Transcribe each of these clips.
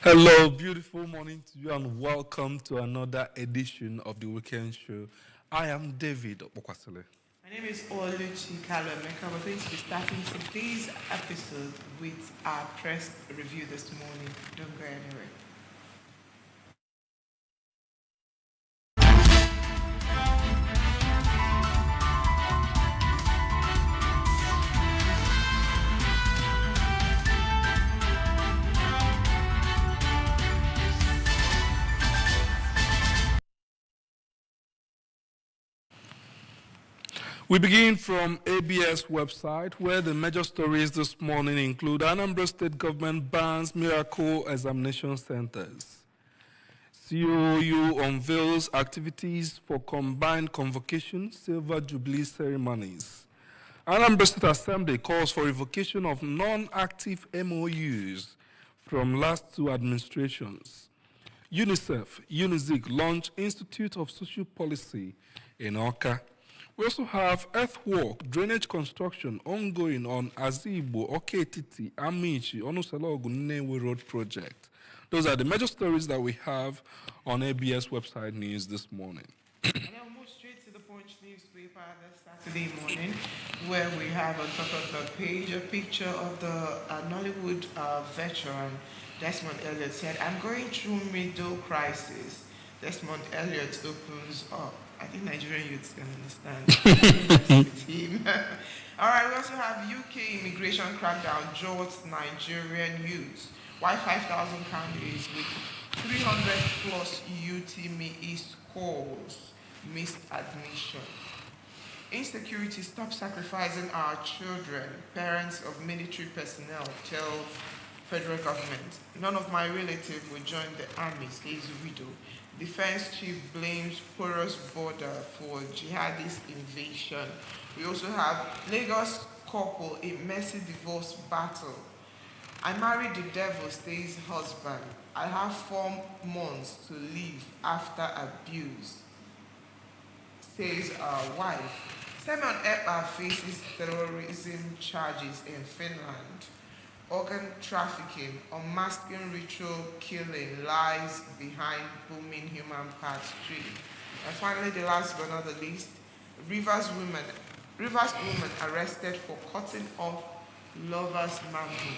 Hello, beautiful morning to you, and welcome to another edition of the Weekend Show. I am David Okwasile. My name is Oluchi Kalomeka. We're going to be starting today's episode with our press review this morning. Don't go anywhere. We begin from ABS website, where the major stories this morning include Anambra State Government bans miracle examination centers. COU unveils activities for combined convocation, silver jubilee ceremonies. Anambra State Assembly calls for revocation of non-active MOUs from last two administrations. UNICEF, UNIZIC launch Institute of Social Policy in Oka. We also have earthwork, drainage construction ongoing on Azibo, Oketiti, Amichi, Onusalogu, Nnewi Road project. Those are the major stories that we have on ABS website news this morning. And I'll move straight to the Punch newspaper this Saturday morning, where we have on top of the page a picture of the Nollywood veteran Desmond Elliott said, "I'm going through middle crisis." Desmond Elliott opens up. I think Nigerian youths can understand with him. All right, we also have UK immigration crackdown jolts Nigerian youths. Why 5,000 candidates with 300 plus UTME scores missed admission. Insecurity, stop sacrificing our children. Parents of military personnel tell federal government. None of my relatives will join the army, says widow. Defense chief blames porous border for jihadist invasion. We also have Lagos couple in messy divorce battle. I married the devil, says husband. I have 4 months to live after abuse, says wife. Simon Ekpa faces terrorism charges in Finland. Organ trafficking, unmasking ritual killing lies behind booming human parts trade. And finally, the last but not the least, Rivers woman arrested for cutting off lover's manhood.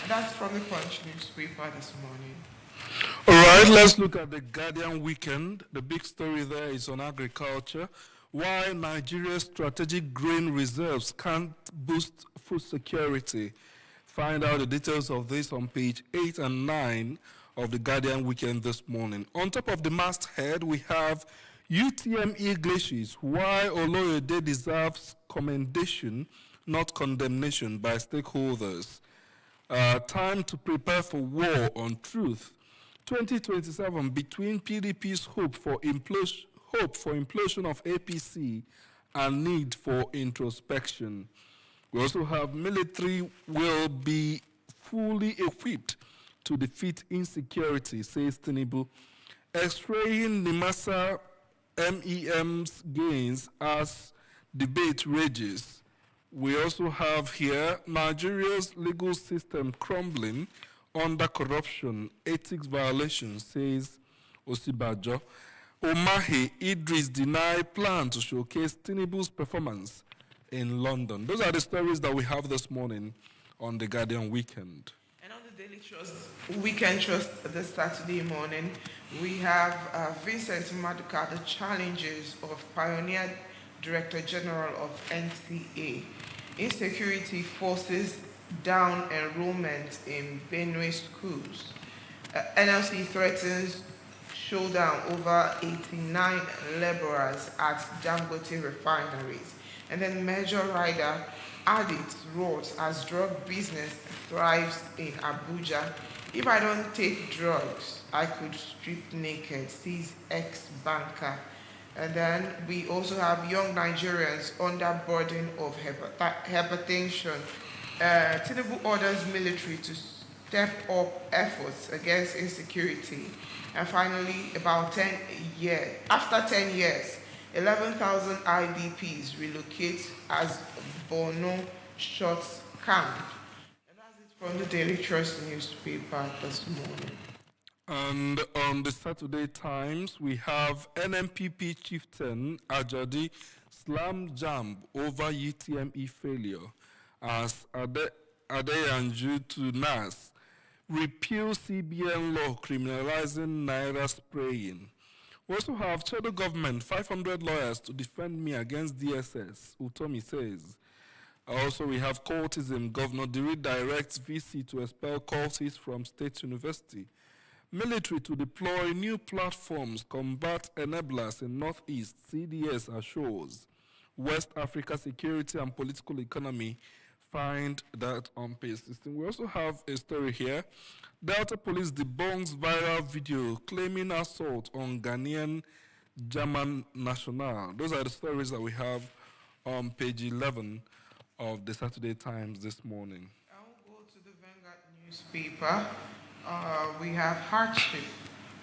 And that's from the Punch newspaper this morning. All right, let's look at the Guardian weekend. The big story there is on agriculture. Why Nigeria's strategic grain reserves can't boost food security. Find out the details of this on page 8 and 9 of the Guardian weekend this morning. On top of the masthead, we have UTME glitches. Why Oloyede deserves commendation, not condemnation by stakeholders. Time to prepare for war on truth. 2027 between PDP's hope for implosion of APC and need for introspection. We also have military will be fully equipped to defeat insecurity, says Tinubu. X-raying Nimasa MEM's gains as debate rages. We also have here Nigeria's legal system crumbling under corruption, ethics violations, says Osibajo. Omahe Idris deny plan to showcase Tinubu's performance in London. Those are the stories that we have this morning on the Guardian weekend. And on the Daily Trust, Weekend Trust this Saturday morning, we have Vincent Maduka, the challenges of Pioneer Director General of NTA. Insecurity forces down enrollment in Benue schools. NLC threatens showdown over 89 laborers at Dangote refineries. And then Major Rider addicts roars as drug business thrives in Abuja. If I don't take drugs, I could strip naked, says ex-banker. And then we also have young Nigerians under burden of hypertension. Tinubu orders military to step up efforts against insecurity. And finally, after 10 years, 11,000 IDPs relocate as Bono shuts camp. And that's it From the Daily Trust newspaper this morning. And on the Saturday Times, we have NMPP chieftain Ajadi slam jam over UTME failure as Adeyanju to NAS repeal CBN law criminalizing naira spraying. We also have Chedo government, 500 lawyers to defend me against DSS, Utomi says. Also, we have cultism. Governor Diri directs VC to expel cultists from State University. Military to deploy new platforms, combat enablers in Northeast, CDS assures. West Africa security and political economy, find that on page 16. We also have a story here. Delta Police debunks viral video claiming assault on Ghanaian German national. Those are the stories that we have on page 11 of the Saturday Times this morning. I'll go to the Vanguard newspaper. We have hardship.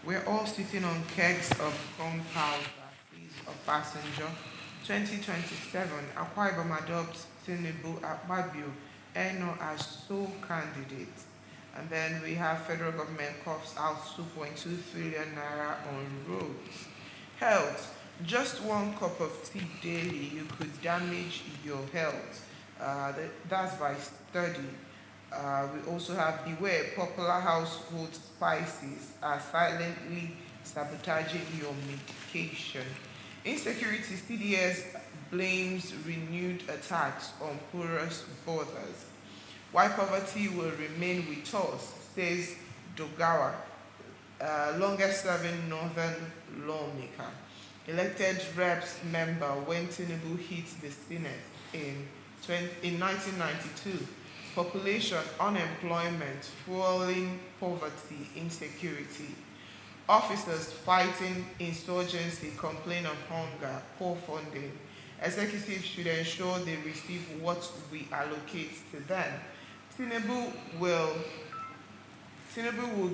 We're all sitting on kegs of gunpowder, please, a passenger. 2027, Akwa Ibom adopts Tinubu Akpabio Eno as sole candidate. And then we have federal government coughs out 2.2 trillion naira on roads. Health. Just one cup of tea daily, you could damage your health. That's by study. We also have beware, popular household spices are silently sabotaging your medication. Insecurity, CDS blames renewed attacks on porous borders. Why poverty will remain with us, says Dogawa, longest-serving northern lawmaker. Elected reps member when Tinubu hit the Senate in 1992. Population, unemployment, fueling poverty, insecurity. Officers fighting insurgency complain of hunger, poor funding. Executives should ensure they receive what we allocate to them. Tinubu will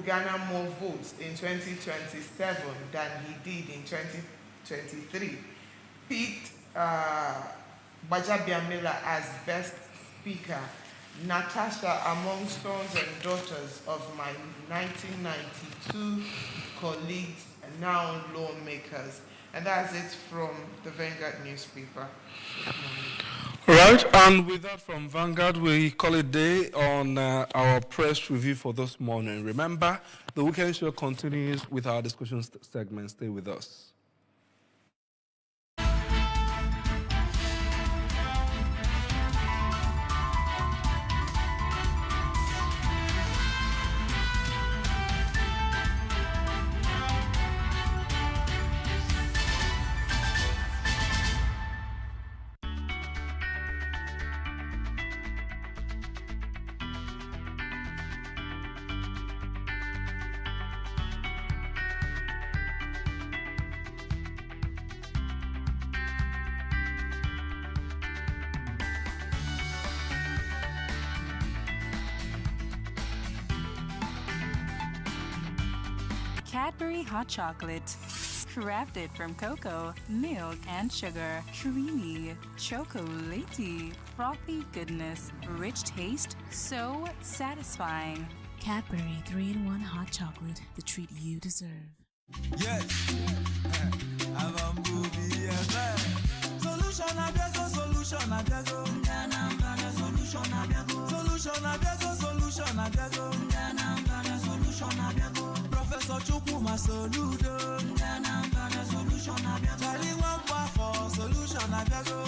garner more votes in 2027 than he did in 2023. Picked Bajabiamila as best speaker. Natasha among sons and daughters of my 1992 colleagues, now lawmakers. And that's it from the Vanguard newspaper. Right, and with that from Vanguard, we call it day on our press review for this morning. Remember, the weekend show continues with our discussion segment. Stay with us. Cadbury hot chocolate. Crafted from cocoa, milk, and sugar. Creamy, chocolatey, frothy goodness, rich taste, so satisfying. Cadbury 3-in-1 hot chocolate, the treat you deserve. Yes, solution abiago, solution abiago, solution abiago, solution abiago, solution abiago, solution abiago. Professor Chukuma Soludo, solution abiago. Charlie Wamba for solution abiago,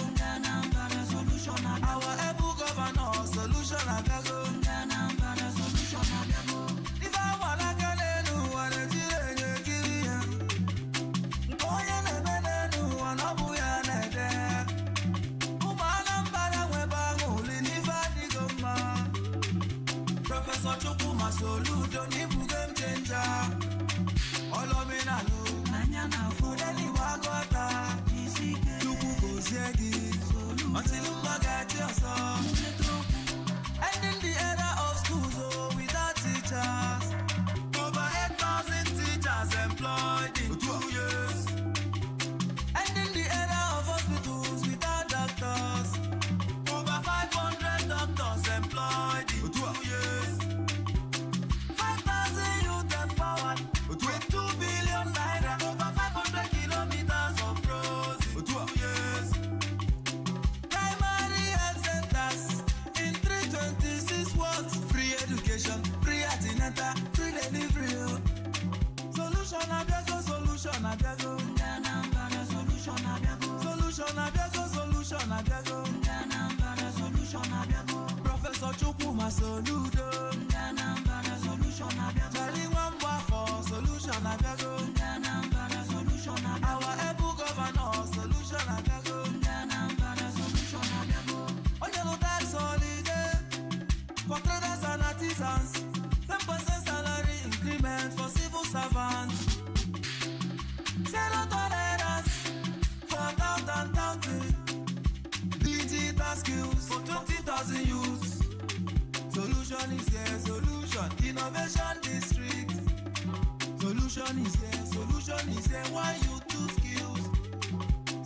solution abiago. Our able governor, solution abiago, solution abiago. If I wanna get in, wanna do Professor Chukuma Soludo, ni bugem chenja. Olomina Soludo. Anambra solution abiago. Jali wamba for solution abiago. Anambra solution abiago. Our able governor solution abiago. Anambra solution abiago. Onyelo tax holiday for traders and artisans. 10% salary increment for civil servants. Zero tolerance for accountant counting. Digital skills for 20,000 youths. Solution is here, solution. Innovation district. Solution is here. Why you two skills?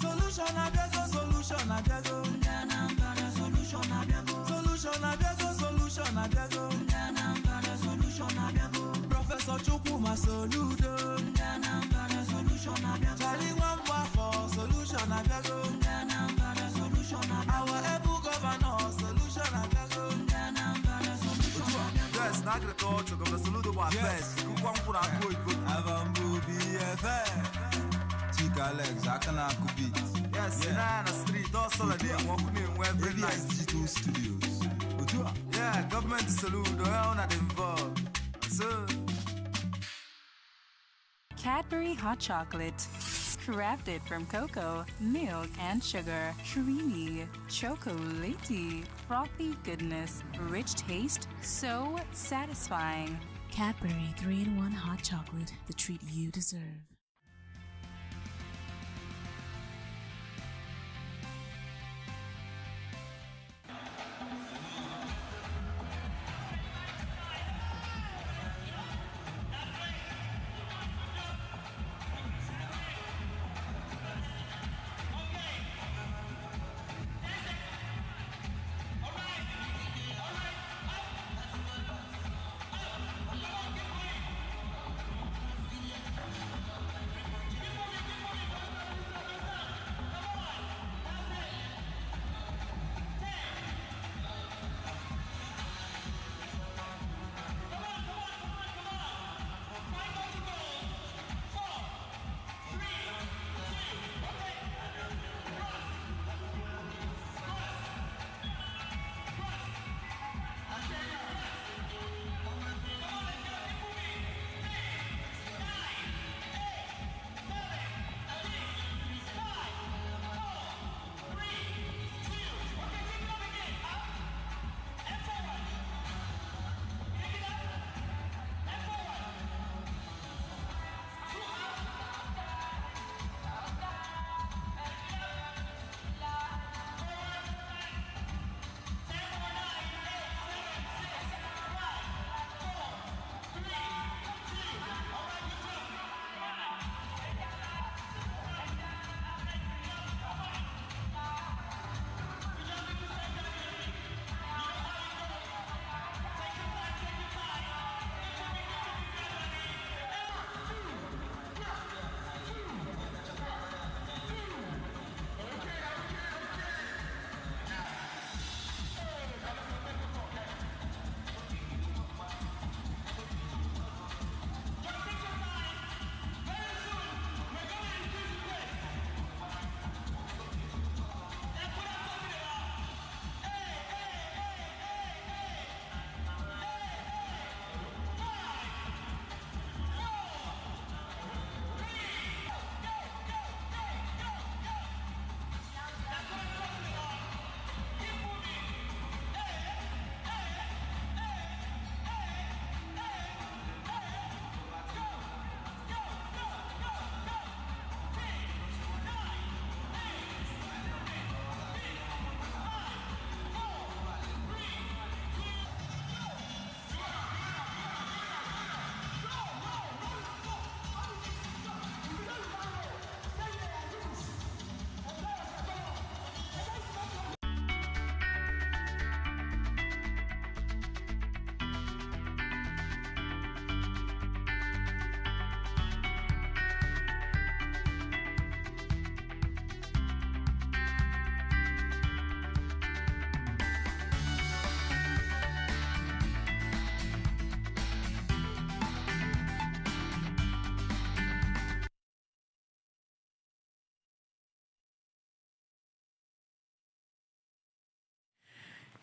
Solution abiago, solution abiago. Anambra solution abiago. Solution abiago, solution abiago. Anambra solution abiago. Professor Chukuma Soludo. Anambra solution abiago. Charlie Wamba for solution abiago. Anambra solution abiago. Our able governor solution abiago. Anambra solution abiago. Yes, agriculture, Governor Soludo was best. Kukwangpura Koiko. Avambu BFF. Chica Alex, Akana Kubit. Yes, in the street, also a day, walking in every night. Digital Studios. Yeah, government Soludo, I'm not involved. So, Cadbury hot chocolate. Crafted from cocoa, milk, and sugar. Creamy, chocolatey, frothy goodness, rich taste, so satisfying. Cadbury 3-in-1 hot chocolate, the treat you deserve.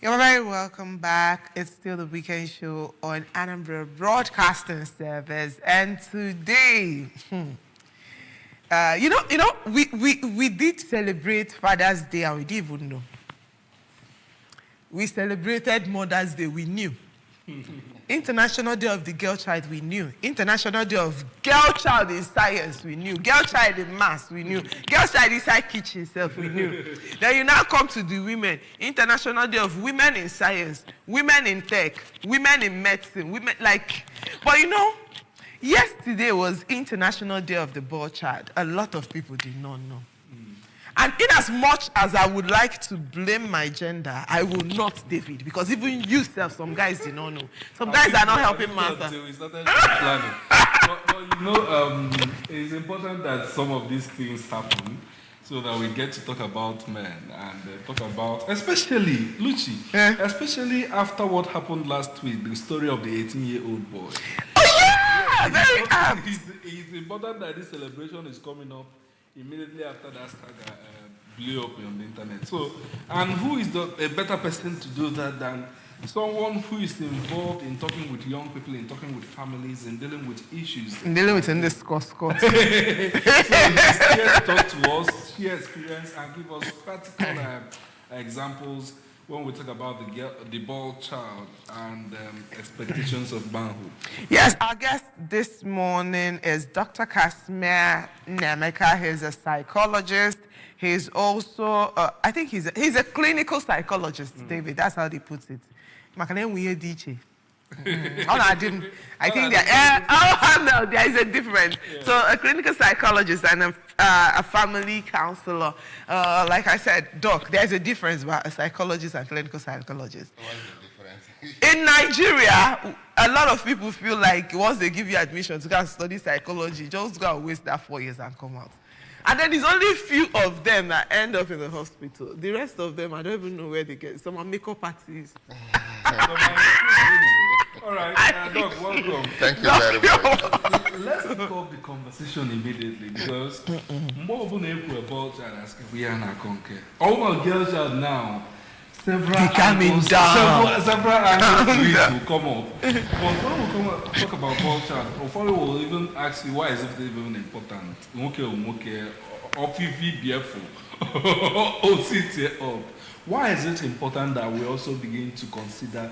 You're very welcome back. It's still the weekend show on Anambra Broadcasting Service, and today, we did celebrate Father's Day, and we didn't even know. We celebrated Mother's Day. We knew. International Day of the Girl Child, we knew. International Day of Girl Child in Science, we knew. Girl Child in Maths, we knew. Girl Child inside kitchen itself, we knew. Then you now come to the women. International Day of Women in Science, Women in Tech, Women in Medicine, women like... But yesterday was International Day of the Boy Child. A lot of people did not know. And in as much as I would like to blame my gender, I will not, David, because even you self, some guys did not know. Some guys are not helping matter. We started planning. but it's important that some of these things happen so that we get to talk about men and talk about, especially, Luchi, especially after what happened last week, the story of the 18-year-old boy. Oh, yeah! Very apt. It's important that this celebration is coming up immediately after that saga blew up on the internet. So, and who is a better person to do that than someone who is involved in talking with young people, in talking with families, and dealing with issues. In dealing with in this course. So he's here to talk to us, share experience, and give us practical examples when we talk about the bald child and expectations of manhood. Yes, our guest this morning is Dr. Casimir Nemeka. He's a psychologist. He's also, I think he's a clinical psychologist, David. That's how they put it. I think there is a difference. Yeah. So a clinical psychologist and a family counselor. Like I said, Doc, there's a difference about a psychologist and clinical psychologist. What is the difference? In Nigeria, a lot of people feel like once they give you admission to go and study psychology, just go and waste that 4 years and come out. And then there's only a few of them that end up in the hospital. The rest of them, I don't even know where they get. Some are makeup artists. All right, Doc, welcome. Thank you very much. Let's pick up the conversation immediately because more people about we are not conquer. All my girls are now several angles will come up. But when we talk about culture, probably will even ask you why is it even important? Why is it important that we also begin to consider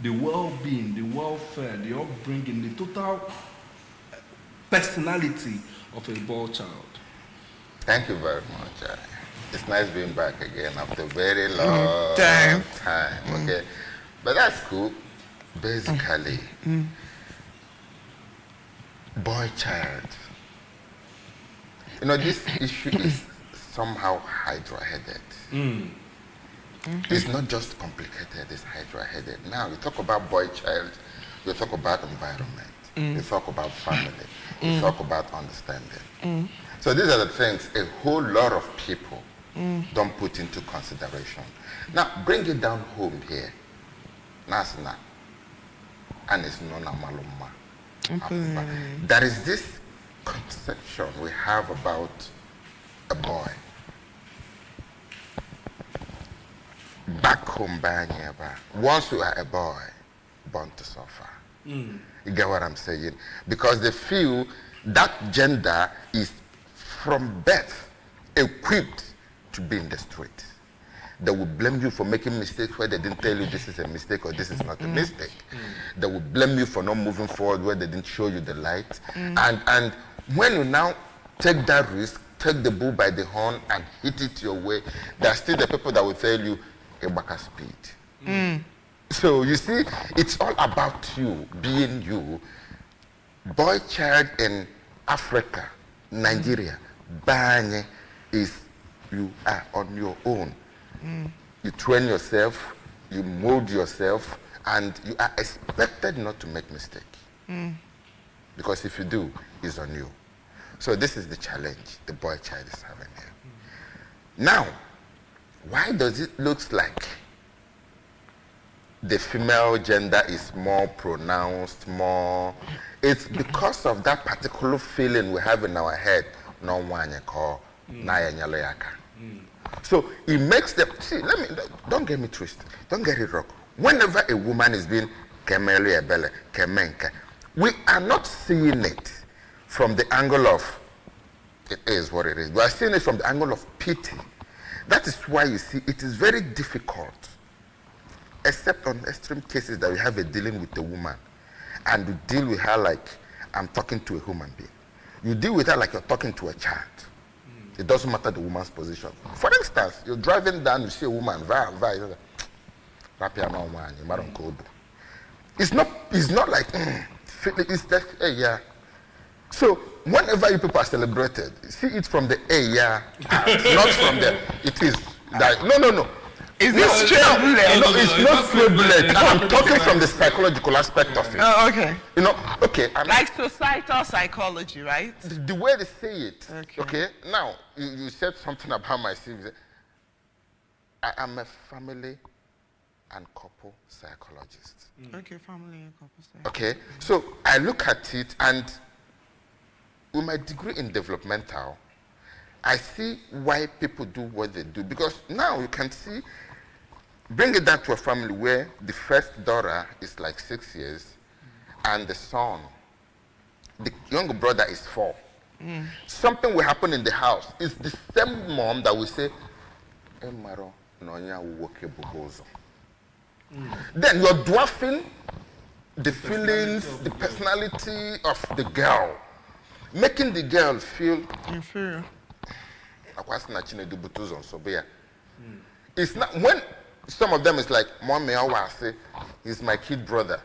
the well-being, the welfare, the upbringing, the total personality of a boy child? Thank you very much. It's nice being back again after a very long time. Okay, but that's cool. Basically, boy child. You know, this issue is somehow hydra-headed. It's not just complicated, it's hydra-headed. Now, you talk about boy child, you talk about environment, you talk about family, you talk about understanding. So these are the things a whole lot of people don't put into consideration. Now, bring it down home here. Nasna. And it's known as Maluma. There is this conception we have about a boy. Back home, once you are a boy, born to suffer. You get what I'm saying? Because they feel that gender is from birth equipped to be in the street. They will blame you for making mistakes where they didn't tell you this is a mistake or this is not a mistake. They will blame you for not moving forward where they didn't show you the light. And when you now take that risk, take the bull by the horn and hit it your way, there are still the people that will tell you, Ebaka speed. So you see, it's all about you, being you. Boy child in Africa, Nigeria, Banye is you are on your own. You train yourself, you mold yourself, and you are expected not to make mistakes. Because if you do, it's on you. So this is the challenge the boy child is having here. Now, why does it look like the female gender is more pronounced, more? It's because of that particular feeling we have in our head, no one call Naya Nyaloyaka. So it makes them, see, don't get me twisted. Don't get it wrong. Whenever a woman is being kemele ebele, kemenke, we are not seeing it from the angle of, it is what it is. We are seeing it from the angle of pity. That is why you see it is very difficult, except on extreme cases that we have a dealing with a woman and you deal with her like I'm talking to a human being. You deal with her like you're talking to a child. It doesn't matter the woman's position. For instance, you're driving down, you see a woman, it's not like, it's like, hey, yeah. So whenever you people are celebrated, see it from the hey, yeah, not from the, it is that, no. Is No, this true? it's not privilege. I'm talking from the psychological aspect of it. Oh, okay. Okay. Like societal psychology, right? The way they say it. Okay. Now, you said something about my CV. I am a family and couple psychologist. Okay, family and couple psychology. Okay. So I look at it, and with my degree in developmental, I see why people do what they do. Because now you can see, bring it down to a family where the first daughter is like 6 years, and the son, the younger brother is 4. Something will happen in the house. It's the same mom that will say, then you're dwarfing the feelings, the personality of the girl, making the girl feel inferior. It's not when some of them is like, Mommy, I say he's my kid brother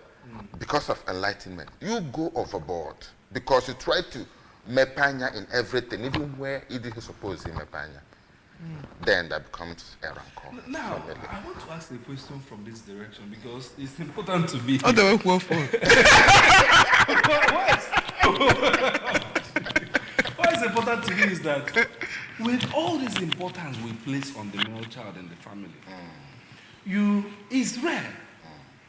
because of enlightenment. You go overboard because you try to mepanya in everything, even where it is supposed to mepanya. Then that becomes a rancor. Now, I want to ask a question from this direction because it's important to be. Oh, the work well for. What is important to me is that with all this importance we place on the male child in the family, it's rare.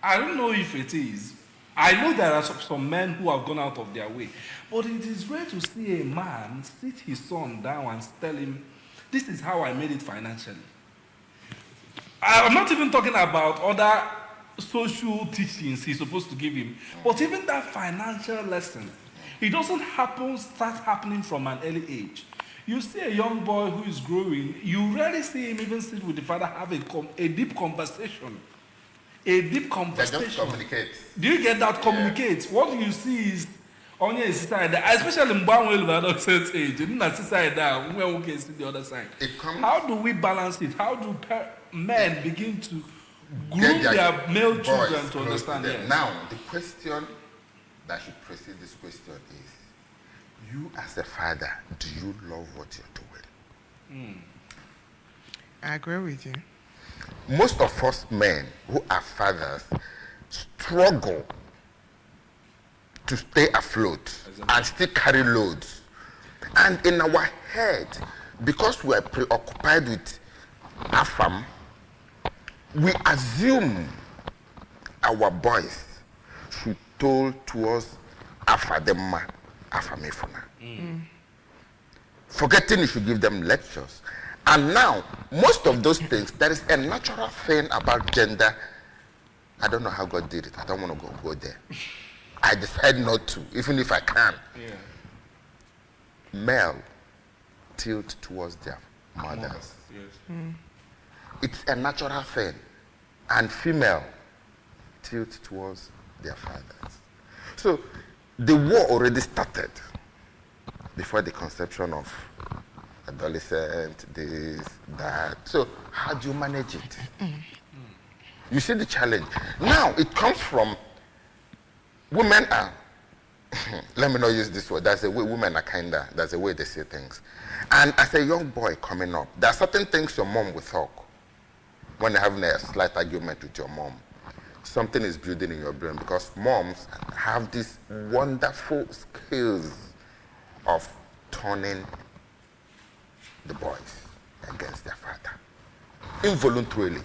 I don't know if it is. I know there are some men who have gone out of their way, but it is rare to see a man sit his son down and tell him, this is how I made it financially. I'm not even talking about other social teachings he's supposed to give him, but even that financial lesson, it doesn't start happening from an early age. You see a young boy who is growing, you rarely see him even sit with the father, have a deep conversation. A deep conversation. They just communicate. Do you get that? Communicate. What you see is only a side, especially in Banwell sense age, didn't that side down when we can see the other side. How do we balance it? How do men begin to groom their male children to understand it? Now, the question that should precede this question is, you as a father, do you love what you're doing? I agree with you. Most of us men who are fathers struggle to stay afloat and still carry loads. And in our head, because we are preoccupied with AFAM, we assume our boys should told towards Afadema, Afamefuna. Forgetting you should give them lectures. And now, most of those things, there is a natural thing about gender. I don't know how God did it. I don't want to go there. I decide not to, even if I can. Yeah. Male tilt towards their mothers. Yes. It's a natural thing. And female tilt towards their fathers. So the war already started before the conception of adolescent, this, that. So how do you manage it? You see the challenge. Now it comes from women are, let me not use this word, that's the way women are kinda, that's the way they say things. And as a young boy coming up, there are certain things your mom will talk when you're having a slight argument with your mom. Something is building in your brain because moms have these wonderful skills of turning the boys against their father. Involuntarily.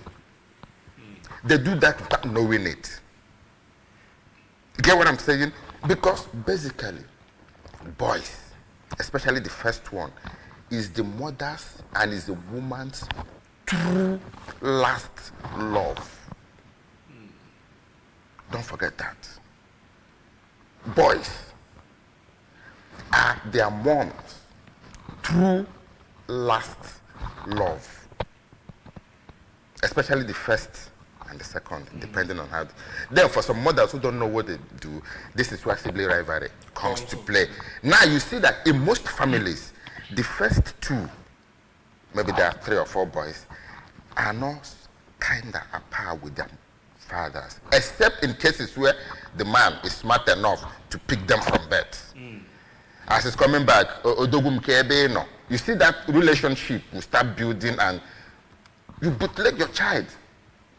They do that without knowing it. You get what I'm saying? Because basically, boys, especially the first one, is the mother's and is the woman's true last love. Don't forget that. Boys are their mom's true last love. Especially the first and the second, depending on how. Then for some mothers who don't know what they do, this is where sibling rivalry comes to play. Now you see that in most families, the first two, maybe there are 3 or 4 boys, are not kind of apart with their fathers, except in cases where the man is smart enough to pick them from birth. As he's coming back, you see that relationship will start building, and you bootleg your child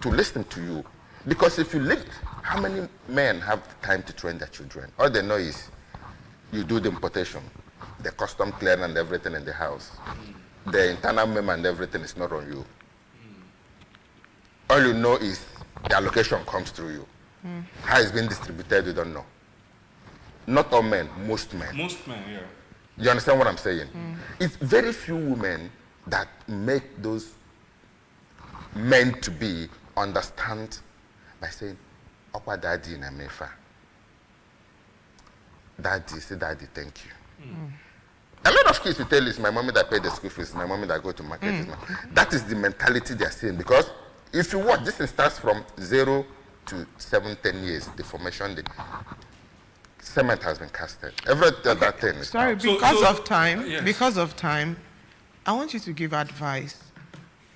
to listen to you. Because if you live, how many men have the time to train their children? All they know is you do the importation, the custom clearing and everything in the house. The internal memo and everything is not on you. All you know is the allocation comes through you. How it's being distributed, you don't know. Not all men, most men. Most men, yeah. You understand what I'm saying? It's very few women that make those men to be understand by saying, Opa daddy in Amefa. Daddy, say daddy, thank you. A lot of kids will tell you, it's my mommy that paid the school fees, my mommy that go to market. That is the mentality they're saying, because if you watch, this thing starts from 0 to 7, 10 years, the formation, the cement has been casted. Every other thing is Sorry, out. because of time, I want you to give advice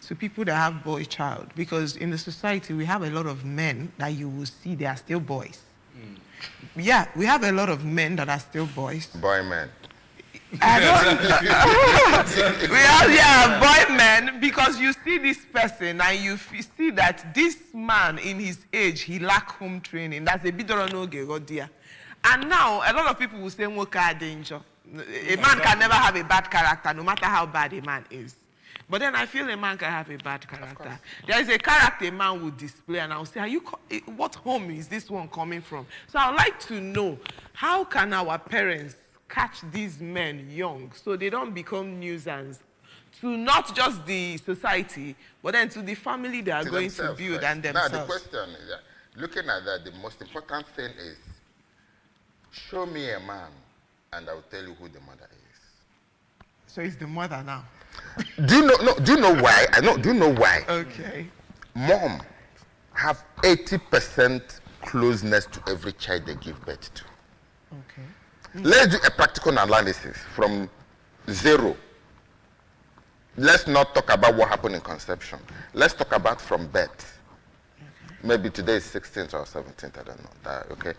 to people that have boy child, because in the society we have a lot of men that you will see they are still boys. Yeah, we have a lot of men that are still boys. Boy men. I don't, we have boy men, because you see this person and you see that this man in his age, he lack home training. That's a bit of no dear. And now a lot of people will say danger. A man can never have a bad character, no matter how bad a man is. But then I feel a man can have a bad character. There is a character a man will display, and I'll say, what home is this one coming from? So I'd like to know, how can our parents catch these men young so they don't become nuisance to not just the society, but then to the family they are going to build and themselves? Now the question is, looking at that, the most important thing is, show me a man and I will tell you who the mother is. So it's the mother now. Do you know? No, do you know why? Do you know why? Okay. Mom have 80% closeness to every child they give birth to. Okay. Let's do a practical analysis from 0. Let's not talk about what happened in conception. Let's talk about from birth. Okay. Maybe today is 16th or 17th, I don't know. Okay.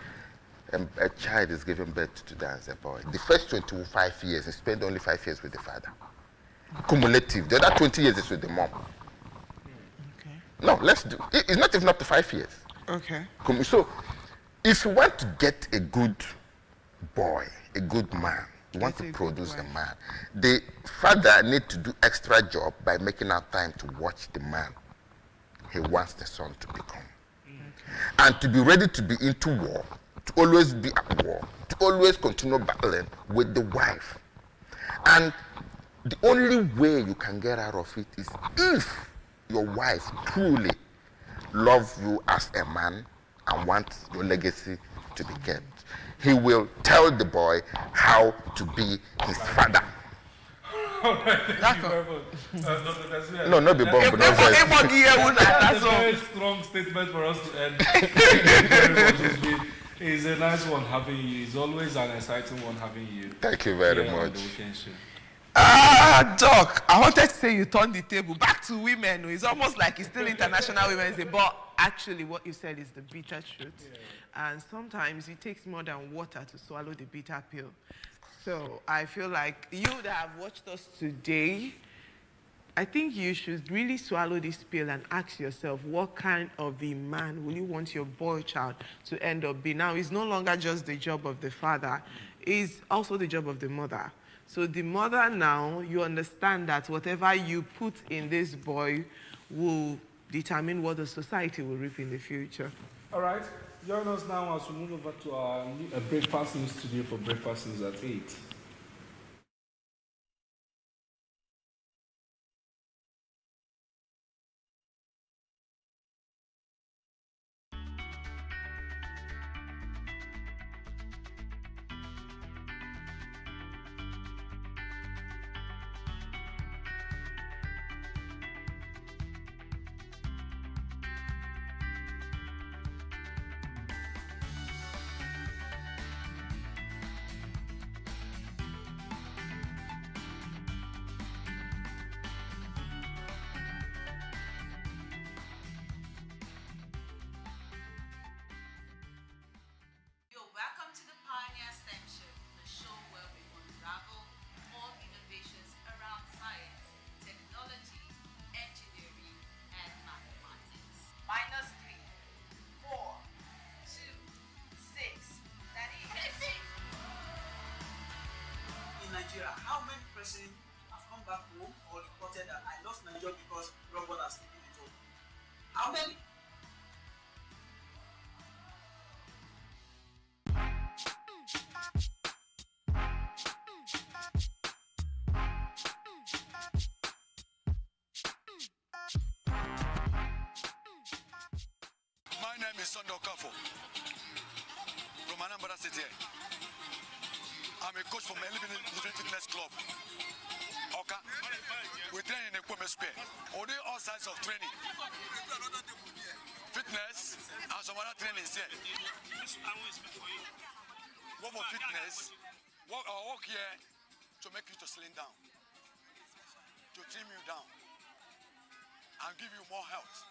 A child is giving birth to as a boy. The first 25 years, he spent only 5 years with the father. Cumulative. The other 20 years is with the mom. Okay. No, let's do. It's not even up to 5 years. Okay. So, if you want to get a good boy, a good man, you want to produce a man, the father need to do extra job by making out time to watch the man he wants the son to become. Okay. And to be ready to be into war, to always be at war, to always continue battling with the wife. And the only way you can get out of it is if your wife truly loves you as a man and wants your legacy to be kept. He will tell the boy how to be his father. Thank you very much. No, not be bomb. That's a very strong statement for us to end. Thank you very much. It's a nice one having you. It's always an exciting one having you. Thank you very much. Doc, I wanted to say you turned the table back to women. It's almost like it's still International Women's Day, but actually what you said is the bitter truth. Yeah. And sometimes it takes more than water to swallow the bitter pill. So I feel like you that have watched us today, I think you should really swallow this pill and ask yourself, what kind of a man will you want your boy child to end up being? Now, it's no longer just the job of the father, it's also the job of the mother. So the mother now, you understand that whatever you put in this boy will determine what the society will reap in the future. All right. Join us now as we move over to our breakfast news studio for breakfast news at 8. Nigeria, how many persons have come back home or reported that I lost my job because robot has taken it home? How many? My name is Sunday Okafo from Anambra City. I'm a coach from Living Fitness Club. Okay. We train in a Kwame Square. We do all sides of training. Fitness and some other training here. Work for fitness. Work here to make you to slim down. To trim you down. And give you more health.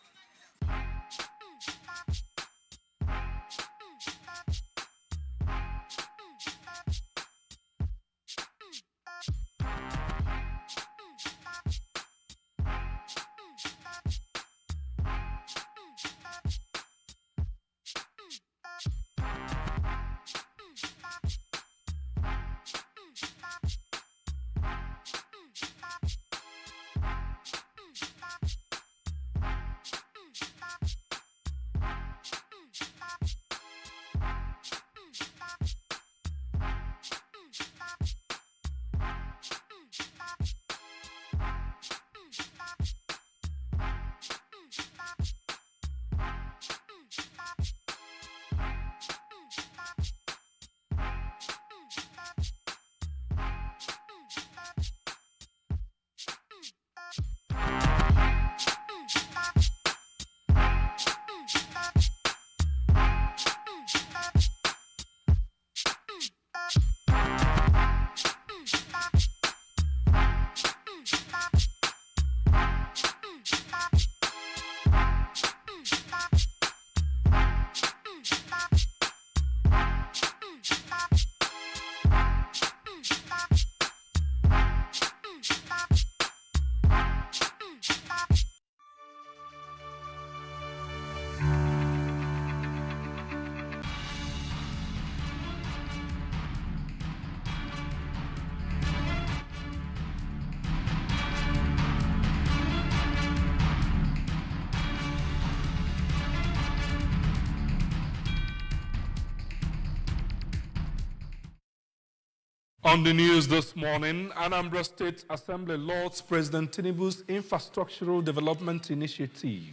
On the news this morning, Anambra State Assembly lauds President Tinubu's Infrastructural Development Initiative.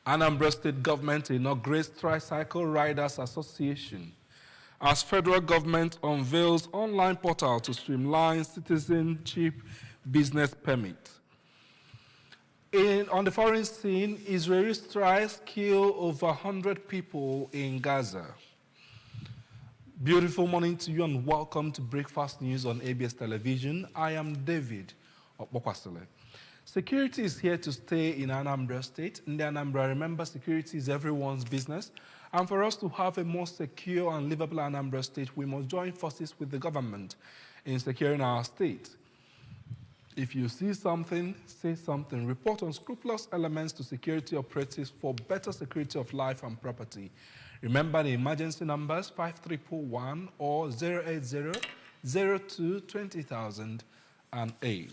Anambra State Government inaugurates Tricycle Riders Association as federal government unveils online portal to streamline citizenship business permit. On the foreign scene, Israeli strikes kill over 100 people in Gaza. Beautiful morning to you and welcome to Breakfast News on ABS Television. I am David Okpokwasile. Security is here to stay in Anambra State. In the Anambra, remember, security is everyone's business. And for us to have a more secure and livable Anambra State, we must join forces with the government in securing our state. If you see something, say something. Report unscrupulous elements to security operatives for better security of life and property. Remember the emergency numbers 5341 or 080-02-20008.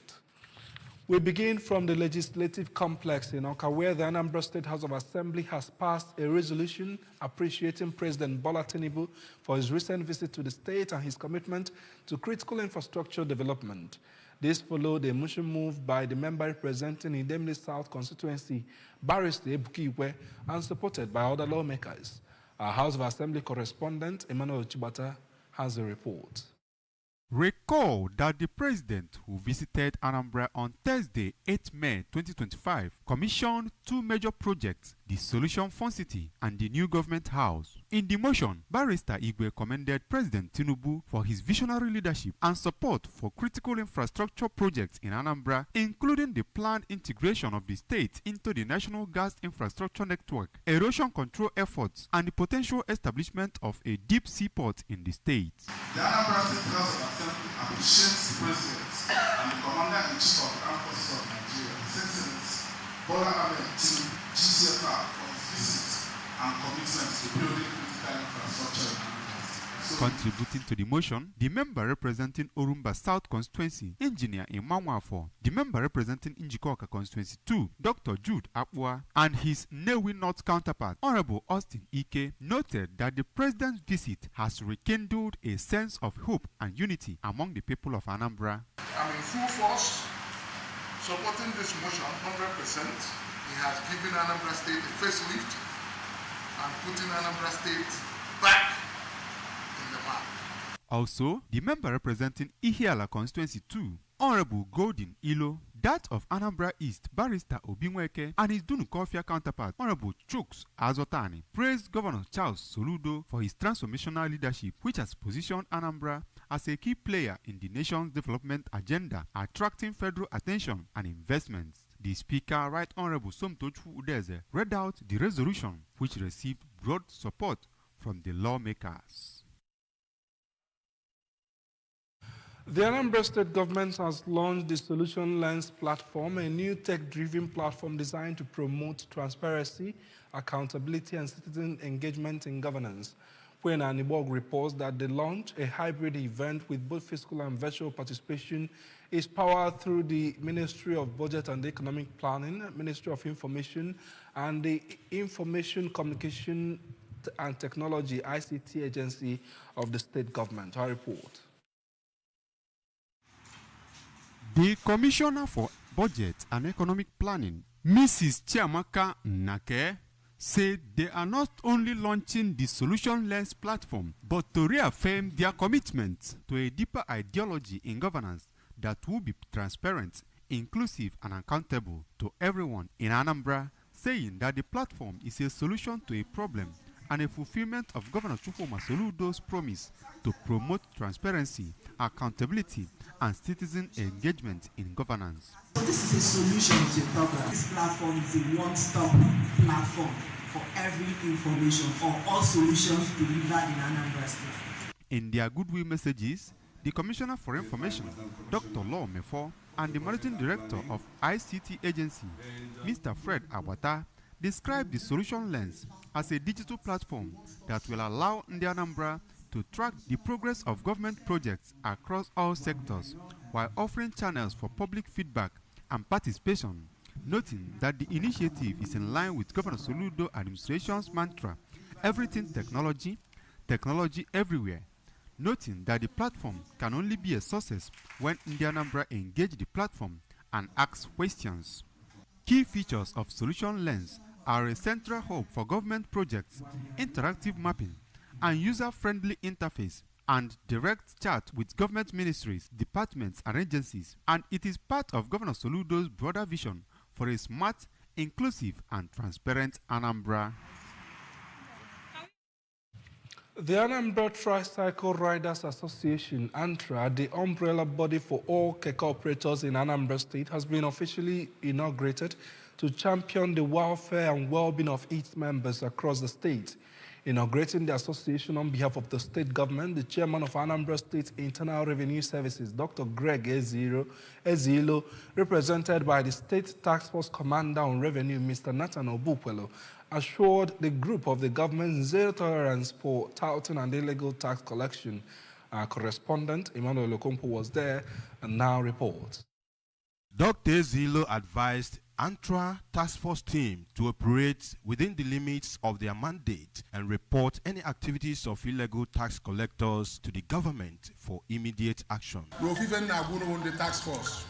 We begin from the Legislative Complex in Oka, where the Anambra State House of Assembly has passed a resolution appreciating President Bola Tinubu for his recent visit to the state and his commitment to critical infrastructure development. This followed a motion moved by the member representing Idemili South constituency, Barrister Ebukiwe, and supported by other lawmakers. Our House of Assembly correspondent, Emmanuel Chibata, has a report. Recall that the president, who visited Anambra on Thursday, 8 May 2025, commissioned two major projects, the Solution Fund City and the new government house. In the motion, Barrister Igwe commended President Tinubu for his visionary leadership and support for critical infrastructure projects in Anambra, including the planned integration of the state into the national gas infrastructure network, erosion control efforts, and the potential establishment of a deep sea port in the state. The Anambra State House of Assembly appreciates the President and the Commander-in-Chief of the Armed Forces of Nigeria, His Excellency Bola Ahmed Tinubu, GCFR, for his visit and commitment to building critical infrastructure in Anambra State. Contributing to the motion, the member representing Orumba South Constituency, Engineer Imanwafo, the member representing Njikoka Constituency 2, Dr. Jude Apua, and his Newi North counterpart, Honorable Austin Ike, noted that the president's visit has rekindled a sense of hope and unity among the people of Anambra. I'm in full force supporting this motion 100%. He has given Anambra State a facelift and putting Anambra State back in the map. Also, the member representing Ihiala Constituency 2, Honorable Golden Ilo, that of Anambra East, Barrister Obinweke, and his Dunukofia counterpart, Honorable Chooks Azotani, praised Governor Charles Soludo for his transformational leadership, which has positioned Anambra as a key player in the nation's development agenda, attracting federal attention and investments. The Speaker, Right Honorable Somtochu Udeze, read out the resolution, which received broad support from the lawmakers. The Anambra State government has launched the Solution Lens platform, a new tech-driven platform designed to promote transparency, accountability, and citizen engagement in governance. When Anibog reports that the launch, a hybrid event with both physical and virtual participation, is powered through the Ministry of Budget and Economic Planning, Ministry of Information, and the Information Communication and Technology ICT agency of the state government. Our report. The Commissioner for Budget and Economic Planning, Mrs. Chiamaka Nake, said they are not only launching the Solution Lens platform, but to reaffirm their commitment to a deeper ideology in governance that will be transparent, inclusive, and accountable to everyone in Anambra, saying that the platform is a solution to a problem and a fulfillment of Governor Chukwuma Soludo's promise to promote transparency, accountability, and citizen engagement in governance. So this is a solution to a problem. This platform is a one-stop platform for every information or all solutions delivered in Anambra State. In their goodwill messages, the Commissioner for Information, Dr. Law Mefo, and the Managing Director of ICT Agency, Mr. Fred Awata, described the Solution Lens as a digital platform that will allow Anambra to track the progress of government projects across all sectors while offering channels for public feedback and participation, noting that the initiative is in line with Governor Soludo administration's mantra, everything technology, technology everywhere, noting that the platform can only be a success when Anambra engage the platform and ask questions. Key features of Solution Lens are a central hub for government projects, interactive mapping, and user-friendly interface, and direct chat with government ministries, departments, and agencies, and it is part of Governor Soludo's broader vision for a smart, inclusive, and transparent Anambra. The Anambra Tricycle Riders Association, ANTRA, the umbrella body for all keke operators in Anambra State, has been officially inaugurated to champion the welfare and well-being of its members across the state. Inaugurating the association on behalf of the state government, the chairman of Anambra State Internal Revenue Services, Dr. Greg Ezilo, represented by the State Task Force Commander on Revenue, Mr. Nathan Obukwelo, assured the group of the government's zero tolerance for touting and illegal tax collection. Our correspondent, Emmanuel Okompo, was there and now reports. Dr. Ezilo advised ANTRA task force team to operate within the limits of their mandate and report any activities of illegal tax collectors to the government for immediate action. The task force.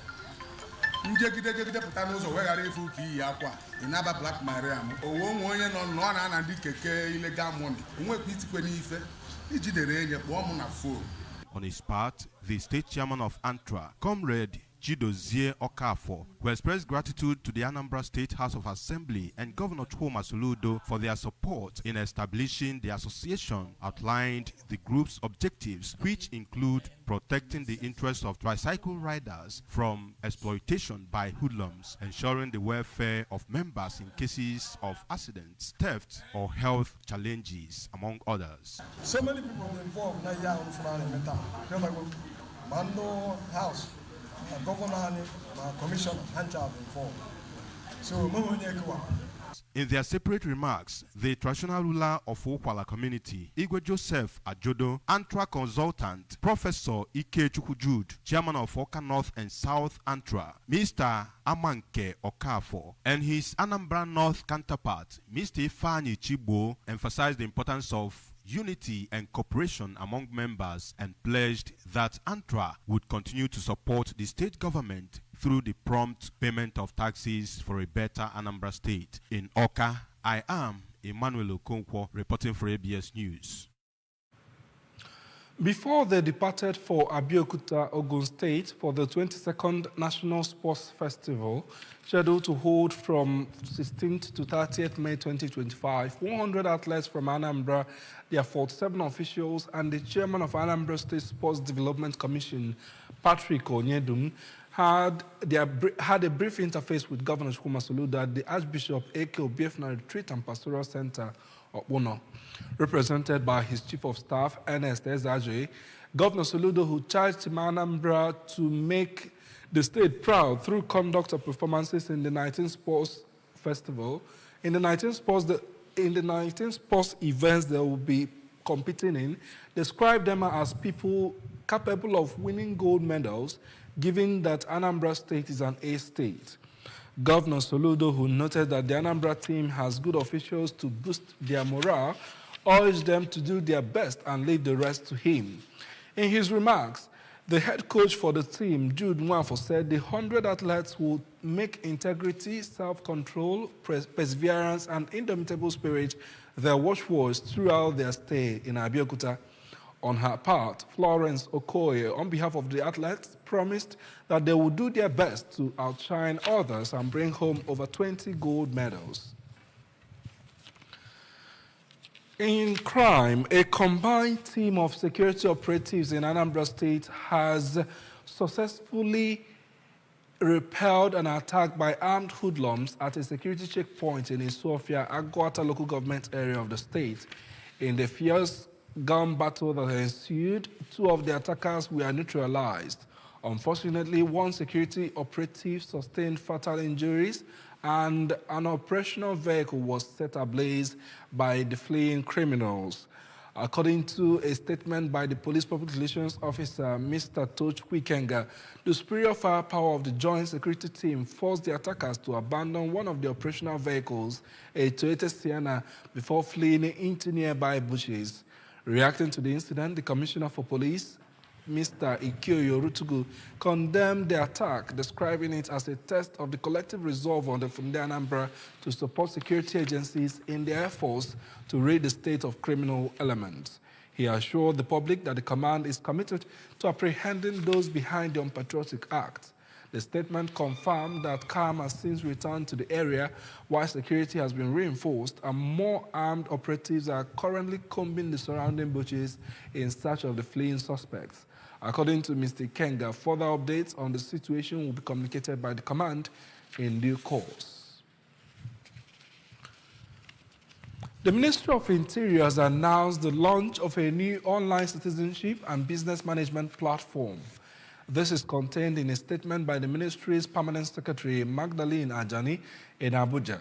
On his part, the state chairman of ANTRA, Comrade Chidozie Okafor, who expressed gratitude to the Anambra State House of Assembly and Governor Chukwuma Soludo for their support in establishing the association, outlined the group's objectives, which include protecting the interests of tricycle riders from exploitation by hoodlums, ensuring the welfare of members in cases of accidents, theft, or health challenges, among others. So many people involved now Mando House, Governor, Commissioner, involved. So In their separate remarks, the traditional ruler of Okwala community, Igwe Joseph Ajodo, Antra consultant, Professor Ike Chukwujud, chairman of Oka North and South Antra, Mr. Amanke Okafo, and his Anambra North counterpart, Mr. Ifani Chibo, emphasized the importance of unity and cooperation among members and pledged that Antra would continue to support the state government through the prompt payment of taxes for a better Anambra state. In Oka, I am Emmanuel Okonkwo reporting for ABS News. Before they departed for Abeokuta, Ogun State for the 22nd National Sports Festival, scheduled to hold from 16th to 30th May 2025, 100 athletes from Anambra, their 47 officials, and the chairman of Anambra State Sports Development Commission, Patrick Onyedum, had a brief interface with Governor Chukwuma Soludo at the Archbishop A.K. Obiefna Retreat and Pastoral Center, Okpuno. Represented by his Chief of Staff, Ernest Ezaje, Governor Soludo, who charged Team Anambra to make the state proud through conduct of performances in the 19 Sports Festival. In the 19 sports events they will be competing in, described them as people capable of winning gold medals, given that Anambra State is an A state. Governor Soludo, who noted that the Anambra team has good officials to boost their morale, urged them to do their best and leave the rest to him. In his remarks, the head coach for the team, Jude Nwafo, said the 100 athletes will make integrity, self-control, perseverance, and indomitable spirit their watchwords throughout their stay in Abeokuta. On her part, Florence Okoye, on behalf of the athletes, promised that they will do their best to outshine others and bring home over 20 gold medals. In crime, a combined team of security operatives in Anambra State has successfully repelled an attack by armed hoodlums at a security checkpoint in Isofia, Agwata local government area of the state. In the fierce gun battle that ensued, 2 of the attackers were neutralized. Unfortunately, 1 security operative sustained fatal injuries and an operational vehicle was set ablaze by the fleeing criminals. According to a statement by the Police Public Relations Officer, Mr. Toch Kwikenga, the superior firepower of the joint security team forced the attackers to abandon one of the operational vehicles, a Toyota Sienna, before fleeing into nearby bushes. Reacting to the incident, the Commissioner for Police, Mr. Ikio Yorutugu, condemned the attack, describing it as a test of the collective resolve on the Funde Anambra to support security agencies in their efforts to rid the state of criminal elements. He assured the public that the command is committed to apprehending those behind the unpatriotic act. The statement confirmed that calm has since returned to the area, while security has been reinforced and more armed operatives are currently combing the surrounding bushes in search of the fleeing suspects. According to Mr. Kenga, further updates on the situation will be communicated by the command in due course. The Ministry of Interior has announced the launch of a new online citizenship and business management platform. This is contained in a statement by the ministry's permanent secretary, Magdalene Ajani, in Abuja.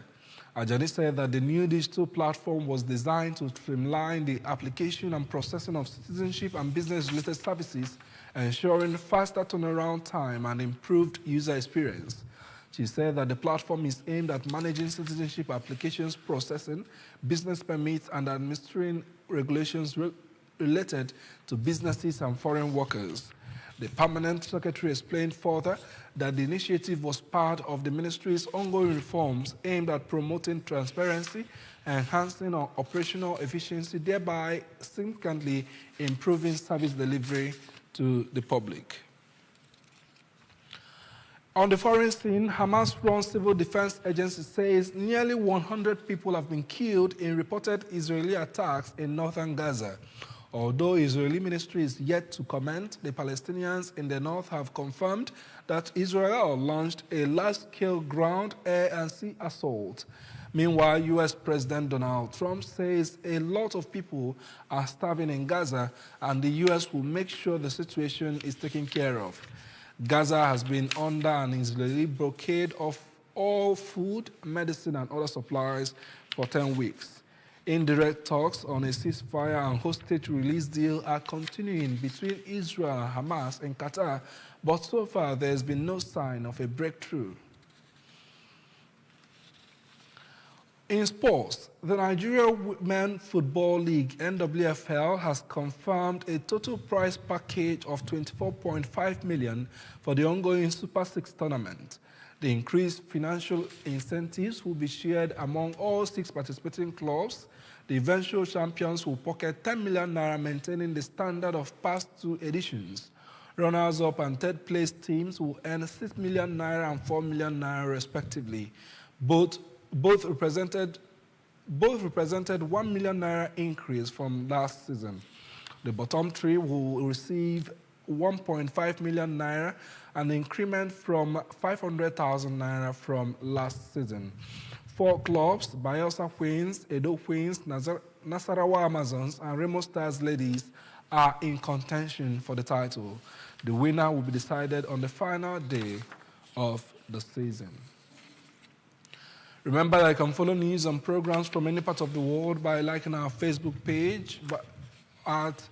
Ajani said that the new digital platform was designed to streamline the application and processing of citizenship and business-related services, ensuring faster turnaround time and improved user experience. She said that the platform is aimed at managing citizenship applications processing, business permits, and administering regulations related to businesses and foreign workers. The permanent secretary explained further that the initiative was part of the ministry's ongoing reforms aimed at promoting transparency, enhancing operational efficiency, thereby significantly improving service delivery to the public. On the foreign scene, Hamas-run civil defense agency says nearly 100 people have been killed in reported Israeli attacks in northern Gaza. Although Israeli ministry is yet to comment, the Palestinians in the north have confirmed that Israel launched a large-scale ground, air, and sea assault. Meanwhile, U.S. President Donald Trump says a lot of people are starving in Gaza, and the U.S. will make sure the situation is taken care of. Gaza has been under an Israeli blockade of all food, medicine, and other supplies for 10 weeks. Indirect talks on a ceasefire and hostage release deal are continuing between Israel, Hamas, and Qatar, but so far there has been no sign of a breakthrough. In sports, the Nigeria Women Football League (NWFL) has confirmed a total prize package of 24.5 million for the ongoing Super 6 tournament. The increased financial incentives will be shared among all 6 participating clubs. The eventual champions will pocket 10 million naira, maintaining the standard of past 2 editions. Runners-up and third-place teams will earn 6 million naira and 4 million naira respectively. Both represented 1 million naira increase from last season. The bottom 3 will receive 1.5 million naira, an increment from 500,000 naira from last season. 4 clubs, Bayelsa Queens, Edo Queens, Nasarawa Amazons, and Remo Stars Ladies are in contention for the title. The winner will be decided on the final day of the season. Remember that you can follow news and programs from any part of the world by liking our Facebook page at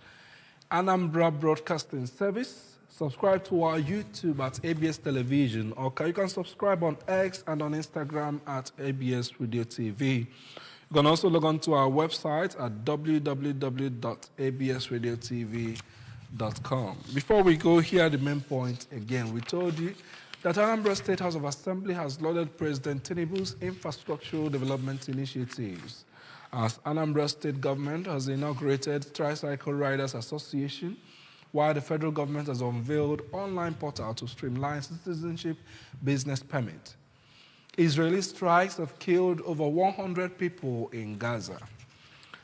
Anambra Broadcasting Service. Subscribe to our YouTube at ABS Television, or you can subscribe on X and on Instagram at ABS Radio TV. You can also log on to our website at www.absradiotv.com. Before we go, here the main point again. We told you that Anambra State House of Assembly has lauded President Tinubu's infrastructural development initiatives. As Anambra State government has inaugurated Tricycle Riders Association, while the federal government has unveiled online portal to streamline citizenship business permit. Israeli strikes have killed over 100 people in Gaza.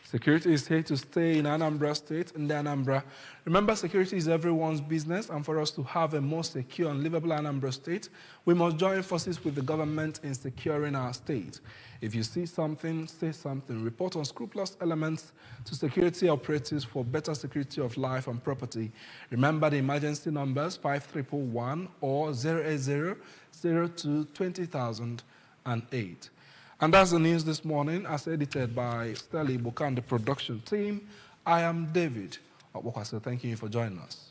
Security is here to stay in Anambra State, in the Anambra. Remember, security is everyone's business, and for us to have a more secure and livable Anambra State, we must join forces with the government in securing our state. If you see something, say something. Report unscrupulous elements to security operatives for better security of life and property. Remember the emergency numbers 5311 or 080-02-20008. And that's the news this morning, as edited by Stelly Buka and the production team. I am David Okwasi. Thank you for joining us.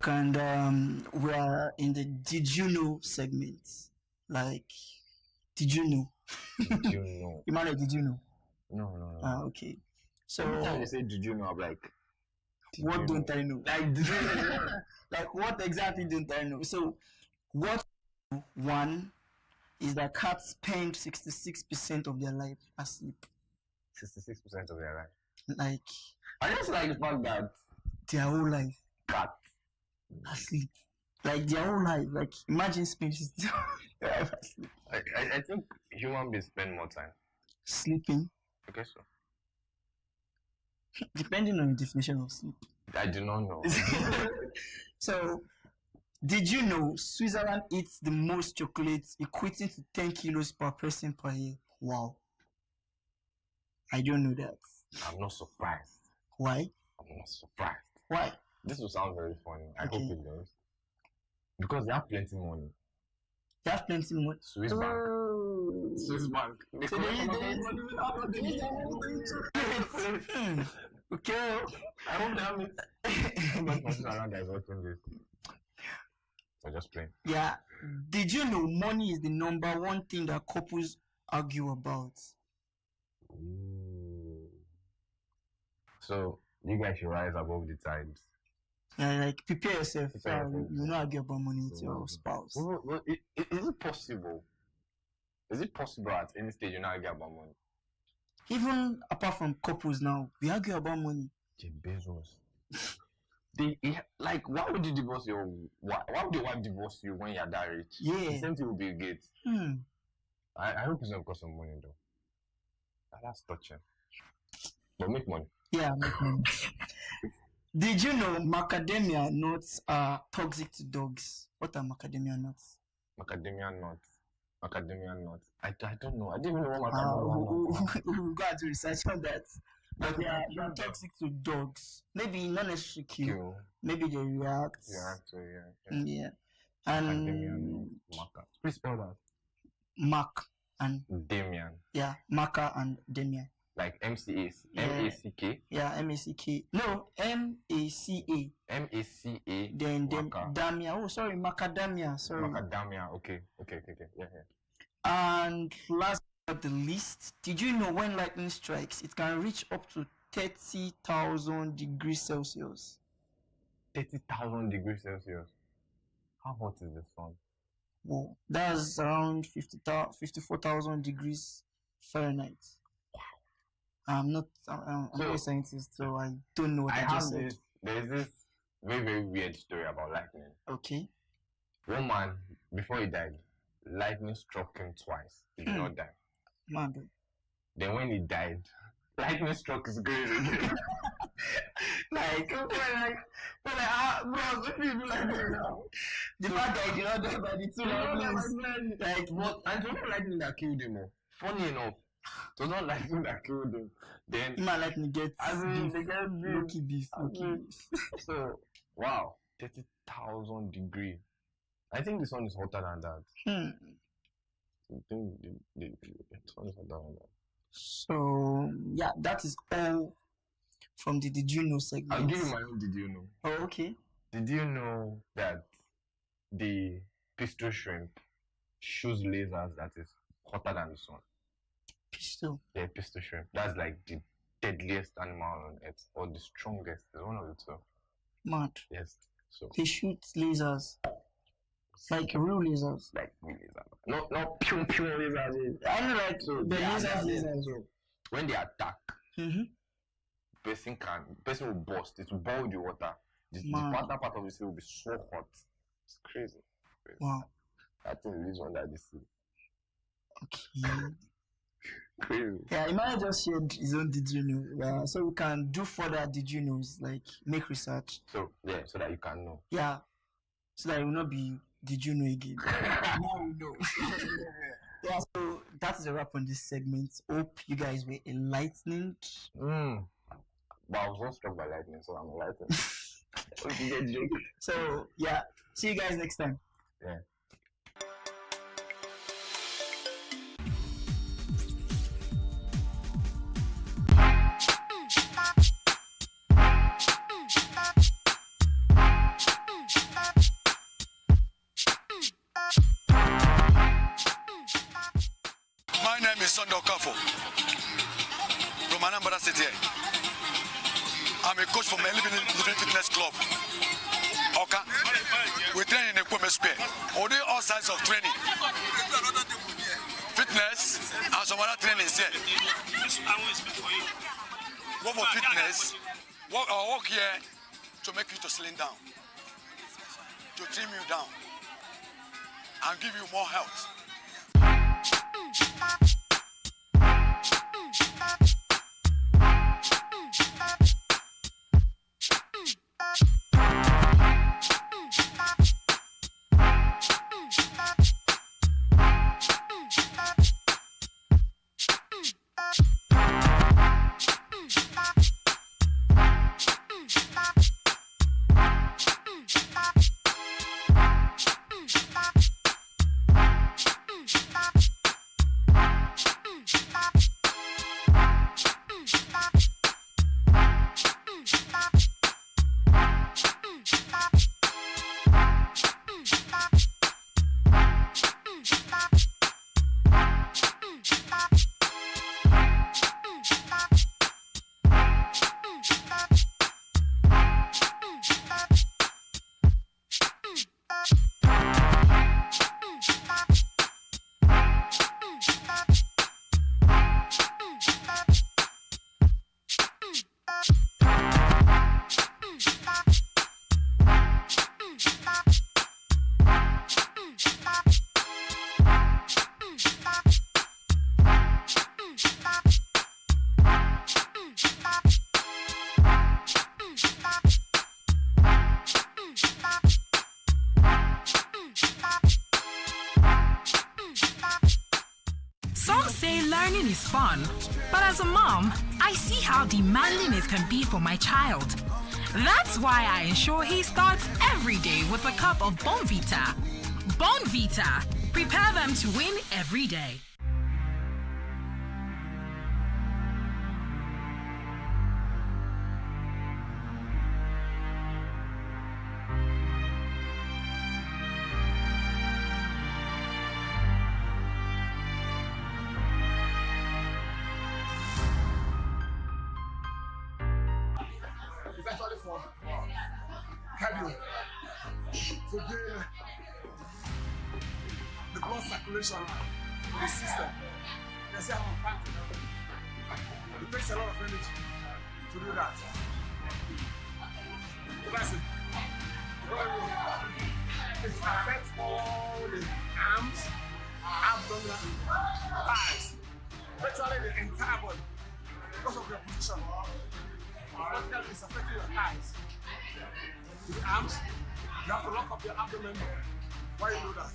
back, and we are in the Did You Know segment. Like, did you know? Did you know? Emmanuel, did you know? No. Okay. So every time you say did you know, I'm like, what don't I know? Like, did you know? Like, what exactly don't I know? So, what one is that cats spend 66% of their life asleep. 66% of their life. Like, I just like the fact that their whole life cat asleep. Like their whole life. Like, imagine spending their life asleep. I think human beings spend more time sleeping. I guess so. Depending on the definition of sleep. I do not know. So, did you know Switzerland eats the most chocolates, equating to 10 kilos per person per year? Wow. I don't know that. I'm not surprised. Why? I'm not surprised. Why? This will sound very funny. I Okay. hope it does. Because they have plenty money. They have plenty money. Swiss bank. Swiss bank. So okay. I hope they have it. But Switzerland is watching this. So just playing. Yeah. Did you know money is the number one thing that couples argue about? Ooh. So you guys should rise above the times. Yeah, like prepare yourself. You not argue about money with your spouse. Well, is it possible? Is it possible at any stage you not argue about money? Even apart from couples now, we argue about money. Jeff Bezos. Like, why would you divorce your wife? Why would your wife divorce you when you're that rich? Yeah. The same thing will be Gates. I hope it's not because of money though. That's touching. But make money. Yeah, make money. Did you know macadamia nuts are toxic to dogs? What are macadamia nuts? Macadamia nuts. I don't know. I didn't even know what macadamia nuts are. We'll go to research on that. But they are toxic to dogs. Maybe not necessarily kill. Maybe they react. Yeah. And Macadamia nuts. Maca. Please spell that. Mac and Damian. Yeah, Maca and Damian. Like MCA. M-A-C-K. Yeah, M-A-C-K. No, M-A-C-A. M-A-C-A. Then Damia. Oh, sorry, Macadamia. Sorry. Macadamia. Okay. Yeah. And last but not the least, did you know when lightning strikes, it can reach up to 30,000 degrees Celsius? 30,000 degrees Celsius. How hot is the sun? Well, that's around 54,000 degrees Fahrenheit. I'm not a scientist, so I don't know what I just said. There's this very, very weird story about lightning. Okay. One man, before he died, lightning struck him twice. He did not die. Man. Then when he died, lightning struck his grave again. Bro, what do you do like that now? The fact that he did not die by the two lightnings. Like, what? And it was not lightning that killed him. Funny enough, it was not lightning that killed him. Then he might lightning get Loki beef. So, wow, 30,000 degrees. I think the sun is hotter than that. I think the sun is hotter than that. So, yeah, that is all from the Did You Know segment. I'll give you my own Did You Know. Oh, okay. Did you know that the pistol shrimp shoots lasers that is hotter than the sun? Pistol? Yeah, pistol shrimp. That's like the deadliest animal on earth, or the strongest. It's one of the two. Mad. Yes. So they shoot lasers. Like real lasers. Like real lasers. Not pew lasers. I know, like so the lasers. When they attack, person will burst. It will boil the water. The water part of the sea will be so hot. It's crazy. Wow. I think lives under the sea. Okay. Crazy. Yeah, Emmanuel just shared his own Did You Know. Yeah, so we can do further Did You Knows, like make research. So yeah, so that you can know. Yeah. So that it will not be Did You Know again. Now we know. Yeah, so that is a wrap on this segment. Hope you guys were enlightened. But I was not struck by lightning, so I'm enlightened. So yeah, see you guys next time. Yeah. Sunday Okafo from Anambra City. I'm a coach from Living Fitness Club. Okay. We train in a Kwame Square. We do all sides of training. Fitness and some other training here. Go for fitness. Work here to make you to slim down. To trim you down. And give you more health. Some say learning is fun, but as a mom, I see how demanding it can be for my child. That's why I ensure he starts every day with a cup of Bonvita. Bonvita. Prepare them to win every day. Especially for cardio, to gain the blood circulation in the system. They say I'm panting. It takes a lot of energy to do that. So that's it. It affects all the arms, abdomen, thighs, virtually the entire body because of your position. Practically, it's affecting your thighs. With the arms, you have to lock up your abdomen while you do that.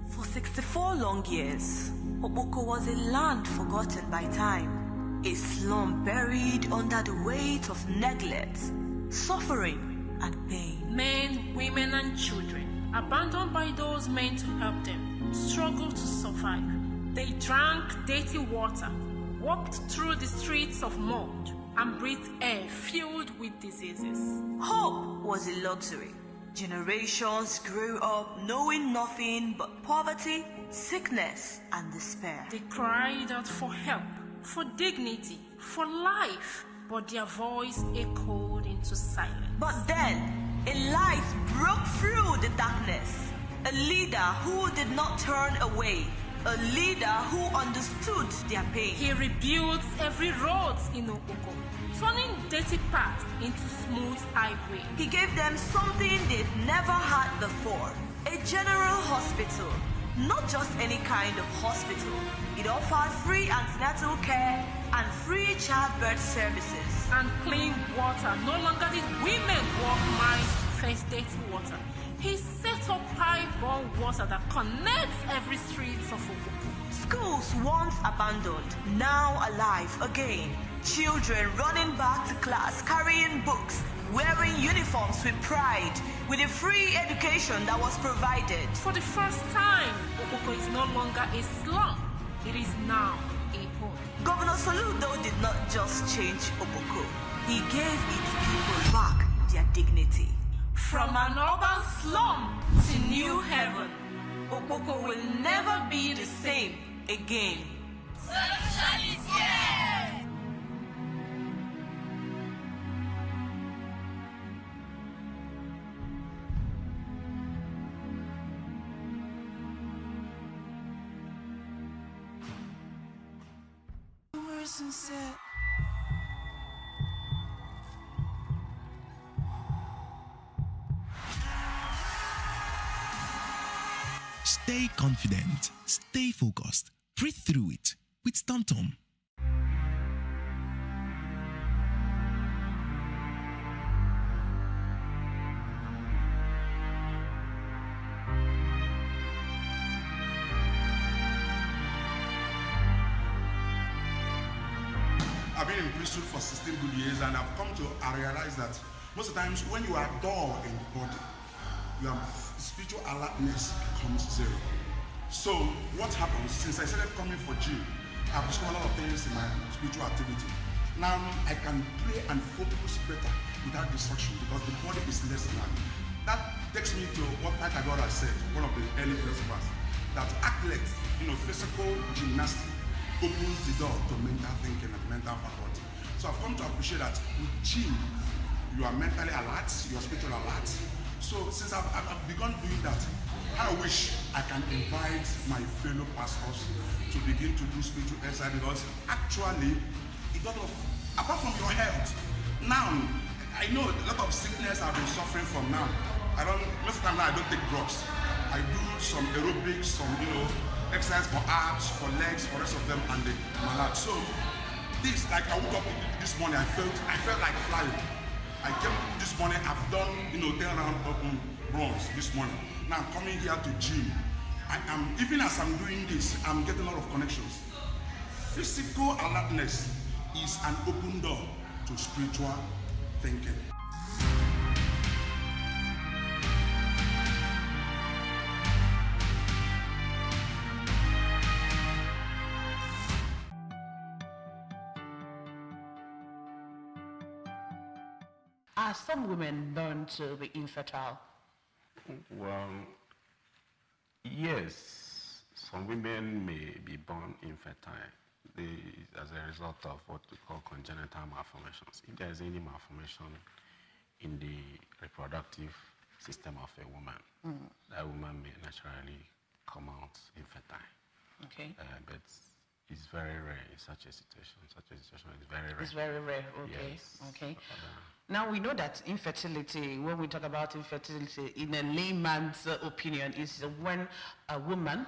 For 64 long years, Oboko was a land forgotten by time, a slum buried under the weight of neglect, suffering, and pain. Men, women, and children, abandoned by those meant to help them, struggled to survive. They drank dirty water, walked through the streets of mud, and breathed air filled with diseases. Hope was a luxury. Generations grew up knowing nothing but poverty, sickness, and despair. They cried out for help, for dignity, for life, but their voice echoed into silence. But then, a light broke through the darkness. A leader who did not turn away. A leader who understood their pain. He rebuilt every road in Oboko, turning dirty paths into smooth highway. He gave them something they'd never had before. A general hospital, Not just any kind of hospital. It offered free antenatal care and free childbirth services. And clean water. No longer did women walk miles to fetch dirty water. He set up pipe-borne water that connects every street of Obuku. Schools once abandoned, now alive again. Children running back to class, carrying books, wearing uniforms with pride, with a free education that was provided. For the first time, Obuku is no longer a slum. It is now a home. Governor Soludo did not just change Obuku. He gave its people back their dignity. From an urban slum to new heaven, Obuku will never be the same again. Solution is here! Stay confident, stay focused, breathe through it with TomTom. I've been in priesthood for 16 good years, and I've come to realize that most of the times when you are dull in the body, your spiritual alertness becomes zero. So what happens, since I started coming for gym, I've discovered a lot of things in my spiritual activity. Now I can pray and focus better without distraction because the body is less alive. That takes me to what Pythagoras said, one of the early philosophers, that athletes, physical gymnastics opens the door to mental thinking and mental faculty. So I've come to appreciate that with gym, you are mentally alert, you are spiritual alert. So since I've begun doing that, I wish I can invite my fellow pastors to begin to do spiritual exercise because actually, apart from your health, now, I know a lot of sickness I've been suffering from now. Most of the time now I don't take drugs. I do some aerobics, some, exercise for arms, for legs, for the rest of them, and the malad. So this, like I woke up this morning, I felt like flying. I came this morning, I've done, 10 round runs this morning. Now I'm coming here to gym. Even as I'm doing this, I'm getting a lot of connections. Physical alertness is an open door to spiritual thinking. Are some women known to be infertile? Well, yes, some women may be born infertile as a result of what we call congenital malformations. If there's any malformation in the reproductive system of a woman, that woman may naturally come out infertile. Okay. But it's very rare in such a situation. Such a situation is very rare. It's very rare, okay. Yes. Okay. Now we know that infertility, when we talk about infertility, in a layman's opinion, is when a woman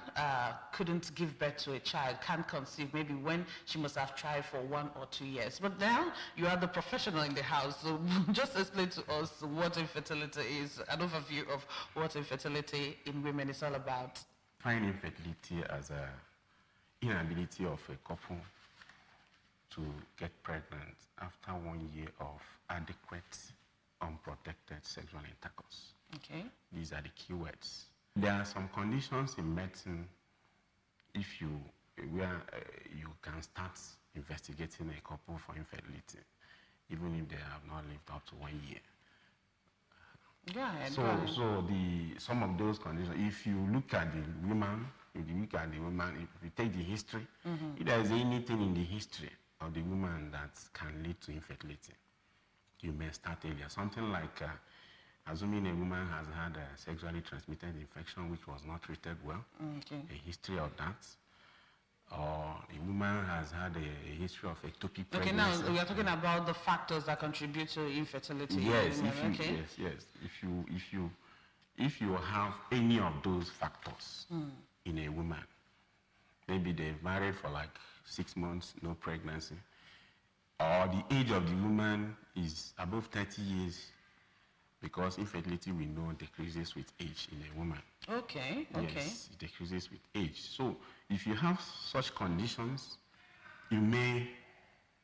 couldn't give birth to a child, can't conceive, maybe when she must have tried for 1 or 2 years. But now you are the professional in the house, so just explain to us what infertility is, an overview of what infertility in women is all about. Find infertility as an inability of a couple to get pregnant after 1 year of adequate, unprotected sexual intercourse. Okay. These are the key words. There are some conditions in medicine where you can start investigating a couple for infertility, even if they have not lived up to 1 year. Yeah, so some of those conditions, if you look at the woman, if you take the history, if there is anything in the history of the woman that can lead to infertility, you may start earlier. Something like assuming a woman has had a sexually transmitted infection which was not treated well, a history of that, or a woman has had a history of ectopic pregnancy. Okay, now we are talking about the factors that contribute to infertility. Yes, yes. If you have any of those factors, in a woman. Maybe they've married for like 6 months, no pregnancy, or the age of the woman is above 30 years, because infertility, we know, decreases with age in a woman. Okay, okay. Yes, it decreases with age. So if you have such conditions, you may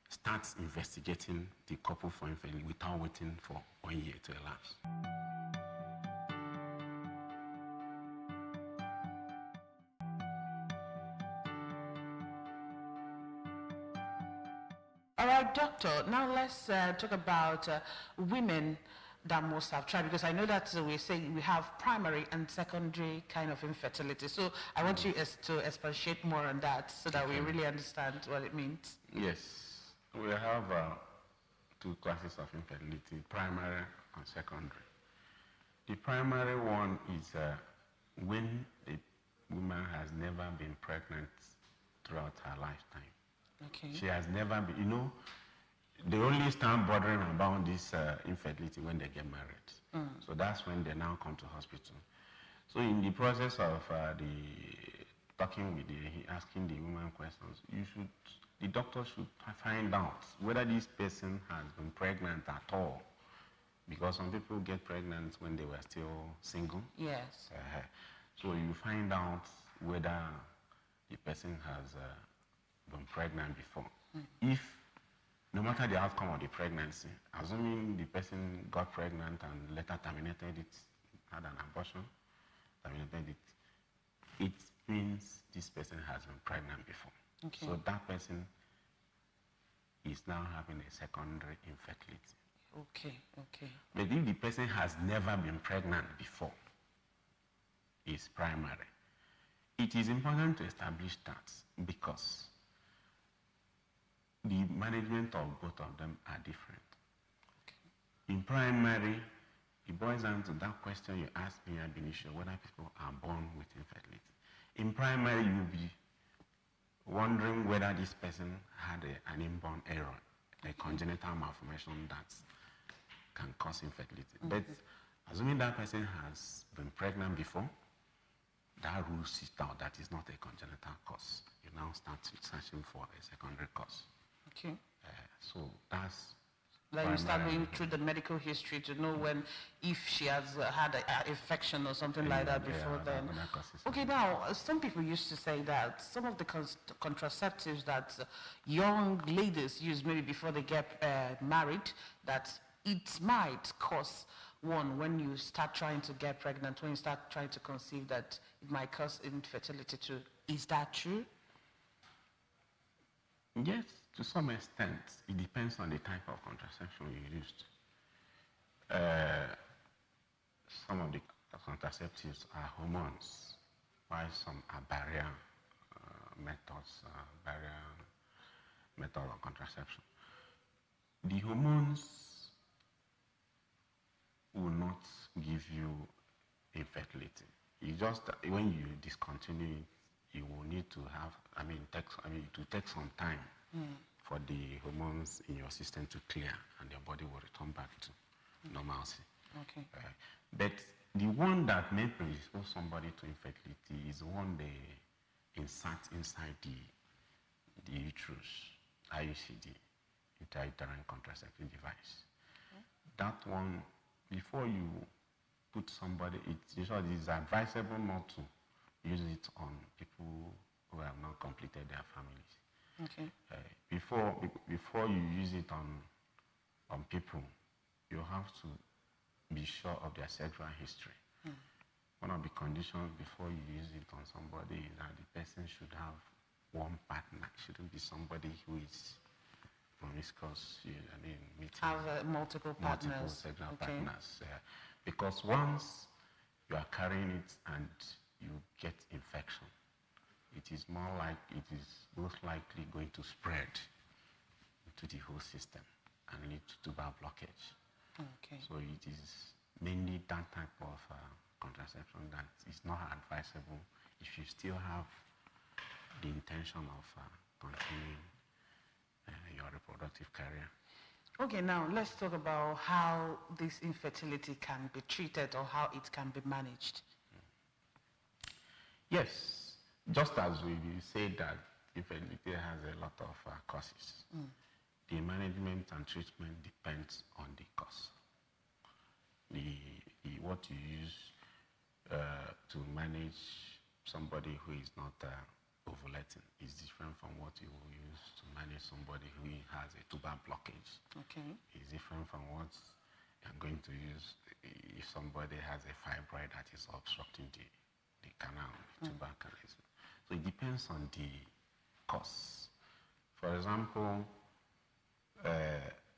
start investigating the couple for infertility without waiting for 1 year to elapse. All right, doctor, now let's talk about women that must have tried, because I know that we say we have primary and secondary kind of infertility. So I want you to expatiate more on that so that we really understand what it means. Yes, we have 2 classes of infertility, primary and secondary. The primary one is when the woman has never been pregnant throughout her lifetime. Okay. She has never been, you know, they only start bothering about this infertility when they get married. So that's when they now come to hospital. So in the process of talking with asking the woman questions, the doctor should find out whether this person has been pregnant at all. Because some people get pregnant when they were still single. Yes. So you find out whether the person has been pregnant before. If, no matter the outcome of the pregnancy, assuming the person got pregnant and later terminated it, had an abortion, terminated it, it means this person has been pregnant before. Okay. So that person is now having a secondary infertility. Okay, okay. But if the person has never been pregnant before, it's primary. It is important to establish that because the management of both of them are different. Okay. In primary, it boils down to that question you asked me at initial, whether people are born with infertility. In primary, you'll be wondering whether this person had an inborn error, a congenital malformation that can cause infertility. But assuming that person has been pregnant before, that rules it out. That is not a congenital cause. You now start searching for a secondary cause. Okay. So that's... Like you start going through the medical history to know when, if she has had an infection or something like that before then. Okay, now, some people used to say that some of the contraceptives that young ladies use maybe before they get married, that it might cause one, when you start trying to get pregnant, when you start trying to conceive, that it might cause infertility too. Is that true? Yes, to some extent. It depends on the type of contraception you used. Some of the contraceptives are hormones, while some are barrier methods, method of contraception. The hormones will not give you infertility. You just, when you discontinue it, you will need to have, it will take some time for the hormones in your system to clear and your body will return back to normalcy. Okay. But the one that may predispose somebody to infertility is the one they insert inside the uterus, IUCD, intrauterine contraceptive device. That one, before you put somebody, it's advisable not to use it on people who have not completed their families. Okay. Before you use it on people, you have to be sure of their sexual history. One of the conditions before you use it on somebody is that the person should have one partner. It shouldn't be somebody who is promiscuous. Have multiple partners. Multiple sexual partners. Because once you are carrying it and you get infection, it is most likely going to spread into the whole system and lead to tuber blockage. Okay. So it is mainly that type of contraception that is not advisable if you still have the intention of continuing your reproductive career. Okay, now let's talk about how this infertility can be treated or how it can be managed. Yes, just as we say that infertility has a lot of causes, the management and treatment depends on the cause. What you use to manage somebody who is not ovulating is different from what you will use to manage somebody who has a tubal blockage. Okay. It's different from what you're going to use if somebody has a fibroid that is obstructing the canal, tubal canal. So it depends on the cause. For example,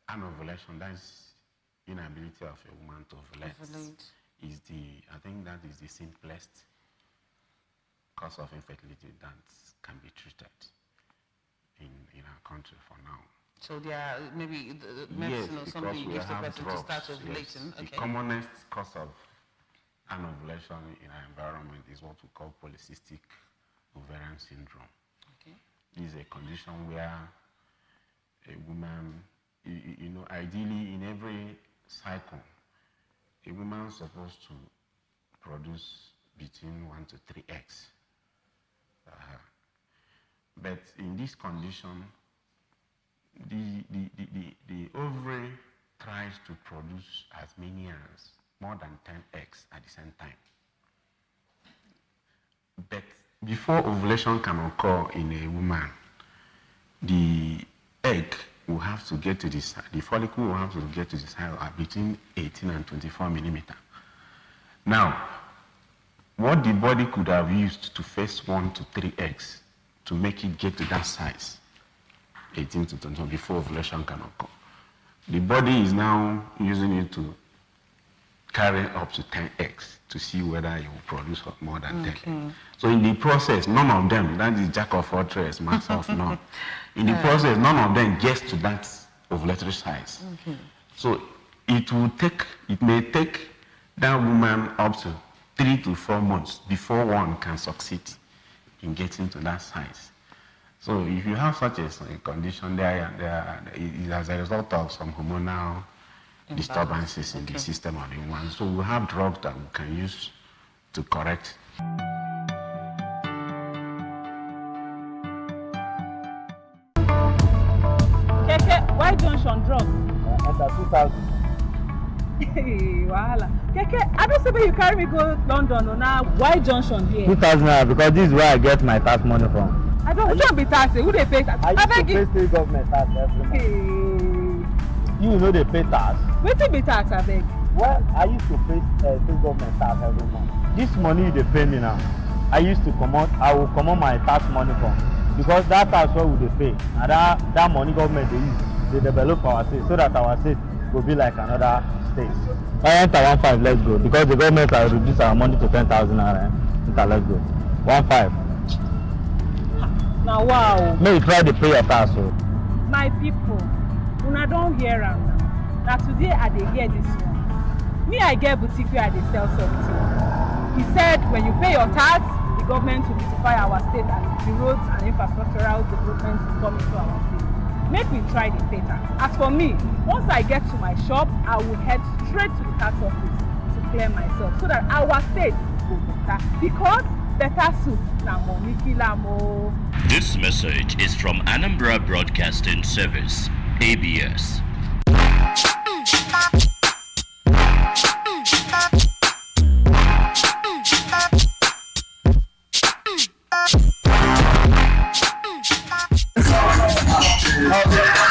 anovulation, that's inability of a woman to ovulate. I think that is the simplest cause of infertility that can be treated in our country for now. So there are maybe medicine or something gives the person to start ovulating. Yes. The commonest cause of anovulation in our environment is what we call polycystic ovarian syndrome. Okay. This is a condition where a woman, ideally in every cycle, a woman is supposed to produce between 1 to 3 eggs. But in this condition, the ovary tries to produce as many as more than 10 eggs at the same time. But before ovulation can occur in a woman, the egg will have to get to the follicle will have to get to the size between 18 and 24 millimeter. Now, what the body could have used to face 1 to 3 eggs to make it get to that size, 18 to 24, before ovulation can occur, the body is now using it to carry up to 10 eggs to see whether it will produce more than 10. So in the process, none of them, that is jack of all trades, master of none. In the process, none of them gets to that ovulatory size. So it may take that woman up to 3 to 4 months before one can succeed in getting to that size. So if you have such a condition, it is as a result of some hormonal disturbances in the system of the woman. So we have drugs that we can use to correct. Keke, why junction drop? Under 2,000. Wahala. Keke, I don't say you carry me go London or now. Why junction here? 2,000 naira because this is where I get my tax money from. I don't be taxing. Who they pay tax? I used to pay state government tax every month. You know they pay tax. Wetin be tax, I beg? Well, I used to pay state government tax every month. This money they pay me now, I will come out my tax money from. Because that tax what we pay, and that money government they use, they develop our state so that our state will be like another state. I enter 1.5, let's go. Because the government has reduced our money to 10,000 naira. Let's go. 1.5. Now wow. May you try to pay your tax. So. My people, una don't hear am now. Now today I dey hear this one. Me I get boutique where I dey sell something. He said when you pay your tax, the government will beautify our state and the roads and infrastructural development will come into our state. Make we try the pay tax. As for me, once I get to my shop, I will head straight to the tax office to clear myself so that our state will be better. Because better soup na money kill am o. This message is from Anambra Broadcasting Service, ABS.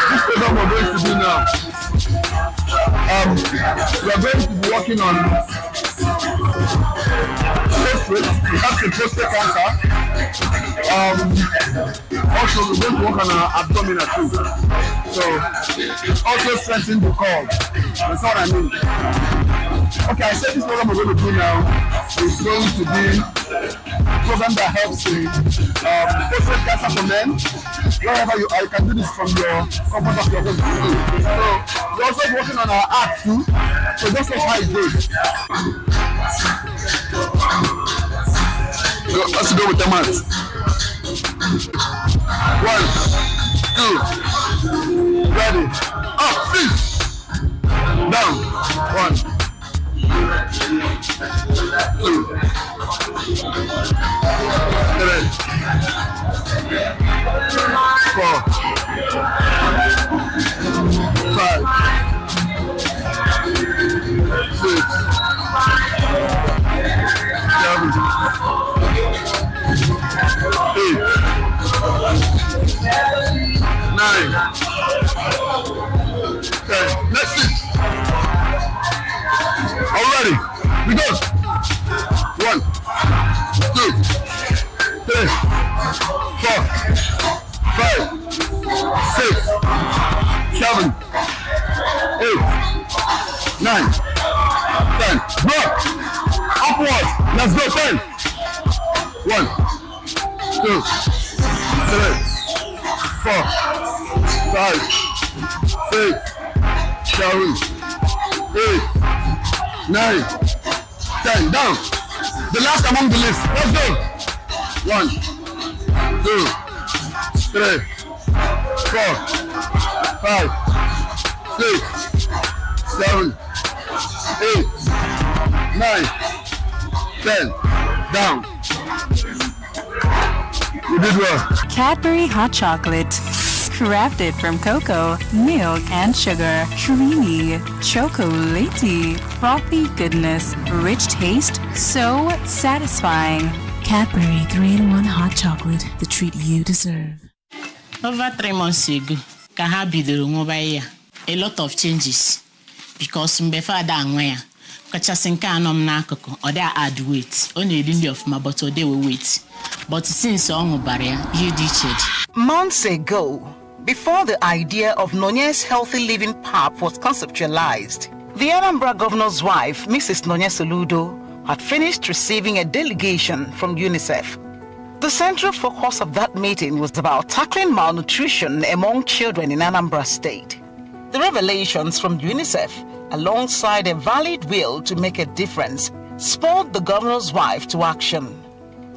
This program we're going to do now, we are going to be working on prostate. We have the prostate cancer. Also, we're going to work on our abdominal too. So, also strengthen the core. That's what I mean. Okay, I said this program we're going to do now is going to be a program that helps in prostate cancer for men. Wherever you are, you can do this from your comfort of your home. So, we're also working on our app too. So, just watch how it goes. Let's go with the mat. 1, 2, ready, up, 3, down, 1, 2, 3. Let's go, 10. 1, 2, 3, 4, 5, 6, 7, 8, 9, 10. Down. The last among the list. Let's go. 1, 2, 3, 4, 5, 6, 7, 8, 9, 10. Down. You did well. Cadbury hot chocolate. Crafted from cocoa, milk, and sugar. Creamy, chocolatey, frothy goodness, rich taste, so satisfying. Cadbury 3-in-1 hot chocolate, the treat you deserve. Over 3 months ago, Kaha bidoro ngobaya. A lot of changes because mbefa da anwea. Kachasinka anom n'akụkụ, ọ dey add weight. Ọ na-eri nri ọfụma but ọ dey weight. But since ọ ṅụbara ya, ihe dị iche dị. Months ago, before the idea of Nonye's Healthy Living PAP was conceptualized, the Anambra governor's wife, Mrs. Nonye Soludo, had finished receiving a delegation from UNICEF. The central focus of that meeting was about tackling malnutrition among children in Anambra State. The revelations from UNICEF, alongside a valid will to make a difference, spurred the governor's wife to action.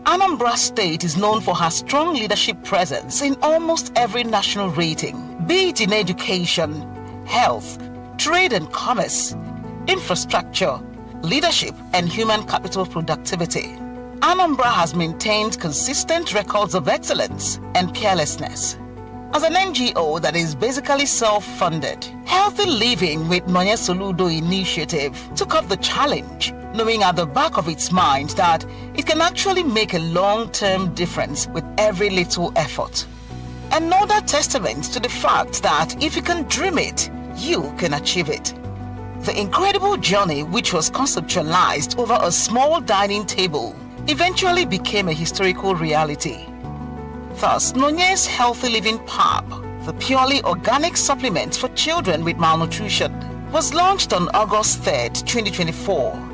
Anambra State is known for her strong leadership presence in almost every national rating, be it in education, health, trade and commerce, infrastructure, leadership, and human capital productivity. Anambra has maintained consistent records of excellence and peerlessness. As an NGO that is basically self-funded, Healthy Living with Nonye Soludo initiative took up the challenge, knowing at the back of its mind that it can actually make a long-term difference with every little effort. Another testament to the fact that if you can dream it, you can achieve it. The incredible journey, which was conceptualized over a small dining table, eventually became a historical reality. Thus, Nonye's Healthy Living PAP, the purely organic supplement for children with malnutrition, was launched on August 3rd, 2024.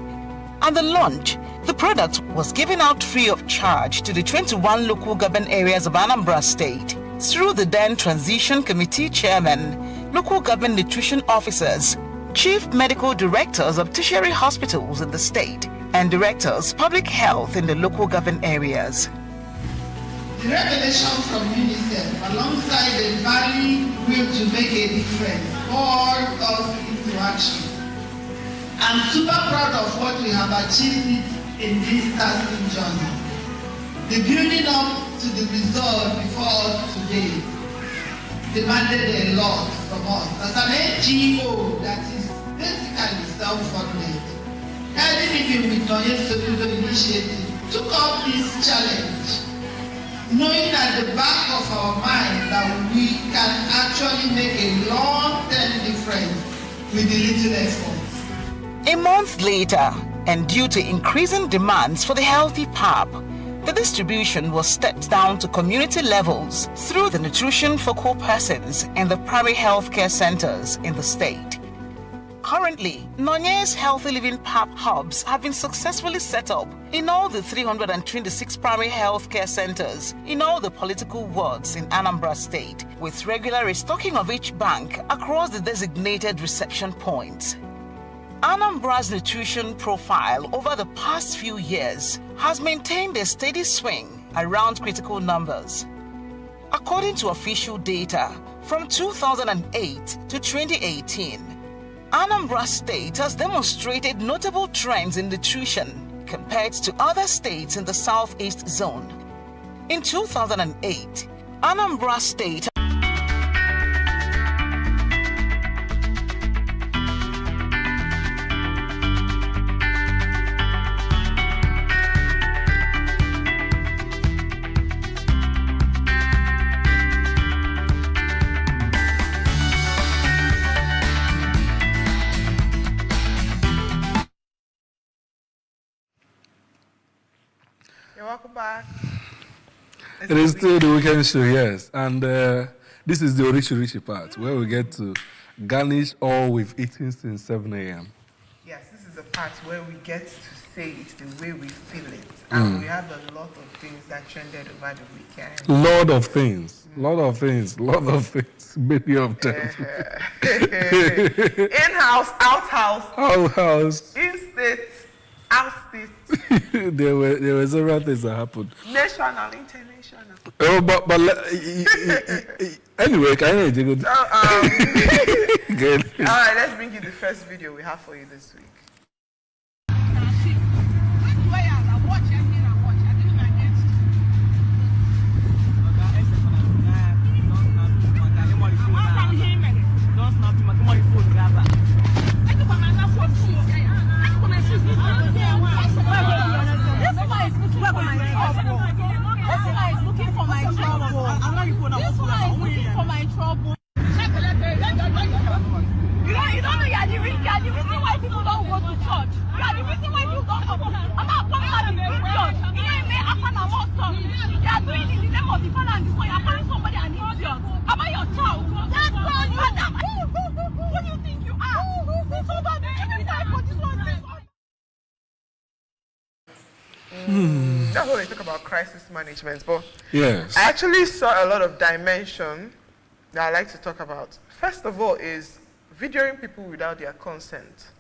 At the launch, the product was given out free of charge to the 21 local government areas of Anambra State through the then Transition Committee Chairman, local government nutrition officers, chief medical directors of tertiary hospitals in the state, and directors public health in the local government areas. The revelation from UNICEF, alongside the valid will to make a difference, poured us into action. I'm super proud of what we have achieved in this tasking journey. The building up to the result before us today demanded a lot from us. As an NGO that is basically self-funded, Healthy Living with Nonye Soludo initiative took up this challenge, knowing at the back of our mind that we can actually make a long-term difference with the little effort. A month later, and due to increasing demands for the healthy PAP, the distribution was stepped down to community levels through the nutrition focal persons in the primary healthcare centers in the state. Currently, Nonye's Healthy Living PAP hubs have been successfully set up in all the 326 primary healthcare centers in all the political wards in Anambra State, with regular restocking of each bank across the designated reception points. Anambra's nutrition profile over the past few years has maintained a steady swing around critical numbers. According to official data, from 2008 to 2018, Anambra State has demonstrated notable trends in nutrition compared to other states in the Southeast Zone. In 2008, Anambra State Welcome back. It is still the weekend show, yes. And this is the Orishi part, where we get to garnish all we've eaten since 7 a.m. Yes, this is a part where we get to say it the way we feel it. And we have a lot of things that trended over the weekend. Lot of things. Many of them. In-house, out-house. Out-house. In-state, out-state. there were several things that happened. National, international. Oh, but anyway, can I go? All right, let's bring you the first video we have for you this week. You don't know you're the reason why people don't go to church. You are the reason why people don't go. I'm not coming out in the church. You are doing it in the name of the Father and the Son. You're calling somebody an idiot. Am I your child? That's all you are. Who do you think you are? Somebody, every time for this one thing. That's what they talk about crisis management. But yes, I actually saw a lot of dimension that I like to talk about. First of all is videoing people without their consent.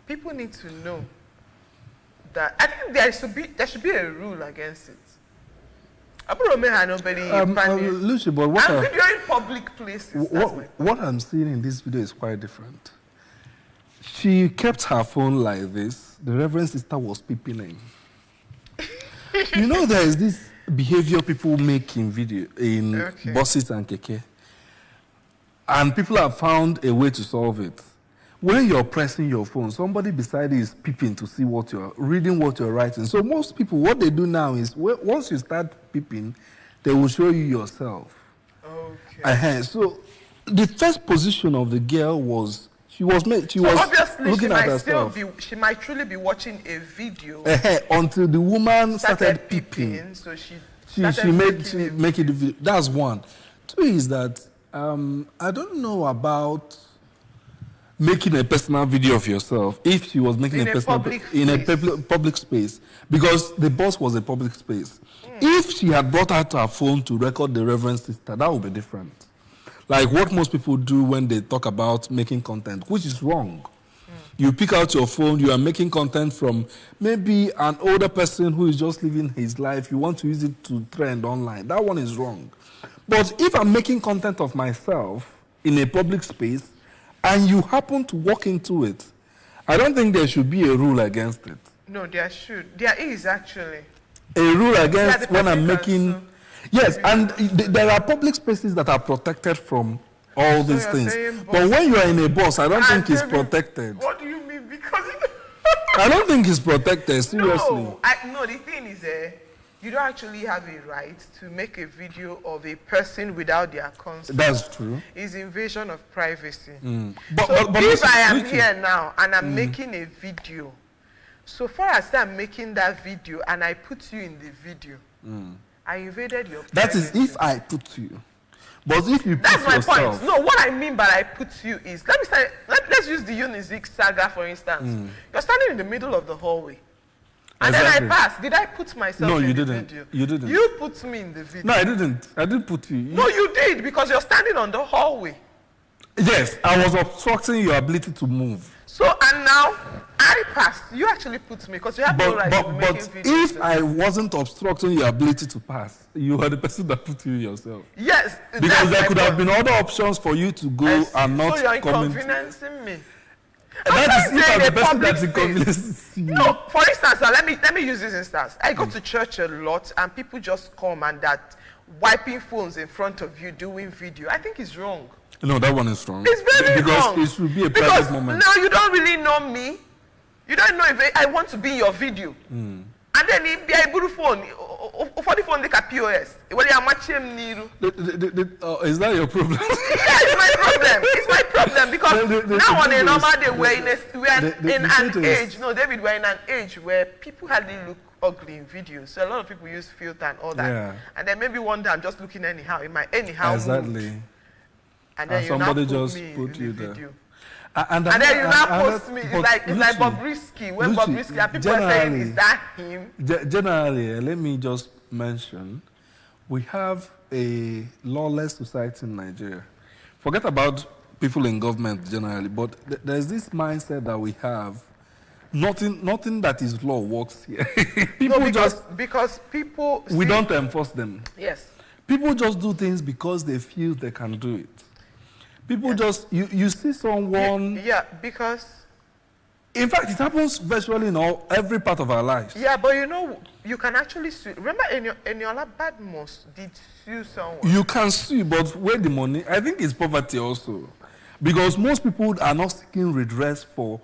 People need to know that I think there should be a rule against it. Lucy, but what I'm videoing public places. What I'm seeing in this video is quite different. She kept her phone like this. The Reverend Sister was peeping in. You know, there is this behavior people make in video in buses and keke. And people have found a way to solve it. When you're pressing your phone, somebody beside you is peeping to see what you're reading, what you're writing. So most people, what they do now is, once you start peeping, they will show you yourself. Okay. So the first position of the girl was, she was looking at herself. She might truly be watching a video. Until the woman started peeping. So she make it a video. That's one. Two is that I don't know about making a personal video of yourself if she was making a public space, because the bus was a public space. If she had brought out her phone to record the Reverend Sister, that would be different. Like what most people do when they talk about making content, which is wrong. You pick out your phone, you are making content from maybe an older person who is just living his life. You want to use it to trend online. That one is wrong. But if I'm making content of myself in a public space and you happen to walk into it, I don't think there should be a rule against it. No, there should. There is actually. A rule against when I'm making... Yes, and there are public spaces that are protected from all these things. But when you are in a bus, I don't think it's protected. What do you mean? Because I don't think it's protected, seriously. No, the thing is, you don't actually have a right to make a video of a person without their consent. That's true. It's invasion of privacy. But if I am here now and I'm making a video, so far as I'm making that video and I put you in the video, I invaded your privacy. That is if I put you. But if you put yourself... That's my point. No, what I mean by I put you is, let's use the Unizik saga for instance. You're standing in the middle of the hallway. And then I passed. Did I put myself in the video? You didn't. You put me in the video. No, I didn't. I didn't put you. No, you did, because you're standing on the hallway. Yes, I was obstructing your ability to move. So, and now, I passed. You actually put me, because you have no right to make videos. But if I wasn't obstructing your ability to pass, you were the person that put you yourself. Yes. Because there could have been other options for you to go and not so you're inconveniencing me. That is if I'm the person that's inconveniencing you. No, for instance, let me use this instance. I go to church a lot and people just come and that wiping phones in front of you doing video. I think it's wrong. No, that one is wrong. It's very wrong. Because it should be a private moment. Now you don't really know me. You don't know if I want to be in your video. And then if be able to phone, for the phone, they can POS. Is that your problem? Yeah, it's my problem. It's my problem because now on a normal day we're in an age. No, David, we're in an age where people hardly look ugly in videos. So a lot of people use filter and all that. Yeah. And then maybe one day I'm just looking anyhow in my anyhow. Exactly. Mood. And then somebody you now just put you there. Video. And then you now post me. It's like Bobrisky. When Bobrisky, and people are saying, is that him? Generally, let me just mention, we have a lawless society in Nigeria. Forget about people in government generally, but there's this mindset that we have. Nothing that is law works here. because people we don't enforce them. Yes. People just do things because they feel they can do it. People just you see someone. Because. In fact, it happens virtually in every part of our lives. Yeah, but you can actually sue. Remember, Eniola Badmus did sue someone. You can sue, but where the money? I think it's poverty also, because most people are not seeking redress for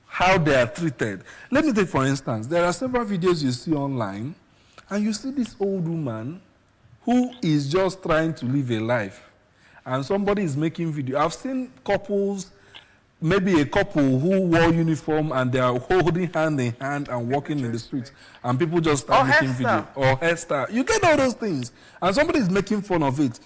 how they are treated. Let me take, for instance, there are several videos you see online, and you see this old woman who is just trying to live a life, and somebody is making video. I've seen couples, maybe a couple who wore uniform and they are holding hand in hand and walking in the streets, and people just start making video. Or hairstyle. You get all those things, and somebody is making fun of it.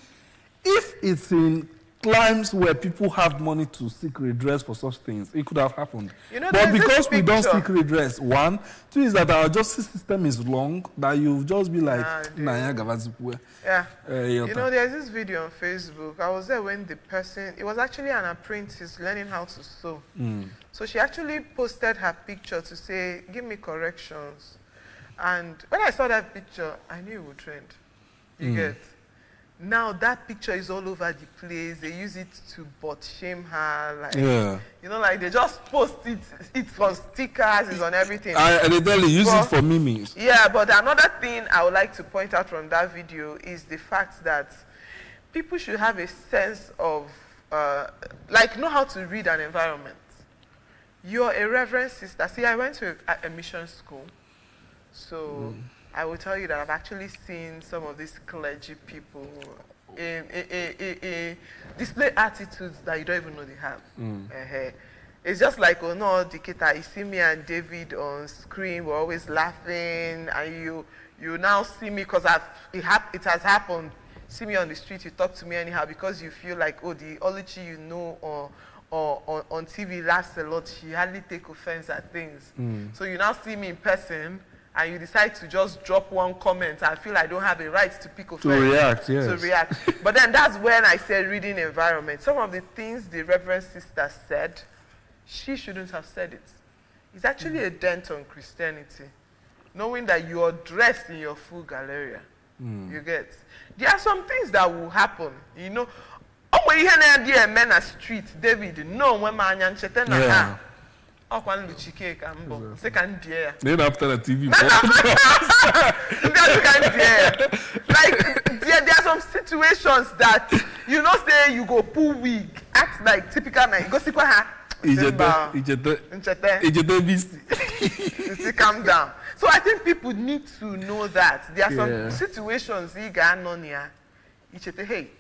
If it's in climes where people have money to seek redress for such things, it could have happened. But because we don't seek redress, one, two is that our justice system is long, that you just be like, yeah. There's this video on Facebook. I was there when the person, it was actually an apprentice learning how to sew. So she actually posted her picture to say, give me corrections. And when I saw that picture, I knew it would trend. You get? Now that picture is all over the place. They use it to butt shame her, like they just post it. It's on stickers, it's on everything. And they tell you use it for memes. Yeah, but another thing I would like to point out from that video is the fact that people should have a sense of, know how to read an environment. You're a reverend sister. See, I went to a mission school, so. I will tell you that I've actually seen some of these clergy people display attitudes that you don't even know they have. It's just like, oh no, Dikita, you see me and David on screen, we're always laughing, and you now see me because it has happened. See me on the street, you talk to me anyhow because you feel like, oh, the Oluchi you know or on TV laughs a lot, she hardly take offense at things. So you now see me in person, and you decide to just drop one comment, I feel I don't have a right to pick offense. To react, yes. To react. But then that's when I said reading environment. Some of the things the Reverend Sister said, she shouldn't have said it. It's actually a dent on Christianity. Knowing that you are dressed in your full Galleria. You get? There are some things that will happen, Oh, when you hear a man on street, David, no, when man and chetena. Oh, one Luchike Cambo. Second year. Then after the TV. Like, there are some situations that say you go pull wig, act like typical man. You go see what calm down. So I think people need to know that there are some situations you got on here. Hey.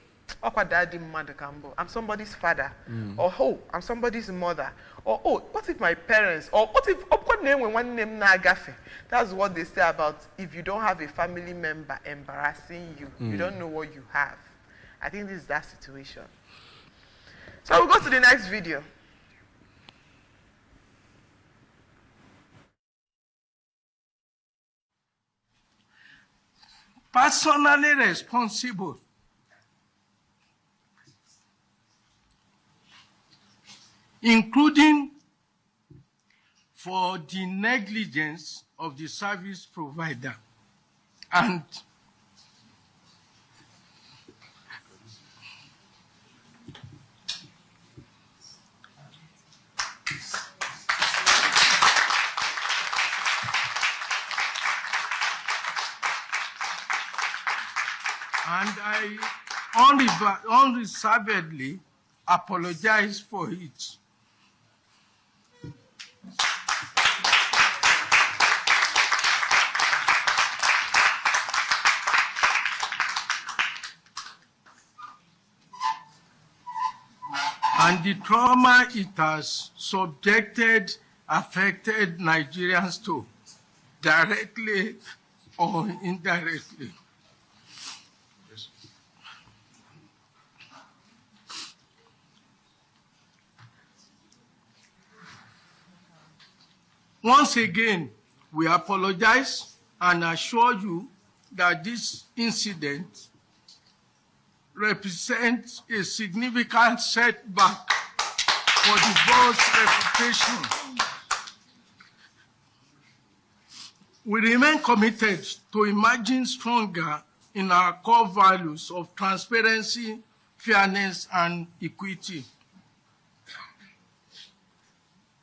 I'm somebody's father, or oh, I'm somebody's mother, or oh, what if my parents, or what if one name na gafe? That's what they say about if you don't have a family member embarrassing you, you don't know what you have. I think this is that situation. So we'll go to the next video. Personally responsible. Including for the negligence of the service provider and I unreservedly apologize for it. And the trauma it has affected Nigerians to, directly or indirectly. Once again, we apologize and assure you that this incident represents a significant setback for the board's reputation. We remain committed to emerging stronger in our core values of transparency, fairness, and equity.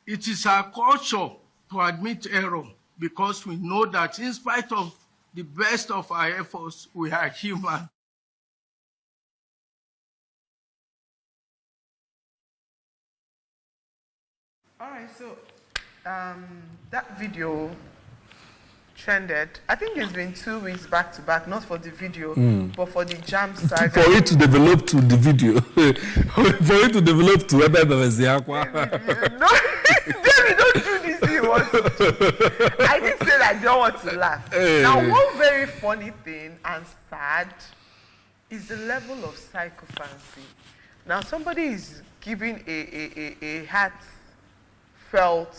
It is our culture to admit error because we know that in spite of the best of our efforts, we are human. All right, so that video trended. I think it's been 2 weeks back to back, not for the video, but for the jam saga. For it to develop to the video. For it to develop to David, no, David, don't do this. He wants to. I didn't say that I don't want to laugh. Hey. Now, one very funny thing and sad is the level of psychophancy. Now, somebody is giving a heartfelt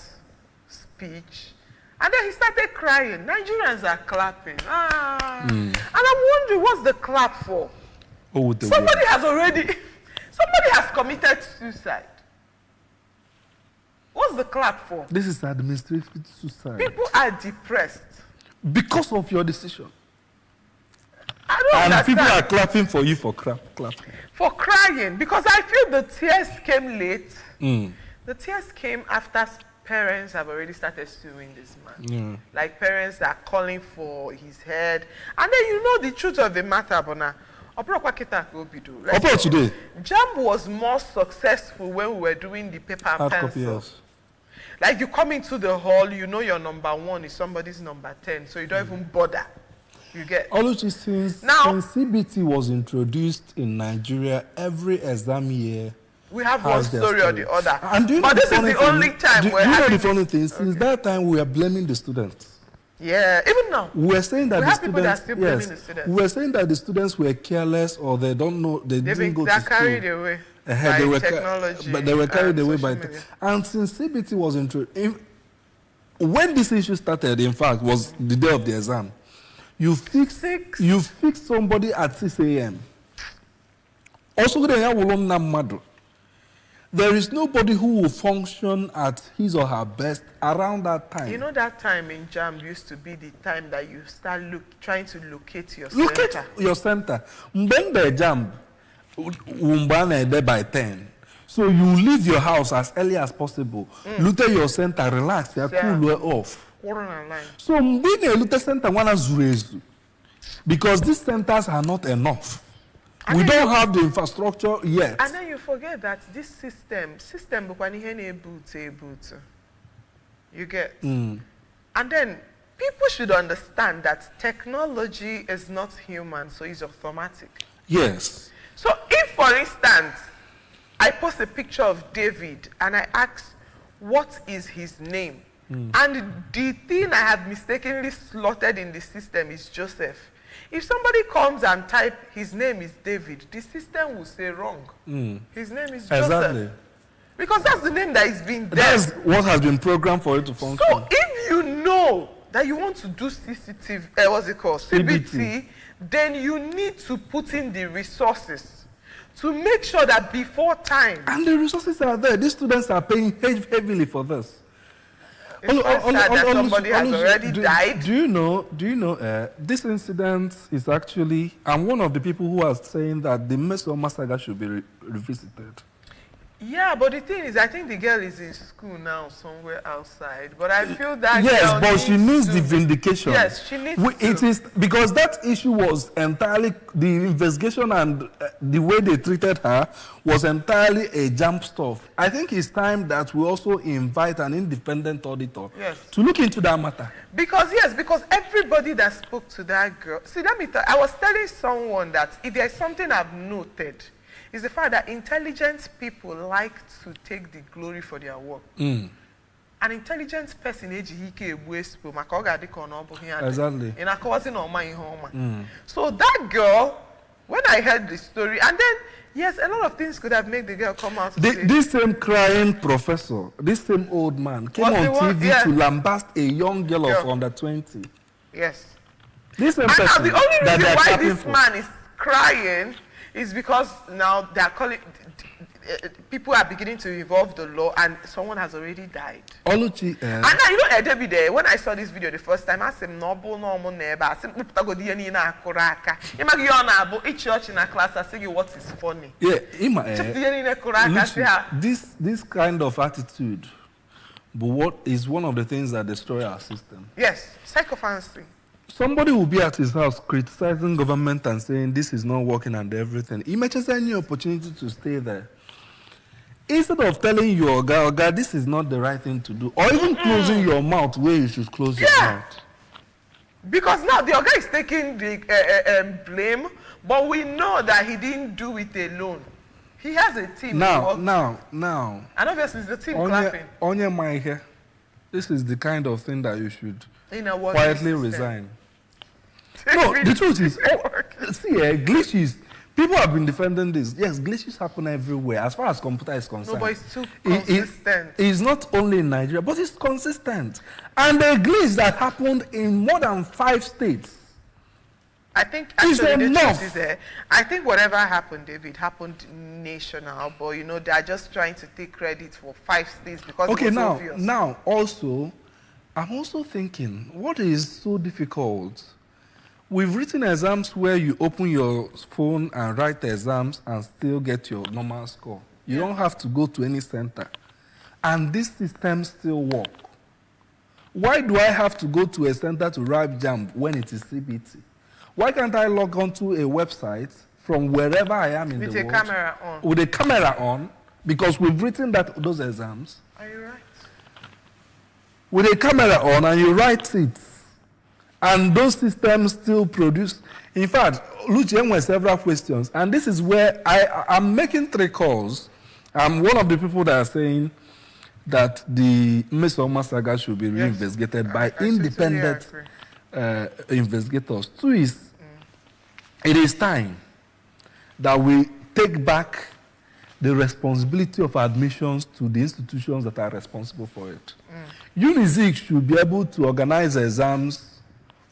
speech, and then he started crying. Nigerians are clapping. And I'm wondering, what's the clap for? Somebody has committed suicide. What's the clap for? This is administrative suicide. People are depressed. Because of your decision. I don't and understand. People are clapping for you for clapping. For crying. Because I feel the tears came late. The tears came after parents have already started suing this man. Like parents are calling for his head. And then you know the truth of the matter, Bona. Like, today. JAMB was more successful when we were doing the paper and pencil. Like you come into the hall, you know your number 1 is somebody's number 10, so you don't even bother. You get. Oluchi, since CBT was introduced in Nigeria, every exam year we have one story or the other. And do you know this is the only time do you know the funny thing? Since that time, we are blaming the students. Yeah, even now. We are saying that we the have people that are students, still blaming the students. we are saying that the students were careless or they don't know, they didn't go to school. They're carried away by technology. But they were carried away by media. And since CBT was introduced, when this issue started, in fact, was the day of the exam. You fix somebody at 6 a.m. Also, there is nobody who will function at his or her best around that time. You know that time in JAMB used to be the time that you start trying to locate your Locate center. your center. When the JAMB, there by 10. So you leave your house as early as possible. Look at your center, relax, you're cool off. So when you look at center, because these centers are not enough. We don't have the infrastructure yet. And then you forget that this system, you get. And then people should understand that technology is not human, so it's automatic. Yes. So if, for instance, I post a picture of David and I ask, what is his name? And the thing I have mistakenly slotted in the system is Joseph. If somebody comes and type his name is David, the system will say wrong. His name is Joseph. Exactly. Because that's the name that is being there. That's what has been programmed for it to function. So if you know that you want to do CCTV, what's it called? CBT, then you need to put in the resources to make sure that before time. And the resources are there. These students are paying heavily for this. It's sad that somebody has already died. Do you know, this incident is actually, I'm one of the people who are saying that the Mesoma saga should be revisited. Yeah, but the thing is, I think the girl is in school now, somewhere outside. But I feel that yes, but she needs the vindication. Yes, she needs It is because that issue was entirely the investigation and the way they treated her was entirely a jump stuff. I think it's time that we also invite an independent auditor to look into that matter. Because everybody that spoke to that girl, see, let me tell you, I was telling someone that if there's something I've noted, is the fact that intelligent people like to take the glory for their work. An intelligent person exactly. Mm. So that girl when I heard the story, and then, yes, a lot of things could have made the girl come out. This same crying professor, this same old man, came on TV to lambast a young girl of under 20. Yes. This same and person now the only reason why this for. man is crying is because now they are calling, people are beginning to evolve the law, and someone has already died. Oluchi, and now, you know, David, when I saw this video the first time, I said, "Noble, normal, never." I said, each church in a class, I say, what is funny? Yeah, this kind of attitude, but what is one of the things that destroy our system? Yes, psychophancy. Somebody will be at his house criticizing government and saying this is not working and everything. He may just any opportunity to stay there. Instead of telling your guy, this is not the right thing to do, or even closing your mouth where you should close your mouth. Because now the guy is taking the blame, but we know that he didn't do it alone. He has a team. Now. And obviously it's the team clapping. On my hair, this is the kind of thing that you should quietly resign. No, the truth is, glitches. People have been defending this. Yes, glitches happen everywhere as far as computer is concerned. No, but it's too consistent. It's not only in Nigeria, but it's consistent. And the glitch that happened in more than 5 states. I think actually the truth is there. I think whatever happened, David, happened national, but you know, they're just trying to take credit for 5 states because it was obvious. Now, also, I'm also thinking, what is so difficult? We've written exams where you open your phone and write the exams and still get your normal score. You don't have to go to any center. And this system still work. Why do I have to go to a center to write JAMB when it is CBT? Why can't I log onto a website from wherever I am in the world? With a camera on. With a camera on, because we've written those exams. Are you right? With a camera on and you write it. And those systems still produce. In fact, Lucian has several questions. And this is where I'm making 3 calls. I'm one of the people that are saying that the Mesoma saga should be reinvestigated by independent investigators. 2 is, it is time that we take back the responsibility of admissions to the institutions that are responsible for it. UNIZIC should be able to organize exams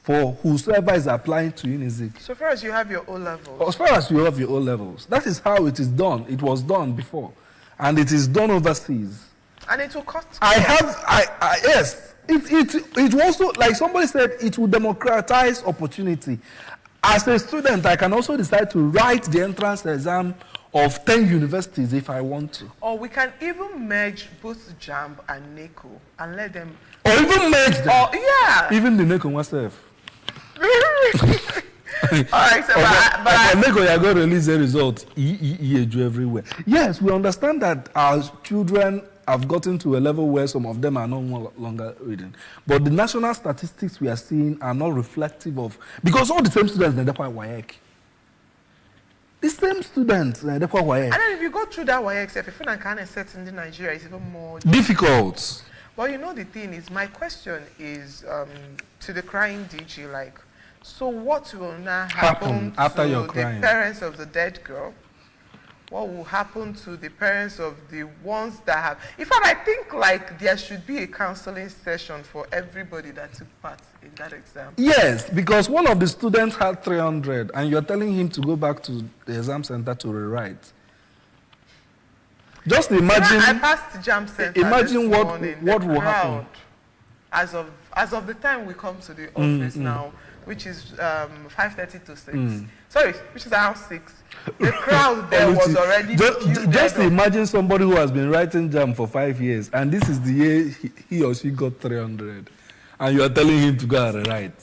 for whosoever is applying to UNIZIC. So far as you have your O-levels. As far as you have your O-levels. That is how it is done. It was done before. And it is done overseas. And it will cost. Yes. It also, like somebody said, it will democratize opportunity. As a student, I can also decide to write the entrance exam of 10 universities if I want to. Or we can even merge both JAMB and NECO and let them... Or even merge them. Even the NECO myself. All right, so but NECO, you are going to release the result everywhere. Yes, we understand that our children have gotten to a level where some of them are no longer reading. But the national statistics we are seeing are not reflective of... Because all the same students, they're quite WAEC. The same students, they're quite WAEC. And then if you go through that WAEC, if you feel like kind of set in Nigeria, it's even more... difficult. Well, you know, the thing is, my question is to the crying DG, like, so what will now happen after to the parents of the dead girl? What will happen to the parents of the ones that have... In fact, I think, like, there should be a counseling session for everybody that took part in that exam. Yes, because one of the students had 300, and you're telling him to go back to the exam center to rewrite. Just imagine. I passed JAMB Center. Imagine what will happen. As of the time we come to the office now, which is 5:30 to 6. Sorry, which is around 6. The crowd there was already. Just imagine somebody who has been writing JAMB for 5 years, and this is the year he or she got 300, and you are telling him to go and write.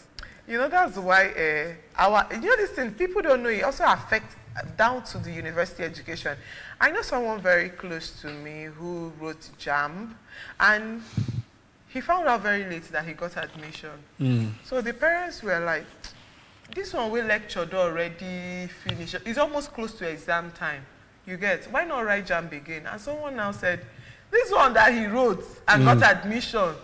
You know, that's why this thing, people don't know, it also affects down to the university education. I know someone very close to me who wrote JAMB, and he found out very late that he got admission. So the parents were like, this one we lectured already finished. It's almost close to exam time. You get, why not write JAMB again? And someone now said, this one that he wrote and got admission,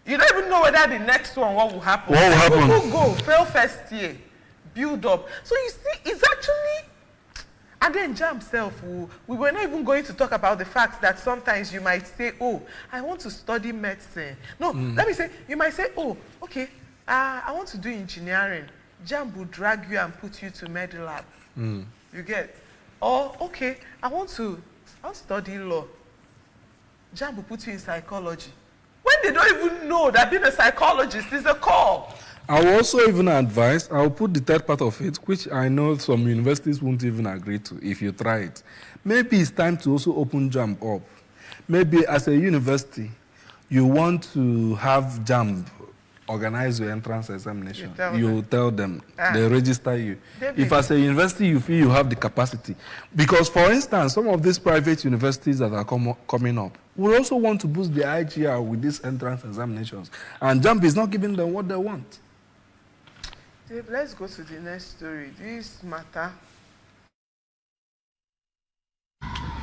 you don't even know whether the next one, what will happen. What will happen? People go, fail first year, build up. So you see, it's actually, and then JAMB self, we were not even going to talk about the fact that sometimes you might say, oh, I want to study medicine. No, let me say, you might say, oh, okay, I want to do engineering. JAMB will drag you and put you to med lab. You get? Or, okay, I want to study law. JAMB will put you in psychology. When they don't even know that being a psychologist is a call. I will also even advise, I will put the third part of it, which I know some universities won't even agree to if you try it. Maybe it's time to also open JAMB up. Maybe as a university, you want to have JAMB organize your entrance examination. You tell them, they register you. If as a university you feel you have the capacity, because for instance, some of these private universities that are coming up will also want to boost the IGR with these entrance examinations, and JAMB is not giving them what they want. Dave, let's go to the next story. This matter.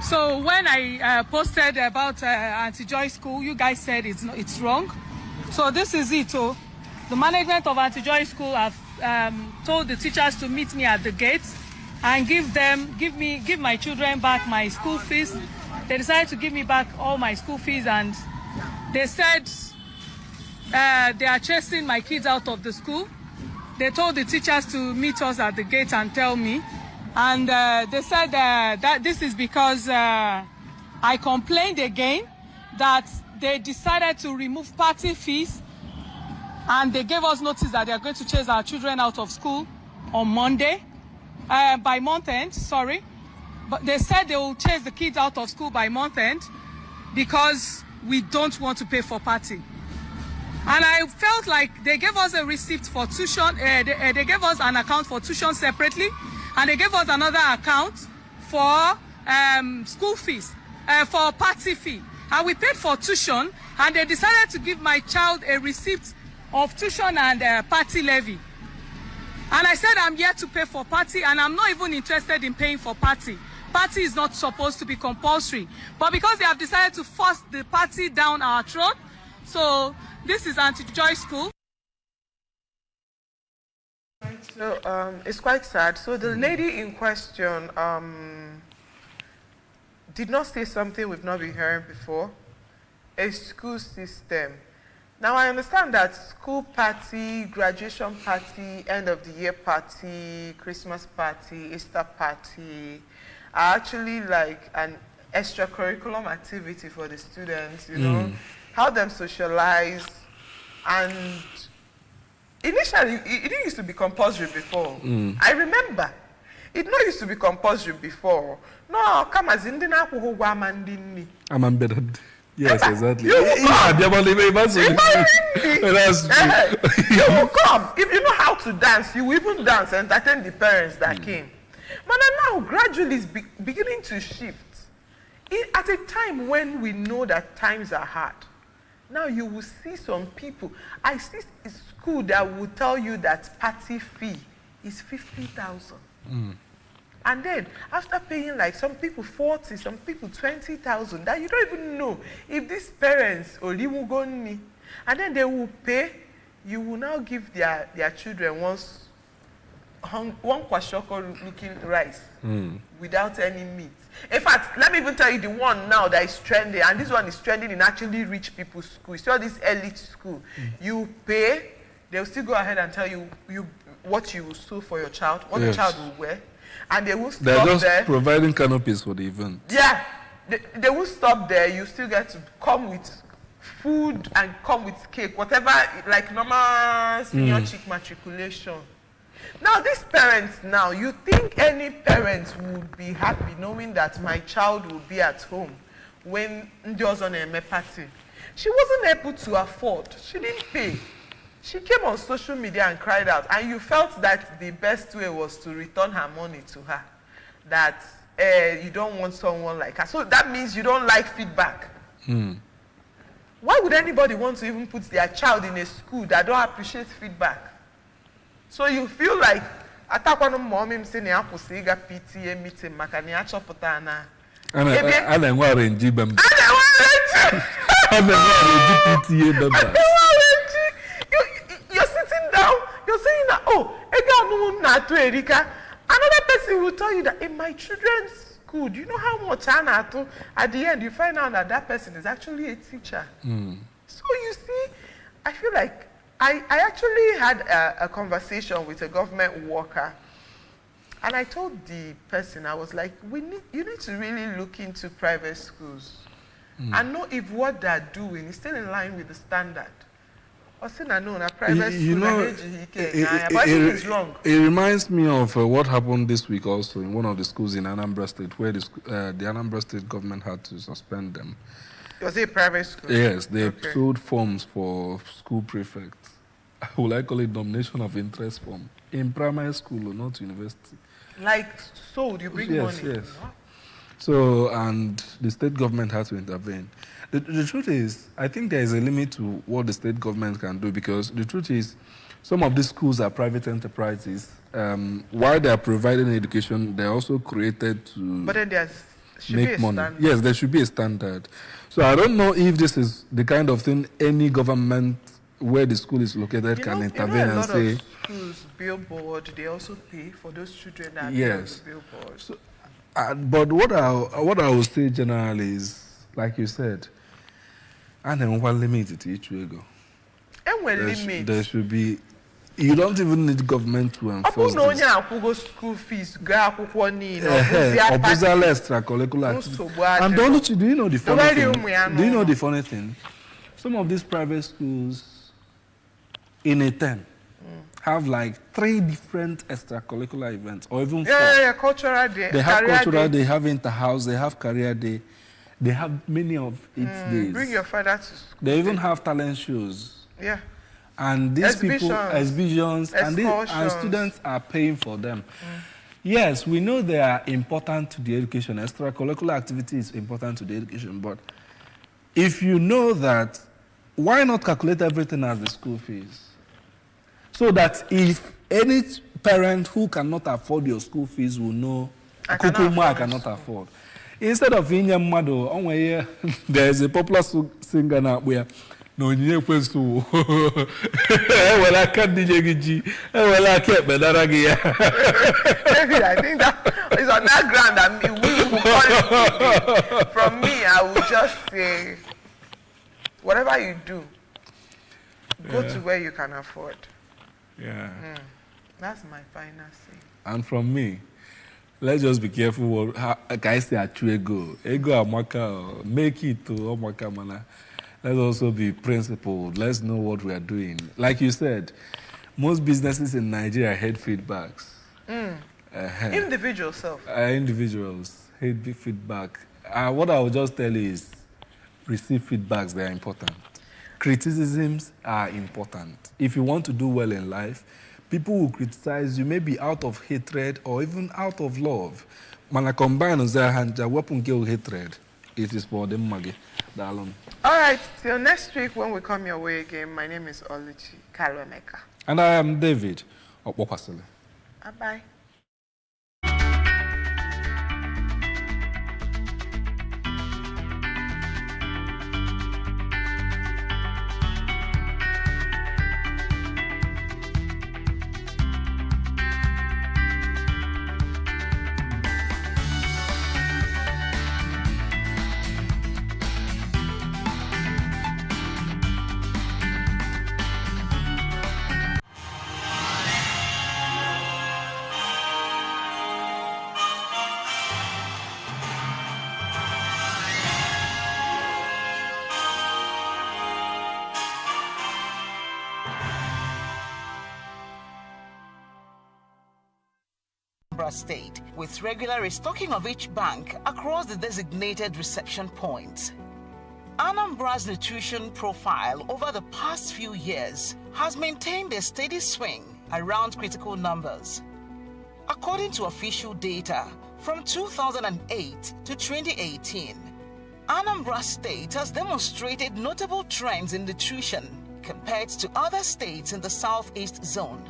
So when I posted about Anti-Joy School, you guys said it's wrong. So this is it. Oh. The management of Anti-Joy School have told the teachers to meet me at the gate and give my children back my school fees. They decided to give me back all my school fees, and they said they are chasing my kids out of the school. They told the teachers to meet us at the gate and tell me. And they said that this is because I complained again that they decided to remove party fees, and they gave us notice that they are going to chase our children out of school on Monday, by month end, sorry. But they said they will chase the kids out of school by month end because we don't want to pay for party. And I felt like they gave us a receipt for tuition, they gave us an account for tuition separately, and they gave us another account for school fees, for party fee. And we paid for tuition, and they decided to give my child a receipt of tuition and party levy. And I said I'm here to pay for party, and I'm not even interested in paying for party. Party is not supposed to be compulsory. But because they have decided to force the party down our throat, so this is Anti-Joy School. So it's quite sad. So the lady in question did not say something we've not been hearing before. A school system. Now I understand that school party, graduation party, end of the year party, Christmas party, Easter party are actually like an extracurriculum activity for the students, you know, how them socialize. And initially, it didn't used to be compulsory before. I remember. It not used to be compulsory before. No, come as in the Yes, exactly. You will come. If you know how to dance, you will even dance and entertain the parents that came. But now gradually it's beginning to shift. At a time when we know that times are hard, now you will see some people. I see a school that will tell you that party fee is 50,000. And then after paying like some people 40, some people 20,000, that you don't even know if these parents or and then they will pay. You will now give their children one kwashoko looking rice without any meat. In fact, let me even tell you the one now that is trending, and this one is trending in actually rich people's school. It's all this elite school. You pay, they'll still go ahead and tell you what you will sew for your child, what the child will wear, and they will stop there. They're just providing canopies for the event. Yeah, they will stop there. You still get to come with food and come with cake, whatever, like normal senior chick matriculation. Now, these parents now, you think any parents would be happy knowing that my child will be at home when Ndio's on a party? She wasn't able to afford. She didn't pay. She came on social media and cried out, and you felt that the best way was to return her money to her, that you don't want someone like her. So that means you don't like feedback. Why would anybody want to even put their child in a school that don't appreciate feedback? So you feel like atakwana mom him say na akwusi ga PTA meeting maka na achọpụta na ana nwa arrange bem you're sitting down, you're saying that, oh, Another person will tell you that in my children's school, do you know how much Anato? At the end, you find out that that person is actually a teacher. So you see, I feel like I actually had a conversation with a government worker, and I told the person, I was like, you need to really look into private schools and know if what they're doing is still in line with the standard. You know, it reminds me of what happened this week also in one of the schools in Anambra State, where the Anambra State government had to suspend them. Was it a private school? Yes, they sold forms for school prefects. Will I call it nomination of interest form? In primary school or not university. Like sold, you bring money? Yes. So, and the state government had to intervene. The truth is, I think there is a limit to what the state government can do, because the truth is, some of these schools are private enterprises. While they are providing education, they are also created to but then there should make be a money. standard. Yes, there should be a standard. So I don't know if this is the kind of thing any government where the school is located can intervene and say. A lot of schools, billboard, they also pay for those children that are on the billboard. So, but what I would say generally is, like you said, and then one limit to each way go. And when limit, there should be. You don't even need government to enforce this. School fees, extracurricular activity. And don't you, do you know the funny thing? Do you know the funny thing? Some of these private schools in a term have like 3 different extracurricular events, or even 4. Yeah, cultural day. They have cultural day, they have inter-house, they have career day. They have many of its days. Bring your father to school. They even have talent shows. Yeah. And these exhibitions, and students are paying for them. Yes, we know they are important to the education. Extracurricular activity is important to the education. But if you know that, why not calculate everything as the school fees? So that if any parent who cannot afford your school fees will know, I cannot afford. Instead of in your mother, there is a popular singer now where no you kwes to well I can't DJ well I can't be that David, I think that is on that ground that we will call it. From me, I will just say whatever you do, go to where you can afford. That's my final say. And from me, let's just be careful what guys say at ego amaka, make it to amaka mana. Let's also be principled. Let's know what we are doing. Like you said, most businesses in Nigeria hate feedbacks. Individual self. Individuals hate feedback. What I will just tell you is, receive feedbacks. They are important. Criticisms are important. If you want to do well in life, people will criticize you maybe out of hatred or even out of love. Mana combine weapon kill hatred. It is for them magi. All right, till next week when we come your way again. My name is Oluchi Kalwemeka. And I am David Okpopasile. Bye-bye. State, with regular restocking of each bank across the designated reception points. Anambra's nutrition profile over the past few years has maintained a steady swing around critical numbers. According to official data, from 2008 to 2018, Anambra State has demonstrated notable trends in nutrition compared to other states in the Southeast Zone.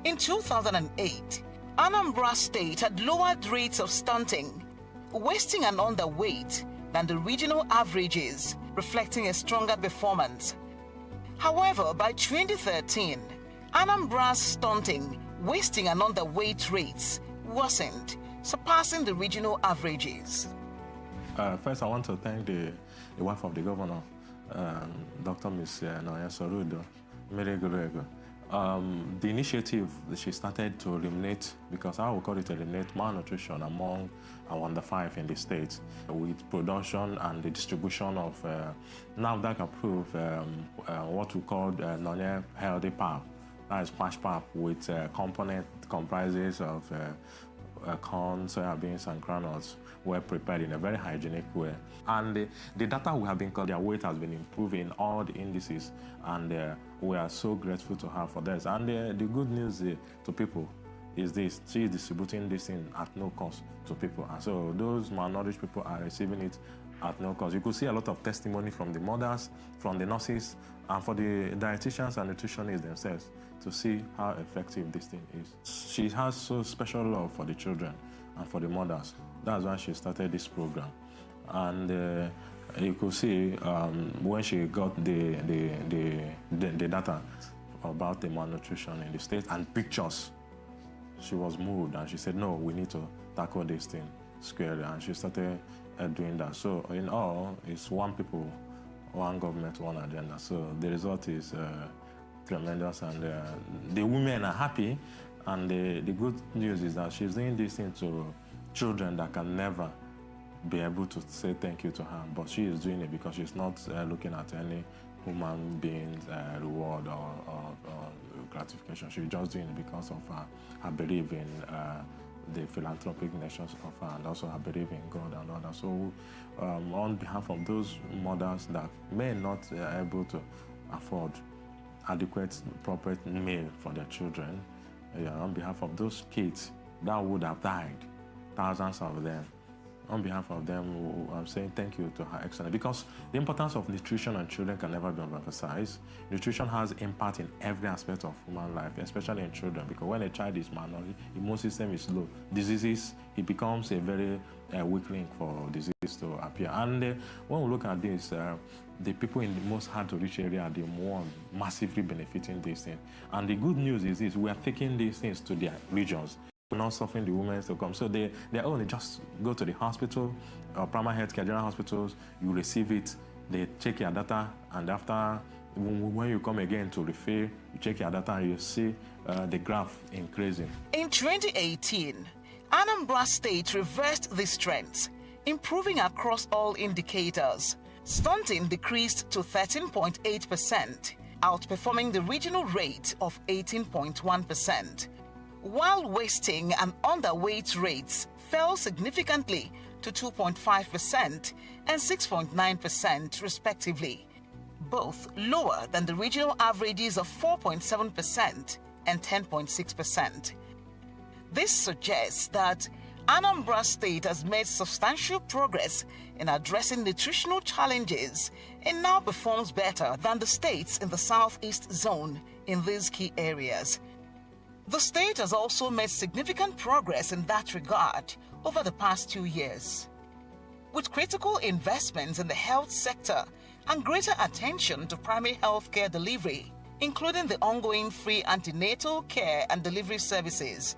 In 2008, Anambra State had lowered rates of stunting, wasting and underweight than the regional averages, reflecting a stronger performance. However, by 2013, Anambra's stunting, wasting and underweight rates worsened, surpassing the regional averages. First, I want to thank the wife of the governor, Dr. Ms. Noya Sorudo, Meregorego. The initiative that she started to eliminate, because I would call it eliminate malnutrition among under 5 in the state, with production and the distribution of NAFDAC approved what we call non healthy pap. That is patch pap with component comprises of corn, soya beans, and granules were prepared in a very hygienic way. And the data we have been collecting, their weight has been improving, all the indices, and we are so grateful to her for this. And the good news to people is this: she is distributing this thing at no cost to people. And so those malnourished people are receiving it at no cost. You could see a lot of testimony from the mothers, from the nurses, and for the dietitians and nutritionists themselves to see how effective this thing is. She has so special love for the children and for the mothers. That's why she started this program. And you could see when she got the data about the malnutrition in the state and pictures, she was moved and she said, no, we need to tackle this thing squarely. And she started doing that. So in all, it's one people, one government, one agenda. So the result is tremendous, and the women are happy. And the good news is that she's doing this thing to children that can never be able to say thank you to her, but she is doing it because she's not looking at any human being's reward or gratification. She's just doing it because of her belief in the philanthropic nations of her, and also her belief in God and others. So on behalf of those mothers that may not be able to afford adequate, proper meal for their children, on behalf of those kids that would have died, thousands of them, on behalf of them, I'm saying thank you to Her Excellency, because the importance of nutrition on children can never be overemphasized. Nutrition has impact in every aspect of human life, especially in children, because when a child is malnourished, immune system is low. Diseases, it becomes a very weak link for disease to appear. And when we look at this, the people in the most hard-to-reach area are the more massively benefiting this thing. And the good news is this: we are taking these things to their regions. We're not suffering the women to come. So they only just go to the hospital, primary health care, general hospitals, you receive it, they check your data, and after, when you come again to refill, you check your data and you see the graph increasing. In 2018, Anambra State reversed these trends, improving across all indicators. Stunting decreased to 13.8%, outperforming the regional rate of 18.1%. While wasting and underweight rates fell significantly to 2.5% and 6.9% respectively, both lower than the regional averages of 4.7% and 10.6%. This suggests that Anambra State has made substantial progress in addressing nutritional challenges and now performs better than the states in the Southeast Zone in these key areas. The state has also made significant progress in that regard over the past 2 years. With critical investments in the health sector and greater attention to primary health care delivery, including the ongoing free antenatal care and delivery services,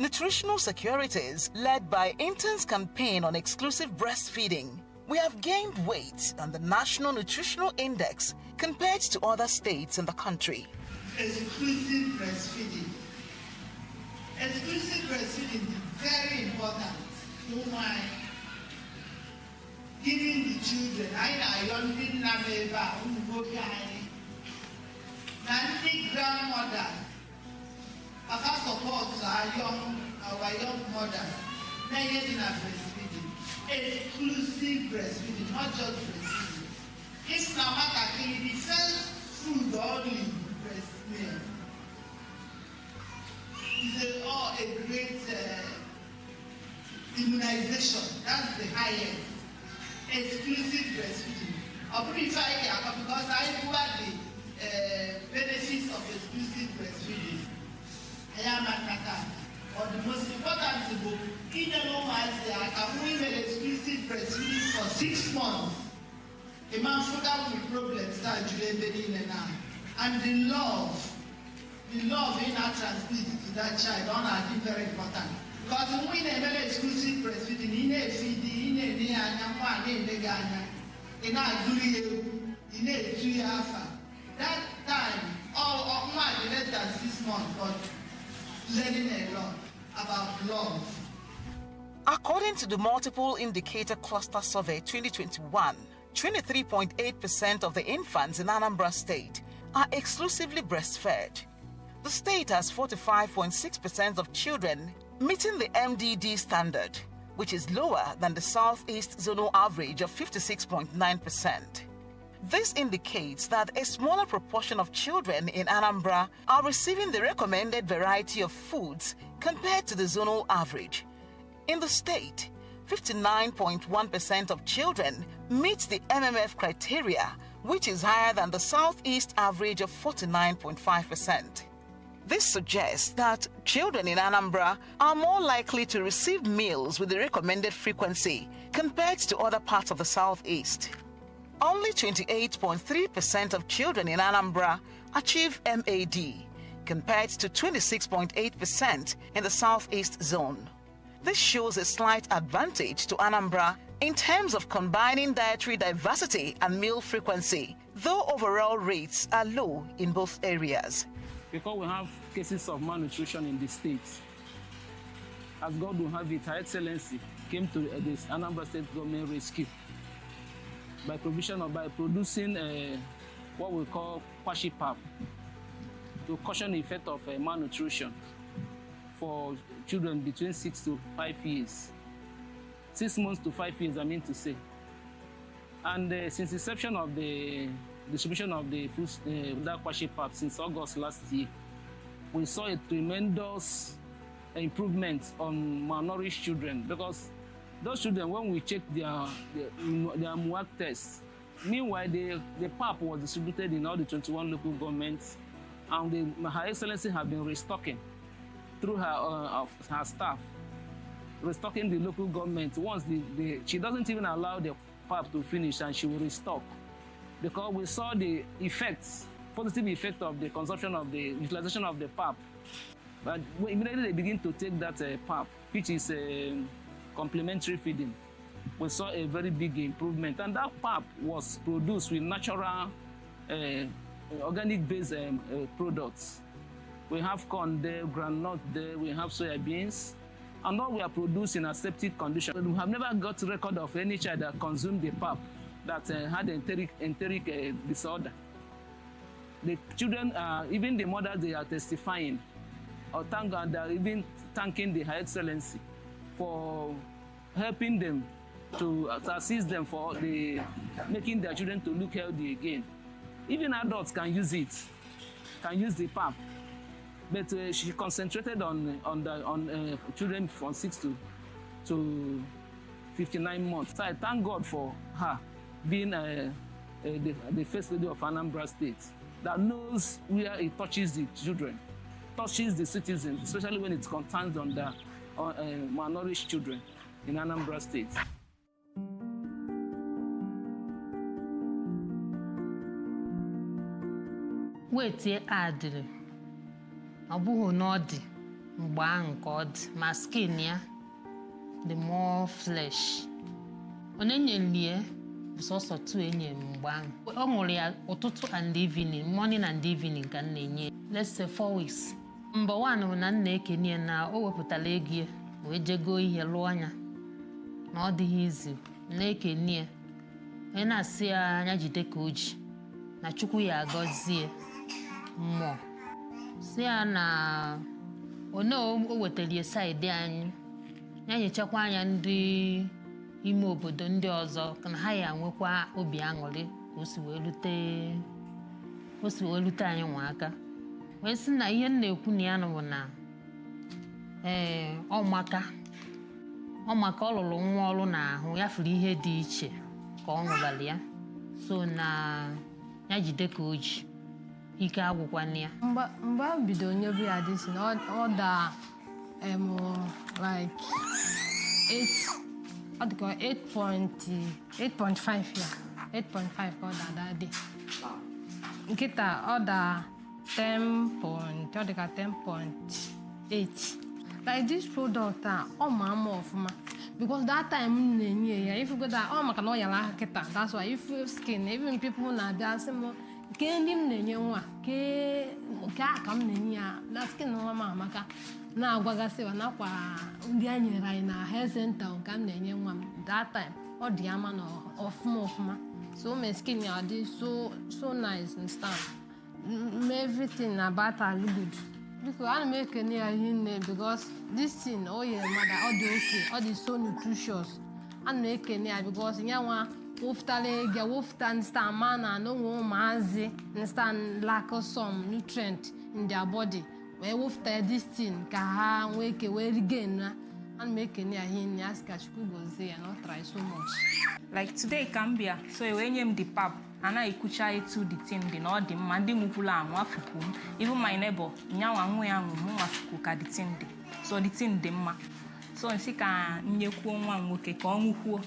nutritional securities led by Intern's campaign on exclusive breastfeeding, we have gained weight on the National Nutritional Index compared to other states in the country. Exclusive breastfeeding. Exclusive breastfeeding is very important. Don't mind giving the children. I don't think grandmothers, Papa supports our young mothers. They get in a breastfeeding. Exclusive breastfeeding, not just breastfeeding. It's not matter the first food only breast milk. It's a great immunization. That's the highest. Exclusive breastfeeding. I'll purify it because I know the benefits of exclusive breastfeeding. I am or the most important book, in the moment I can women exclusive breastfeeding for 6 months. A man for that with problems start now. And the love the love in our transmit to that child on our very important. Because when we have exclusive breastfeeding, in a feeding, in a 2 years. That time, all less than 6 months, but learning a lot about love. According to the Multiple Indicator Cluster Survey 2021, 23.8% of the infants in Anambra State are exclusively breastfed. The state has 45.6% of children meeting the MDD standard, which is lower than the Southeast zonal average of 56.9%. This indicates that a smaller proportion of children in Anambra are receiving the recommended variety of foods compared to the zonal average. In the state, 59.1% of children meet the MMF criteria, which is higher than the Southeast average of 49.5%. This suggests that children in Anambra are more likely to receive meals with the recommended frequency compared to other parts of the Southeast. Only 28.3% of children in Anambra achieve MAD, compared to 26.8% in the Southeast zone. This shows a slight advantage to Anambra in terms of combining dietary diversity and meal frequency, though overall rates are low in both areas. Because we have cases of malnutrition in the state, as God will have it, Her Excellency came to this Anambra State government rescue by producing what we call kwashi pap to caution the effect of malnutrition for children between 6 to 5 years. 6 months to 5 years, I mean to say. And since the inception of the distribution of the food, that kwashi pap since August last year, we saw a tremendous improvement on malnourished children, because those children, when we check their MUAC tests, meanwhile the pap was distributed in all the 21 local governments, and Her Excellency have been restocking through her staff, restocking the local government. Once she doesn't even allow the pap to finish, and she will restock, because we saw the effects, positive effect of the consumption of the utilization of the pap. But immediately they begin to take that pap, which is complementary feeding, we saw a very big improvement. And that pap was produced with natural, organic-based products. We have corn there, groundnut there, we have soya beans, and all we are produced in aseptic condition. We have never got record of any child that consumed the pap that had enteric disorder. The children, even the mothers, they are testifying, or thank God, they are even thanking the Her Excellency for helping them to assist them for making their children to look healthy again. Even adults can use it, can use the pap. But she concentrated on children from 6 to 59 months. So I thank God for her being the first lady of Anambra State that knows where it touches the children, touches the citizens, especially when it concerns on the malnourished children in Anambra State. Wait, adịrị ọ bụghị na ọ dị mgbe ahụ ka ọ dị, ma skin ya the more flesh. Onye nyere sọsọ 2 enye mgbe ahụ. Ọ ṅụrụ ya ụtụtụ and evening, morning and evening ka m na-enye. Let's say 4 weeks. Mgbe 1 bụ na m na-ekenye na o wepụtara ego ya wee jego ihe lụọ anya na ọ dịghị izi na-ekenye onye na-asị ya anya jide ka o ji na Chukwu ya agọzie mmụọ. Si ya na one o wetara saịdị anyị ya nyechakwa anya ndị ime obodo ndị ọzọ ka ha ya nwekwa obi aṅụrị ka o si wee lute anyị nwa aka. Wee sị na ihe m na-ekwu na ya bụ na ọmaka ọ lụrụ nwa ọrụ n'ahụ ya furu ihe dị iche ka ọ ṅụbara ya, so na ya jide ka o ji ike agwụkwana ya. Mgbe a bido nyebe ya dị si na ọ da like 8.5 ya 8.5 ka ọ da dị. Nkịta ọ da 10.8. Like this product, mama of ma. Because that time, if you go that, that's why if you skin, even people na be asking more, can him nenyewa, that skin no mama. Na gwagase na kwa ndị anyere na health center ka m na-enye nwa m that time ọ dị ama na ọfụma so my skin ya dị so nice and stuff everything about her good because I make any here because this thing oh yeah mother all the okay all the so nutritious and make any because nyanwa woftale ga woftan stand man and no maazi stand lack of some nutrient in their body. We will this thing, Kaha, wake away again, and make any ask Kachku and not try so much. Like today, Cambia, so when you the pub, and I could try to the team, the Nordi, Mandi Mupula, and Wafukum, even my neighbor, Nyawan, Muafuka, the team, so the team, the ma. So in Sika, Nyaku, one woke a congu.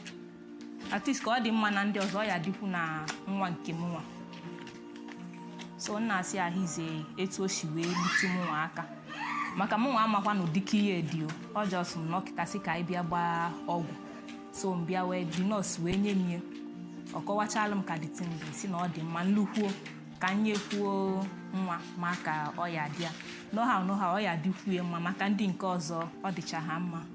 At least God, the man and the Zoya Dipuna, one Kimua. So na si ahize etu oshiwe bitu mu aka maka mu amakwa no dikiye dio o just no kitasi ka ibia gba ogwu so mbia we di nurse we nyemie okowachalum ka ditin bi si na odi man luhuo ka nyekwuo nwa maka oya dia no how oya dihue mma maka ndi nke ozo odicha ha mma.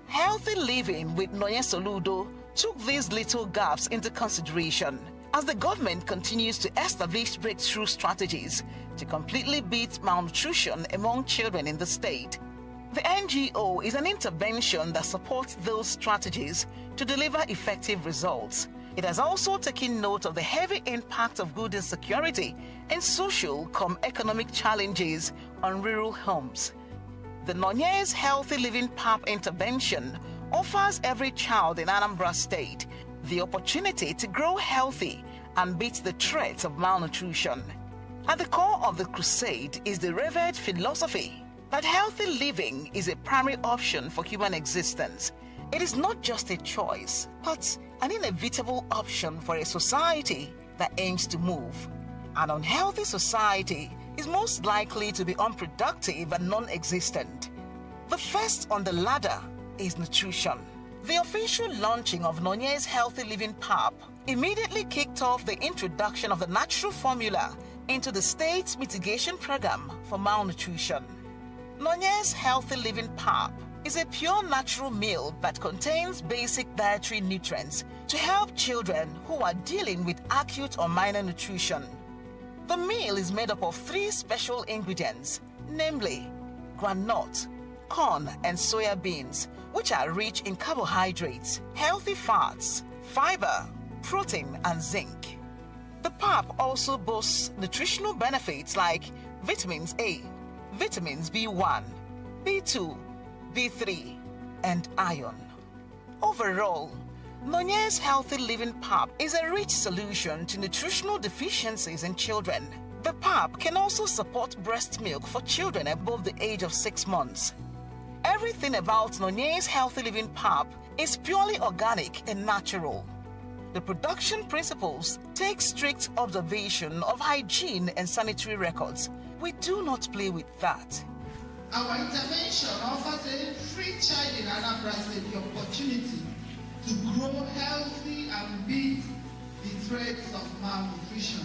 Healthy living with Nonye Soludo took these little gaps into consideration as the government continues to establish breakthrough strategies to completely beat malnutrition among children in the state. The NGO is an intervention that supports those strategies to deliver effective results. It has also taken note of the heavy impact of food insecurity and economic challenges on rural homes. The Nonye's Healthy Living PAP intervention offers every child in Anambra State the opportunity to grow healthy and beat the threats of malnutrition. At the core of the crusade is the revered philosophy that healthy living is a primary option for human existence. It is not just a choice, but an inevitable option for a society that aims to move. An unhealthy society is most likely to be unproductive and non-existent. The first on the ladder is nutrition. The official launching of Nonye's Healthy Living PAP immediately kicked off the introduction of the natural formula into the state's mitigation program for malnutrition. Nonye's Healthy Living PAP is a pure natural meal that contains basic dietary nutrients to help children who are dealing with acute or minor nutrition. The meal is made up of 3 special ingredients, namely groundnut, corn, and soya beans, which are rich in carbohydrates, healthy fats, fiber, protein, and zinc. The PAP also boasts nutritional benefits like vitamins A, vitamins B1, B2, B3, and iron. Overall, Nonye's Healthy Living PAP is a rich solution to nutritional deficiencies in children. The PAP can also support breast milk for children above the age of 6 months. Everything about Nonye's Healthy Living PAP is purely organic and natural. The production principles take strict observation of hygiene and sanitary records. We do not play with that. Our intervention offers a free child in Anambra State the opportunity to grow healthy and beat the threats of malnutrition.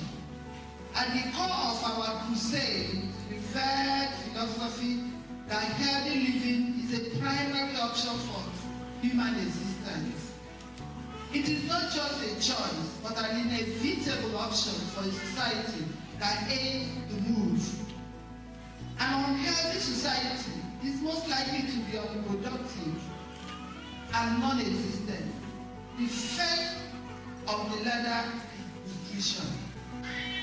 At the core of our crusade, revered philosophy that healthy living is a primary option for human existence. It is not just a choice, but an inevitable option for a society that aims to move. An unhealthy society is most likely to be unproductive and non-existent. The first of the ladder is nutrition.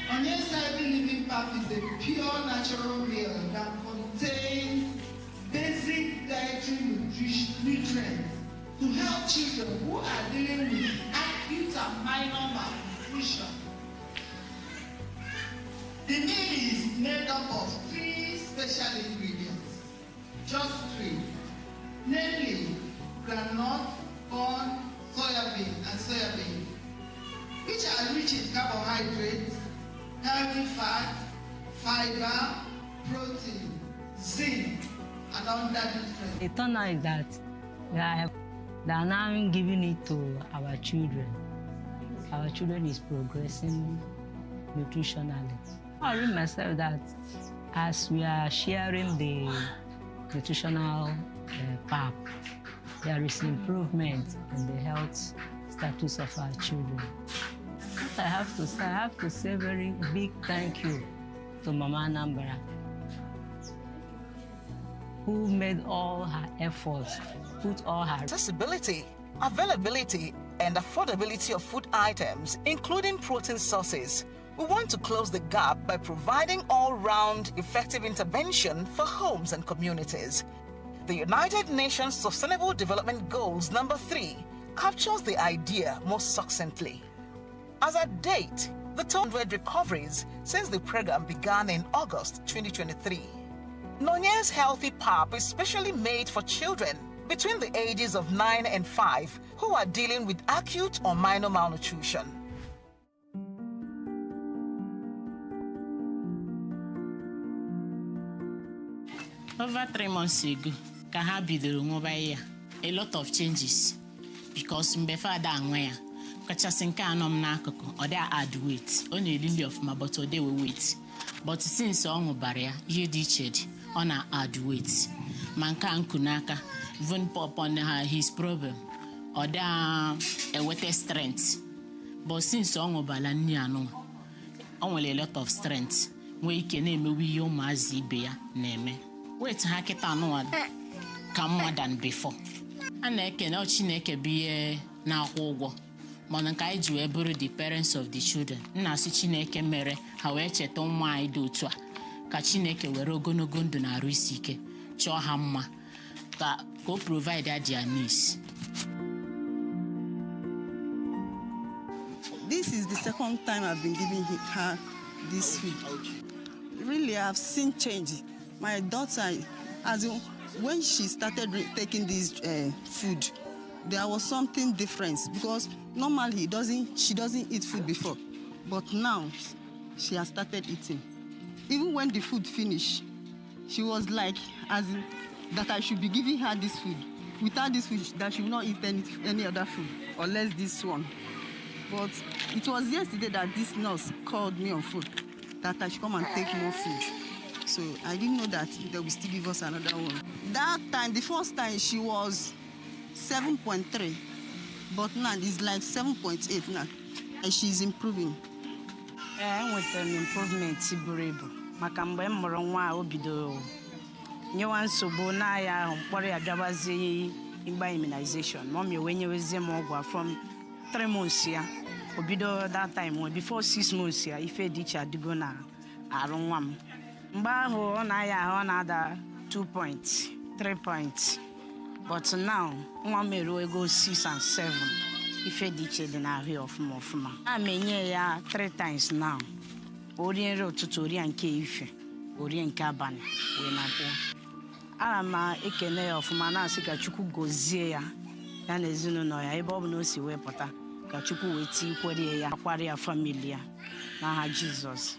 Nonye's Healthy Living PAP is a pure natural meal that contains basic dietary nutrients to help children who are dealing with acute and minor malnutrition. The meal is made up of 3 special ingredients, just 3, namely groundnut, corn, soya bean, which are rich in carbohydrates, healthy fat, fiber, protein, zinc, and other nutrients. It turned out that they are now giving it to our children. Our children is progressing nutritionally. I read myself that as we are sharing the nutritional pap, there is improvement in the health status of our children. I have to say very big thank you to Mama Anambra, who made all her efforts, put all her... Accessibility, availability, and affordability of food items, including protein sources. We want to close the gap by providing all-round effective intervention for homes and communities. The United Nations Sustainable Development Goals number 3 captures the idea most succinctly. As at date, the 200 recoveries since the program began in August 2023. Nonye's Healthy Pap is specially made for children between the ages of 9 and 5 who are dealing with acute or minor malnutrition. Over 3 months ago, Kaha bidoro ngobaya. A lot of changes because mbefada angwaya. Kachasinka anom na akoko, or they add weight. Only really of my but they will wait. But since on barrier, ye ditched on a add weight. Manka and kunaka, even pop on his problem, or da a wetter strength. But since on balaniano, only a lot of strength. We can name we yo mazi bear name. Wait, hack it on come more than before. And I cannot chineke be now ogo. Monankai jueburu the parents of the children. Nasi chineke mere, haweche ton mai do twa. Ka chineke were ogonogondo na risike. Cho hamma. Ka go provide their needs. This is the second time I've been giving her this food. Really, I've seen change. My daughter, when she started taking this food, there was something different because normally she doesn't eat food before, but now she has started eating. Even when the food finished, she was like, that I should be giving her this food. Without this food, that she will not eat any other food, unless this one. But it was yesterday that this nurse called me on phone that I should come and take more food. So I didn't know that they will still give us another one. That time, the first time, she was 7.3, but now it's like 7.8 now, and she's improving. With an improvement, Makambe Moronwa Obido. Nyewan Sobo Naya, Poria Jabazi, immunization. Mommy, when you was Zemogwa from 3 months here, Obido that time, before 6 months here, if a ditcha Digona, I don't want. Mbaho Naya on other 2 points, 3 points. But now, one may go 6 and 7. If a ditch in our way of Mofma. I mean, 3 times now. Orient road to Torian Cave, Orient Cabana, Alama Ekene of Manasika Chuku Gozia, and a Zunoya, Bob no si wepota, Kachuku weti, Aquaria Familia, Naha Jesus.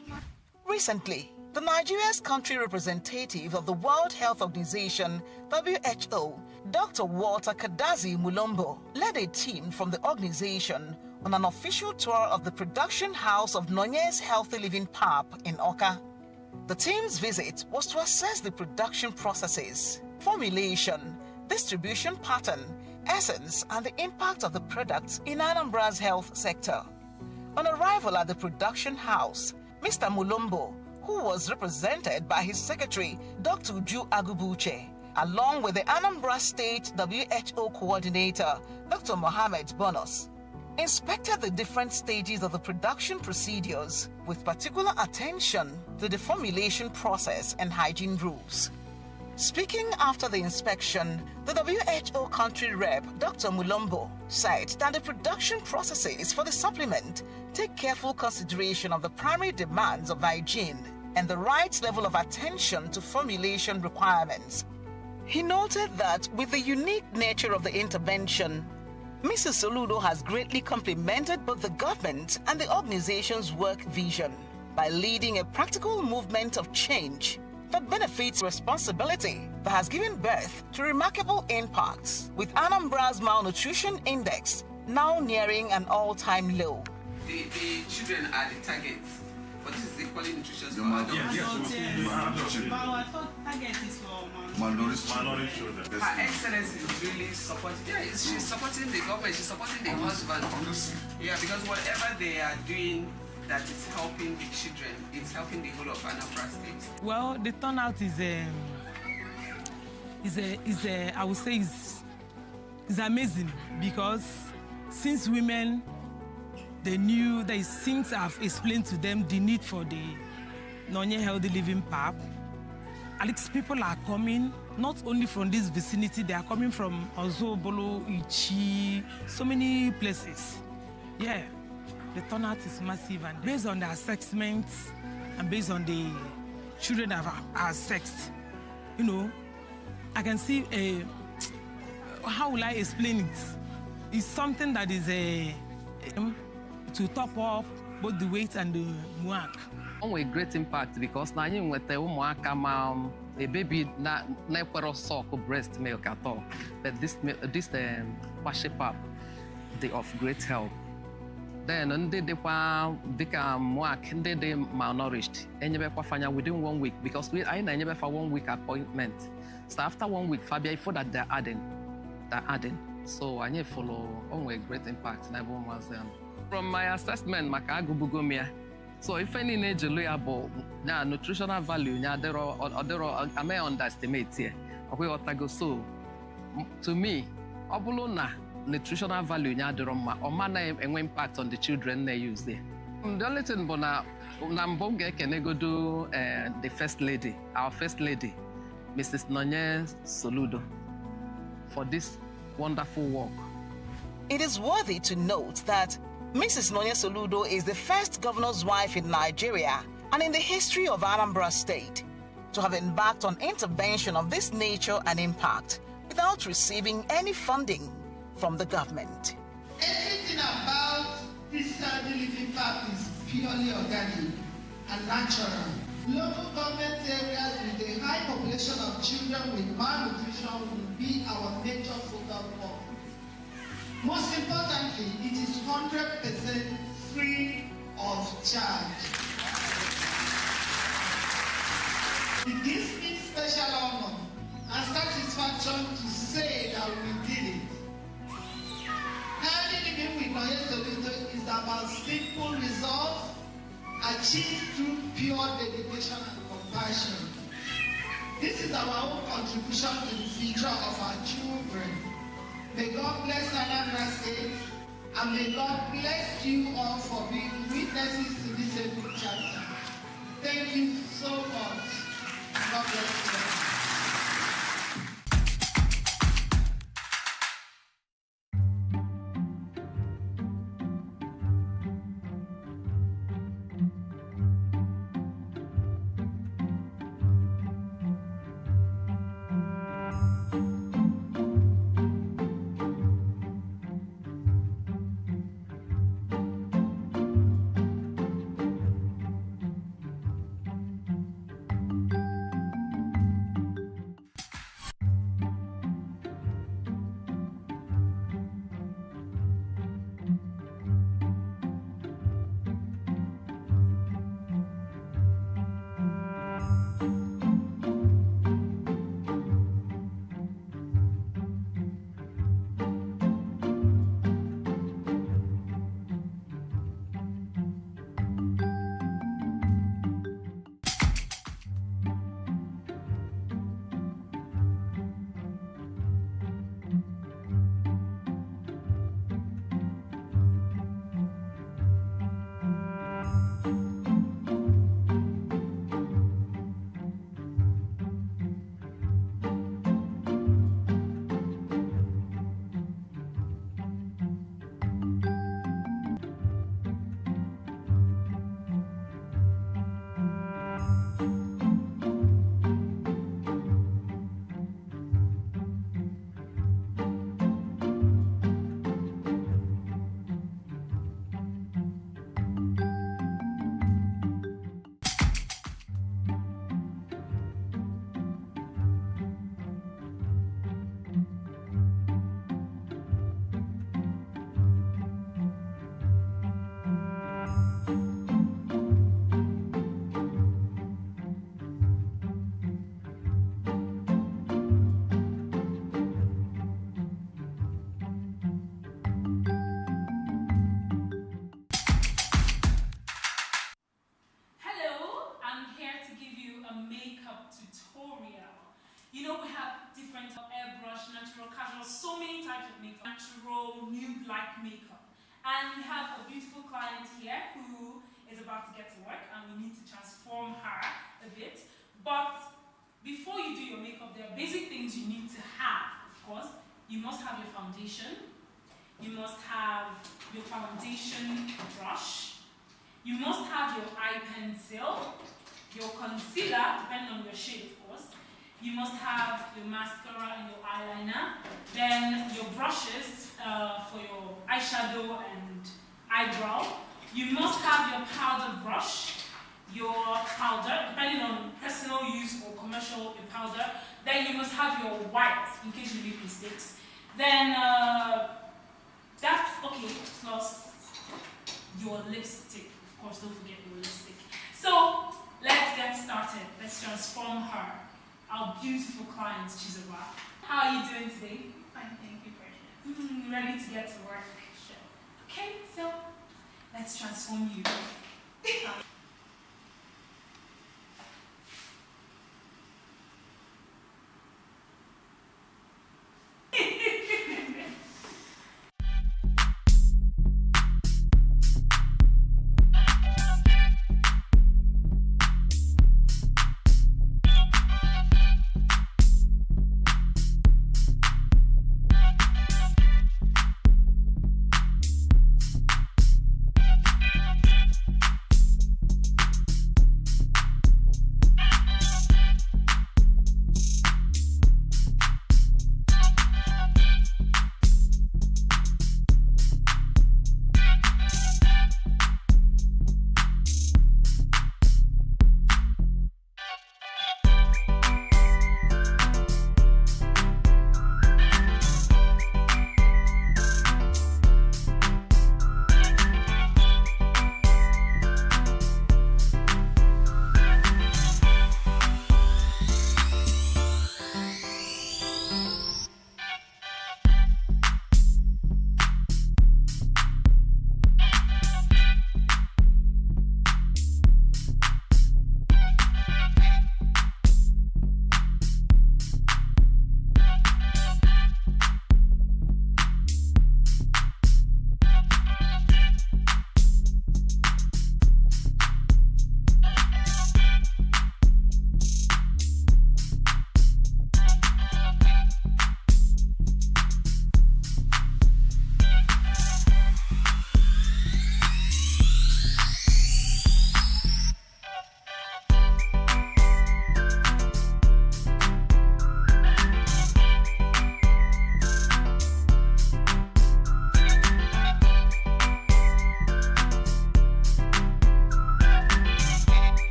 Recently, the Nigeria's country representative of the World Health Organization, WHO, Dr. Walter Kadazi Mulombo, led a team from the organization on an official tour of the production house of Nonye's Healthy Living Pap in Oka. The team's visit was to assess the production processes, formulation, distribution pattern, essence, and the impact of the products in Anambra's health sector. On arrival at the production house, Mr. Mulombo, who was represented by his secretary, Dr. Uju Agubuche, along with the Anambra State WHO coordinator, Dr. Mohammed Bonos, inspected the different stages of the production procedures with particular attention to the formulation process and hygiene rules. Speaking after the inspection, the WHO country rep, Dr. Mulombo, said that the production processes for the supplement take careful consideration of the primary demands of hygiene and the right level of attention to formulation requirements. He noted that with the unique nature of the intervention, Mrs. Soludo has greatly complimented both the government and the organization's work vision. by leading a practical movement of change that benefits responsibility that has given birth to remarkable impacts, with Anambra's malnutrition index now nearing an all-time low. The children are the target, but this is equally nutritious for adults. Our target is for malnourished children. Her Excellency is really supporting. Yeah, she's supporting the government. She's supporting the husband. Yeah, because whatever they are doing that is helping the children, it's helping the whole of Anambra State. Well, the turnout is I would say is amazing, because since women, they knew that since I've explained to them the need for the non-healthy living path, at least people are coming not only from this vicinity, they are coming from Ozobolo, Ichi, so many places. Yeah, the turnout is massive, and based on the assessments and based on the children that are assessed, you know, I can see how will I explain it? It's something that is to top up both the weight and the mark. A great impact, because now you with a baby not suck breast milk at all, but this pap, they of great help. Then they malnourished, and you within 1 week, because I never for 1 week appointment. So after 1 week, Fabia, for that they're adding. So I need follow on a great impact. From my assessment, Makagubugomia. So if any negligible nutritional value, I may underestimate here. So to me, Obulona nutritional value or manner and impact on the children they use there. The only thing Nambonge can go do the first lady, our first lady, Mrs. Nonya Soludo, for this wonderful work. It is worthy to note that Mrs. Nonya Soludo is the first governor's wife in Nigeria and in the history of Anambra State to have embarked on intervention of this nature and impact without receiving any funding from the government. Everything about this healthy living path is purely organic and natural. Local government areas with a high population of children with malnutrition will be our major focal point. Most importantly, it is 100% free of charge. It gives me special honor and satisfaction to say that we did it. Healthy living with Nonya Soludo is about simple results achieved through pure dedication and compassion. This is our own contribution to the future of our children. May God bless Anambra State, and may God bless you all for being witnesses to this epic chapter. Thank you so much. God bless you. have different airbrush, natural, casual, so many types of makeup, natural, nude-like makeup. And we have a beautiful client here who is about to get to work, and we need to transform her a bit. But before you do your makeup, there are basic things you need to have, of course. You must have your foundation. You must have your foundation brush. You must have your eye pencil, your concealer, depending on your shade, of course. You must have your mascara and your eyeliner. Then your brushes for your eyeshadow and eyebrow. You must have your powder brush, your powder, depending on personal use or commercial, your powder. Then you must have your white, in case you make mistakes. Then that's okay, plus your lipstick. Of course, don't forget your lipstick. So let's get started. Let's transform her, our beautiful client, Chizoba. How are you doing today? Fine, thank you, Precious. Ready to get to work? Sure. Okay, so let's transform you.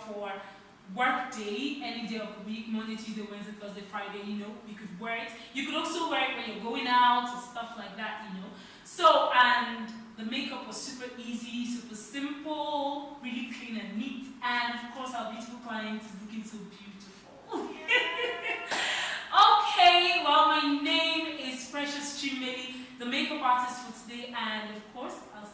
for work day, any day of the week, Monday, Tuesday, Wednesday, Thursday, Friday, you know, you could wear it. You could also wear it when you're going out or stuff like that, you know. So, and the makeup was super easy, super simple, really clean and neat. And of course, our beautiful client is looking so beautiful. Okay, well, my name is Precious Chimeli, the makeup artist for today, and of course, I'll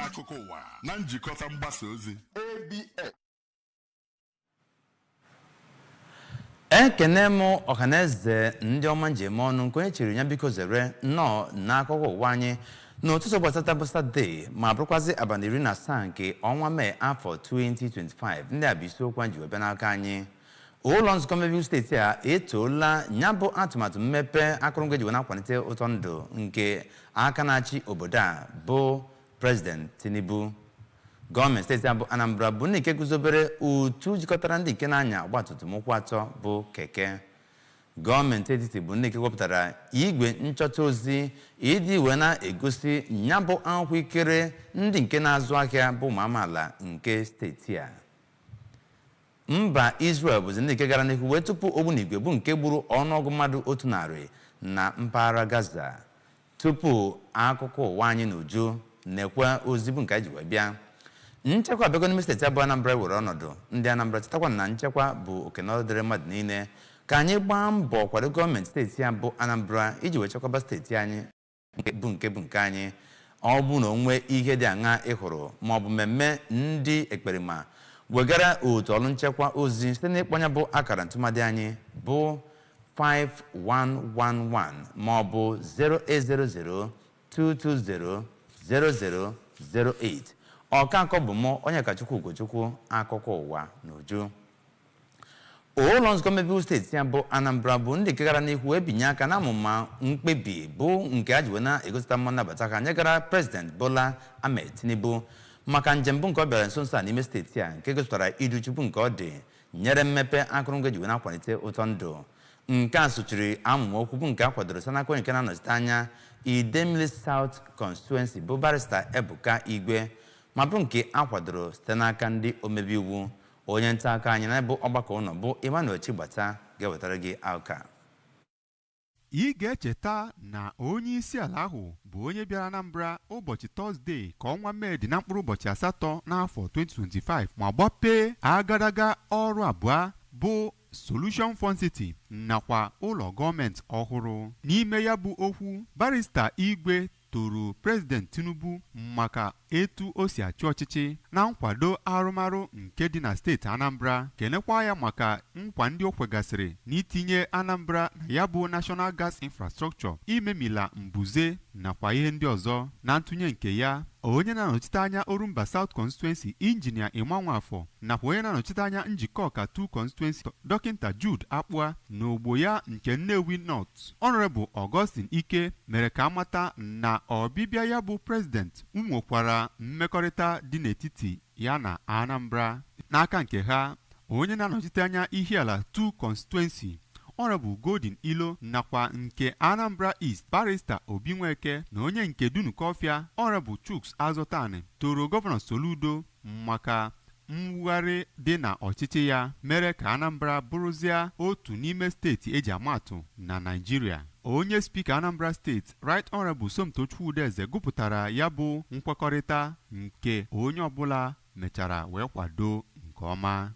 akụkọ ụwa na njikọta mgbasa ozi ABS. Ekene m ọhaneze ndị ọma njem ọnụ nke onye chiri ya biko zere nnọọ n'akụkọ ụwa anyị n'ụtụtụ gbasata bụ Satọde ma bụrụkwazị abalị 17 nke ọnwa Mee afọ 2025. Ndị a bụ isiokwu anyị ji webe n'aka anyị. Ụlọ nzukọ mmebi steeti a etoola ya bụ atụmatụ mmepe akụrụngwa eji wee na-akwalite ụtọ ndụ nke aka na-achị obodo a bụ President Tinubu. Gọọmenti steeti a bụ Anambra bụ ndị nke guzobere otu jikọtara ndị nke na-anya ọgbatumtum ụkwụ atọ bụ keke. Gọọmenti etiti bụ ndị nke wepụtara igwe nchọta ozi ịdị wee na-egosi ya bụ akwụkwọ ikere ndị nke na-azụ ahịa bụ ụmụ amaala nke steeti a. Mba Israel bụzi ndị nke gara n'ihu wee tupu ogbunigwe bụ nke gburu ọnụọgụ mmadụ 100 na mpaghara Gaza. Tupu akụkọ ụwa anyị n'uju na-ekwe ozi bụ nke anyị ji wee bịa. Nchekwa abịago n'ime steeti abụọ Anambra were ọnọdụ ndị Anambra chetakwa na nchekwa bụ okenọrụ dịrị mmadụ niile ka anyị gbaa mbọ kwado gọọmenti steeti abụ Anambra iji wee chekwaba steeti anyị bụ nke anyị. Ọ bụ na onwe ihe dị aṅa ịhụrụ maọbụ mmemme ndị ekperima wegara otu ọrụ nchekwa ozi site n'ịkpọnya bụ akara ntụmadị anyị bụ 5111 maọbụ 08002200008. Ọkankọ bụ mụ onye kachukwu Ugochukwu akụkọ ụwa n'uju. Ụlọ nzukọ mmebi steeti ya bụ Anambra bụ ndị nke gara n'ihu ebinye aka na amụma mkpebi bụ nke a ji wee na-egosita mma nnabata ka nyegara President Bola Ahmed Tinubu maka njem bụ nke ọ bịara nso a n'ime steeti a nke gosipụtara iduchukwu nke ọ dị nyere mmepe akụrụngwa eji wee na-akwalite ụtọ ndụ. Nke a sochiri amụma okwu bụ nke a kwadoro site n'aka onye nke na-anọchite anya Idemili South Constituency bụ Barrister Ebuka Igwe ma bụ nke a kwadoro site n'aka ndị omebe iwu. Onye nta aka anyị na bụ ọgbakọ ụlọ bụ Emmanuel Chigbata ga-ewetara gị aka. Ị ga-echeta na onye isi ala ahụ bụ onye bịara Anambra ụbọchị Tọzdee ka ọnwa Mee dị na mkpụrụ ụbọchị 8 n'afọ 2025 ma gbapee agadaga ọrụ abụọ bụ Solution Fund City nakwa ụlọ gọọmenti ọhụrụ. N'ime ya bụ okwu, Barrister Igwe toro President Tinubu maka etu o si achị ọchịchị na nkwado arụmarụ nke dị na steeti Anambra, kenekwa ya maka nkwa ndị o kwegasịrị n'itinye Anambra na ya bụ National Gas Infrastructure, imemila mbuze nakwa ihe ndị ọzọ. Na ntụnye nke ya, onye na-anọchite anya Orumba South Constituency Injinia Imanwafọ nakwa onye na-anọchite anya njikọ ọka 2 Constituency Dọkịnta Jude Akpụa na ogbo ya nke Nnewi North Honorable Augustine Ike mere ka amata na ọbịbịa ya bụ President nwekwara mmekọrịta dị n'etiti ya na Anambra. N'aka nke ha, onye na-anọchite anya Ihiala 2 Constituency Honorable Golden Ilo nakwa nke Anambra East Barrister Obi Nweke na onye nke Dunukọfịa Honorable Chuks Azọtani toro Gọvanọ Soludo maka mwugharị dị na ọchịchị ya mere ka Anambra bụrụzie otu n'ime steeti eji amatụ na Naịjirịa. Onye Spika Anambra State Right Honorable Somtochukwu Udeze gụpụtara ya bụ nkwekọrịta nke onye ọbụla mechara wee kwado nke ọma.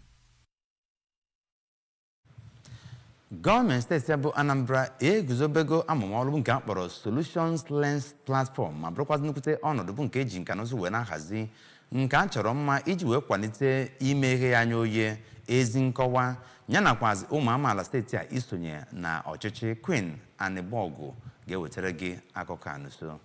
Gọọmenti steeti bụ Anambra eguzobego amụma ọrụ nke a kpọrọ Solutions Lens Platform ma bụrụkwazị nnukwute ọnọdụ bụ nke eji nka na ụzụ wee na-ahazi nke a chọrọ mma iji wee kwalite imeghe anya oye ezi nkọwa ya nakwazi ụmụ amaala steeti a isonye na ọchịchị. Queen Anịbọgụ ga-ewetara gị akụkọ a n'uso.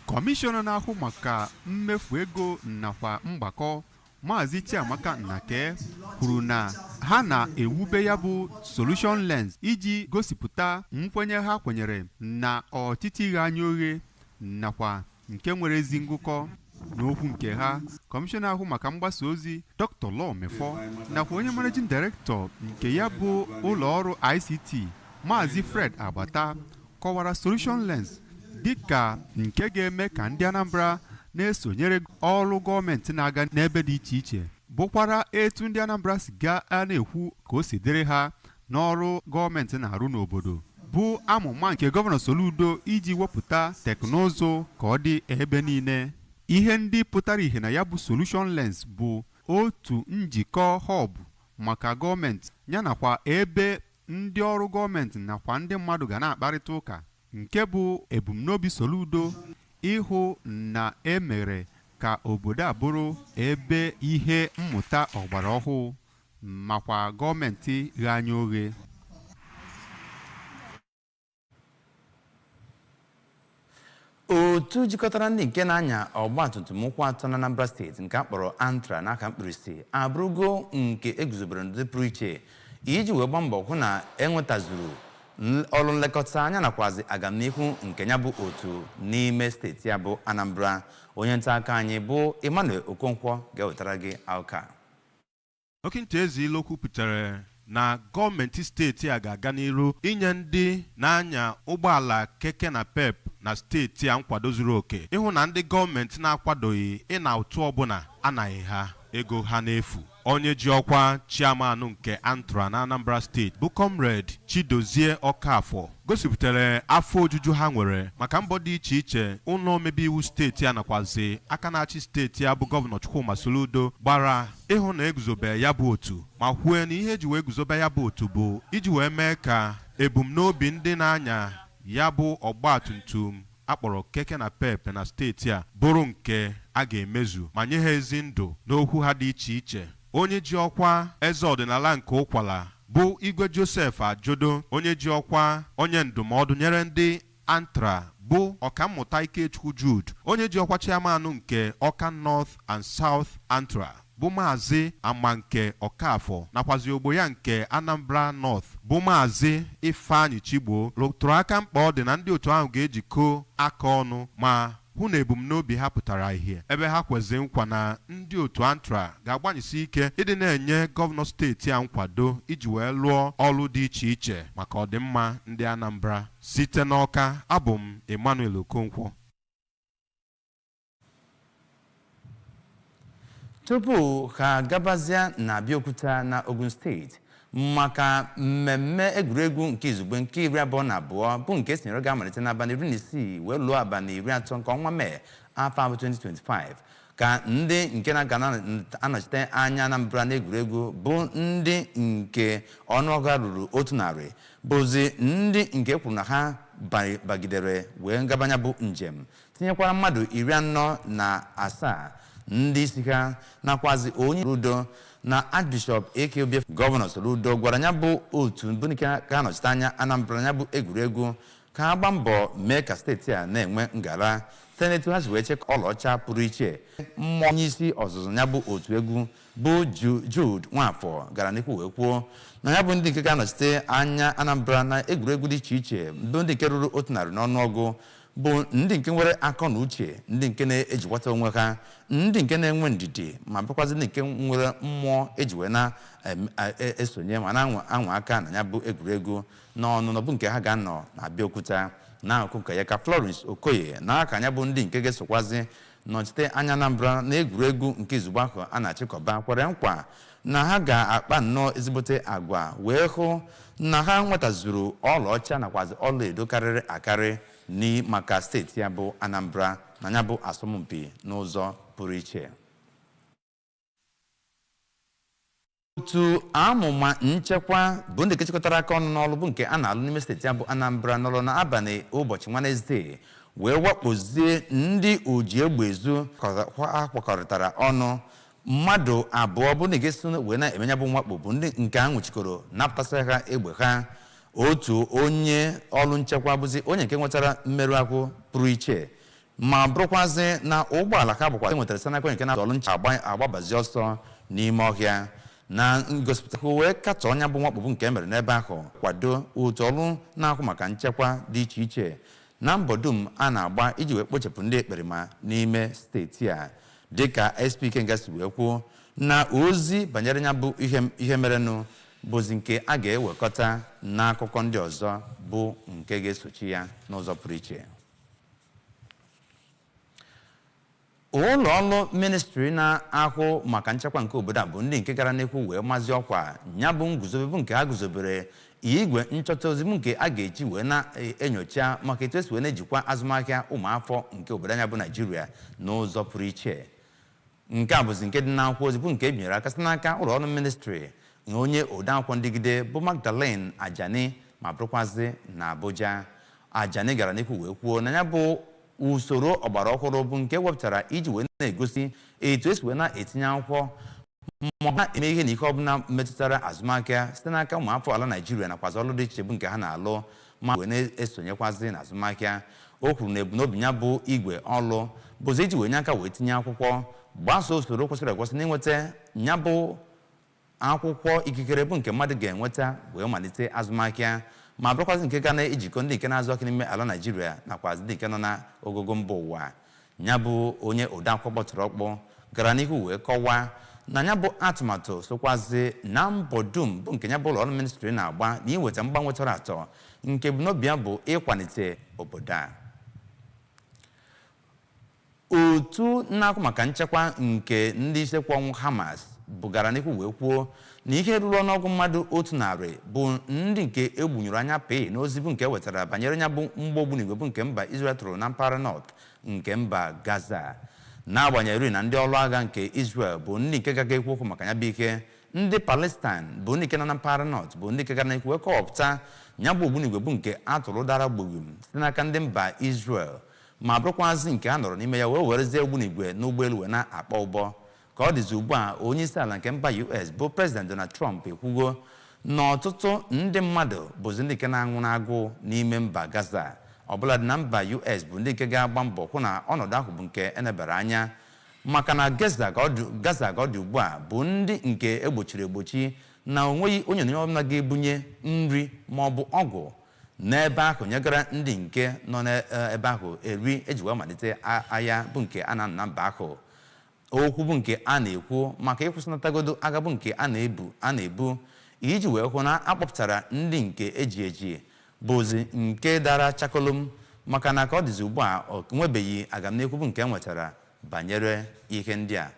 Kọmishọna na-ahụ maka mmefu ego nakwa mgbakọ Maazị Chiamaka Nnake kwuru na ha na-ewube ya bụ Solution Lens iji gosipụta nkwenye ha kwenyere na ọchịchị ighe anya oghe nakwa nke nwere ezi ngụkọ. N'okwu nke ha, Kọmishọna ahụ maka mgbasa ozi Dr. Law Mefọ nakwa onye Managing Director nke ya bụ ụlọ ọrụ ICT Maazị Fred Agbata kọwara Solution Lens dịka nke ga-eme ka ndị Anambra na-esonyere ọrụ gọọmenti na-aga n'ebe dị iche iche, bụkwara etu ndị Anambra si gaa na-ekwu ka o si dịrị ha n'ọrụ gọọmenti na-arụ n'obodo, bụ amụma nke Gọvanọ Soludo iji wepụta teknụzụ ka ọ dị ebe niile. Ihe ndị pụtara ihe na ya bụ Solution Lens bụ otu njikọ hub maka gọọmenti yanakwa ebe ndị ọrụ gọọmenti nakwa ndị mmadụ ga na-akparịta ụka, nke bụ ebumnobi Soludo ịhụ na emere ka obodo a bụrụ ebe ihe mmụta ọgbara ọhụụ makwa gọọmenti ghe anya oghe. otu jikọtara ndị nke na-anya ọgbatumtum ụkwụ atọ na Anambra steeti nke akpọrọ Antra n'aka mkpirisi abụrụgo nke eguzobere n'ụdị pụrụ iche iji wee gbaa mbọ hụ na enwetazuru ọrụ nlekọta anya nakwazi agamnihu nke ya bụ otu n'ime steeti ya bụ Anambra. Onye nta aka anyị bụ Emmanuel Okonkwo ga-ewetara gị akụkọ. Dọkịta Ezilo kwupụtara na gọọmenti steeti a ga-aga n'iru inye ndị na-anya ụgbọala keke na pep na steeti a nkwado zuru oke ịhụ na ndị gọọmenti na-akwadoghị ịna ụtụ ọbụla anaghị ha ego ha n'efu. Onye ji ọkwa chairman nke Antra na Anambra steeti bụ Comrade Chidozie Ọkafọ gosipụtara afọ ojuju ha nwere maka mbọ dị iche iche ụlọ omebe iwu steeti a nakwazi aka na-achị steeti a bụ gọvanọ Chukwuma Soludo gbara ịhụ na eguzobe ya bụ otu ma kwue na ihe eji wee guzobe ya bụ otu bụ iji wee mee ka ebumnobi ndị na-anya ya bụ ọgbatumtum akpọrọ keke na pep na steeti a bụrụ nke a ga-emezu ma nye ha ezi ndụ n'okwu ha dị iche iche. Onye ji ọkwa eze ọdịnala nke Ụkwala bụ Igwe Joseph Ajodo, onye ji ọkwa onye ndụmọdụ nyere ndị Antra bụ ọkammụta Ikechukwu Jude, onye ji ọkwa chairman nke Ọka North and South Antra bụ Maazị Amanke Ọkafọ nakwazi ogbo ya nke Anambra North bụ Maazị Ifeanyi Chigbo rụtụrụ aka mkpa ọ dị na ndị otu ahụ ga-ejikọ aka ọnụ ma hụ na ebumnobi ha pụtara ihe ebe ha kwezi nkwa na ndị otu Antra ga-agbanyesi ike ịdị na-enye gọvanọ steeti a nkwado iji wee lụọ ọrụ dị iche iche maka ọdịmma ndị Anambra. Site n'Ọka, abụ m Emmanuel Okonkwo. tupu ha gabazia na Abeokuta na Ogun steeti maka mmemme egwuregwu nke izugbe nke 22 bụ nke sinyere ga-amalite n'abalị 16 wee lụọ abalị 30 nke ọnwa Mee afọ 2025 ka ndị nke na-anọchite anya Anambra n'egwuregwu bụ ndị nke ọnụọgụ ruru 100 bụzi ndị nke kwuru na ha bagidere wee ngabanya bụ njem tinyekwara mmadụ 47 ndị isi ha nakwazi onye Rudo na Archbishop Eke Obiefo. Gọvanọ Soludo gwara ya bụ otu bụ nke ga-anọchite anya Anambra ya bụ egwuregwu ka ha gbaa mbọ mee ka steeti a na-enwe ngala site n'etu ha si wee chekwa ọlaọcha pụrụ iche. Mmụọ onye isi ọzụzụ ya bụ otu egwu bụ Jude Nwafọ gara n'ihu wee kwuo na ya bụ ndị nke ga-anọchite anya Anambra na egwuregwu dị iche iche bụ ndị nke ruru 100 n'ọnụọgụ bụ ndị nke nwere akọ na uche, ndị nke na-ejikwata onwe ha, ndị nke na-enwe ndidi ma bụkwazị ndị nke nwere mmụọ eji wee na-esonye ma na-anwa aka na ya bụ egwuregwu n'ọnụnọ bụ nke ha ga-anọ na Abeokuta. N'akụkụ nke ya ka Florence Okoye n'aka ya bụ ndị nke ga-esokwazi nọchite anya Anambra na egwuregwu nke izugbe ahụ a na-achịkọba kwere nkwa na ha ga-akpa nnọọ ezigbote agwa wee hụ na ha nwetazuru ọlaọcha nakwazi ọlaedo karịrị akarị maka steeti ya bụ Anambra na ya bụ asọmpi n'ụzọ pụrụ iche. Otu amụma nchekwa bụ ndị kechikọtara aka ọnụ n'ọrụ bụ nke a na-alụ n'ime steeti ya bụ Anambra n'ọrụ n'abalị ụbọchị Wenezdee wee wakpozie ndị oji egbe ezu kwakọrịtara ọnụ mmadụ abụọ bụ ndị ga-esi wee na-emenya bụ mwakpo bụ ndị nke a nwụchikọrọ napụtasịrị ha egbe ha. Otu onye ọrụ nchekwa bụzi onye nke nwetara mmerụ ahụ pụrụ iche ma bụrụkwazị na ụgbọala ha bụkwa nwetara sanakwa nke na-ọrụ nchekwa agbabazi ọsọ n'ime ọhịa na ngosipụta wee katọ ọnya bụ mwakpo nke emere n'ebe ahụ kwado otu ọrụ na-ahụ maka nchekwa dị iche iche na mbọ dum a na-agba iji wee kpochapụ ndị ekperima n'ime steeti a. Dịka SP Kengasi wee kwuo na ozi banyere ya bụ ihe merenụ bụzi nke a ga-ewekọta n'akụkọ ndị ọzọ bụ nke ga-esochi ya n'ụzọ pụrụ iche. Ụlọ ọrụ ministri na-ahụ maka nchekwa nke obodo a bụ ndị nke gara n'ekwu wee mazi ọkwa ya bụ nguzobe bụ nke a guzobere igwe nchọta ozi bụ nke a ga-eji wee na-enyocha maka etu esi wee na-ejikwa azụmahịa ụmụafọ nke obodo anya bụ Naijiria n'ụzọ pụrụ iche. Nke a bụzi nke dị n'akwụkwọ ozi bụ nke e binyere aka site n'aka ụlọ ọrụ ministri na onye odeakwụkwọ ndigide bụ Magdalene Ajani ma bụrụkwazị na Abuja. Ajani gara n'ihu wee kwuo na ya bụ usoro ọgbara ọhụrụ bụ nke wepụtara iji wee na-egosi etu esi wee na-etinye akwụkwọ ma ha eme ihe na ihe ọbụla metụtara azụmahịa site n'aka ụmụ afọ ala Naịjirịa nakwazi ọrụ dị iche bụ nke ha na-alụ ma wee na-esonyekwazi n'azụmahịa. O kwuru na ebumnobi ya bụ igwe ọlụ bụzi iji wee nye aka wee tinye akwụkwọ gbasoo usoro kwesịrị ekwesị n'inweta ya bụ akwụkwọ ikikere bụ nke mmadụ ga-enweta wee malite azụmahịa ma bụrụkwazị nke ga na-ejikọ ndị nke na-azụ aka n'ime ala Naịjirịa nakwazi ndị nke nọ na ogogo mba ụwa. Ya bụ onye odeakwụkwọ kpọtụrụ ọkpọ gara n'ihu wee kọwaa na ya bụ atụmatụ sokwazi na mbọ dum bụ nke ya bụ ụlọ ọrụ ministri na-agba na iweta mgbanwe tọrọ atọ nke ebumnobi ya bụ ịkwalite obodo a. Otu na-akwụ maka nchekwa nke ndị isekwu ọnwụ Hamas bụgara n'ihu wee kwuo na ihe ruru ọnụọgụ mmadụ 100 bụ ndị nke egbunyere anya pee n'ozi bụ nke wetara banyere ya bụ mgba ogbunigwe bụ nke mba Israel tụrụ na mpaghara North nke mba Gaza. N'agbanyeghị na ndị ọrụ agha nke Israel bụ ndị nke gaga ekwu okwu maka ya bụ ike, ndị Palestine bụ ndị nke nọ na mpaghara North bụ ndị nke gara n'ekwu kọwapụta ya bụ ogbunigwe bụ nke atụrụ dara gbugbum site n'aka ndị mba Israel ma bụrụkwazị nke a nọrọ n'ime ya wee werezie ogbunigwe n'ụgbọelu wee na-akpọ ụgbọ. Ka ọ dịzi ugbu a onye isi ala nke mba US bụ President Donald Trump ekwugo na ọtụtụ ndị mmadụ bụzi ndị nke na-anwụ n'agụụ n'ime mba Gaza. Ọbụladị na mba US bụ ndị nke ga-agba mbọ hụ na ọnọdụ ahụ bụ nke enebara anya maka na Gaza ka ọ dị ugbu a bụ ndị nke egbochiri egbochi na onweghị onye ọbụla ga-ebunye nri ma ọ bụ ọgwụ n'ebe ahụ nyegara ndị nke nọ n'ebe ahụ eri eji wee malite agha bụ nke a na-anọ na mba ahụ. Okwu bụ nke a na-ekwu maka ịkwụsịnatagodo agha bụ nke a na-ebu iji wee hụ na akpọpụtara ndị nke eji bụzi nke dara chakolom maka na ka ọ dịzi ugbu a ọ nwebeghị agamnihu bụ nke nwetara banyere ihe ndị a.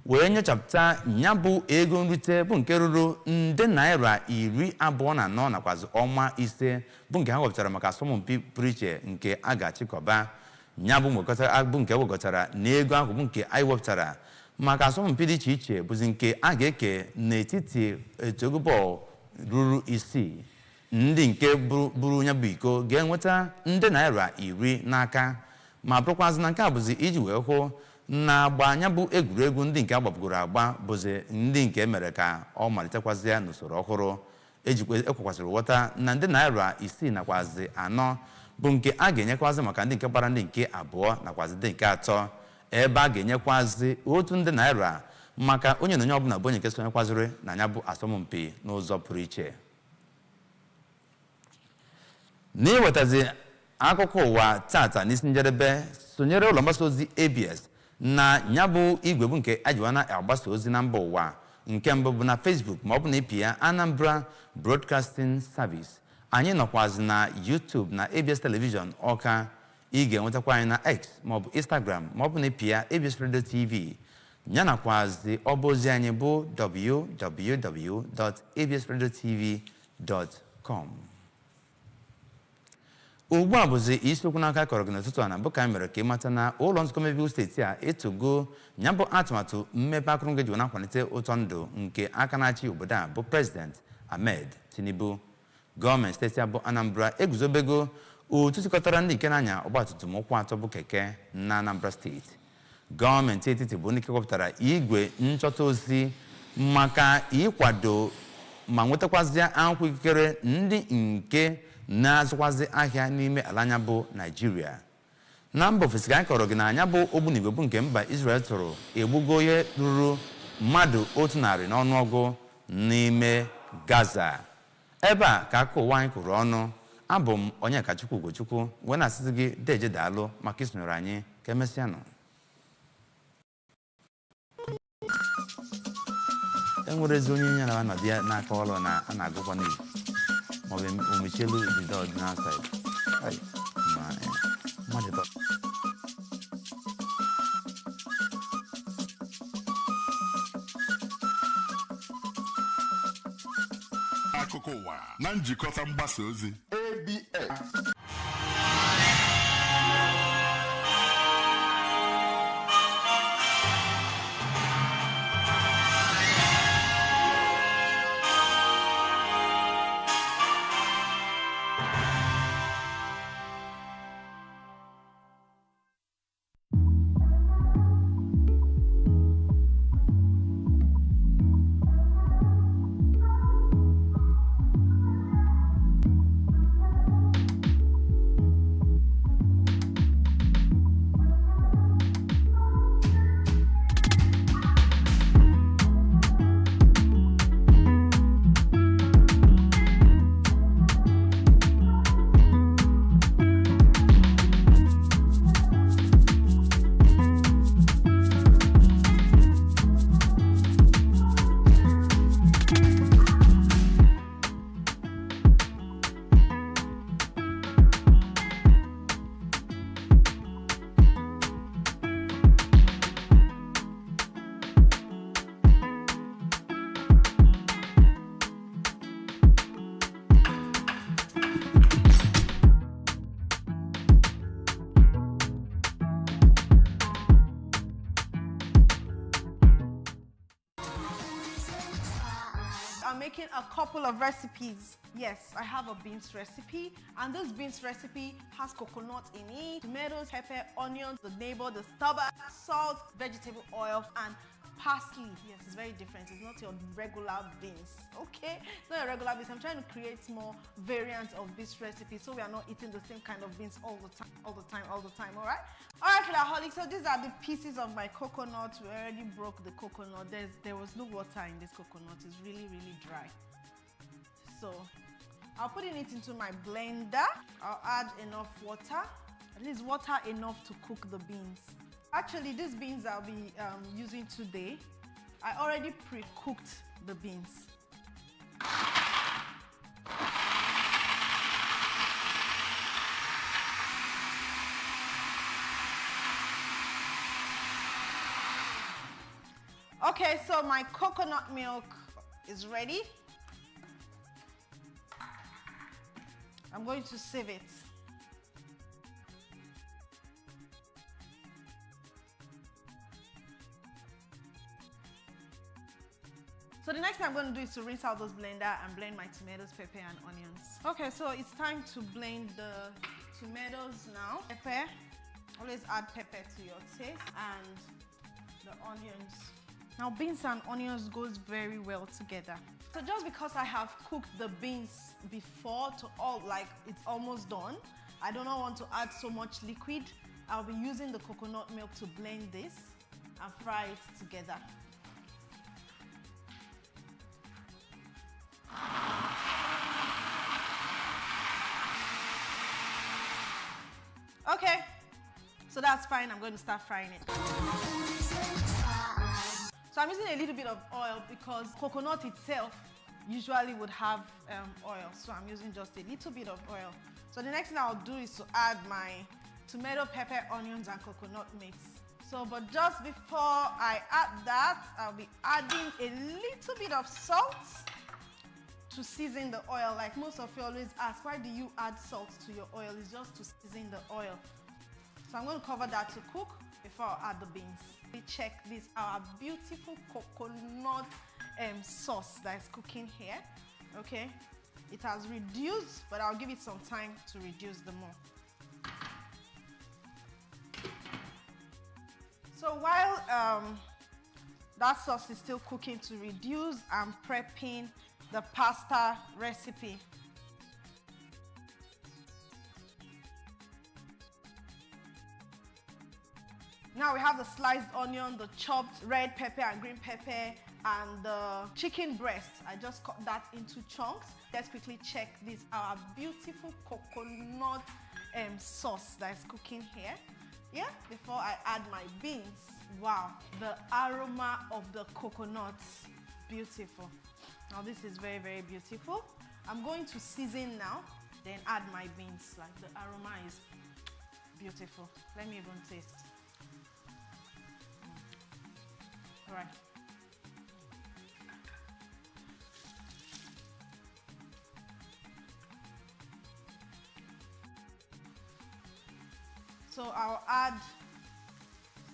Wee nyochapụta ya bụ ego nrite bụ nke ruru nde naira 24 nakwazi ọnwa 5 bụ nke ha wepụtara maka asọmpi pụrụ iche nke a ga-achịkọba. Ya bụ nke wegọtara na ego ahụ bụ nke anyị wepụtara maka asọmpi dị iche iche bụzi nke a ga-eke n'etiti etu egwu bọọlụ ruru 6. Ndị nke buru ya bụ iko ga-enweta nde naira 10 n'aka ma bụrụkwazị na nke a bụzi iji wee hụ na agba anya bụ egwuregwu ndị nke agbapụgoro agba bụzi ndị nke mere ka ọ malitekwazị ya n'usoro ọhụrụ. Ekwekwasịrị ghọta na nde naira 6 nakwazi 4 bụ nke a ga-enyekwazị maka ndị nke gbara ndị nke 2 nakwazi ndị nke 3 ebe a ga-enyekwazị otu nde naira maka onye na onye ọbụla bụ onye nke sonyekwazịrị na ya bụ asọmpi n'ụzọ pụrụ iche. N'iwetazi akụkọ ụwa tata n'isi njedebe, sonyere ụlọ mgbasa ozi ABS na ya bụ igwe bụ nke ajiwa na-agbasa ozi na mba ụwa. Nke mbụ bụ na Facebook ma ọ bụ na ịpị ya Anambra Broadcasting Service. Anyị nọkwazi na YouTube na ABS Television Ọka. Ị ga-enwetakwa anyị na X ma ọ bụ Instagram ma ọ bụ na ịpị ya ABS Radio TV. Ya nakwazi ọba ozi anyị bụ www.absradiotv.com. Ugbu a bụzi isiokwu n'aka kọrọ gị n'ụtụtụ a na mbụ ka anyị mere ka ịmata na ụlọ nzukọ mmebi steeti a etogo ya bụ atụmatụ mmepe akụrụngwa eji na-akwalite ụtọ ndụ nke aka na-achị obodo a bụ President Ahmed Tinubu. Gọọmenti steeti a bụ Anambra eguzobego otu sikọtara ndị nke na-anya ọgbatumtum ụkwụ atọ bụ keke na Anambra steeti. Gọọmenti etiti bụ ndị kewapụtara igwe nchọta ozi maka ịkwado ma nwetakwazịa akwụkwọ ikikere ndị nke na-azụkwazị ahịa n'ime ala anya bụ Naịjirịa. Na mba ofesi ka anyị kọrọ gị na anya bụ ogbunigwe bụ nke mba Israel tụrụ egbugo ihe ruru mmadụ 100 n'ọnụọgụ n'ime Gaza. Ebe a ka aka ụwa anyị kwuru ọnụ. Abụ m Onyekachukwu Ugochukwu wee na-asịzi gị deje daalụ maka isonyere anyị ka emesịanụ. Enwerezi onye nyere ọnọdụ ya n'aka ọrụ na a na-agụkwa n'Igbo maọbụ omechielu dịda ọdịnal saịdị. Akụkọ ụwa na njikọta mgbasa ozi ABS. I'm making a couple of recipes. Yes, I have a beans recipe, and this beans recipe has coconut in it, tomatoes, pepper, onions, the neighbor, the stubber, salt, vegetable oil, and parsley. Yes, it's very different. It's not your regular beans, okay? It's not a regular beans. I'm trying to create more variants of this recipe so we are not eating the same kind of beans all the time, all the time, all right? All right, Filaholic, so these are the pieces of my coconut. We already broke the coconut. There was no water in this coconut. It's really, really dry. So I'll put it into my blender. I'll add enough water, at least water enough to cook the beans. Actually, these beans I'll be using today, I already pre-cooked the beans. Okay, so my coconut milk is ready. I'm going to sieve it. So the next thing I'm going to do is to rinse out this blender and blend my tomatoes, pepper, and onions. Okay, so it's time to blend the tomatoes now. Pepper, always add pepper to your taste, and the onions. Now beans and onions goes very well together. So just because I have cooked the beans before to all, like it's almost done, I do not want to add so much liquid. I'll be using the coconut milk to blend this and fry it together. Okay, so that's fine. I'm going to start frying it. So I'm using a little bit of oil because coconut itself usually would have oil. So I'm using just a little bit of oil. So the next thing I'll do is to add my tomato, pepper, onions, and coconut mix. So, but just before I add that, I'll be adding a little bit of salt to season the oil. Like most of you always ask, why do you add salt to your oil? It's just to season the oil. So I'm going to cover that to cook before I add the beans. We check this, our beautiful coconut sauce that is cooking here. Okay, it has reduced, but I'll give it some time to reduce the more. So while that sauce is still cooking to reduce, I'm prepping the pasta recipe. Now we have the sliced onion, the chopped red pepper and green pepper, and the chicken breast. I just cut that into chunks. Let's quickly check this, our beautiful coconut sauce that is cooking here. Yeah, before I add my beans. Wow, the aroma of the coconut, beautiful. Now this is very, very beautiful. I'm going to season now, then add my beans. Like the aroma is beautiful. Let me even taste. All right. So I'll add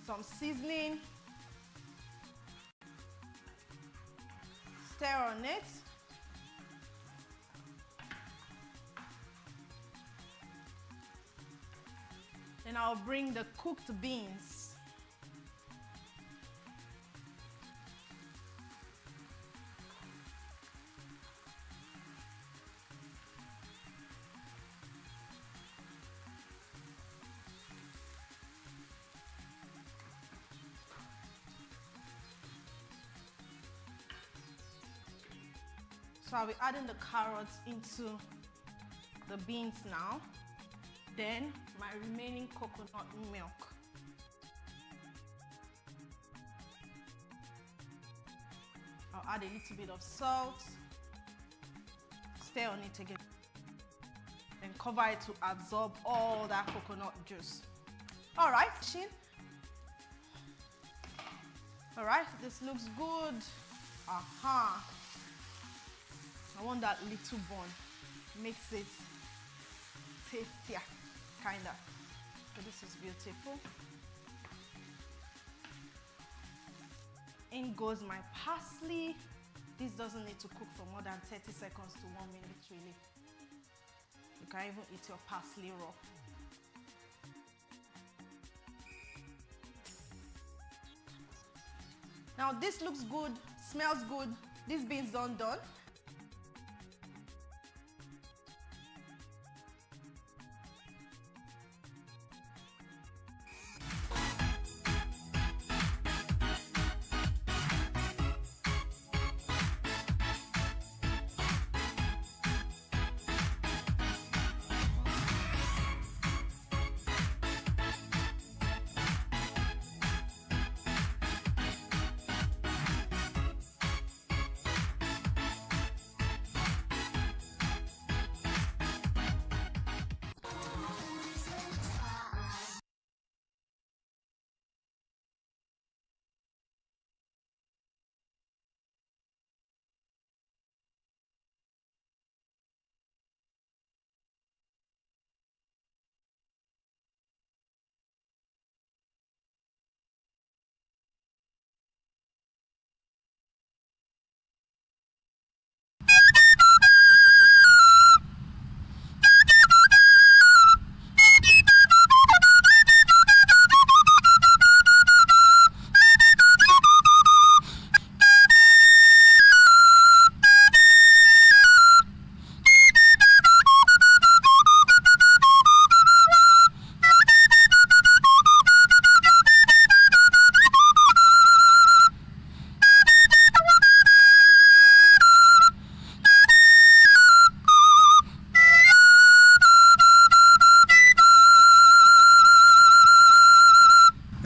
some seasoning, stir on it. Then I'll bring the cooked beans. So I'll be adding the carrots into the beans now. Then my remaining coconut milk. I'll add a little bit of salt. Stir on it again. Then cover it to absorb all that coconut juice. All right, Shin. All right, this looks good. Aha. I want that little bun. Makes it tastier, kinda. So this is beautiful. In goes my parsley. This doesn't need to cook for more than 30 seconds to 1 minute really. You can even eat your parsley raw. Now this looks good, smells good. These beans done.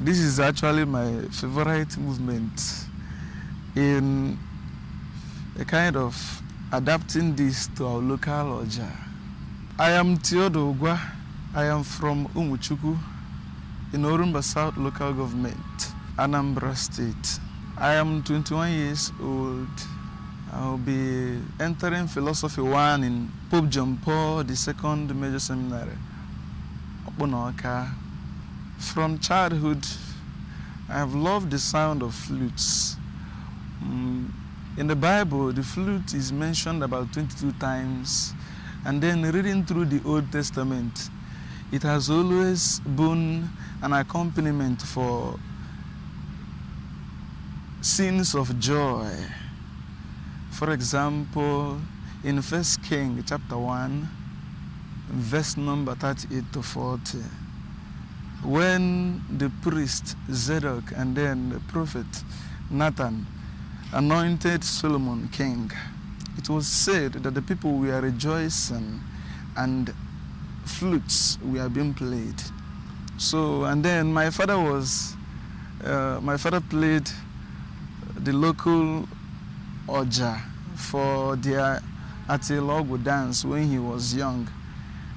This is actually my favorite movement in a kind of adapting this to our local Oja. I am Theodore Ugwa. I am from Umuchuku in Orumba South Local Government, Anambra State. I am 21 years old. I'll be entering Philosophy 1 in Pope John Paul II Major Seminary, Obonoka. From childhood, I have loved the sound of flutes. In the Bible, the flute is mentioned about 22 times, and then reading through the Old Testament, it has always been an accompaniment for scenes of joy. For example, in 1 Kings chapter 1, verse number 38 to 40, when the priest Zadok and then the prophet Nathan anointed Solomon king, it was said that the people were rejoicing and flutes were being played. So, and then my father played the local Oja for their Atilogo dance when he was young.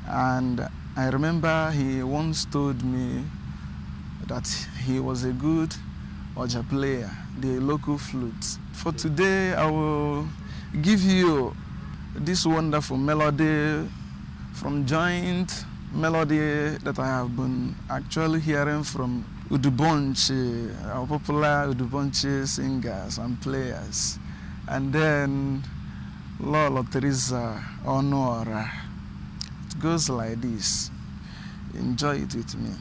And I remember he once told me that he was a good Oja player, the local flute. For today, I will give you this wonderful melody from joint melody that I have been actually hearing from Udubonchi, our popular Udubonchi singers and players. And then Lolo Teresa Honora. It goes like this. Enjoy it with me.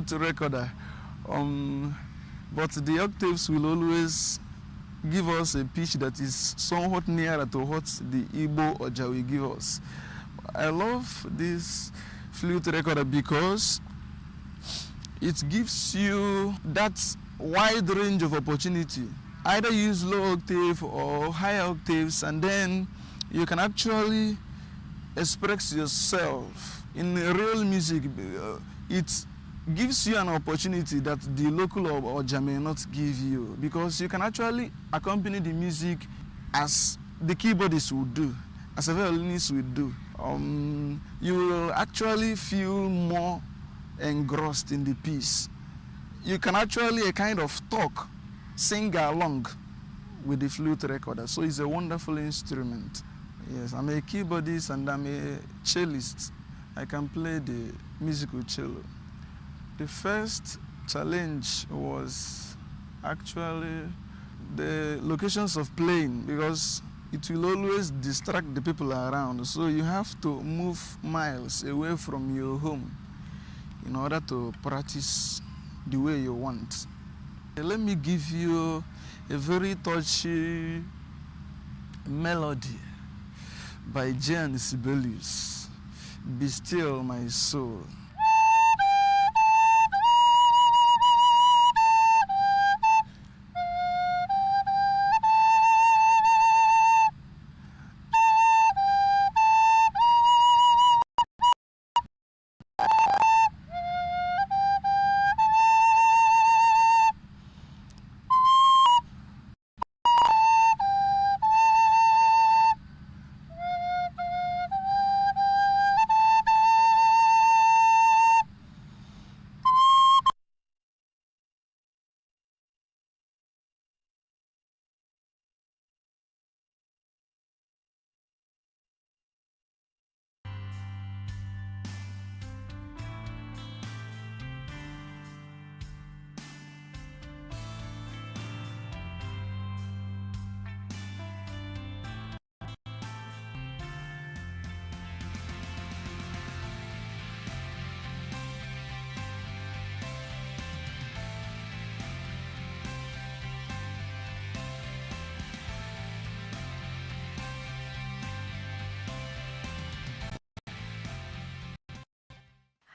flute recorder, but the octaves will always give us a pitch that is somewhat nearer to what the Igbo Oja will give us. I love this flute recorder because it gives you that wide range of opportunity. Either use low octave or high octaves, and then you can actually express yourself in real music. It gives you an opportunity that the local Oja may not give you, because you can actually accompany the music as the keyboardist would do, as a violinist would do. You will actually feel more engrossed in the piece. You can actually kind of talk, sing along with the flute recorder. So it's a wonderful instrument. Yes, I'm a keyboardist and I'm a cellist. I can play the musical cello. The first challenge was actually the locations of playing, because it will always distract the people around. So you have to move miles away from your home in order to practice the way you want. Let me give you a very touchy melody by Jan Sibelius, Be Still My Soul.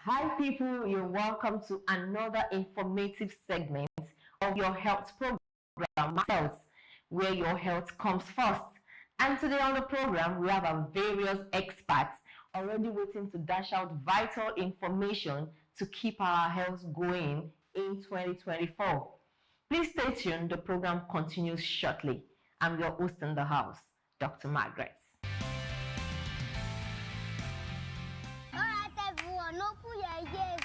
Hi people, you're welcome to another informative segment of your health program, Health, where your health comes first. And today on the program, we have our various experts already waiting to dash out vital information to keep our health going in 2024. Please stay tuned, the program continues shortly. I'm your host in the house, Dr. Margaret.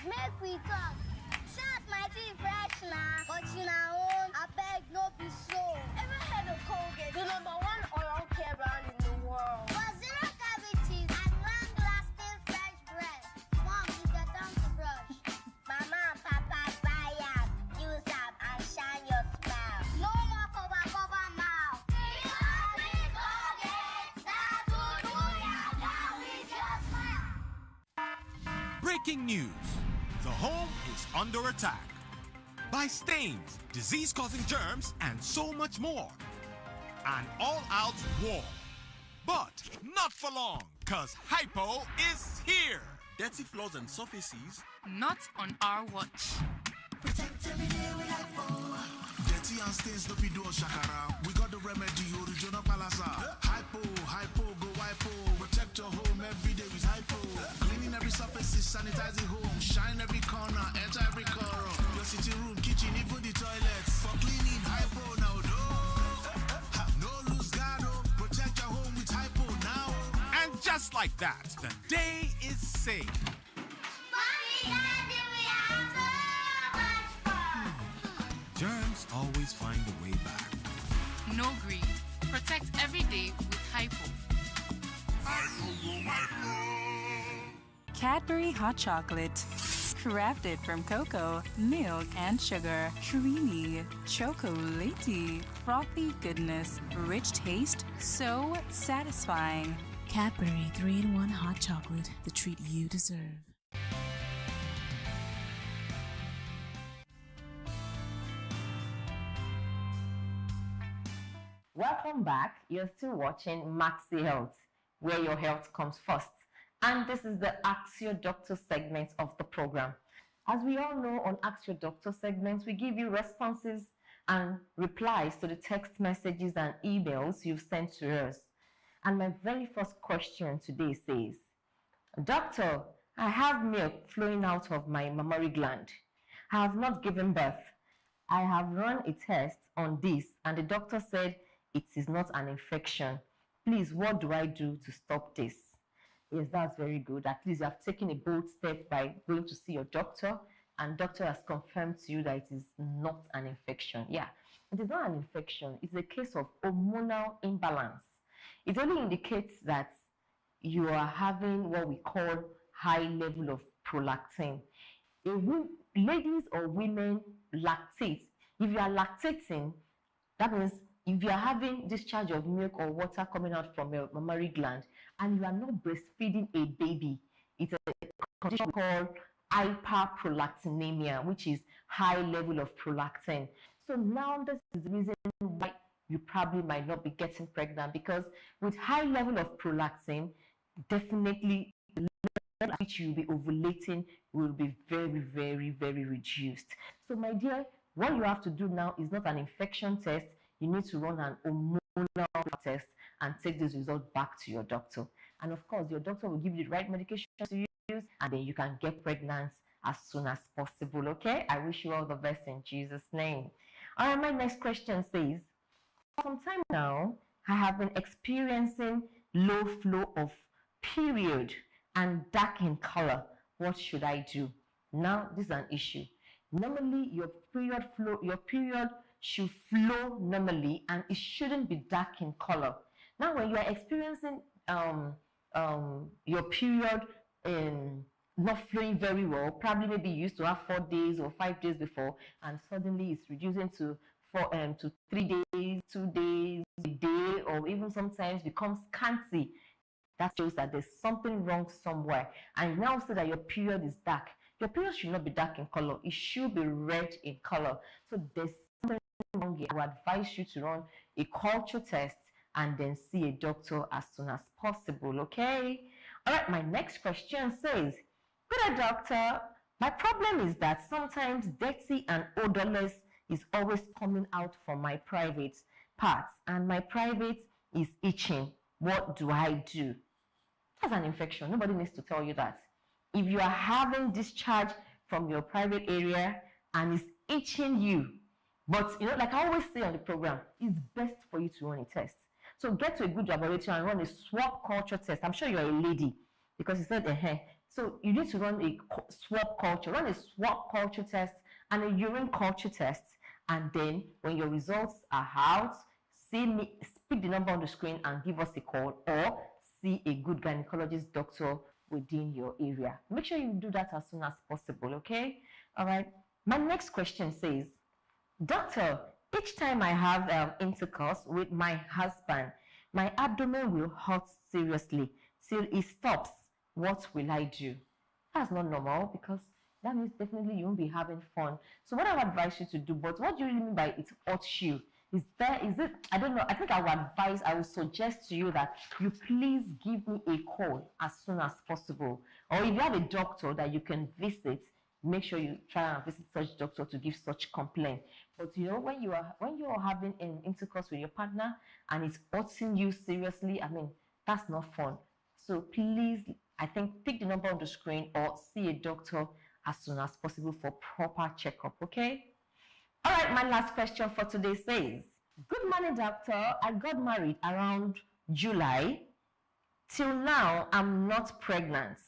Make we talk. Shout my teeth fresh now, but you know, I beg no be so. Ever heard of Colgate, the #1 oral care brand in the world? For zero cavities and long-lasting fresh breath. Mom, you got time to brush. Mama and Papa buy up, use up and shine your smile. No more cover mouth. Because with Colgate, that's what you got with your smile. Breaking news. The home is under attack by stains, disease-causing germs, and so much more. An all-out war. But not for long, because Hypo is here. Dirty floors and surfaces. Not on our watch. Protect every day with Hypo. Dirty and stains, no video shakara. We got the remedy, original palasa. Hypo, go Hypo. Protect your home every day with Hypo. Cleaning every surface, sanitizing home. Shine every corner, enter every corner. Your sitting room, kitchen, even the toilets. For cleaning, Hypo now. No lose guard, protect your home with Hypo now. And just like that, the day is saved. Germs always find a way back. No green. Protect every day with Hypo. Cadbury Hot Chocolate. Crafted from cocoa, milk, and sugar. Creamy, chocolatey, frothy goodness, rich taste, so satisfying. Cadbury 3-in-1 Hot Chocolate, the treat you deserve. Welcome back. You're still watching Maxi Health, where your health comes first. And this is the Ask Your Doctor segment of the program. As we all know, on Ask Your Doctor segments, we give you responses and replies to the text messages and emails you've sent to us. And my very first question today says, Doctor, I have milk flowing out of my mammary gland. I have not given birth. I have run a test on this and the doctor said it is not an infection. Please, what do I do to stop this? Yes, that's very good. At least you have taken a bold step by going to see your doctor, and doctor has confirmed to you that it is not an infection. Yeah, it is not an infection. It's a case of hormonal imbalance. It only indicates that you are having what we call high level of prolactin. Ladies or women lactate. If you are lactating, that means if you are having discharge of milk or water coming out from your mammary gland and you are not breastfeeding a baby, it's a condition called hyperprolactinemia, which is high level of prolactin. So now this is the reason why you probably might not be getting pregnant, because with high level of prolactin, definitely the level at which you'll be ovulating will be very, very, very reduced. So my dear, what you have to do now is not an infection test. You need to run an hormonal test and take this result back to your doctor. And of course, your doctor will give you the right medication to use, and then you can get pregnant as soon as possible, okay? I wish you all the best in Jesus' name. All right, my next question says, for some time now, I have been experiencing low flow of period and dark in color. What should I do? Now, this is an issue. Normally, your period should flow normally, and it shouldn't be dark in color. Now, when you are experiencing your period not flowing very well, probably maybe you used to have 4 days or 5 days before, and suddenly it's reducing to 3 days, 2 days, a day, or even sometimes becomes scanty. That shows that there's something wrong somewhere. And now say that your period is dark. Your period should not be dark in color. It should be red in color. So there's something wrong here. I would advise you to run a culture test and then see a doctor as soon as possible, okay? All right, my next question says, good day, doctor. My problem is that sometimes dirty and odorless is always coming out from my private parts, and my private is itching. What do I do? That's an infection. Nobody needs to tell you that. If you are having discharge from your private area and it's itching you, but you know, like I always say on the program, it's best for you to run a test. So get to a good laboratory and run a swab culture test. I'm sure you're a lady because you said, So you need to run a swab culture. Run a swab culture test and a urine culture test. And then when your results are out, speak the number on the screen and give us a call, or see a good gynecologist doctor within your area. Make sure you do that as soon as possible, okay? All right. My next question says, doctor, each time I have intercourse with my husband, my abdomen will hurt seriously till it stops. What will I do? That's not normal, because that means definitely you won't be having fun. So what I would advise you to do, but what do you really mean by it hurts you? Is it, I don't know, I think I would suggest to you that you please give me a call as soon as possible. Or if you have a doctor that you can visit, make sure you try and visit such doctor to give such complaint. But you know, when you are having an intercourse with your partner and it's hurting you seriously, I mean, that's not fun. So please, I think, pick the number on the screen or see a doctor as soon as possible for proper checkup, okay? All right, my last question for today says, good morning, doctor. I got married around July. Till now, I'm not pregnant.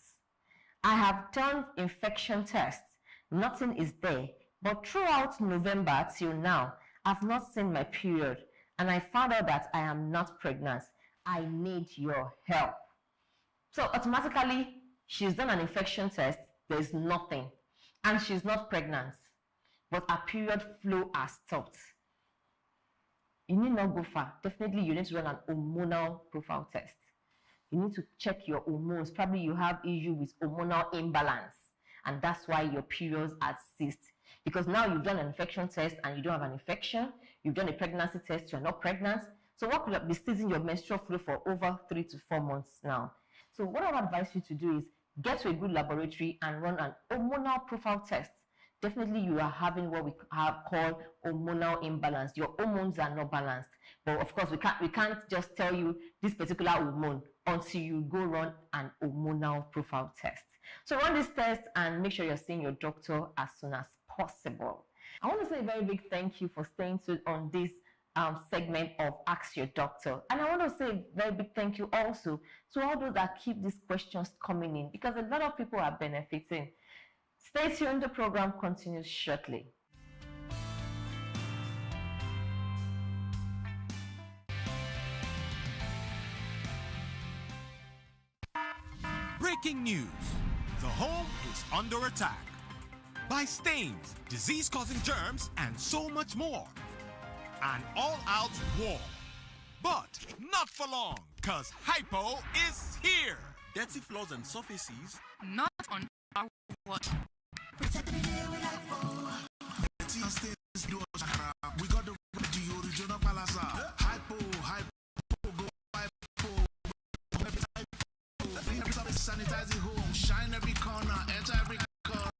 I have done infection tests. Nothing is there. But throughout November till now, I've not seen my period. And I found out that I am not pregnant. I need your help. So automatically, she's done an infection test. There's nothing. And she's not pregnant. But her period flow has stopped. You need not go far. Definitely, you need to run an hormonal profile test. You need to check your hormones. Probably you have issue with hormonal imbalance, and that's why your periods are ceased. Because now you've done an infection test and you don't have an infection. You've done a pregnancy test, you're not pregnant. So what could be seizing your menstrual flow for over 3 to 4 months now? So what I would advise you to do is get to a good laboratory and run an hormonal profile test. Definitely you are having what we have called hormonal imbalance. Your hormones are not balanced. But of course, we can't just tell you this particular hormone until you go run an hormonal profile test. So run this test and make sure you're seeing your doctor as soon as possible. I want to say a very big thank you for staying tuned on this segment of Ask Your Doctor. And I want to say a very big thank you also to all those that keep these questions coming in, because a lot of people are benefiting. Stay tuned, the program continues shortly. Breaking news. The home is under attack by stains, disease-causing germs, and so much more. An all-out war. But not for long, because Hypo is here. Dirty floors and surfaces. Not on our watch. We got the original Palasa. Hypo, go hypo. Sanitize the home, shine every corner, enter every corner.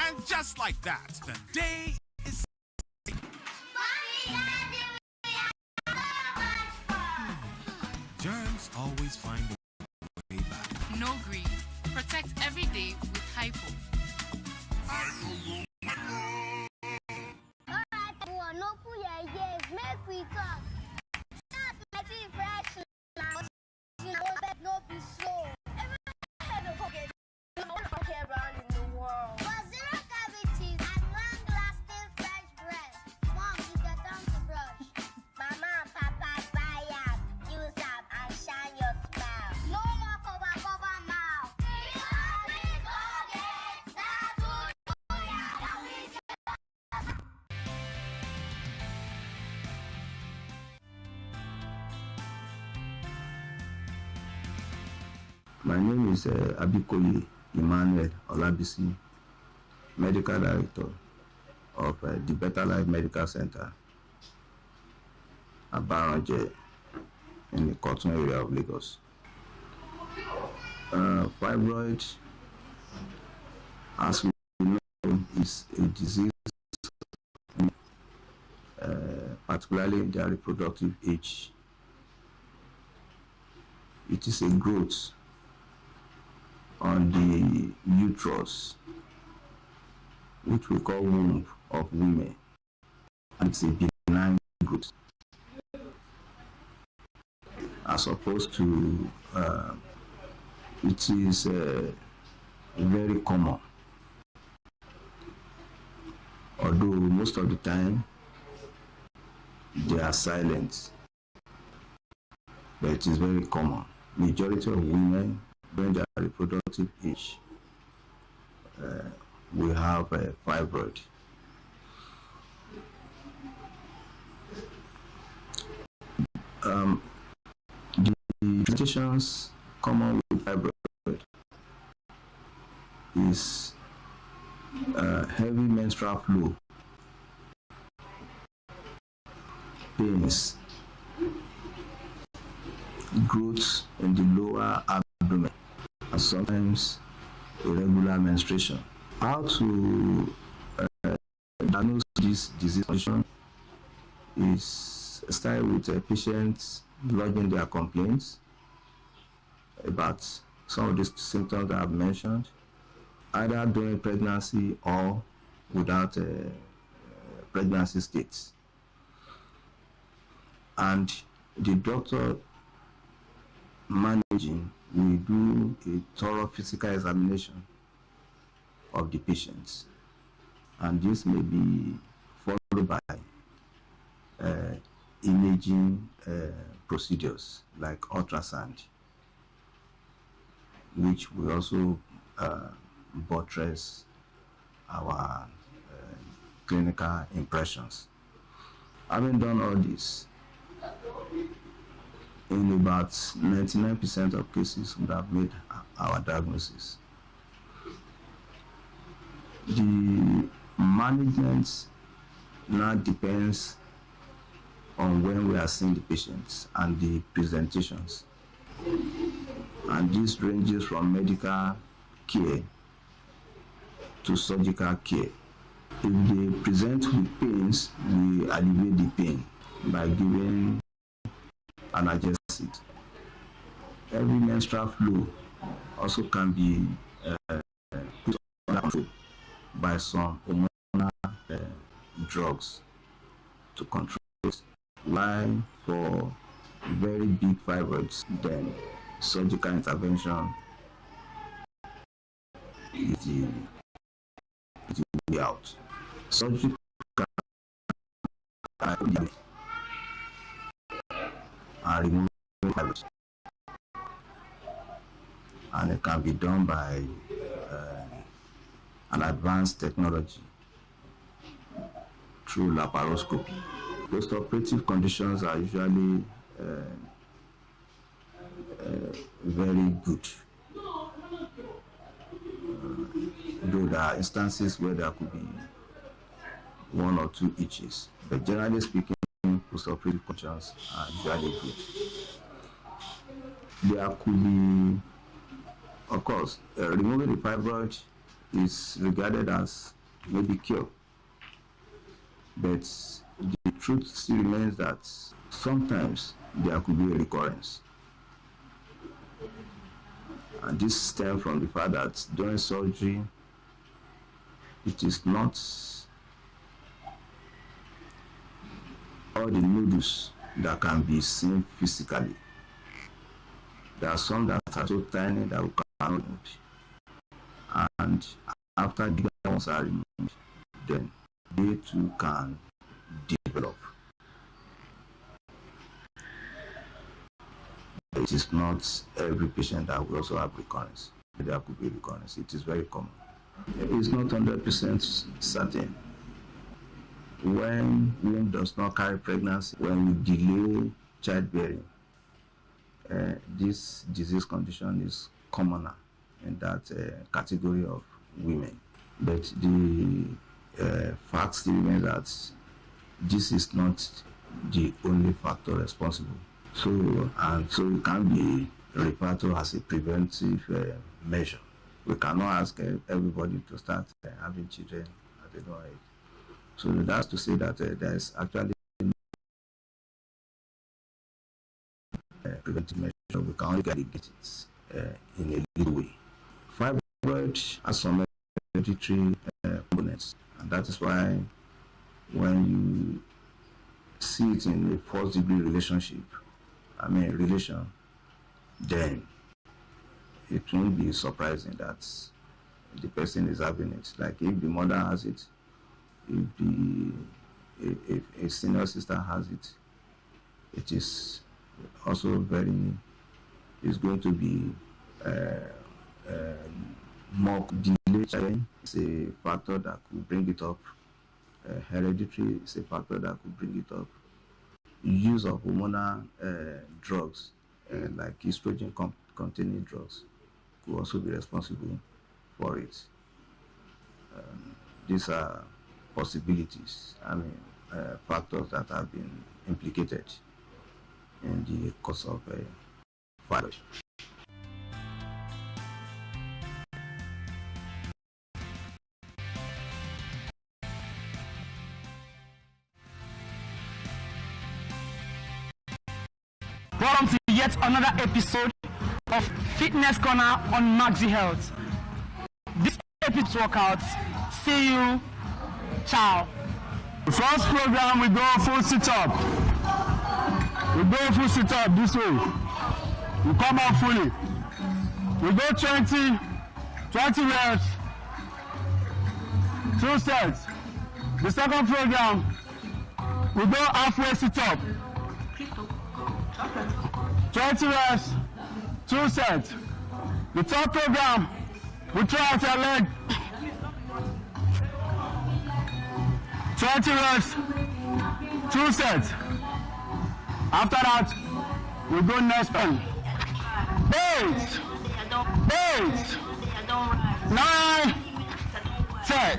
And just like that, the day is... Germs always find a way back. No greed. Protect every day with Hypo. Make we talk. My tea fresh now. No be slow. Every head of pocket. No one care around in the world. For zero cavities and long-lasting fresh breath. Mom, it's your time to brush. Mama and Papa buy up, use up, and shine your smile. No more cover mouth. My name is Abikoye Emmanuel Olabisi, Medical Director of the Better Life Medical Center, Abaranje, in the Cotton area of Lagos. Fibroid, as we know, is a disease, particularly in their reproductive age. It is a growth on the uterus, which we call womb of women, and it's a benign growth, as opposed to it is very common, although most of the time they are silent, but it is very common. Majority of women during their reproductive age we have a fibroid. The presentations common with fibroid is heavy menstrual flow, pains, growth in the lower abdomen, and sometimes irregular menstruation. How to diagnose this disease condition is start with patients lodging their complaints about some of these symptoms that I've mentioned, either during pregnancy or without pregnancy states. And the doctor managing will do a thorough physical examination of the patients, and this may be followed by imaging procedures like ultrasound, which will also buttress our clinical impressions. Having done all this, in about 99% of cases we have made our diagnosis. The management now depends on when we are seeing the patients and the presentations. And this ranges from medical care to surgical care. If they present with pains, we alleviate the pain by giving analgesic. Every menstrual flow also can be put under control by some hormonal drugs to control it. While for very big fibroids, then surgical intervention is the way out. Surgery can remove fibroids, and it can be done by an advanced technology through laparoscopy. Post-operative conditions are usually very good. Though there are instances where there could be 1 or 2 itches, but generally speaking, post-operative conditions are usually good. There could be, of course, removing the fibroid is regarded as maybe cure, but the truth still remains that sometimes there could be a recurrence. And this stems from the fact that during surgery, it is not all the nodules that can be seen physically. There are some that are so tiny that we cannot remove. And after the bigger ones are removed, then they too can develop. It is not every patient that will also have recurrence. There could be recurrence. It is very common. It is not 100% certain. When womb does not carry pregnancy, when we delay childbearing, this disease condition is commoner in that category of women. But the fact still remains that this is not the only factor responsible. So it can be referred to as a preventive measure. We cannot ask everybody to start having children at a young age. So that's to say that there is actually preventive measure. We can only get it in a little way. Fibroid has some hereditary components, and that is why when you see it in a first-degree relation, then it won't be surprising that the person is having it. Like if the mother has it, if a senior sister has it, it is also it's going to be more delayed. It's a factor that could bring it up. Hereditary is a factor that could bring it up. Use of hormonal drugs, like estrogen containing drugs, could also be responsible for it. These are possibilities, factors that have been implicated in the cause of fibroid. Welcome to yet another episode of Fitness Corner on Maxi Health. This episode workouts. See you. Ciao. The first program we go full sit-up. We go full sit-up this way. We come out fully. We go 20 reps, 2 sets. The second program, we go halfway sit-up. 20 reps, 2 sets. The third program, we throw out your leg. 20 reps, 2 sets. After that, we go next one. 8, 9, 10. set.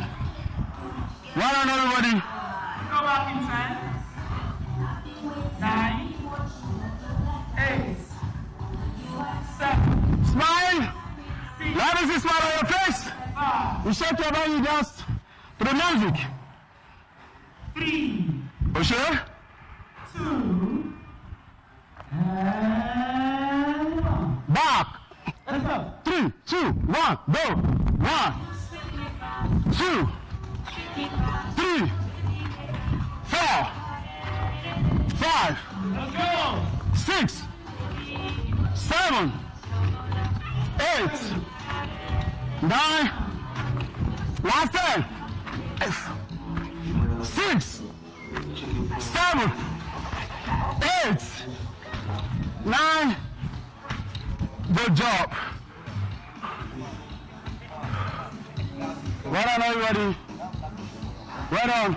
Well done, everybody. Go back in 10, 9, 8, 7. Smile. Let me see smile on your face. You shake your body just to the music. 3. Oshe? 2. Back. 3, 2, 1, go. 1, 2, 3, 4, 5, 6, 7, 8, 9, last 10, 6, 7, 8, 9. Good job. Well done, everybody. Well done.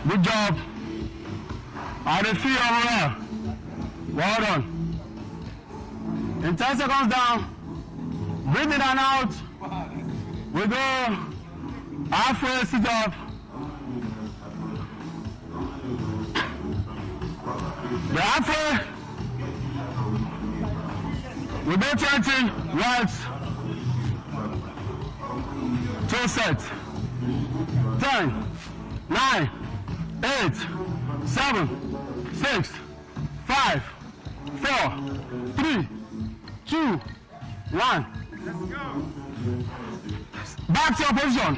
Good job. I did feel overall. Well done. In 10 seconds down. Breathe in and out. We go halfway sit up. The halfway. We go 20 right. 2 sets. 10, 9, 8, 7, 6, 5, 4, 3, 2, 1. Back to your position.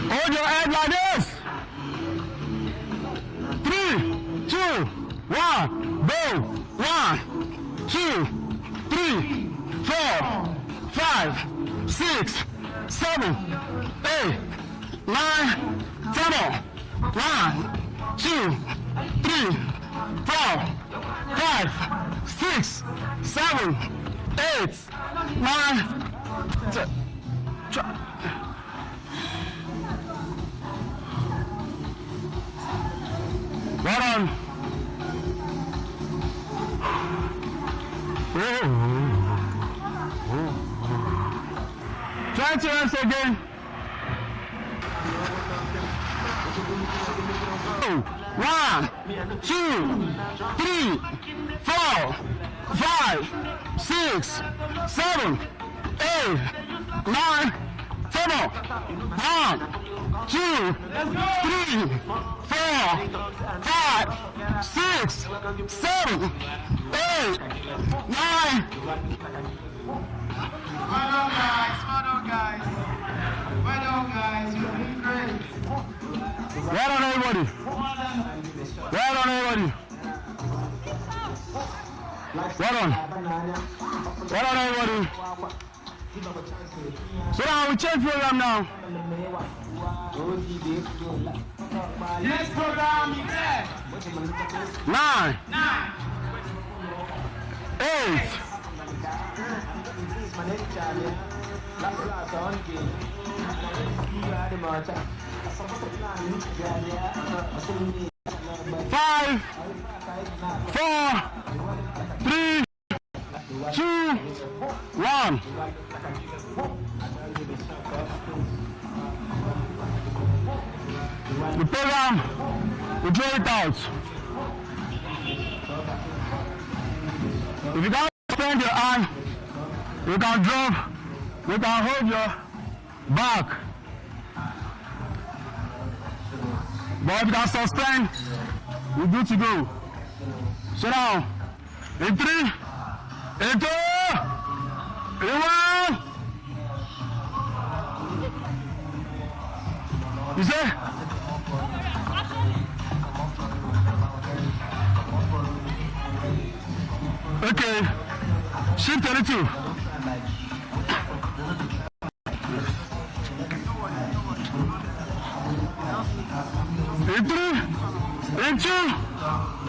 Hold your head like this. 3, 2, 1, go. 1, 2, 3, 4, 5, 6, 7, 8, 9, 10 more. 1, 2, 3, 4, 5, 6, 7, 8, 9, 10. Well done. 20 reps again. 1, 2, 3, 4, 5, 6, 7, 8, 9, 10 more. 1, 2, 3, 4, 5, 6, 7, 8, 9. Well done, guys. Well done, guys. Well done, guys. You're doing great. Well done, everybody. Well done, everybody. Well done. Well done, everybody. So now we change program now. Next program is there. 9, 8, 5, 4, 3, 2, 1. The program, we draw it out. If you can't extend your arm, you can drop, you can hold your back. But if you can suspend, you're good to go. So now, in 3, in 2, in 1. You see? Okay, shift a little. In 3, in 2,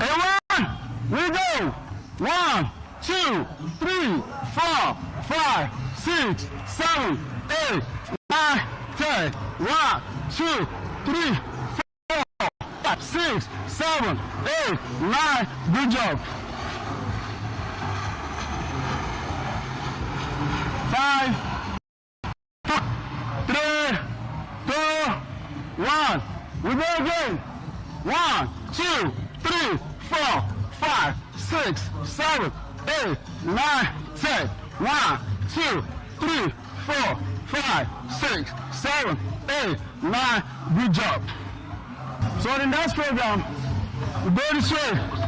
in 1. We go. 1, 2, 3, 4, 5, 6, 7, 8, 9, 10. 1, 2, 3, 4, 5, 6, 7, 8, 9. Good job. 5, 4, 3, 2, 1. We go again. 1, 2, 3, 4, 5, 6, 7, 8, 9, 10. 1, 2, 3, 4, 5, 6, 7, 8, 9. Good job. So in the next program, we go this way.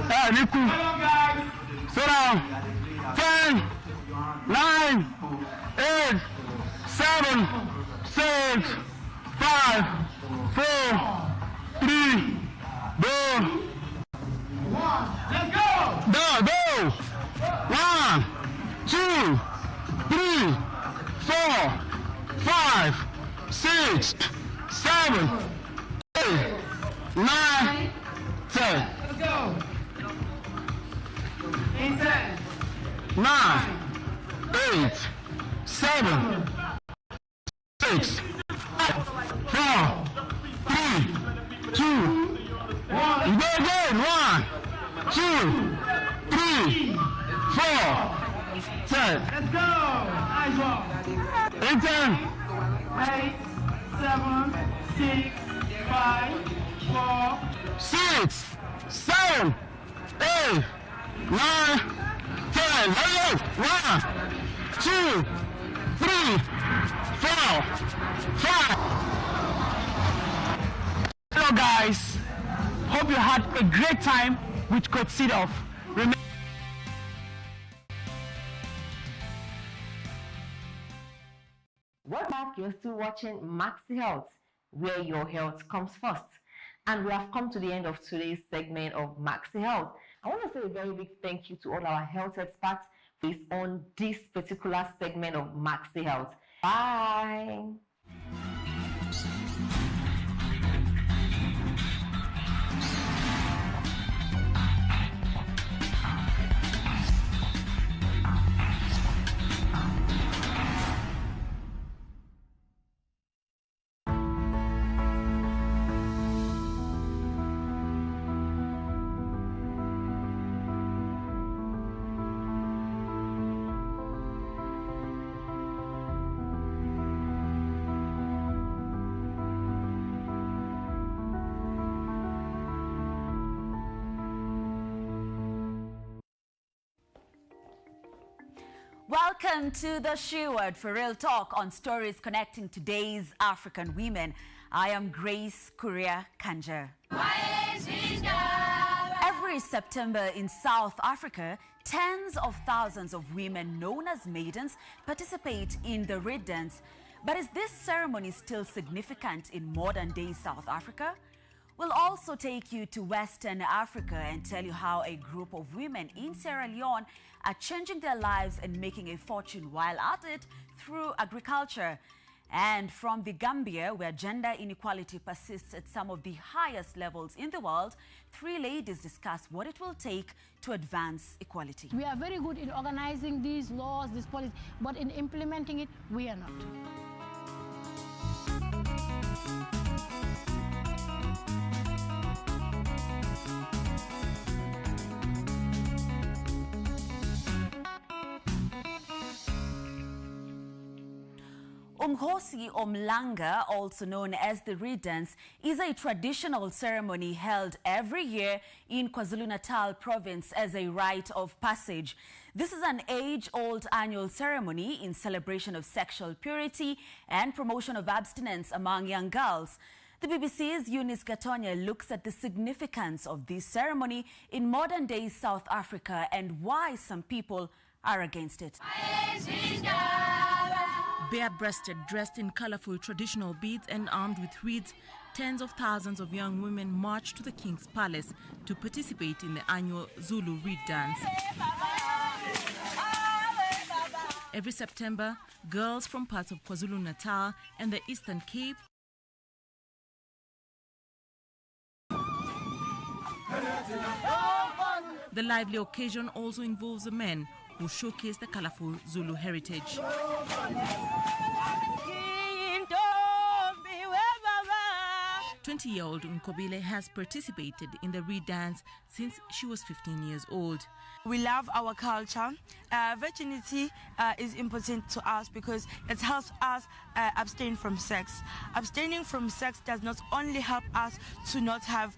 Hey, Niku. Sit down. 10, 9, 8, 7, 6, 5, 4, 3, 2, 1. Let's go! Go! 1, 2, 3, 4, 5, 6, 7, 8, 9, 10. Let's go! 10, 9, 8, 7, 6, 5, 4, 3, 2, 1. You go again. 1, 2, 3, 4, 10. Let's go. Nice one. 8, 7, 6, 5, 4, 6, 7, 8, 9, 10. Let's go. 1, 2, 3, 4, 5. Hello guys. Hope you had a great time with Coach Sidoff. Welcome back. You're still watching Maxi Health, where your health comes first. And we have come to the end of today's segment of Maxi Health. I want to say a very big thank you to all our health experts based on this particular segment of Maxi Health. Bye. Welcome to the She Word for Real Talk on stories connecting today's African women. I am Grace Kuria Kanja. Every September in South Africa, tens of thousands of women known as maidens participate in the Red Dance. But is this ceremony still significant in modern-day South Africa? We'll also take you to Western Africa and tell you how a group of women in Sierra Leone are changing their lives and making a fortune while at it through agriculture. And from the Gambia, where gender inequality persists at some of the highest levels in the world, three ladies discuss what it will take to advance equality. We are very good in organizing these laws, these policies, but in implementing it, we are not. Umkhosi Omlanga, also known as the Red Dance, is a traditional ceremony held every year in KwaZulu-Natal province as a rite of passage. This is an age-old annual ceremony in celebration of sexual purity and promotion of abstinence among young girls. The BBC's Eunice Gatonya looks at the significance of this ceremony in modern-day South Africa and why some people are against it. Bare-breasted, dressed in colorful traditional beads and armed with reeds, tens of thousands of young women march to the King's Palace to participate in the annual Zulu Reed Dance. Every September, girls from parts of KwaZulu-Natal and the Eastern Cape The lively occasion also involves the men who showcase the colorful Zulu heritage. 20-year-old Nkobile has participated in the Reed dance since she was 15 years old. We love our culture. Virginity is important to us because it helps us abstain from sex. Abstaining from sex does not only help us to not have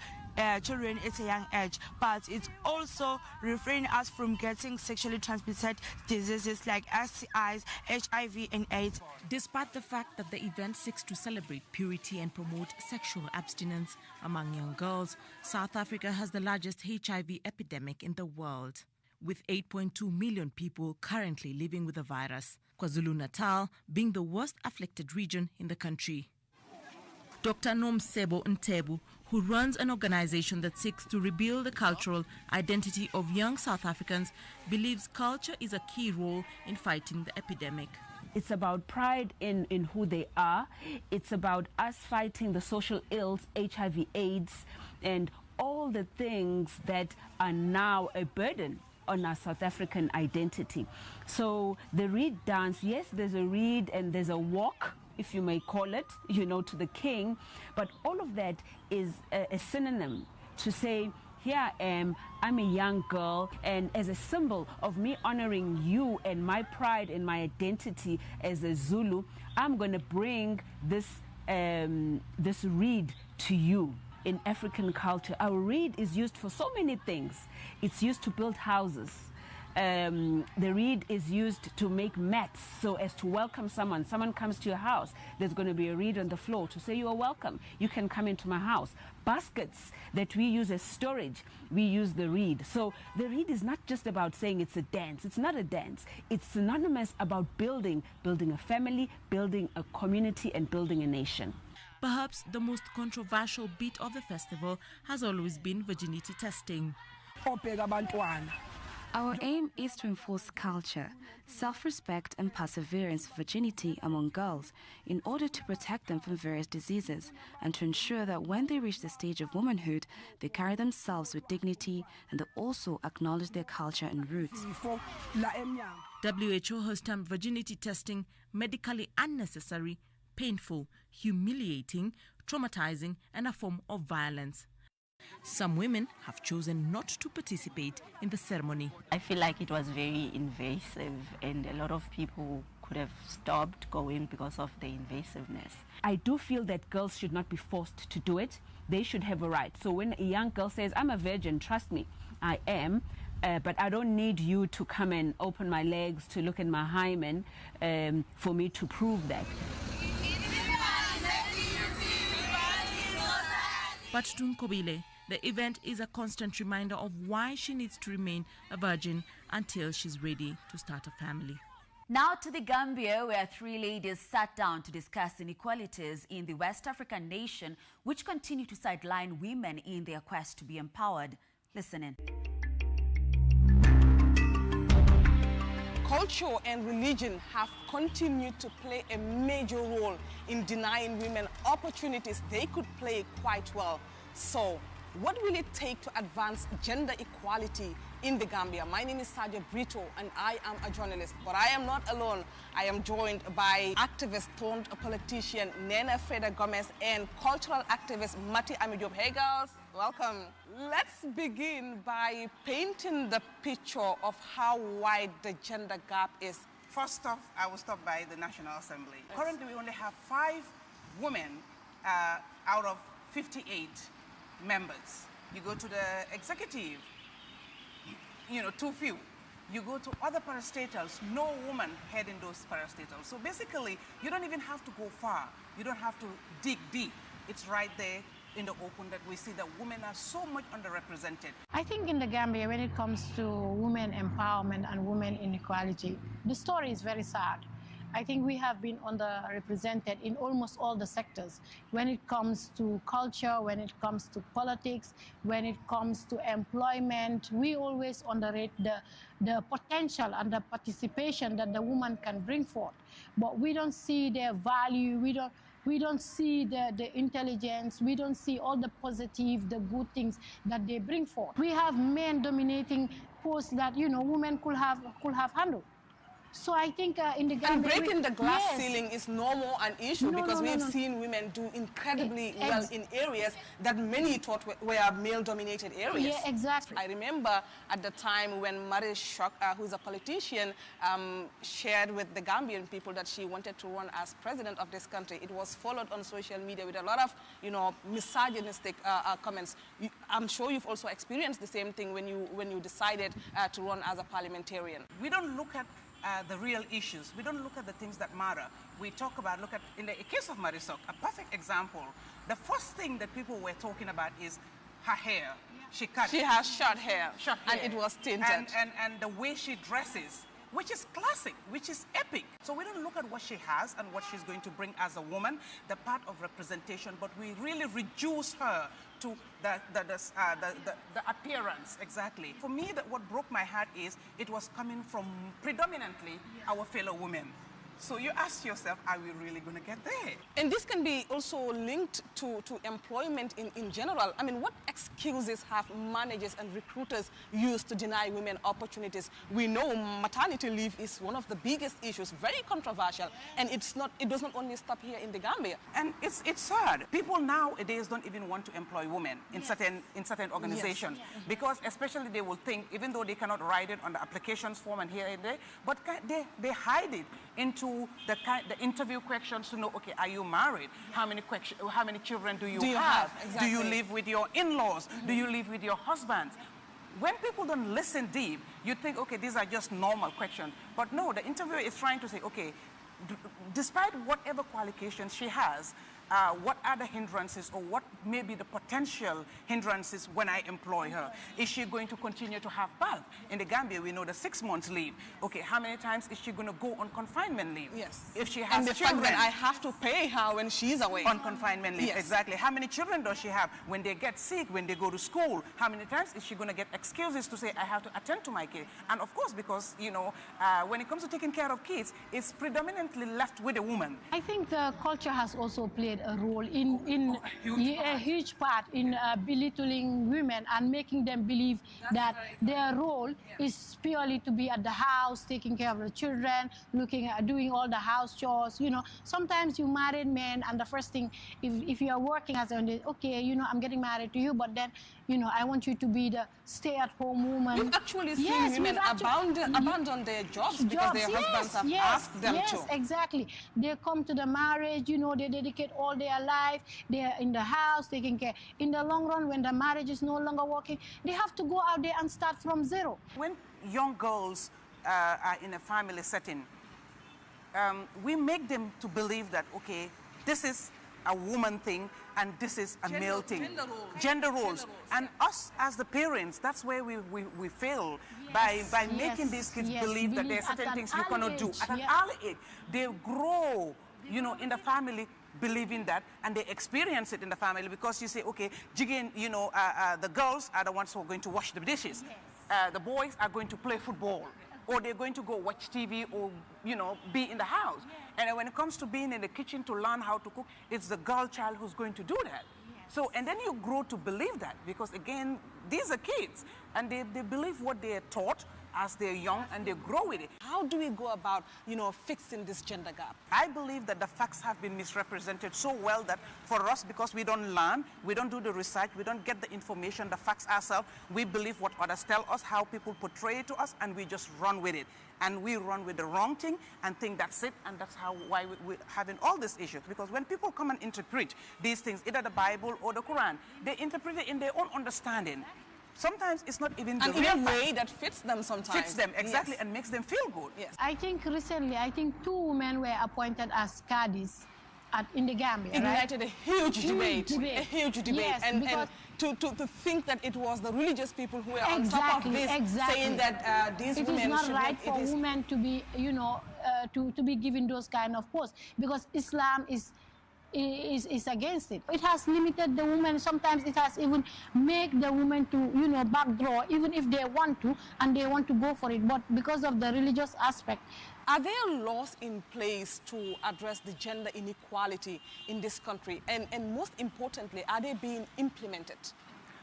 children at a young age, but it also refrains us from getting sexually transmitted diseases like STIs, HIV, and AIDS. Despite the fact that the event seeks to celebrate purity and promote sexual abstinence among young girls, South Africa has the largest HIV epidemic in the world, with 8.2 million people currently living with the virus, KwaZulu-Natal being the worst afflicted region in the country. Dr. Nomsebo Ntebu, who runs an organization that seeks to rebuild the cultural identity of young South Africans, believes culture is a key role in fighting the epidemic. It's about pride in who they are. It's about us fighting the social ills, HIV, AIDS, and all the things that are now a burden on our South African identity. So the Reed dance, yes, there's a Reed and there's a walk, if you may call it, to the king. But all of that is a synonym to say, here I am, I'm a young girl, and as a symbol of me honoring you and my pride and my identity as a Zulu, I'm going to bring this reed to you. In African culture, our reed is used for so many things. It's used to build houses. The reed is used to make mats so as to welcome someone. Someone comes to your house, there's going to be a reed on the floor to say you are welcome. You can come into my house. Baskets that we use as storage, we use the reed. So the reed is not just about saying it's a dance. It's not a dance. It's synonymous about building a family, building a community, and building a nation. Perhaps the most controversial bit of the festival has always been virginity testing. Our aim is to enforce culture, self-respect and perseverance virginity among girls in order to protect them from various diseases and to ensure that when they reach the stage of womanhood, they carry themselves with dignity and they also acknowledge their culture and roots. WHO has termed virginity testing medically unnecessary, painful, humiliating, traumatizing, and a form of violence. Some women have chosen not to participate in the ceremony. I feel like it was very invasive and a lot of people could have stopped going because of the invasiveness. I do feel that girls should not be forced to do it. They should have a right. So when a young girl says, I'm a virgin, trust me, I am, but I don't need you to come and open my legs to look at my hymen for me to prove that. But to Nkobile, the event is a constant reminder of why she needs to remain a virgin until she's ready to start a family. Now to the Gambia, where three ladies sat down to discuss inequalities in the West African nation, which continue to sideline women in their quest to be empowered. Listen in. Culture and religion have continued to play a major role in denying women opportunities they could play quite well. So, what will it take to advance gender equality in the Gambia? My name is Sadia Brito and I am a journalist, but I am not alone. I am joined by activist turned politician Nena Freda Gomez and cultural activist Mati Amidiop. Hey girls, welcome. Let's begin by painting the picture of how wide the gender gap is. First off, I will start by the National Assembly. Currently, we only have 5 women out of 58 members. You go to the executive, too few. You go to other parastatals, no woman heading those parastatals. So basically, you don't even have to go far. You don't have to dig deep. It's right there in the open that we see that women are so much underrepresented. I think in the Gambia, when it comes to women empowerment and women inequality, the story is very sad. I think we have been underrepresented in almost all the sectors. When it comes to culture, when it comes to politics, when it comes to employment, we always underrate the potential and the participation that the woman can bring forth. But we don't see their value, we don't see the intelligence, we don't see all the positive, the good things that they bring forth. We have men dominating posts that women could have handled. So I think in the And breaking the glass ceiling is no more an issue because we've seen women do incredibly well in areas that many thought were male-dominated areas. Yeah, exactly. I remember at the time when Marie Shock, who's a politician, shared with the Gambian people that she wanted to run as president of this country. It was followed on social media with a lot of, misogynistic comments. I'm sure you've also experienced the same thing when you decided to run as a parliamentarian. We don't look at the real issues. We don't look at the things that matter. We talk about, in the case of Marisol, a perfect example. The first thing that people were talking about is her hair. She has short hair, and it was tinted. And the way she dresses, which is classic, which is epic. So we don't look at what she has and what she's going to bring as a woman, the part of representation, but we really reduce her to the appearance, exactly. For me, what broke my heart is it was coming from predominantly our fellow women. So you ask yourself, are we really going to get there? And this can be also linked to employment in general. I mean, what excuses have managers and recruiters used to deny women opportunities? We know maternity leave is one of the biggest issues, very controversial, and it does not only stop here in the Gambia. And it's sad. People nowadays don't even want to employ women in certain organizations because especially they will think, even though they cannot write it on the applications form and here and there, but they hide it into the interview questions to know, okay, are you married? How many children do you have? Exactly. Do you live with your in-laws? Do you live with your husband? When people don't listen deep, you think, okay, these are just normal questions. But no, the interviewer is trying to say, okay, despite whatever qualifications she has, what are the hindrances or what may be the potential hindrances when I employ her? Is she going to continue to have birth? In the Gambia, we know the 6 months leave. Okay, how many times is she going to go on confinement leave? Yes. If she has and the children. fact that I have to pay her when she's away. On confinement leave, exactly. How many children does she have? When they get sick, when they go to school, how many times is she going to get excuses to say, I have to attend to my kid? And of course, because, when it comes to taking care of kids, it's predominantly left with a woman. I think the culture has also played a role a huge part in belittling women and making them believe that their role is purely to be at the house, taking care of the children, doing all the house chores. Sometimes you married men, and the first thing, if you are working as okay, I'm getting married to you, but then, I want you to be the stay-at-home woman. We've actually seen women abandon their jobs because their husbands have asked them to. Yes, exactly. They come to the marriage, they dedicate all their life, they're in the house taking care. In the long run, when the marriage is no longer working, they have to go out there and start from zero. When young girls are in a family setting, we make them to believe that, okay, this is a woman thing and this is a male thing. Gender roles. And us as the parents, that's where we fail by making these kids believe that there are certain things you cannot do. At an early age, they grow, in the family believing that, and they experience it in the family because you say, okay, Jigen, the girls are the ones who are going to wash the dishes. The boys are going to play football. Or they're going to go watch TV or, be in the house. And when it comes to being in the kitchen to learn how to cook, it's the girl child who's going to do that. So, and then you grow to believe that because, again, these are kids and they believe what they are taught as they're young and they grow with it. How do we go about, fixing this gender gap? I believe that the facts have been misrepresented so well that for us, because we don't learn, we don't do the research, we don't get the information, the facts ourselves, we believe what others tell us, how people portray it to us, and we just run with it. And we run with the wrong thing and think that's it, and that's why we're having all these issues. Because when people come and interpret these things, either the Bible or the Quran, they interpret it in their own understanding. Sometimes it's not even the real way that fits them sometimes. Fits them, exactly, and makes them feel good. Yes. I think recently, 2 women were appointed as caddies in the Gambia. Ignited a huge debate. A huge debate. Yes, and to think that it was the religious people who were on top of this, saying that these women should... It is not right for women to be, to be given those kind of posts because Islam is against it. It has limited the women. Sometimes it has even make the women to, backdraw, even if they want to and they want to go for it. But because of the religious aspect. Are there laws in place to address the gender inequality in this country? And most importantly, are they being implemented?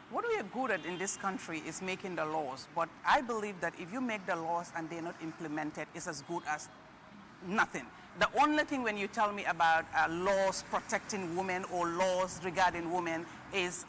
What we are good at in this country is making the laws, but I believe that if you make the laws and they're not implemented, it's as good as nothing. The only thing when you tell me about laws protecting women or laws regarding women is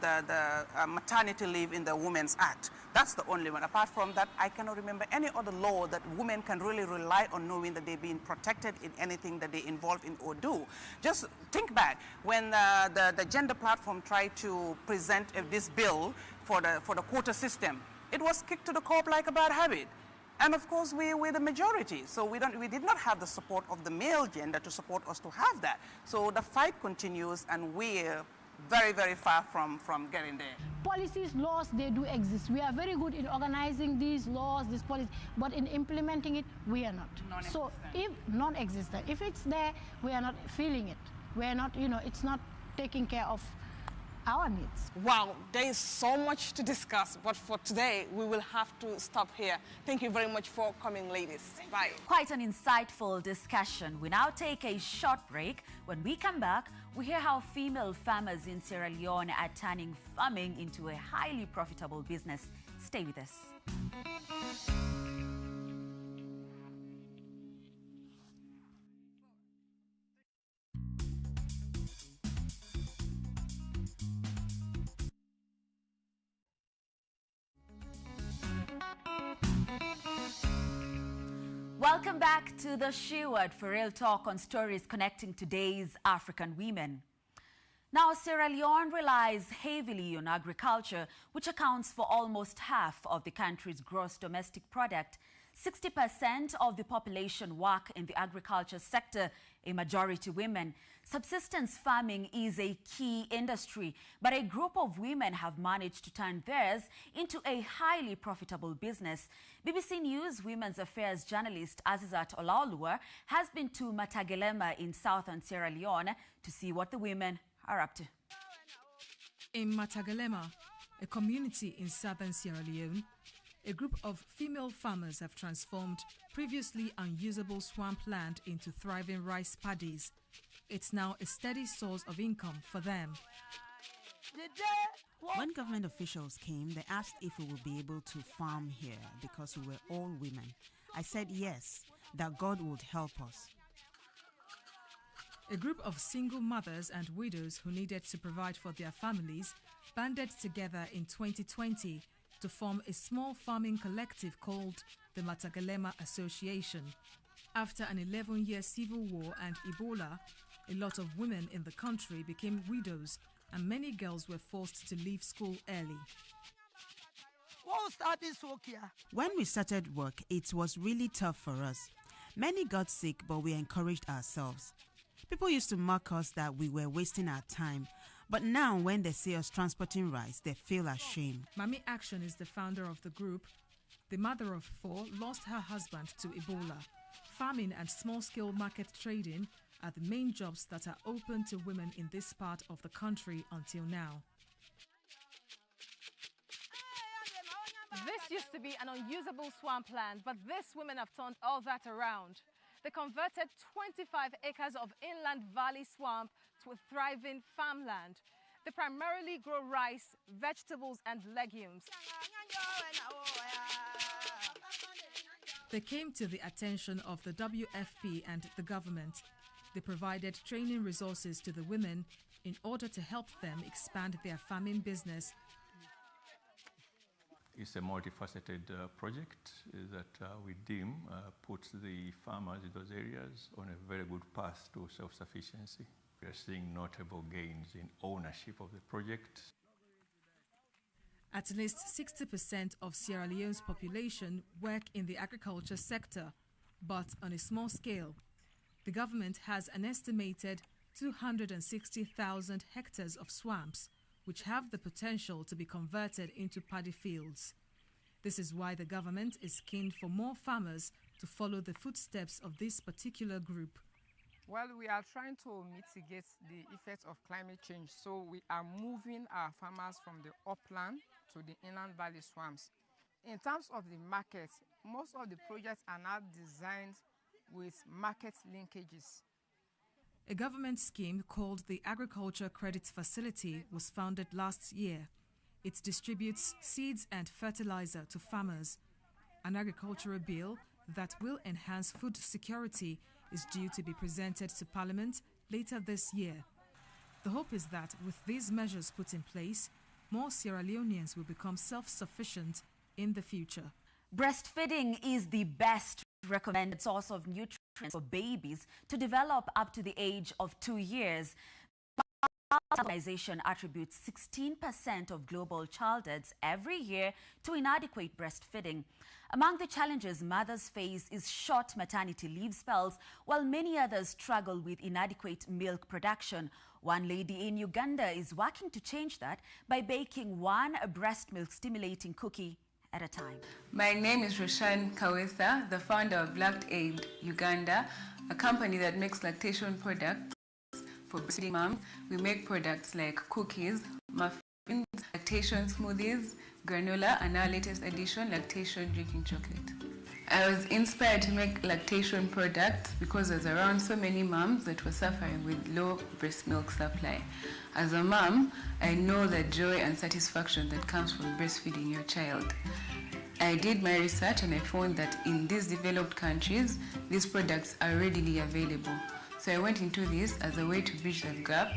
the maternity leave in the Women's Act. That's the only one. Apart from that, I cannot remember any other law that women can really rely on knowing that they're being protected in anything that they involve in or do. Just think back when the gender platform tried to present this bill for the quota system. It was kicked to the curb like a bad habit. And of course, we're the majority, so we did not have the support of the male gender to support us to have that. So the fight continues, and we're very, very far from getting there. Policies, laws, they do exist. We are very good in organizing these laws, these policies, but in implementing it, we are not. So if non-existent, if it's there, we are not feeling it. We are not, it's not taking care of our needs. Wow, there is so much to discuss, but for today, we will have to stop here. Thank you very much for coming, ladies. Bye. Quite an insightful discussion. We now take a short break. When we come back, we hear how female farmers in Sierra Leone are turning farming into a highly profitable business. Stay with us. Welcome back to the She Word for real talk on stories connecting today's African women. Now, Sierra Leone relies heavily on agriculture, which accounts for almost half of the country's gross domestic product. 60% of the population work in the agriculture sector, a majority women. Subsistence farming is a key industry, but a group of women have managed to turn theirs into a highly profitable business. BBC News Women's Affairs journalist Azizat Olaoluwa has been to Matagelema in southern Sierra Leone to see what the women are up to. In Matagelema, a community in southern Sierra Leone, a group of female farmers have transformed previously unusable swampland into thriving rice paddies. It's now a steady source of income for them. When government officials came, they asked if we would be able to farm here because we were all women. I said yes, that God would help us. A group of single mothers and widows who needed to provide for their families banded together in 2020 to form a small farming collective called the Matagelema Association. After an 11-year civil war and Ebola, a lot of women in the country became widows and many girls were forced to leave school early. When we started work, it was really tough for us. Many got sick, but we encouraged ourselves. People used to mock us that we were wasting our time, but now when they see us transporting rice, they feel ashamed. Mami Action is the founder of the group. The mother of 4 lost her husband to Ebola. Farming and small-scale market trading are the main jobs that are open to women in this part of the country until now. This used to be an unusable swampland, but these women have turned all that around. They converted 25 acres of inland valley swamp to a thriving farmland. They primarily grow rice, vegetables, and legumes. They came to the attention of the WFP and the government. They provided training resources to the women in order to help them expand their farming business. It's a multifaceted project that we deem puts the farmers in those areas on a very good path to self-sufficiency. We are seeing notable gains in ownership of the project. At least 60% of Sierra Leone's population work in the agriculture sector, but on a small scale. The government has an estimated 260,000 hectares of swamps, which have the potential to be converted into paddy fields. This is why the government is keen for more farmers to follow the footsteps of this particular group. Well, we are trying to mitigate the effects of climate change, so we are moving our farmers from the upland to the inland valley swamps. In terms of the market, most of the projects are now designed with market linkages. A government scheme called the Agriculture Credit Facility was founded last year. It distributes seeds and fertilizer to farmers. An agricultural bill that will enhance food security is due to be presented to Parliament later this year. The hope is that with these measures put in place, more Sierra Leoneans will become self-sufficient in the future. Breastfeeding is the best recommended source of nutrients for babies to develop up to the age of 2 years. The organization attributes 16% of global child deaths every year to inadequate breastfeeding. Among the challenges mothers face is short maternity leave spells, while many others struggle with inadequate milk production. One lady in Uganda is working to change that by baking one breast milk stimulating cookie at a time. My name is Roshan Kawesa, the founder of Black Aid Uganda, a company that makes lactation products for breastfeeding moms. We make products like cookies, muffins, lactation smoothies, granola, and our latest addition, lactation drinking chocolate. I was inspired to make lactation products because there's around so many moms that were suffering with low breast milk supply. As a mom, I know the joy and satisfaction that comes from breastfeeding your child. I did my research and I found that in these developed countries, these products are readily available. So I went into this as a way to bridge that gap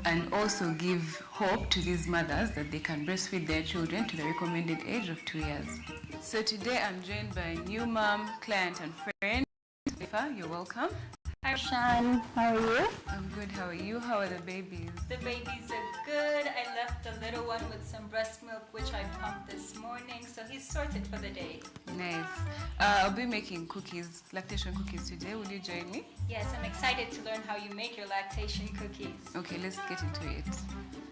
and also give hope to these mothers that they can breastfeed their children to the recommended age of 2 years. So today I'm joined by a new mom, client and friend. Eva, you're welcome. Hi Shan, how are you? I'm good, how are you? How are the babies? The babies are good. I left the little one with some breast milk which I pumped this morning, so he's sorted for the day. Nice. I'll be making cookies, lactation cookies today. Will you join me? Yes, I'm excited to learn how you make your lactation cookies. Okay, let's get into it.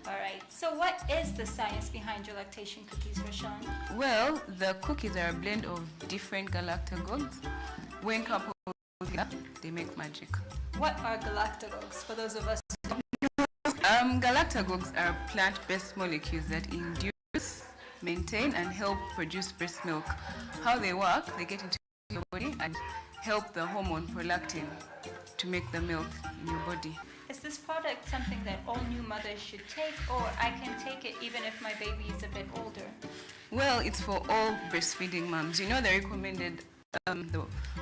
Alright, so what is the science behind your lactation cookies, Roshan? Well, the cookies are a blend of different galactagogues. When coupled together, they make magic. What are galactagogues for those of us who don't know? Galactagogues are plant-based molecules that induce, maintain, and help produce breast milk. How they work, they get into your body and help the hormone prolactin to make the milk in your body. Is this product something that all new mothers should take, or I can take it even if my baby is a bit older? Well, it's for all breastfeeding moms. You know the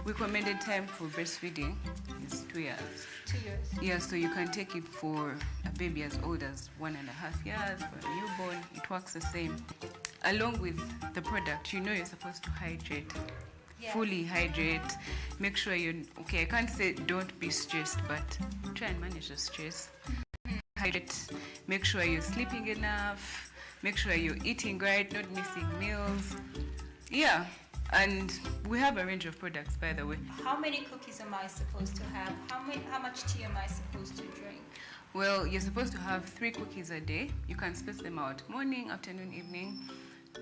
recommended time for breastfeeding is 2 years. 2 years? Yeah, so you can take it for a baby as old as 1.5 years, for a newborn, it works the same. Along with the product, you know you're supposed to hydrate. Yes. Fully hydrate. Make sure okay, I can't say don't be stressed, but try and manage the stress. Hydrate. Make sure you're sleeping enough. Make sure you're eating right, not missing meals. Yeah. And we have a range of products, by the way. How many cookies am I supposed to have? How much tea am I supposed to drink? Well, you're supposed to have 3 cookies a day. You can space them out morning, afternoon, evening.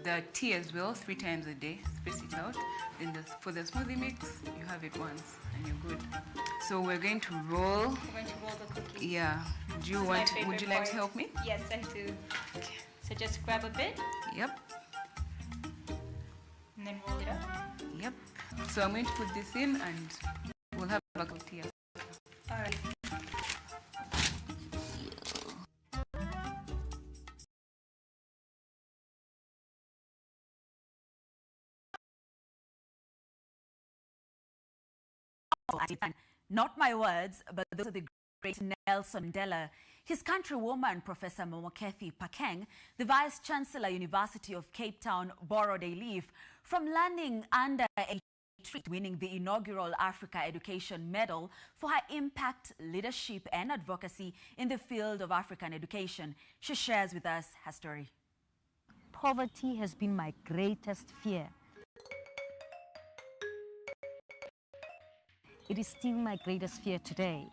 The tea as well, 3 times a day, space it out. Then for the smoothie mix, you have it once and you're good. So we're going to roll. We're going to roll the cookies. Yeah. Would you like to help me? Yes, I do. Okay. So just grab a bit. Yep. And then roll it up. Yep. So I'm going to put this in and we'll have a cup of tea. All right. Not my words, but those of the great Nelson Mandela. His countrywoman, Professor Momokethi Pakeng, the Vice-Chancellor, University of Cape Town, borrowed a leaf from learning under a tree, winning the inaugural Africa Education Medal for her impact, leadership and advocacy in the field of African education. She shares with us her story. Poverty has been my greatest fear. It is still my greatest fear today.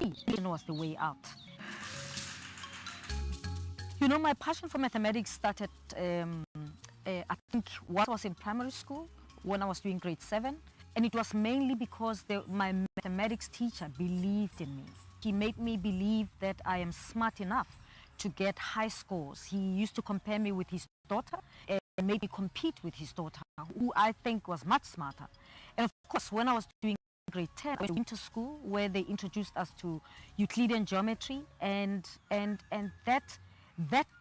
Education was the way out. You know, my passion for mathematics started, I think, what was in primary school when I was doing grade 7. And it was mainly because my mathematics teacher believed in me. He made me believe that I am smart enough to get high scores. He used to compare me with his daughter and make me compete with his daughter, who I think was much smarter. And of course, when I was doing grade 10, we went to winter school where they introduced us to Euclidean geometry, and that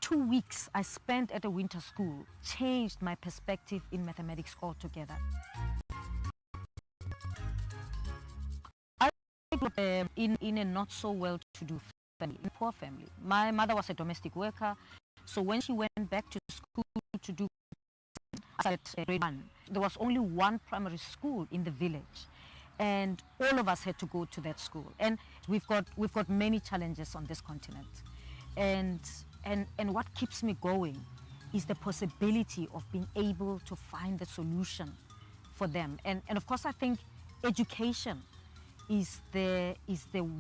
2 weeks I spent at a winter school changed my perspective in mathematics altogether. I grew up in a not so well-to-do family, a poor family. My mother was a domestic worker, so when she went back to school to do at grade 1, there was only one primary school in the village, and all of us had to go to that school. And we've got many challenges on this continent, and what keeps me going is the possibility of being able to find the solution for them. And of course, I think education is the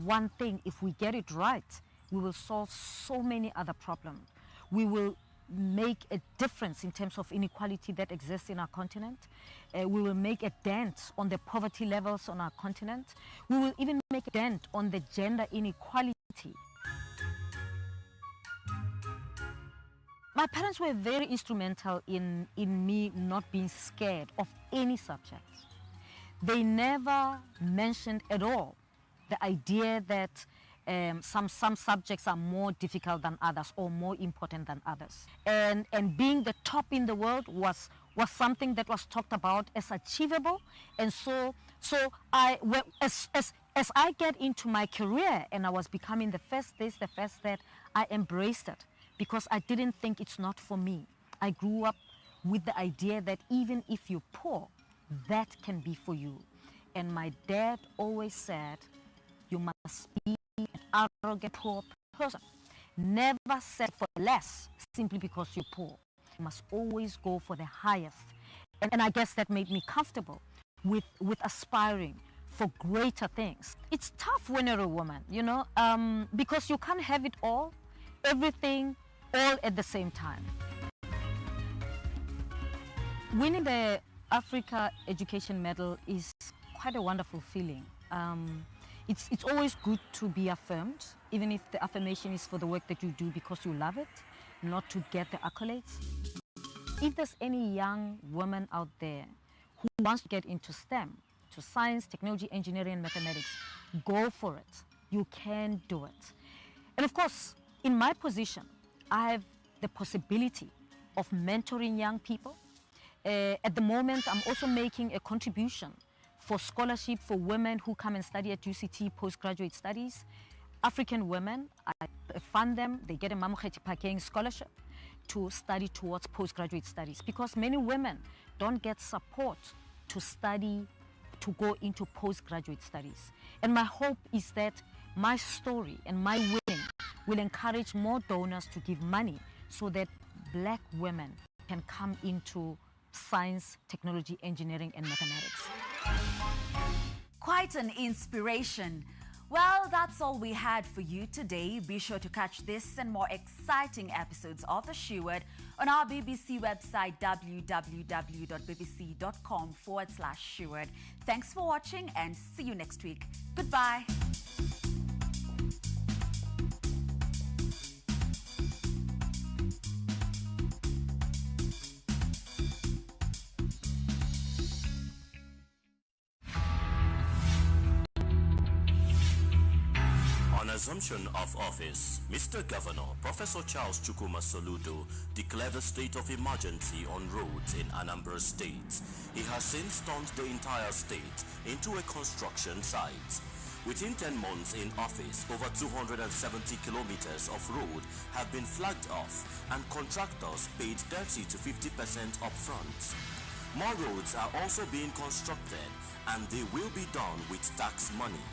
one thing. If we get it right, we will solve so many other problems. We will make a difference in terms of inequality that exists in our continent. We will make a dent on the poverty levels on our continent. We will even make a dent on the gender inequality. My parents were very instrumental in me not being scared of any subject. They never mentioned at all the idea that some subjects are more difficult than others or more important than others. And being the top in the world was something that was talked about as achievable. And so as I get into my career and I was becoming the first this, the first that, I embraced it because I didn't think it's not for me. I grew up with the idea that even if you're poor, that can be for you. And my dad always said, you must be an arrogant poor person. Never settle for less simply because you're poor. You must always go for the highest. And I guess that made me comfortable with aspiring for greater things. It's tough when you're a woman, you know, because you can't have it all, everything, all at the same time. Winning the Africa Education Medal is quite a wonderful feeling. It's always good to be affirmed, even if the affirmation is for the work that you do because you love it, not to get the accolades. If there's any young woman out there who wants to get into STEM, to science, technology, engineering, and mathematics, go for it. You can do it. And of course, in my position, I have the possibility of mentoring young people. At the moment, I'm also making a contribution for scholarship for women who come and study at UCT postgraduate studies. African women, I fund them, they get a Mamokgethi Phakeng scholarship to study towards postgraduate studies because many women don't get support to study, to go into postgraduate studies. And my hope is that my story and my winning will encourage more donors to give money so that black women can come into science, technology, engineering, and mathematics. Quite an inspiration. Well, that's all we had for you today. Be sure to catch this and more exciting episodes of The She Word on our BBC website, www.bbc.com/sheword. Thanks for watching and see you next week. Goodbye. Assumption of office, Mr. Governor Professor Charles Chukwuma Soludo declared a state of emergency on roads in Anambra State. He has since turned the entire state into a construction site. Within 10 months in office, over 270 kilometers of road have been flagged off and contractors paid 30 to 50% upfront. More roads are also being constructed and they will be done with tax money.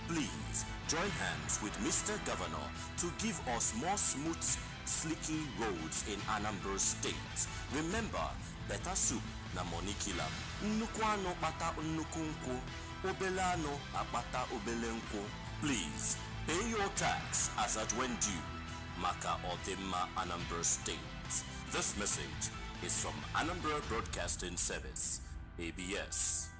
Please join hands with Mr. Governor to give us more smooth, slicky roads in Anambra State. Remember, better soup na money killer. Nnukwu ano kpata nnukwu nkwu, obele ano akpata obele nkwu. Please pay your tax as at when due. Maka Odemma, Anambra State. This message is from Anambra Broadcasting Service, ABS.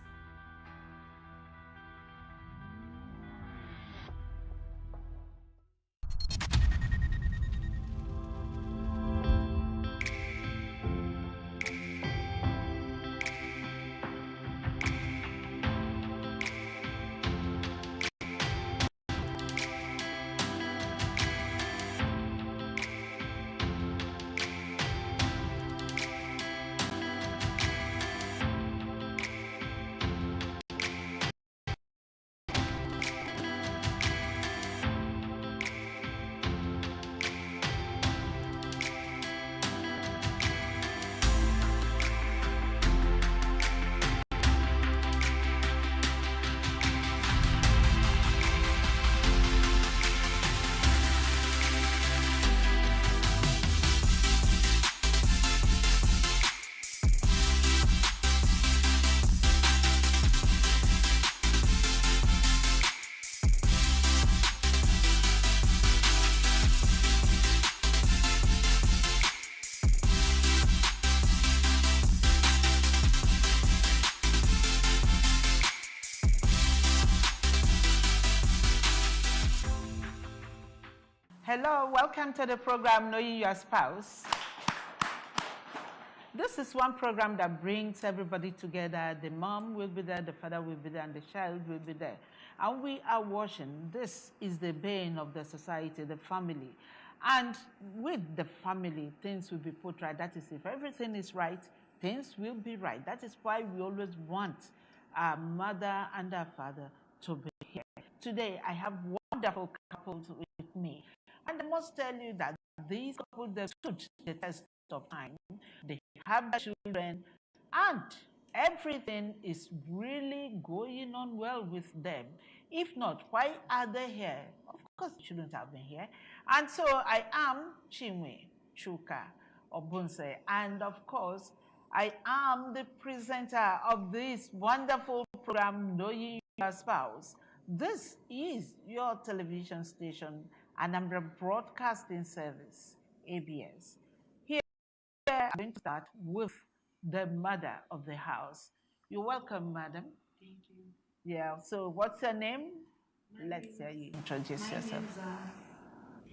Hello, welcome to the program Knowing Your Spouse. This is one program that brings everybody together. The mom will be there, the father will be there, and the child will be there. And we are watching. This is the bane of the society, the family. And with the family, things will be put right. That is, if everything is right, things will be right. That is why we always want our mother and our father to be here. Today, I have wonderful couples with me. And I must tell you that these couples, they stood the test of time. They have their children, and everything is really going on well with them. If not, why are they here? Of course, they shouldn't have been here. And so I am Chinwe Chuka Obunse, and of course, I am the presenter of this wonderful program, Knowing Your Spouse. This is your television station, Anambra Broadcasting Service, ABS. Here, I'm going to start with the mother of the house. You're welcome, madam. Thank you. Yeah, so what's your name? Let's hear you introduce yourself.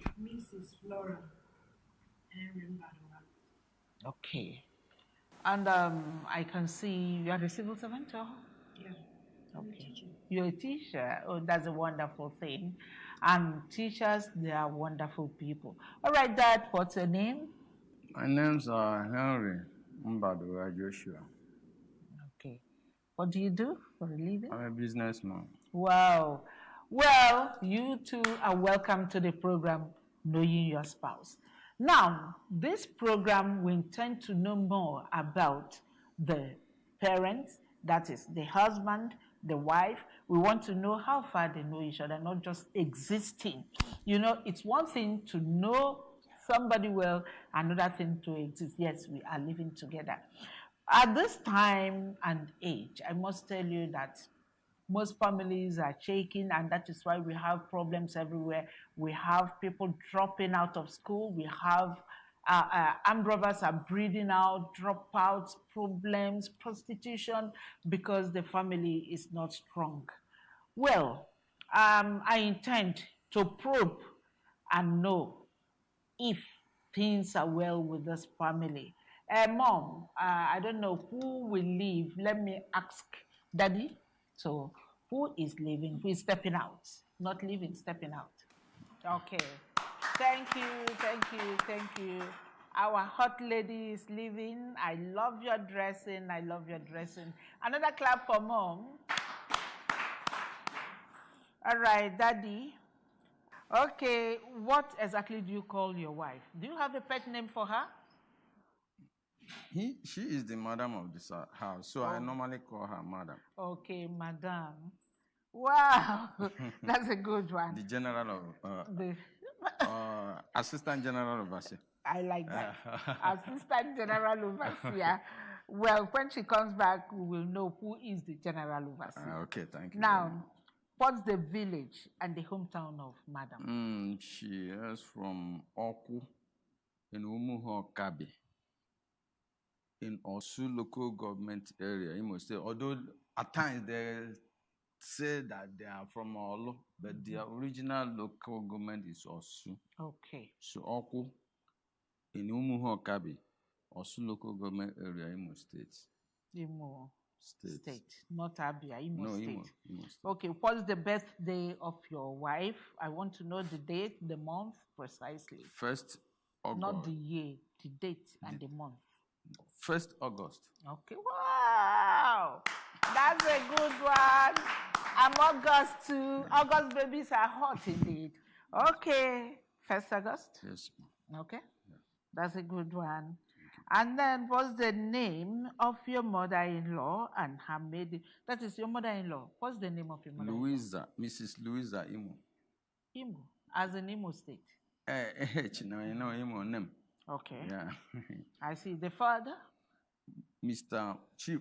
My name is Mrs. Flora Anambra. Okay. And I can see you are a civil servant, or? Yeah. Okay. You're a teacher. Oh, that's a wonderful thing. And teachers, they are wonderful people. All right, Dad, what's your name? My name's Henry Mbadura Joshua. Okay. What do you do for a living? I'm a businessman. Wow. Well, you two are welcome to the program, Knowing Your Spouse. Now, this program, we intend to know more about the parents, that is, the husband, the wife. We want to know how far they know each other, not just existing. You know, it's one thing to know somebody well, another thing to exist. Yes, we are living together. At this time and age, I must tell you that most families are shaking, and that is why we have problems everywhere. We have people dropping out of school. We have armed robbers are breeding out, dropouts, problems, prostitution, because the family is not strong. Well, I intend to probe and know if things are well with this family. Mom, I don't know who will leave. Let me ask Daddy. So, who is leaving? Who is stepping out? Not leaving, stepping out. Okay. Thank you, thank you, thank you. Our hot lady is leaving. I love your dressing. I love your dressing. Another clap for Mom. All right, Daddy. Okay, what exactly do you call your wife? Do you have a pet name for her? She is the madam of this house, so I normally call her madam. Okay, madam. Wow, that's a good one. The general of, assistant general overseer. I like that. Assistant general overseer. Well, when she comes back, we will know who is the general overseer. Okay, thank you. Now, what's the village and the hometown of madam? She is from Oku in Umuho Kabi, in Osu local government area, Imo State. Although at times they say that they are from Olo, but their original local government is Osu. Okay. So Oku in Umuho Kabi, Osu local government area, Imo State. Imo State, not Abia, Imo State. Imo State. Okay, what's the birthday of your wife? I want to know the date, the month, precisely. 1st August. Not the year, the date and the month. 1st August. Okay, wow, that's a good one. I'm August too. August babies are hot indeed. Okay, 1st August? Yes. Okay, that's a good one. And then what's the name of your mother-in-law and her maid? That is your mother-in-law. What's the name of your mother-in-law? Louisa, Mrs. Louisa Imo. Imo, as in Imo State. No, you know Imo name. Okay. Yeah. I see. The father? Mr. Chief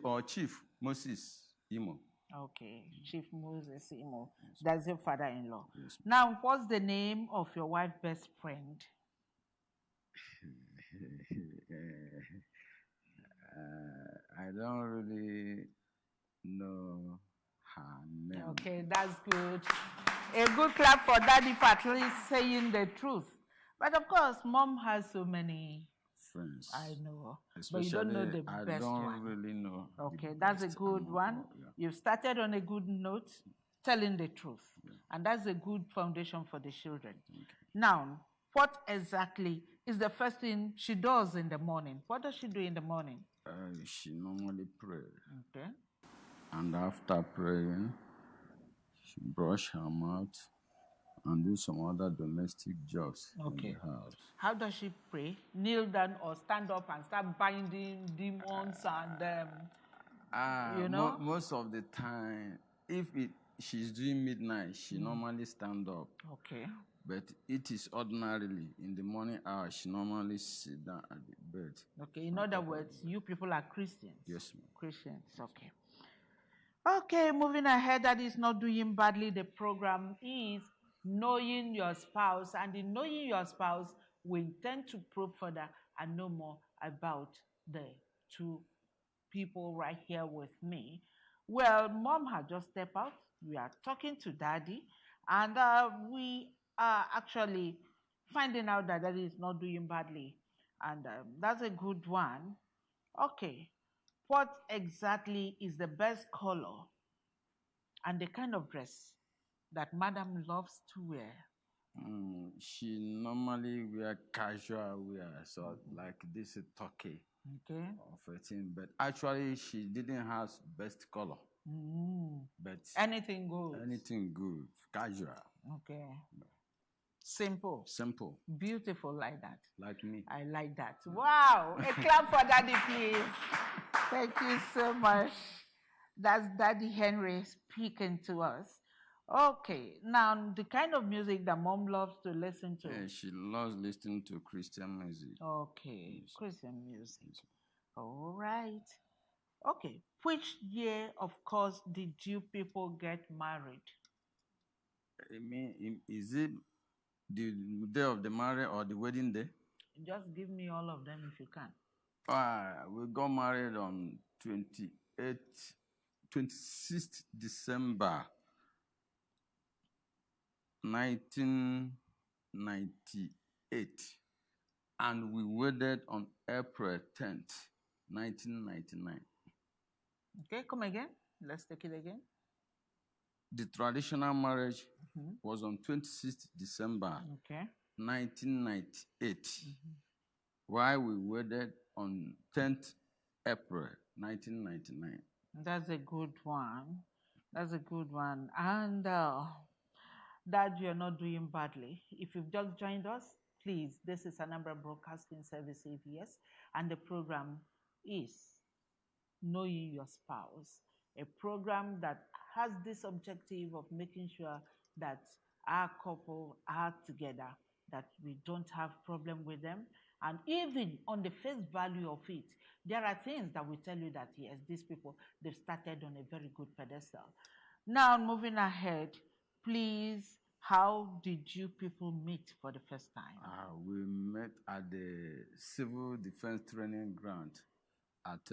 Moses Imo. Okay, Chief Moses Imo. That's your father-in-law. Yes. Now, what's the name of your wife's best friend? I don't really know her name. Okay, that's good. A good clap for Daddy for at least saying the truth. But of course, mom has so many friends. I know. Especially, but you don't know the I best don't one. really know. Okay, that's a good one. Yeah. You've started on a good note, telling the truth. Yeah. And that's a good foundation for the children. Okay. Now, what exactly is the first thing she does in the morning? What does she do in the morning? She normally prays. Okay. And after praying, she brush her mouth and do some other domestic jobs in the house. How does she pray? Kneel down or stand up and start binding demons and you know? Most of the time, if she's doing midnight, she normally stand up. Okay. But it is ordinarily in the morning hour, she normally sit down at the bed. Okay, in other words, you people are Christians. Yes, ma'am. Christians, okay. Okay, moving ahead, that is not doing badly. The program is knowing your spouse, and in knowing your spouse, we intend to probe further and know more about the two people right here with me. Well, mom had just stepped out. We are talking to daddy, and we are actually finding out that daddy is not doing badly, and that's a good one. Okay, what exactly is the best color and the kind of dress that madam loves to wear? She normally wear casual wear, so like this is turkey. Okay. Of a thing, but actually she didn't have best color. But anything good. Anything good, casual. Okay. Simple. Simple. Beautiful like that. Like me. I like that. Wow! A clap for daddy, please. Thank you so much. That's Daddy Henry speaking to us. Okay, now the kind of music that mom loves to listen to. Yeah, she loves listening to Christian music. Okay, yes. Christian music. Yes. All right. Okay, which year, of course, did you people get married? I mean, is it the day of the marriage or the wedding day? Just give me all of them if you can. We got married on 26th December 1998, and we wedded on April 10th, 1999. Okay, come again. Let's take it again. The traditional marriage was on 26th December 1998, while we wedded on 10th April 1999. That's a good one. That's a good one. And Dad, you're not doing badly. If you've just joined us, please, this is Anambra Broadcasting Service ABS, and the program is Knowing Your Spouse, a program that has this objective of making sure that our couple are together, that we don't have problem with them. And even on the face value of it, there are things that will tell you that, yes, these people, they've started on a very good pedestal. Now, moving ahead, please, how did you people meet for the first time? We met at the Civil Defense Training Ground at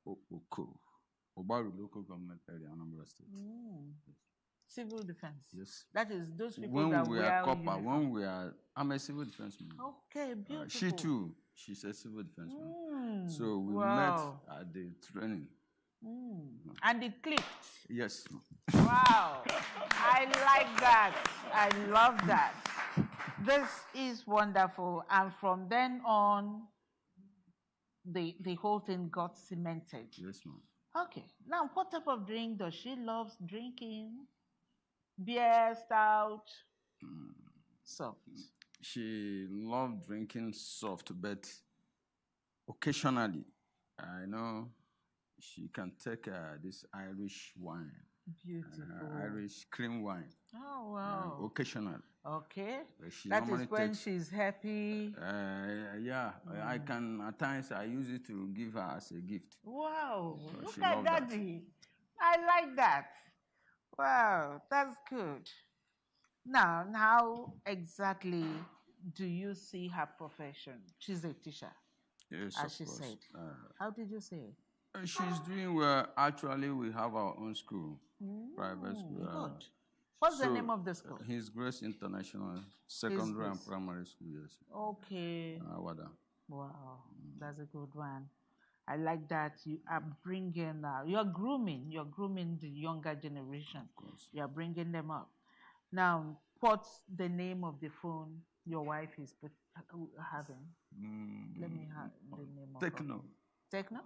Oko, Obaru Local Government Area, Anambra State. Yes. Civil defense. Yes. That is those people when that we wear are copper, uniform. when we are, I'm a civil defense man. Okay, beautiful. She too, she's a civil defense man. So we met at the training. And it clicked. Yes. Wow. I like that. I love that. This is wonderful. And from then on, the whole thing got cemented. Yes, ma'am. Okay. Now, what type of drink does she love drinking? Beer, stout, soft. She loved drinking soft, but occasionally, I know she can take this Irish wine. Beautiful. Irish cream wine. Oh, wow. Occasionally. Okay. That is when she's happy. I can, at times, I use it to give her as a gift. Wow. Look at Daddy. I like that. Wow, that's good. Now, how exactly do you see her profession? She's a teacher, yes, as she said. How did you say it? She's doing well. Actually, we have our own school, private school. Good. What's the name of the school? His Grace International Secondary and Primary School, yes. Okay. Awada. Wow, that's a good one. I like that you are bringing, you're grooming the younger generation. Of course. You're bringing them up. Now, what's the name of the phone your wife is having? Let me have the name of Techno. Techno?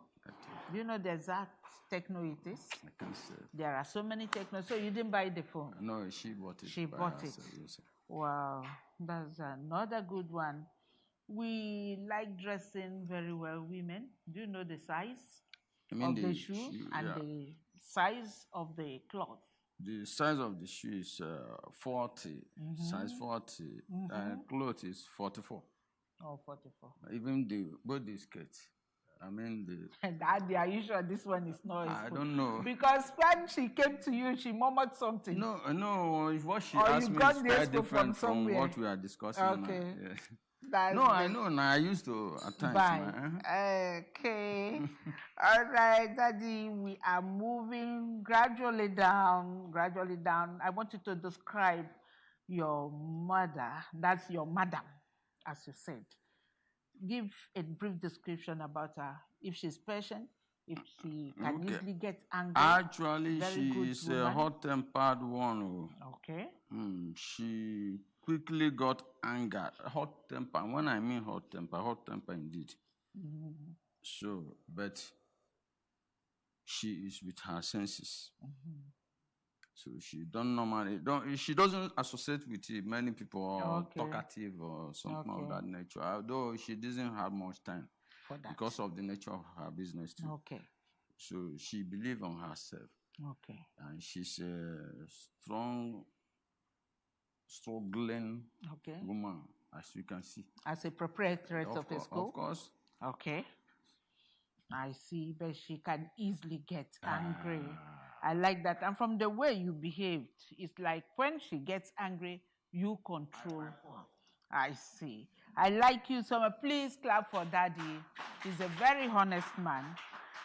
Do you know the exact Techno it is? I can say. There are so many Techno, so you didn't buy the phone? No, she bought it. She bought it. Yes. Wow, that's another good one. We like dressing very well, women. Do you know the size of the shoe and the size of the cloth? The size of the shoe is 40, size 40, and cloth is 44. Oh, 44. Even both the skirts. I mean the. Daddy, are you sure this one is not? I don't know. Because when she came to you, she murmured something. No. What she asked me is quite different from what we are discussing. Okay. Now. Yeah. No, I know. Now I used to at times. Okay. All right, Daddy. We are moving gradually down. I want you to describe your mother. That's your madam, as you said. Give a brief description about her. If she's patient, if she can easily get angry. Actually, she is a hot-tempered one. Okay. She quickly got angered. Hot temper. When I mean hot temper indeed. So, but she is with her senses. So she she doesn't associate with many people or talkative or something of that nature. Although she doesn't have much time for that because of the nature of her business too. Okay. So she believes on herself. Okay. And she's a strong, struggling woman, as you can see. As a proprietress of the school? Of course. Okay. I see, but she can easily get angry. I like that. And from the way you behaved, it's like when she gets angry, you control her. I see. I like you so much. Please clap for Daddy. He's a very honest man.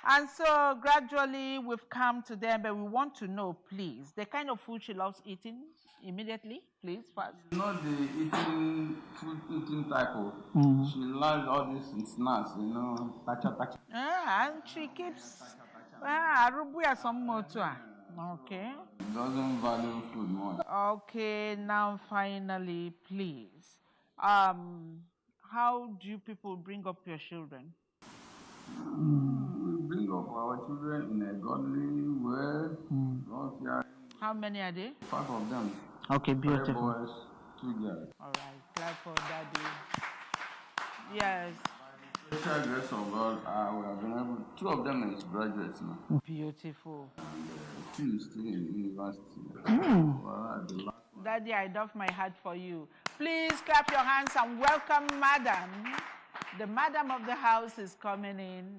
And so gradually we've come to them, but we want to know, please, the kind of food she loves eating immediately, please, first. Not the eating type of. She loves all these snacks, tacha. And she keeps okay. Doesn't value food much. Okay, now finally, please. How do you people bring up your children? We bring up our children in a godly way. How many are they? 5 of them. Okay, beautiful. 3 boys, 2 girls. All right, clap for Daddy. Yes. Special grace of God, we have been able. 2 of them is graduates now. Beautiful. And 2 is still in university. Daddy, I doff my hat for you. Please clap your hands and welcome Madam. The Madam of the house is coming in.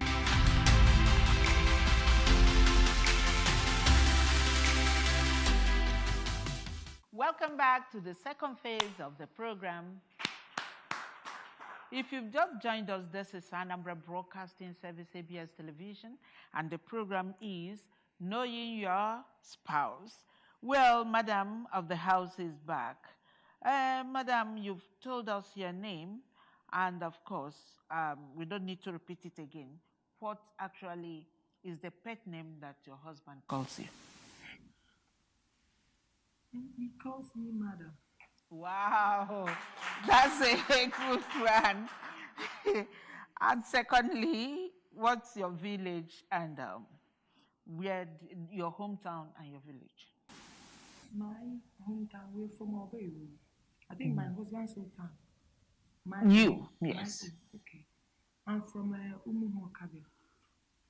Welcome back to the second phase of the program. If you've just joined us, this is Anambra Broadcasting Service, ABS Television, and the program is Knowing Your Spouse. Well, Madam of the house is back. Madam, you've told us your name, and of course, we don't need to repeat it again. What actually is the pet name that your husband calls you? He calls me Madam. Wow, that's a good one. And secondly, what's your village and where your hometown and your village? My hometown, we're from Obeyu. I think my husband's hometown. You, yes. Okay. I'm from Umuhuakabe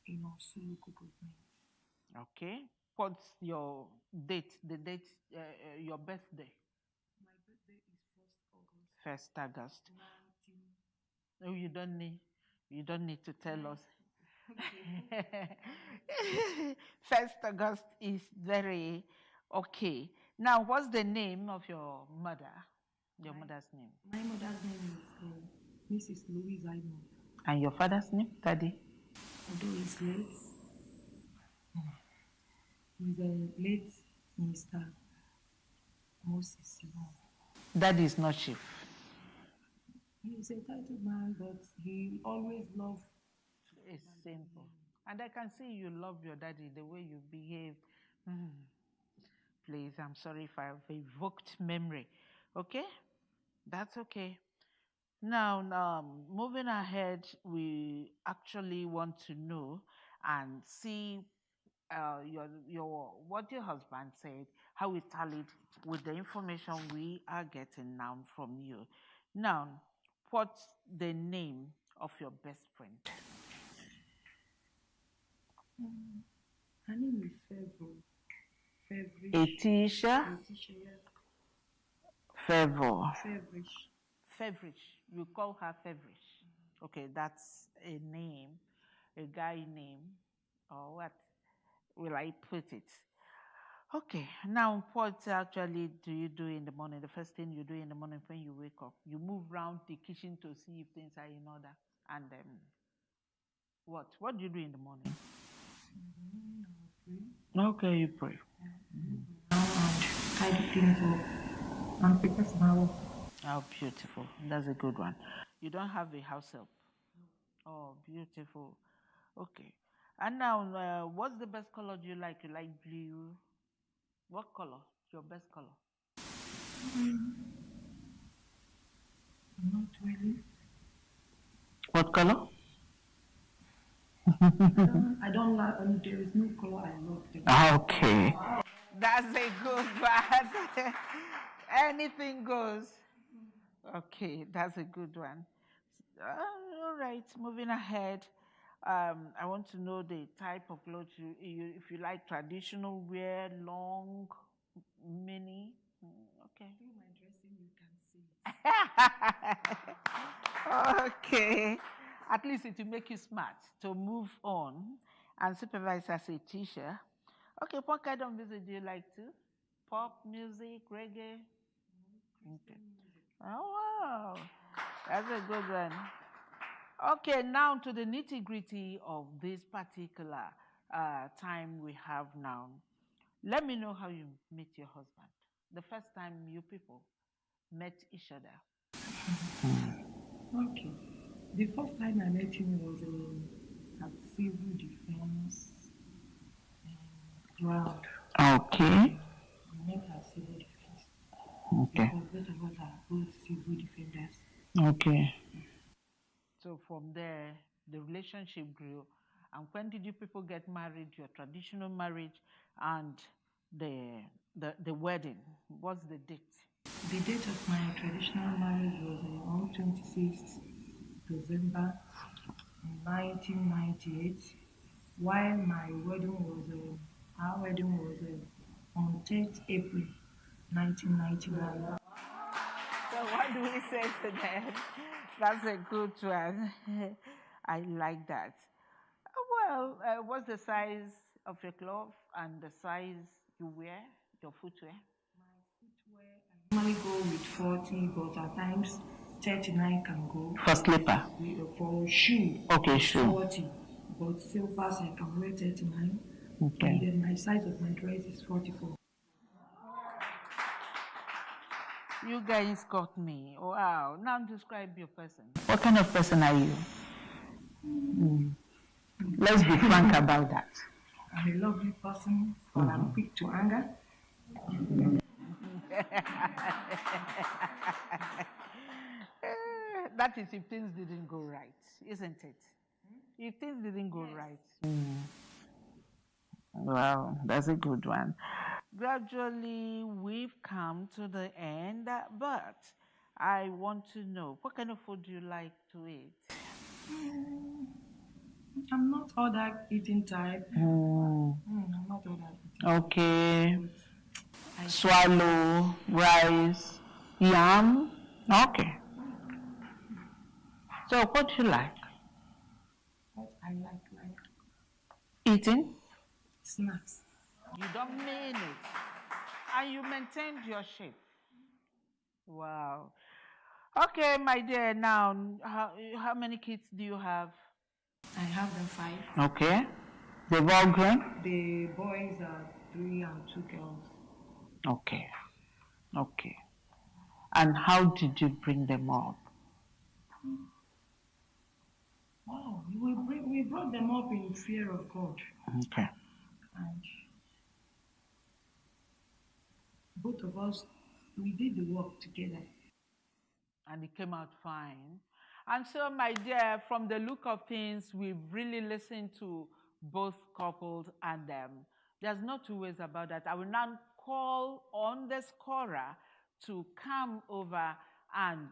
in Osu government. Okay. What's your date? Your birthday? My birthday is 1st August. 19. Oh, you don't need to tell us. 1st August is very okay. Now, what's the name of your mother? Your mother's name? My mother's name is Mrs. Louise Aimo. And your father's name, Daddy? Although he's late. He's a late Mr. Moses. Daddy is not chief. He's a titled man, but he always loved. It's simple. And I can see you love your daddy, the way you behave. Please, I'm sorry if I've evoked memory. Okay? That's okay. Now, moving ahead, we actually want to know and see what your husband said, how it tallied with the information we are getting now from you. Now, what's the name of your best friend? Her name is Favor. Etisha? Favor. Favorish. You call her Favorish. Okay, that's a name, a guy name, or what will I put it? Okay, now what actually do you do in the morning? The first thing you do in the morning when you wake up, you move around the kitchen to see if things are in order. And what do you do in the morning? Okay, you pray. Tidy things up and prepare for my work. Oh, beautiful. That's a good one. You don't have a house help? Oh, beautiful. Okay. And now, what's the best color do you like? You like blue? What color? Your best color? Not really. What color? I don't like, there is no color I love. Okay. That's a good one. Anything goes. Okay, that's a good one. All right, moving ahead. I want to know the type of clothes if you like traditional wear, long, mini. Okay. Through my dressing, you can see. Okay. At least it will make you smart to move on and supervise as a teacher. Okay, what kind of music do you like to? Pop music, reggae? Okay. Oh, wow. That's a good one. Okay, now to the nitty-gritty of this particular time we have now. Let me know how you meet your husband. The first time you people met each other. Okay. The first time I met him was at civil defense ground. Okay. We met at civil defense. Okay. Because both of us are both civil defenders. Okay. So from there, the relationship grew. And when did you people get married? Your traditional marriage and the wedding. What's the date? The date of my traditional marriage was on 26th December 1998, while my wedding was our wedding was on 10th April 1999. So what do we say to that? That's a good one. I like that. Well, what's the size of your cloth and the size you wear, your footwear? I normally go with 40, but at times 39 can go. For slipper? For shoe. Okay, shoe. 40, but slippers I can wear 39. Okay. And then my size of my dress is 44. You guys got me. Wow. Now describe your person. What kind of person are you? Let's be frank about that. I'm a lovely person, but I'm quick to anger. That is if things didn't go right, isn't it? If things didn't go right. Well, that's a good one. Gradually, we've come to the end, but I want to know, what kind of food do you like to eat? I'm not all that eating type. I'm not all that eating. Okay. Swallow, rice, yam. Okay. So what do you like? What I like Eating? snacks. You don't mean it. And you maintained your shape. Wow. Okay, my dear, now, how many kids do you have? I have them 5. Okay. They've all grown? The boys are 3 and 2 girls. Okay. Okay. And how did you bring them up? Wow, we brought them up in fear of God. Okay. And both of us, we did the work together. And it came out fine. And so, my dear, from the look of things, we've really listened to both couples, and there's no two ways about that. I will now call on the scorer to come over and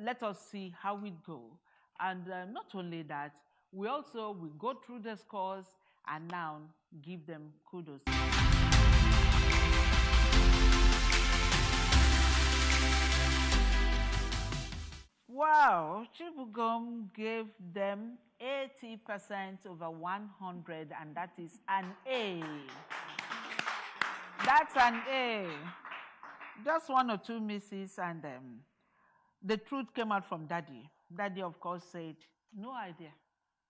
let us see how it goes. And not only that, we also will go through the scores and now give them kudos. Wow, Chibugom gave them 80% over 100, and that is an A. That's an A. Just one or two misses, and the truth came out from Daddy. Daddy, of course, said, no idea.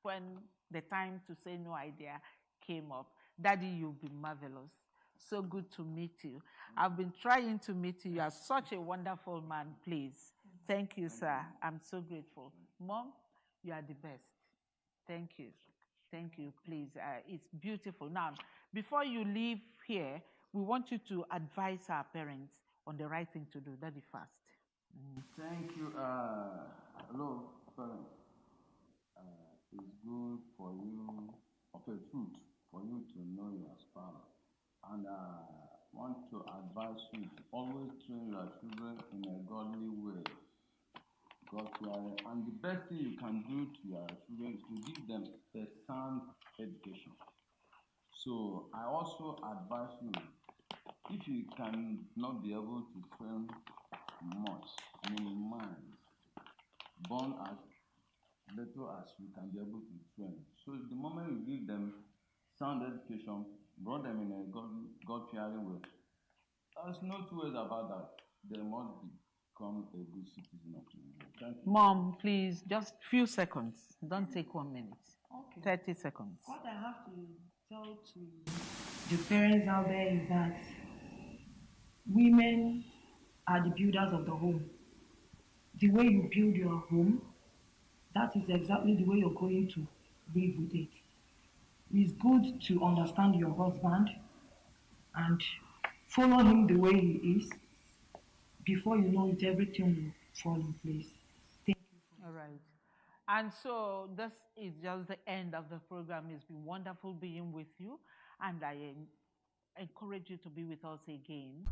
When the time to say no idea came up, Daddy, you'll be marvelous. So good to meet you. I've been trying to meet you. You are such a wonderful man, please. Thank you, sir. I'm so grateful. Mom, you are the best. Thank you. Thank you, please. It's beautiful. Now, before you leave here, we want you to advise our parents on the right thing to do. Daddy first. Thank you. Hello, parents. It's good for you, of a truth, for you to know your spouse. And want to advise you to always train your children in a godly way. And the best thing you can do to your children is to give them a sound education. So I also advise you, if you can not be able to train much, mind, born as little as you can be able to train. So the moment you give them sound education, brought them in a God-fearing way, there's no two ways about that. They must become a good citizen of Nigeria. Thank you. Mom, please, just few seconds. Don't take 1 minute. Okay. 30 seconds. What I have to tell to the parents out there is that women are the builders of the home. The way you build your home, that is exactly the way you're going to live with it. It's good to understand your husband and follow him the way he is. Before you know it, everything will fall in place. Thank you. All right. And so this is just the end of the program. It's been wonderful being with you, and I encourage you to be with us again.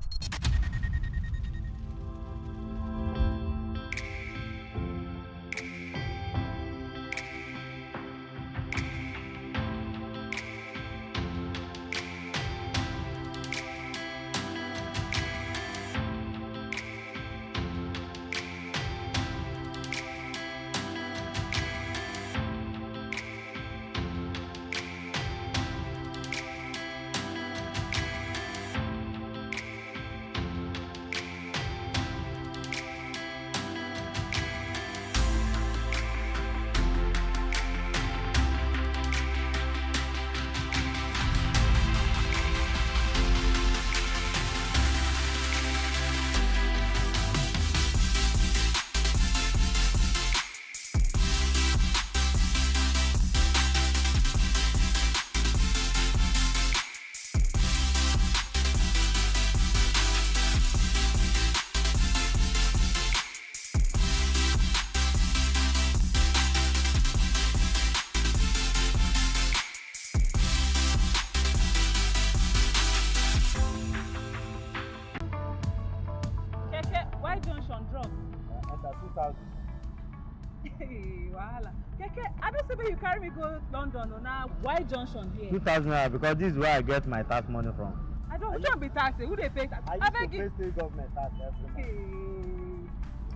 You carry me go London or now? Why junction here? 2,000 naira because this is where I get my tax money from. I don't want to be taxed. Who they pay tax? I used to pay state government tax every month.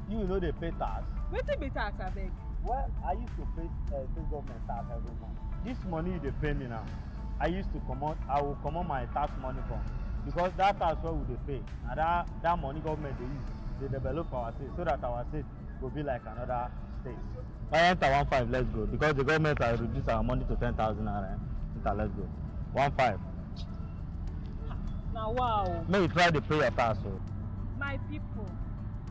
You know they pay tax. Wait till be tax, I beg. Well, I used to pay state government tax every month. This money they pay me now, I will come on my tax money from. Because that tax what would they pay? Now that money government they use, they develop our state so that our state will be like another state. I enter 1.5, let's go. Because the government has reduced our money to 10,000 naira. Let's go. 1.5. Now wow. May you try to pay your tax. My people,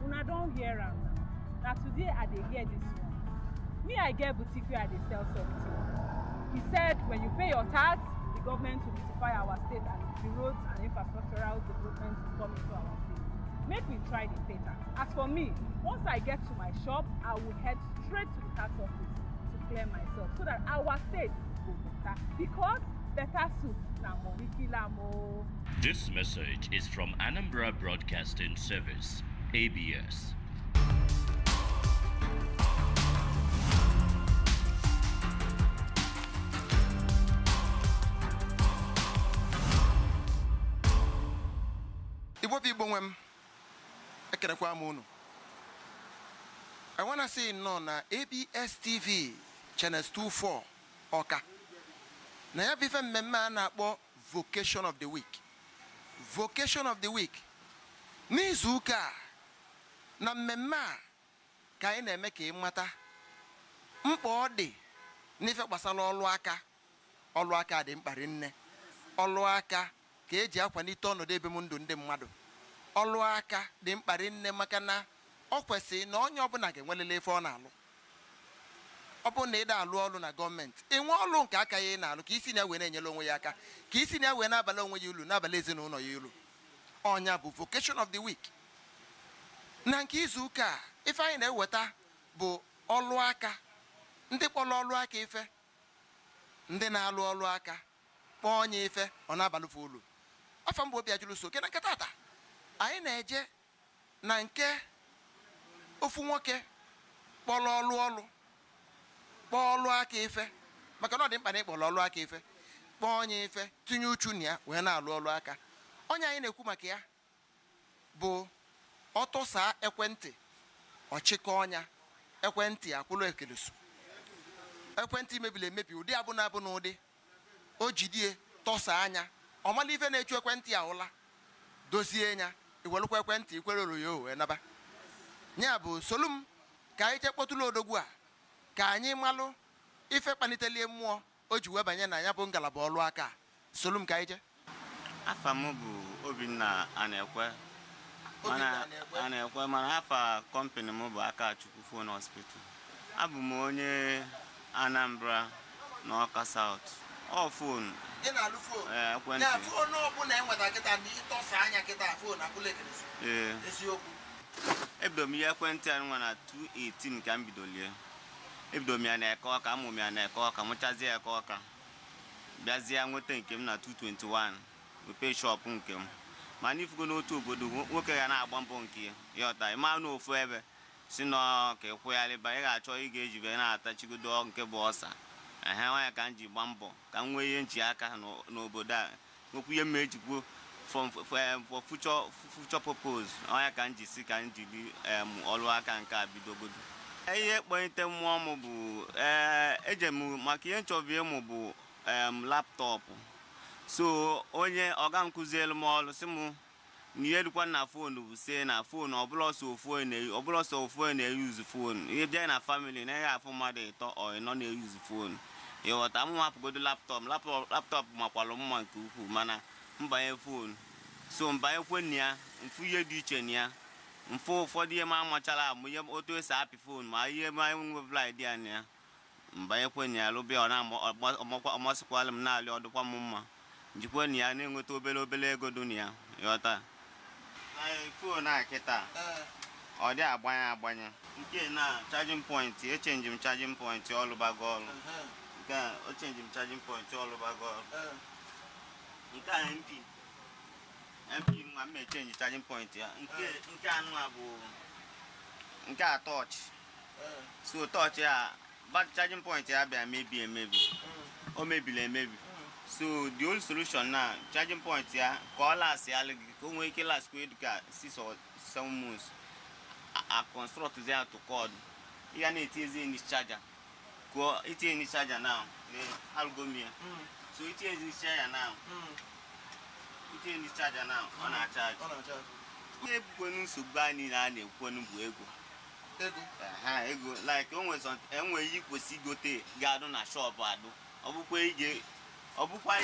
una don't hear am now. Now today I dey hear this one. Me, I get boutique where I dey sell something. He said when you pay your tax, the government will beautify our state and the roads and infrastructural development will come into our state. Make we try the pay tax. As for me, once I get to my shop, I will head straight to the tax office to clear myself so that our state will better. Because better soup na money kill am o. This message is from Anambra Broadcasting Service, ABS. I want to say no na ABS TV channels 24 Oka. Na ya bife mmemme na akpọ Vocation of the Week. Vocation of the Week. N'izu ụka na mmemme a ka anyị na-eme ka ịmata mkpa ọ dị n'ife gbasara ọlụ aka dị mkpa rinne. Ọlụ aka ka eji akwalite ọnọdụ ebe m ndụ ndị mmadụ. Ọlụ aka dị mkpa rinne maka na ọ kwesịrị na onye ọbụla ga-enwelele ife ọ na-alụ. Ọ bụ na ị da-alụ ọlụ na gọọmenti inwe ọlụ nke aka ya ị na-alụ ka isi na-ewe na-enyere onwe ya aka ka isi na-ewe n'abalị onwe ya ulu n'abalị ezinụlọ ya ulu. Ọnya bụ Vocation of the Week. Na nke izu ụka ife anyị na-eweta bụ ọlụ aka. Ndị kpọrọ ọlụ aka ife, ndị na-alụ ọlụ aka kpọọ onye ife ọ na-abalị fe ulu. Afọ mbụ obi ajụrụ so kena nkata ata anyị na-eje na nke ofu nwoke kpọrọ ọlụ kpọọ ọlụ aka ife maka na ọ dị mkpa na ịkpọrọ ọlụ aka ife kpọọ onye ife tinye uchu na ya wee na-alụ ọlụ aka. Onye anyị na-ekwu maka ya bụ ọtụsa ekwentị ọchịkọ ọnya ekwentị akwụlụ ekelesu ekwentị mebiri emebi ụdị abụna abụ na ụdị o jidie tọsa anya ọmala ife na-echu ekwentị a ụla dozie nya iwelụkwa ekwentị ikwere oroyo wee naba. Nya bụ solum ka anyị je kpọtụlụ odogwu a ka anyị malụ ife kpanitelie mmụọ o ji wee banye na ya bụ ngalaba ọlụ aka. Solum ka anyị je. Afa m bụ Obinna Anekwe mana afa kọmpani m bụ Akachukwu Phone Hospital. Abụ m onye Anambra n'Ọka South. Ọ fon ị na-alụ fon ekwentị na fon ọbụla enweta kịta ndị ịtọsa anya kịta fon akwụlụ ekelesu eziokwu. Ebido m ihe ekwentị a nwa na 2018 ka m bidolie. Ebido m ya na-eke ọka, amụ m ya na-eke ọka, mụchazie eke ọka. Bịazie nweta nke m na 221 mepee shọpụ nke m. Mana ifugo n'otu obodo nwoke ga na-agba mbọ nke ya ọta ịma n'ofu ebe si nọ ka ịkwụgharịba ị ga-achọ ị ga-eji wee na-atachigodo nke bụ ọsa. Nwanyị ka m ji gba mbọ ka m nwee ihe nji aka n'obodo a nwekwu ihe m ejikwo for future purpose. Onye ka m ji si ka m jiri ọlụ aka nke a bidogodo. Ihe kpọnyete mmụọ m bụ eje m maka ihe nchọbie m bụ laptọpụ. So onye ọga m kụzielu m ọlụ si m na ihe dịkwa na fonu bụ se na fonu ọbụla sọ ofu onye na-eyuzu fonu. Ihe bịa na famili na ihe afụ mmadụ ịtọ ọ ịnọ na-eyuzu fonu. Ịghọta m hapụgodo laptọpụ makwalụ mma nke ukwuu mana mbanye fonu. So mbanyekwe na ya mfu ihe dị iche na ya mfu ụfọdụ ihe ma amachara amụ ihe otu esi apị fonu ma ihe ma nwevla idea na ya mbanyekwe na ya lụbịa ọ na-amasịkwala m na-alị ọdụkwa m mma njikwa na ya na-enweta obere ego dị na ya. Ịghọta fonu a kịta ọ dị agbanye nke na charging point echenji m charging point ọlụbago ọlụ nke a o chenji m charging point ọlụbago ọlụ nke a MP nwa m echenji charging point ya nke anụ a bụ nke a touch. So touch ya charging point ya bịa emebi o mebiri emebi. So the only solution na charging point ya ka ọ last ya ka o nwee ike last kwa eduka 6 or 7 months. I construct there to cord. You can etinye in this charger. Go etinye in this charger now. I'll go me. So etinye in this charger now. Etinye in this charger now. On a charge. Ihe kwenu subani na na-ekwenu bụ ego. Ego. Like enwe yi kwesị igote ga-adụ na shop adụ. Ọ bụkwa ije Obukwa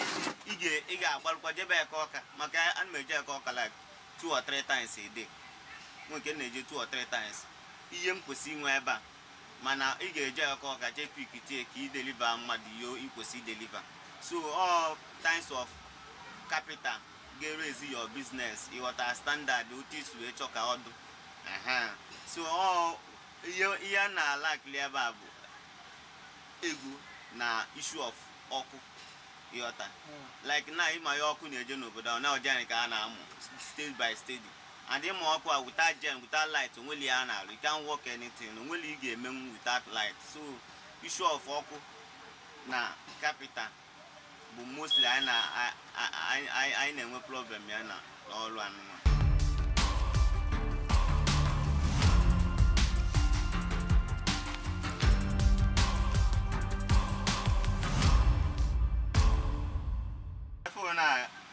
ị ga-agbalụkwa jebe eke ọka maka ana m eje eke ọka like 2 or 3 times a day. Nwoke na-eje 2 or 3 times. Ihe m kwesị inwe ebe a mana ị ga-eje eke ọka je pikitie ka ị deliver mmadụ yo ị kwesị deliver. So all kinds of capital raise your business. You water standard otis we choka odo. So all you na likely about ego na issue of oku. Yota. Like now my oku neje no but now janika na stage by stage. And then more without gen, without light, only ana, you can't work anything, only game without light. So issue of oku na capital. But mostly I never problem yana all one.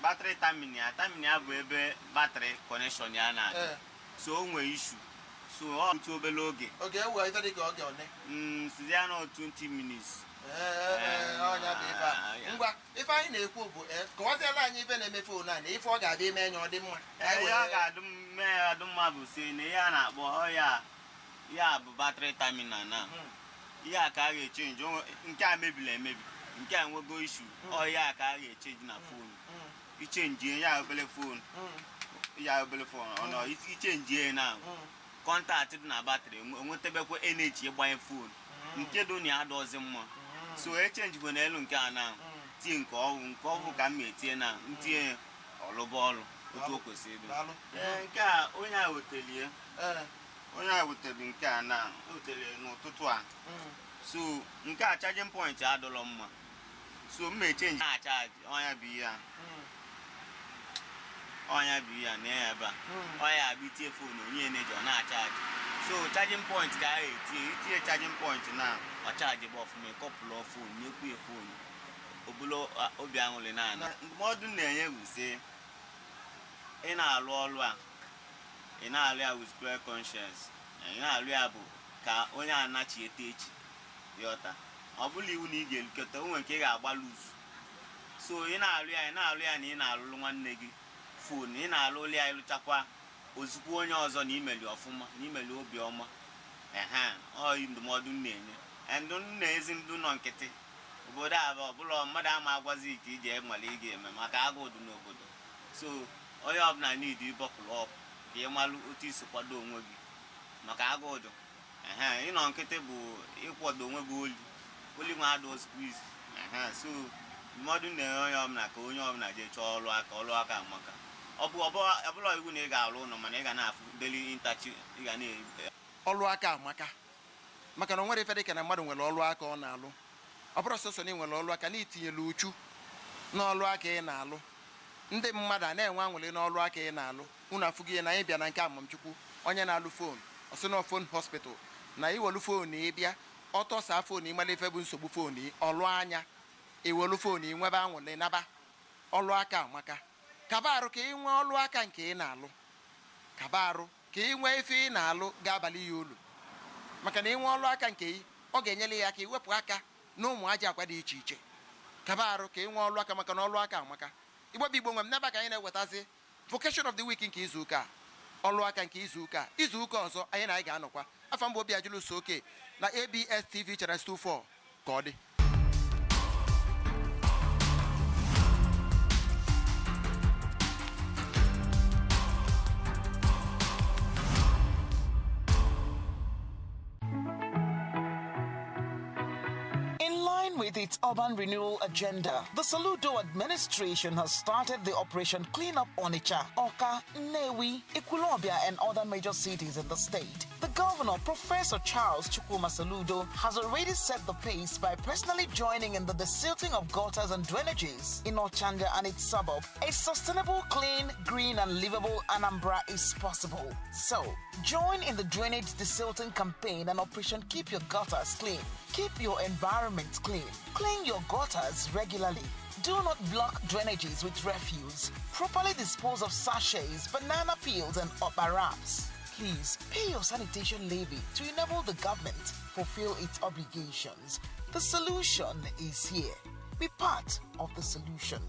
Battery tamina have battery connection yana. So we issue. So all to beloge. Okay, we are going to go on. 20 minutes. If I know what I even a phone and if I got a man or the one, I don't matter saying, yeah, battery tamina now. Yeah, carry change. Maybe. You can go issue. Oh, yeah, carry change na phone. You change yeah, phone. Yeah, phone. Oh no, it change now. Contacted na battery. Whatever energy you buy phone. You don't need dozen more. So I change when I look at now. Think of can meet here now. All of all. Talk with you. Yeah, when I would tell you. When I would tell you, now, tell you no to. So, nka charging point $1. So may change charge oya biya. Oya biya never. Oya BT phone onye energy na charge. So charging point ka it charging point now or charge above me couple of phone new phone. Obulo obi anwule na na. Modern na-enye we say ị na-alụ ọlụ a. Ị na-alụ ya with clear conscience. Ị na-alụ ya bụ ka onye anachi etechi. Yota. Obuli iwu na ị ga-elekọta onwe nke ga-agba loose. So ị na-alụ ya na ị na-alụ nwanne gị phone ị na-alụ ya ịlụchakwa ozugbo onye ọzọ na imeli ọfụma na imeli obi ọma. Ọ ndụmọdụ na-enye. And na-ezi ndụ nọ nkịtị. Obodo a ọbụla mmadụ ama agwazi ka ije emali ị ga-eme maka agụụ dị n'obodo. So onye ọbụla need ịbọkụlụ ọp ka ị malụ otu isi kwado onwe gị maka agụụ dị. Ịnọ nkịtị bụ ịkwado onwe gị oli nwa adụ squeeze. So mmadụ na-enye onye ọbụla ka onye ọbụla je chọọ ọlụ aka amaka. Ọ bụ ọbụla iwu na ị ga-alụ ụlọ mana ị ga na-afụ daily intachi ị ga na-ebe ọlụ aka amaka maka na nwere ife dị ka na mmadụ nwere ọlụ aka ọ na-alụ. Ọ bụrụ sọsọ na ị nwere ọlụ aka na itinyela uchu n'ọlụ aka ị na-alụ. Ndị mmadụ a na-enwe anwụlị n'ọlụ aka ị na-alụ. Unu afụghị na anyị bịa na nke Amamchukwu onye na-alụ fon ọsịnọ fon hospital na iwelu fon ịbịa ọtọsa fon ịmala ife bụ nsogbu fon ọlụ anya iwelu fon nwebe anwụlị naba ọlụ aka amaka. Kaba arụ ka ị nwee ọlụ aka nke ị na-alụ. Kaba arụ ka ị nwee ife ị na-alụ ga-abalị ya olu maka na ị nwee ọlụ aka nke ị ọ ga-enyere ya aka iwepụ aka na ụmụ aja akwa dị iche iche. Kaba arụ ka ị nwee ọlụ aka maka na ọlụ aka amaka. Igbo bụ Igbo nwe m n'ebe ka anyị na-ewetazi vocation of the week nke izu ụka ọlụ aka nke izu ụka ọzọ anyị na anyị ga-anọkwa afọ mbụ obi ajụlụ so oke na ABS TV Channel 24 ka ọ dị. With its urban renewal agenda, the Saludo administration has started the Operation Clean Up Onitsha, Awka, Nnewi, Ekwulobia, and other major cities in the state. The governor, Professor Charles Chukwuma Saludo, has already set the pace by personally joining in the desilting of gutters and drainages in Ochanja and its suburb. A sustainable, clean, green, and livable Anambra is possible. So, join in the drainage desilting campaign and Operation Keep Your Gutters Clean. Keep your environment clean. Clean your gutters regularly. Do not block drainages with refuse. Properly dispose of sachets, banana peels, and upper wraps. Please pay your sanitation levy to enable the government fulfill its obligations. The solution is here. Be part of the solution.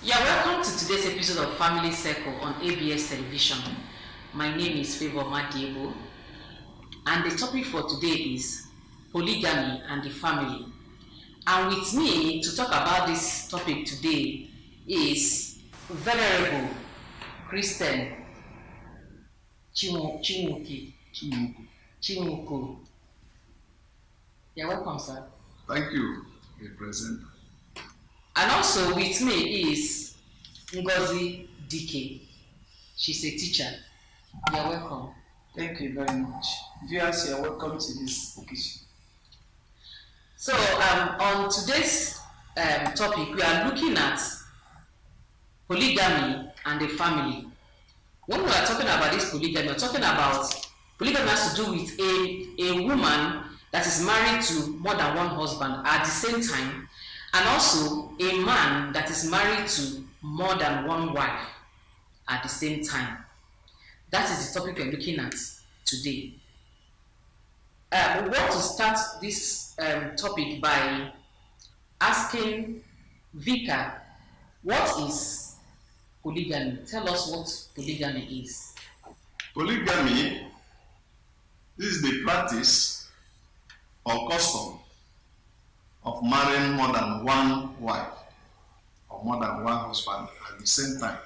Yeah, welcome to today's episode of Family Circle on ABS Television. My name is Favor Madiebo, and the topic for today is polygamy and the family. And with me to talk about this topic today is Venerable Christian Chimuku. Yeah, welcome, sir. Thank you, the President. And also with me is Ngozi Dike. She's a teacher. You're welcome. Thank you very much. Viewers, you're welcome to this occasion. So on today's topic, we are looking at polygamy and the family. When we are talking about this polygamy, we're talking about polygamy has to do with a woman that is married to more than one husband at the same time, and also a man that is married to more than one wife at the same time. That is the topic we're looking at today. We want to start this topic by asking Vika, what is polygamy? Tell us what polygamy is. Polygamy is the practice or custom of marrying more than one wife or more than one husband at the same time.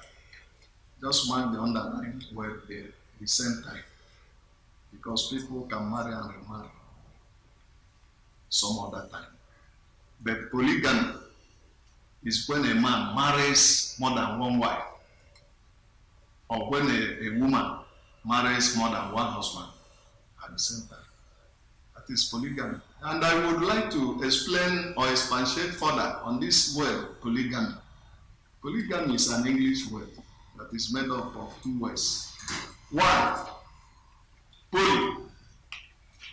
Just mind the underline word there, the same time. Because people can marry and remarry some other time. But polygamy is when a man marries more than one wife, or when a woman marries more than one husband at the same time. That is polygamy. And I would like to explain or expatiate further on this word, polygamy. Polygamy is an English word that is made up of two words. One, poly,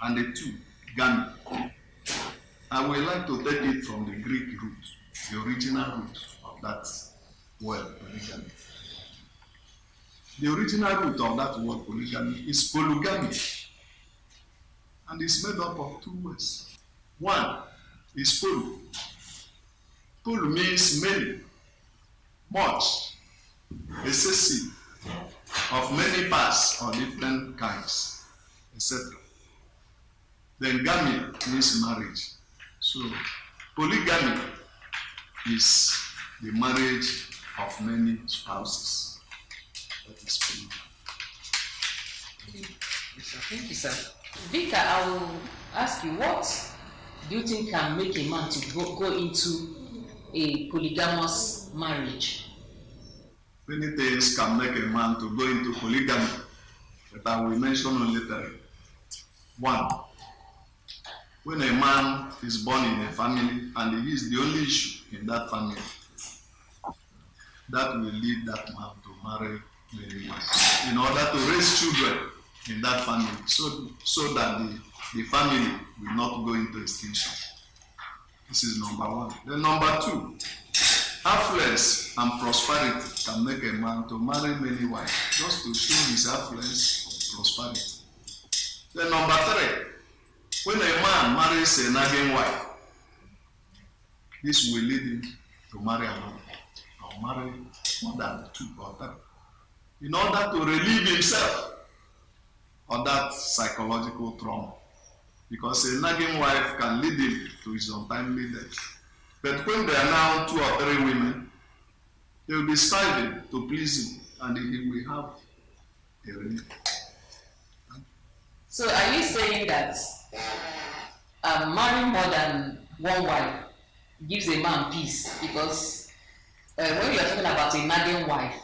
and the two, gamy. I would like to take it from the Greek root, the original root of that word, polygamy. The original root of that word, polygamy, is polygamy. And it's made up of two words. One is polu. Polu means many, much, excessive, of many parts or different kinds, etc. Then gamy means marriage. So polygamy is the marriage of many spouses. That is polygamy. Thank you, sir. Vika, I will ask you, what do you think can make a man to go into a polygamous marriage? Many things can make a man to go into polygamy, but I will mention only three. One, when a man is born in a family and he is the only issue in that family, that will lead that man to marry many wives in order to raise children in that family, so that the family will not go into extinction. This is number one. Then number two, affluence and prosperity can make a man to marry many wives, just to show his affluence and prosperity. Then number three, when a man marries a nagging wife, this will lead him to marry another, or marry more than two or three, in order to relieve himself of that psychological trauma. Because a nagging wife can lead him to his untimely death. But when there are now 2 or 3 women, they will be striving to please him, and he will have a relief. So are you saying that marrying more than one wife gives a man peace? Because when you are talking about a nagging wife,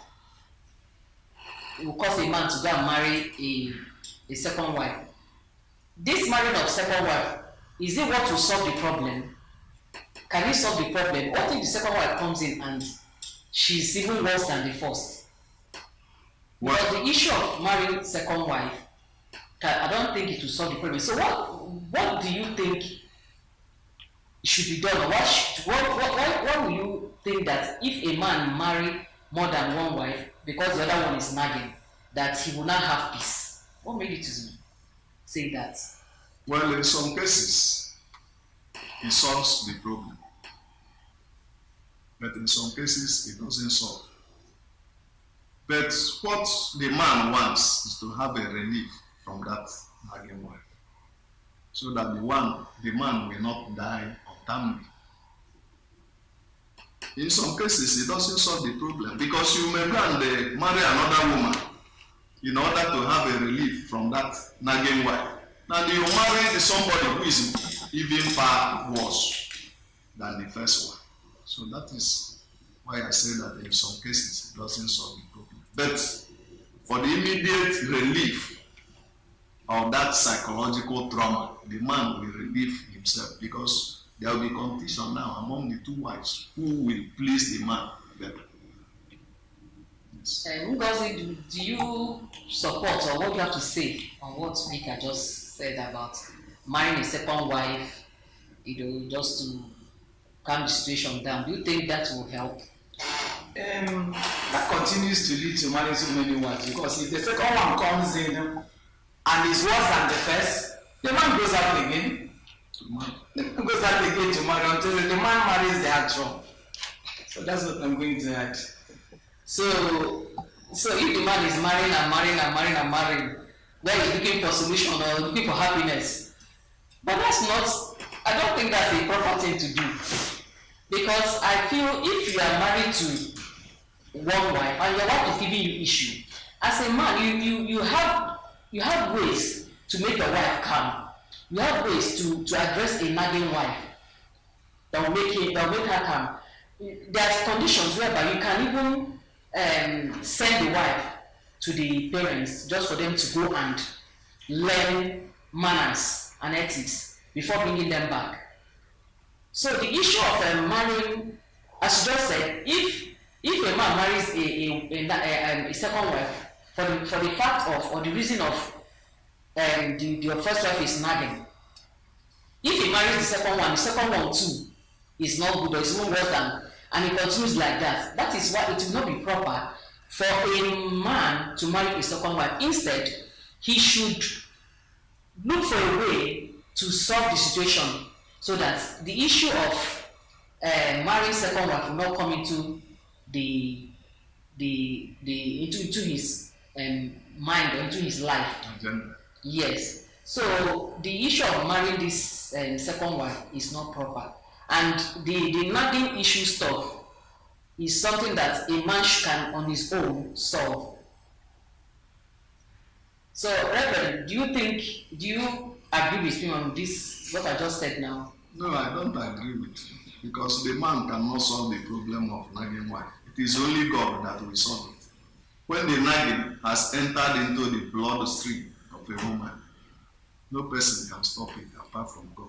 it will cause a man to go and marry a second wife. this marrying of second wife, is it what will solve the problem? Can it solve the problem? What if the second wife comes in and she's even worse than the first? Because the issue of marrying second wife, I don't think it will solve the problem. So what do you think should be done? What will you think that if a man marry more than one wife because the other one is nagging, that he will not have peace? What made you to say that? Well, in some cases, it solves the problem. But in some cases, it doesn't solve. But what the man wants is to have a relief from that nagging wife, so that the man will not die untimely. In some cases, it doesn't solve the problem, because you may go and marry another woman in order to have a relief from that nagging wife. Now you marry somebody who is even far worse than the first one. So that is why I say that in some cases it doesn't solve the problem. But for the immediate relief of that psychological trauma, the man will relieve himself, because there will be competition now among the two wives who will please the man better. Yes. Ngozi, do you support, or what do you have to say on what Mika just said about marrying a second wife, just to calm the situation down? Do you think that will help? That continues to lead to marrying so many wives, because if the second one comes in and is worse than the first, the man goes out again. Goes out again to marry until the man marries the actual. So that's what I'm going to add. So if the man is marrying and marrying, then he's looking for solution or looking for happiness. But that's not, I don't think that's a proper thing to do. Because I feel if you are married to one wife and your wife is giving you issue, as a man, you have ways to make your wife calm. You have ways to address a nagging wife that will make her calm. There's conditions whereby you can even send the wife to the parents just for them to go and learn manners and ethics before bringing them back. So the issue of marrying, as you just said, if a man marries a second wife for the fact of, or the reason of the first wife is nagging, if he marries the second one too is not good or is even worse than, and he continues like that, that is why it will not be proper for a man to marry a second wife. Instead, he should look for a way to solve the situation, so that the issue of marrying second wife will not come into into his mind or into his life. Yes. So the issue of marrying this second wife is not proper, and the nagging issue stuff is something that a man can on his own solve. So, Reverend, do you agree with me on this, what I just said now? No, I don't agree with you, because the man cannot solve the problem of nagging wife. It is only God that will solve it. When the nagging has entered into the bloodstream of a woman, no person can stop it apart from God.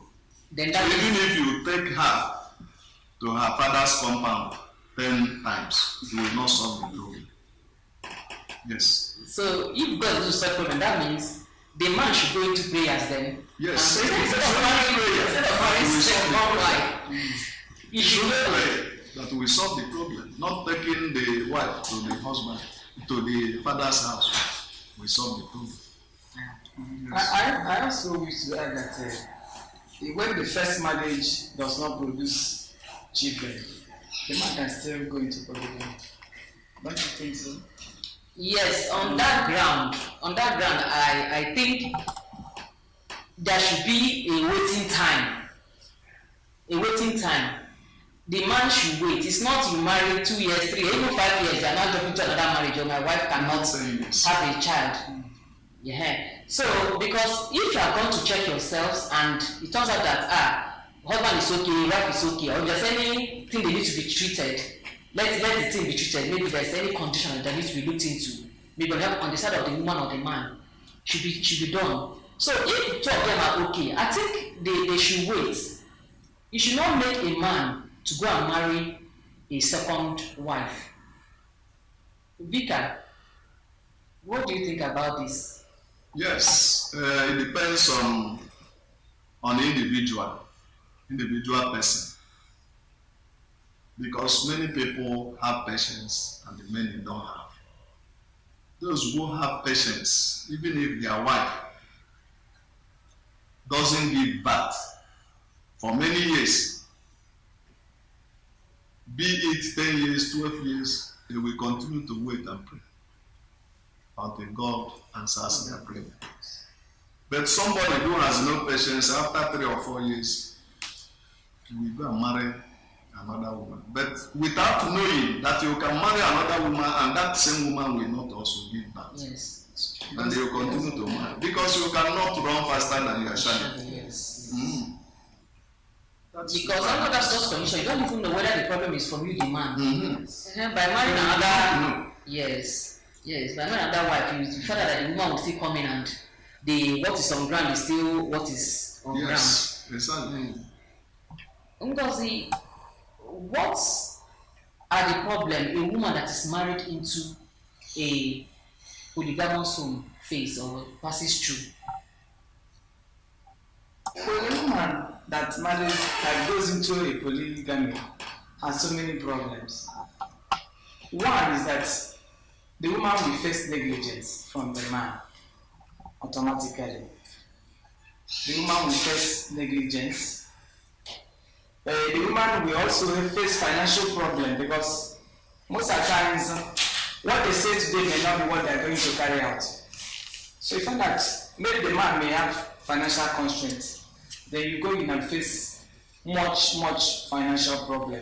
Then so even if you take her to her father's compound 10 times, you will not solve the problem. Yes. So if God is to solve the problem, that means the man should go into prayers then. Yes. Instead of marrying second wife, he should pray that we solve the problem, not taking the wife to the husband, to the father's house. We solve the problem. Yes. I also wish to add that when the first marriage does not produce children, the man can still go into polygamy. Don't you think so? Yes, on that ground, I think there should be a waiting time. The man should wait. It's not you marry 2 years, 3 years, even 5 years, you're not jumping to another marriage, or my wife cannot have a child. Yeah. So, because if you are going to check yourselves and it turns out that husband is okay, wife is okay, or there's anything they need to be treated, let the thing be treated. Maybe there's any condition that needs to be looked into. Maybe on the side of the woman or the man should be done. So if two of them are okay, I think they should wait. You should not make a man to go and marry a second wife. Vika, what do you think about this? Yes, it depends on individual person. Because many people have patience and many don't have. Those who have patience, even if their wife doesn't give birth for many years, be it 10 years, 12 years, they will continue to wait and pray until God answers their prayer. But somebody who has no patience, after 3 or 4 years, he will go and marry another woman. But without knowing that you can marry another woman and that same woman will not also give birth. Yes. And they will continue to marry. Because you cannot run faster than your shadow. Yes. Because under that such condition, you don't even know whether the problem is from you, the man. By marrying another, yes, by marrying another wife, you find out that the woman will still come in and what is on ground is still what is on ground. Yes, exactly. Ngozi, what are the problems a woman that is married into a polygamous home face or passes through? For a woman that goes into a polygamy has so many problems. One is that the woman will face negligence from the man automatically. The woman will face negligence. The woman will also face financial problem because most of the times what they say today may not be what they are going to carry out. So you find that maybe the man may have financial constraints, then you go in and face much financial problem.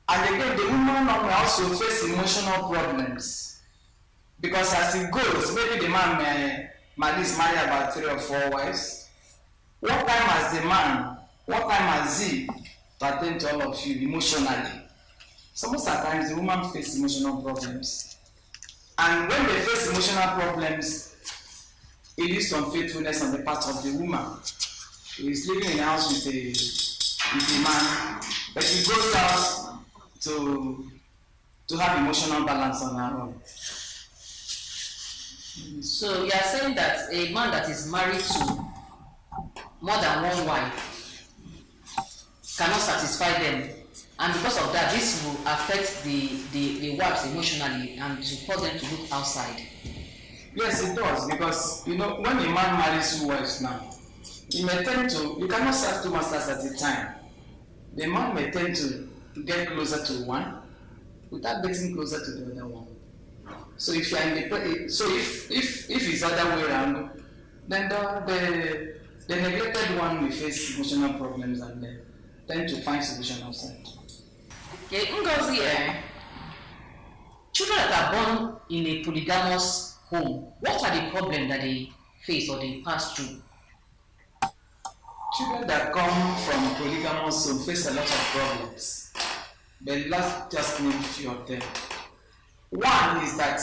And again, the woman may also face emotional problems because as it goes, maybe the man may marry about 3 or 4 wives. What time has the man? What time has he to attend to all of you emotionally? So most of the times the woman faces emotional problems. And when they face emotional problems, it leads to unfaithfulness on the part of the woman. She is living in a house with a man, but she goes out to have emotional balance on her own. So you are saying that a man that is married to more than one wife cannot satisfy them, and because of that, this will affect the wives emotionally and it will cause them to look outside. Yes, it does, because when a man marries 2 wives now, you cannot serve 2 masters at a time. The man may tend to get closer to one without getting closer to the other one. So if you are if it's other way around, then the neglected one will face emotional problems and then tend to find solution outside. Okay, Ngozi, children that are born in a polygamous home, what are the problems that they face or they pass through? Children that come from polygamous home face a lot of problems. But let's just name a few of them. One is that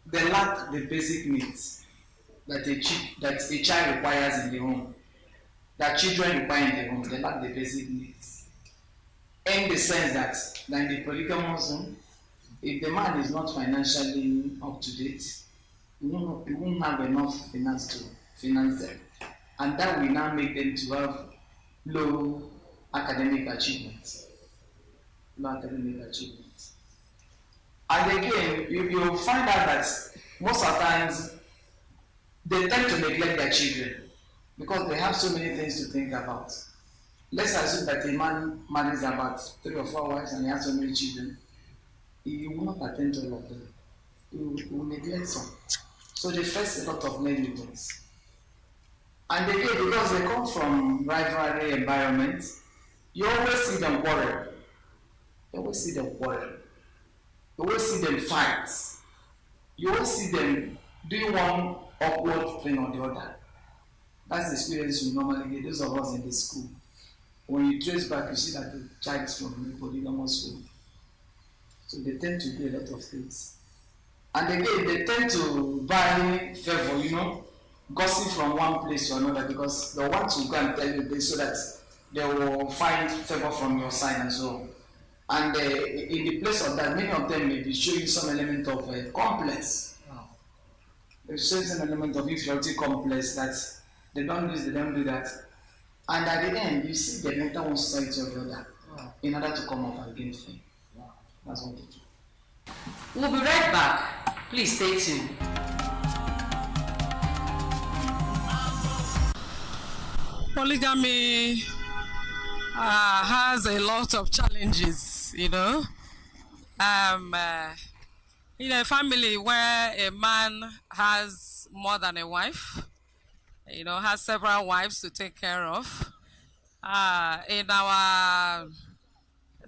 they lack the basic needs that a child requires in the home, that children require in the home. They lack the basic needs. In the sense that in the polygamous home, if the man is not financially up to date, he won't have enough finance to finance them. And that will now make them to have low academic achievements. And again, you'll find out that most of the times they tend to neglect their children because they have so many things to think about. Let's assume that a man marries about 3 or 4 wives and he has so many children. He will not attend to all of them. He will neglect some. So they face a lot of negligence. And again, because they come from rivalry environments, you always see them quarrel. You always see them fight. You always see them doing one awkward thing or the other. That's the experience we normally get, those of us in the school. When you trace back, you see that the child is from a polygamous school. So they tend to do a lot of things. And again, they tend to buy favor, gossip from one place to another because they want to go and tell you this so that they will find favor from your side and so on. And in the place of that, many of them may be showing some element of complex. They're showing some element of inferiority complex that they don't do this, they don't do that. And at the end, you see the mental one society or the other in order to come up and gain fame. That's what they do. We'll be right back. Please stay tuned. Polygamy has a lot of challenges, you know. In a family where a man has more than a wife, you know, has several wives to take care of. In our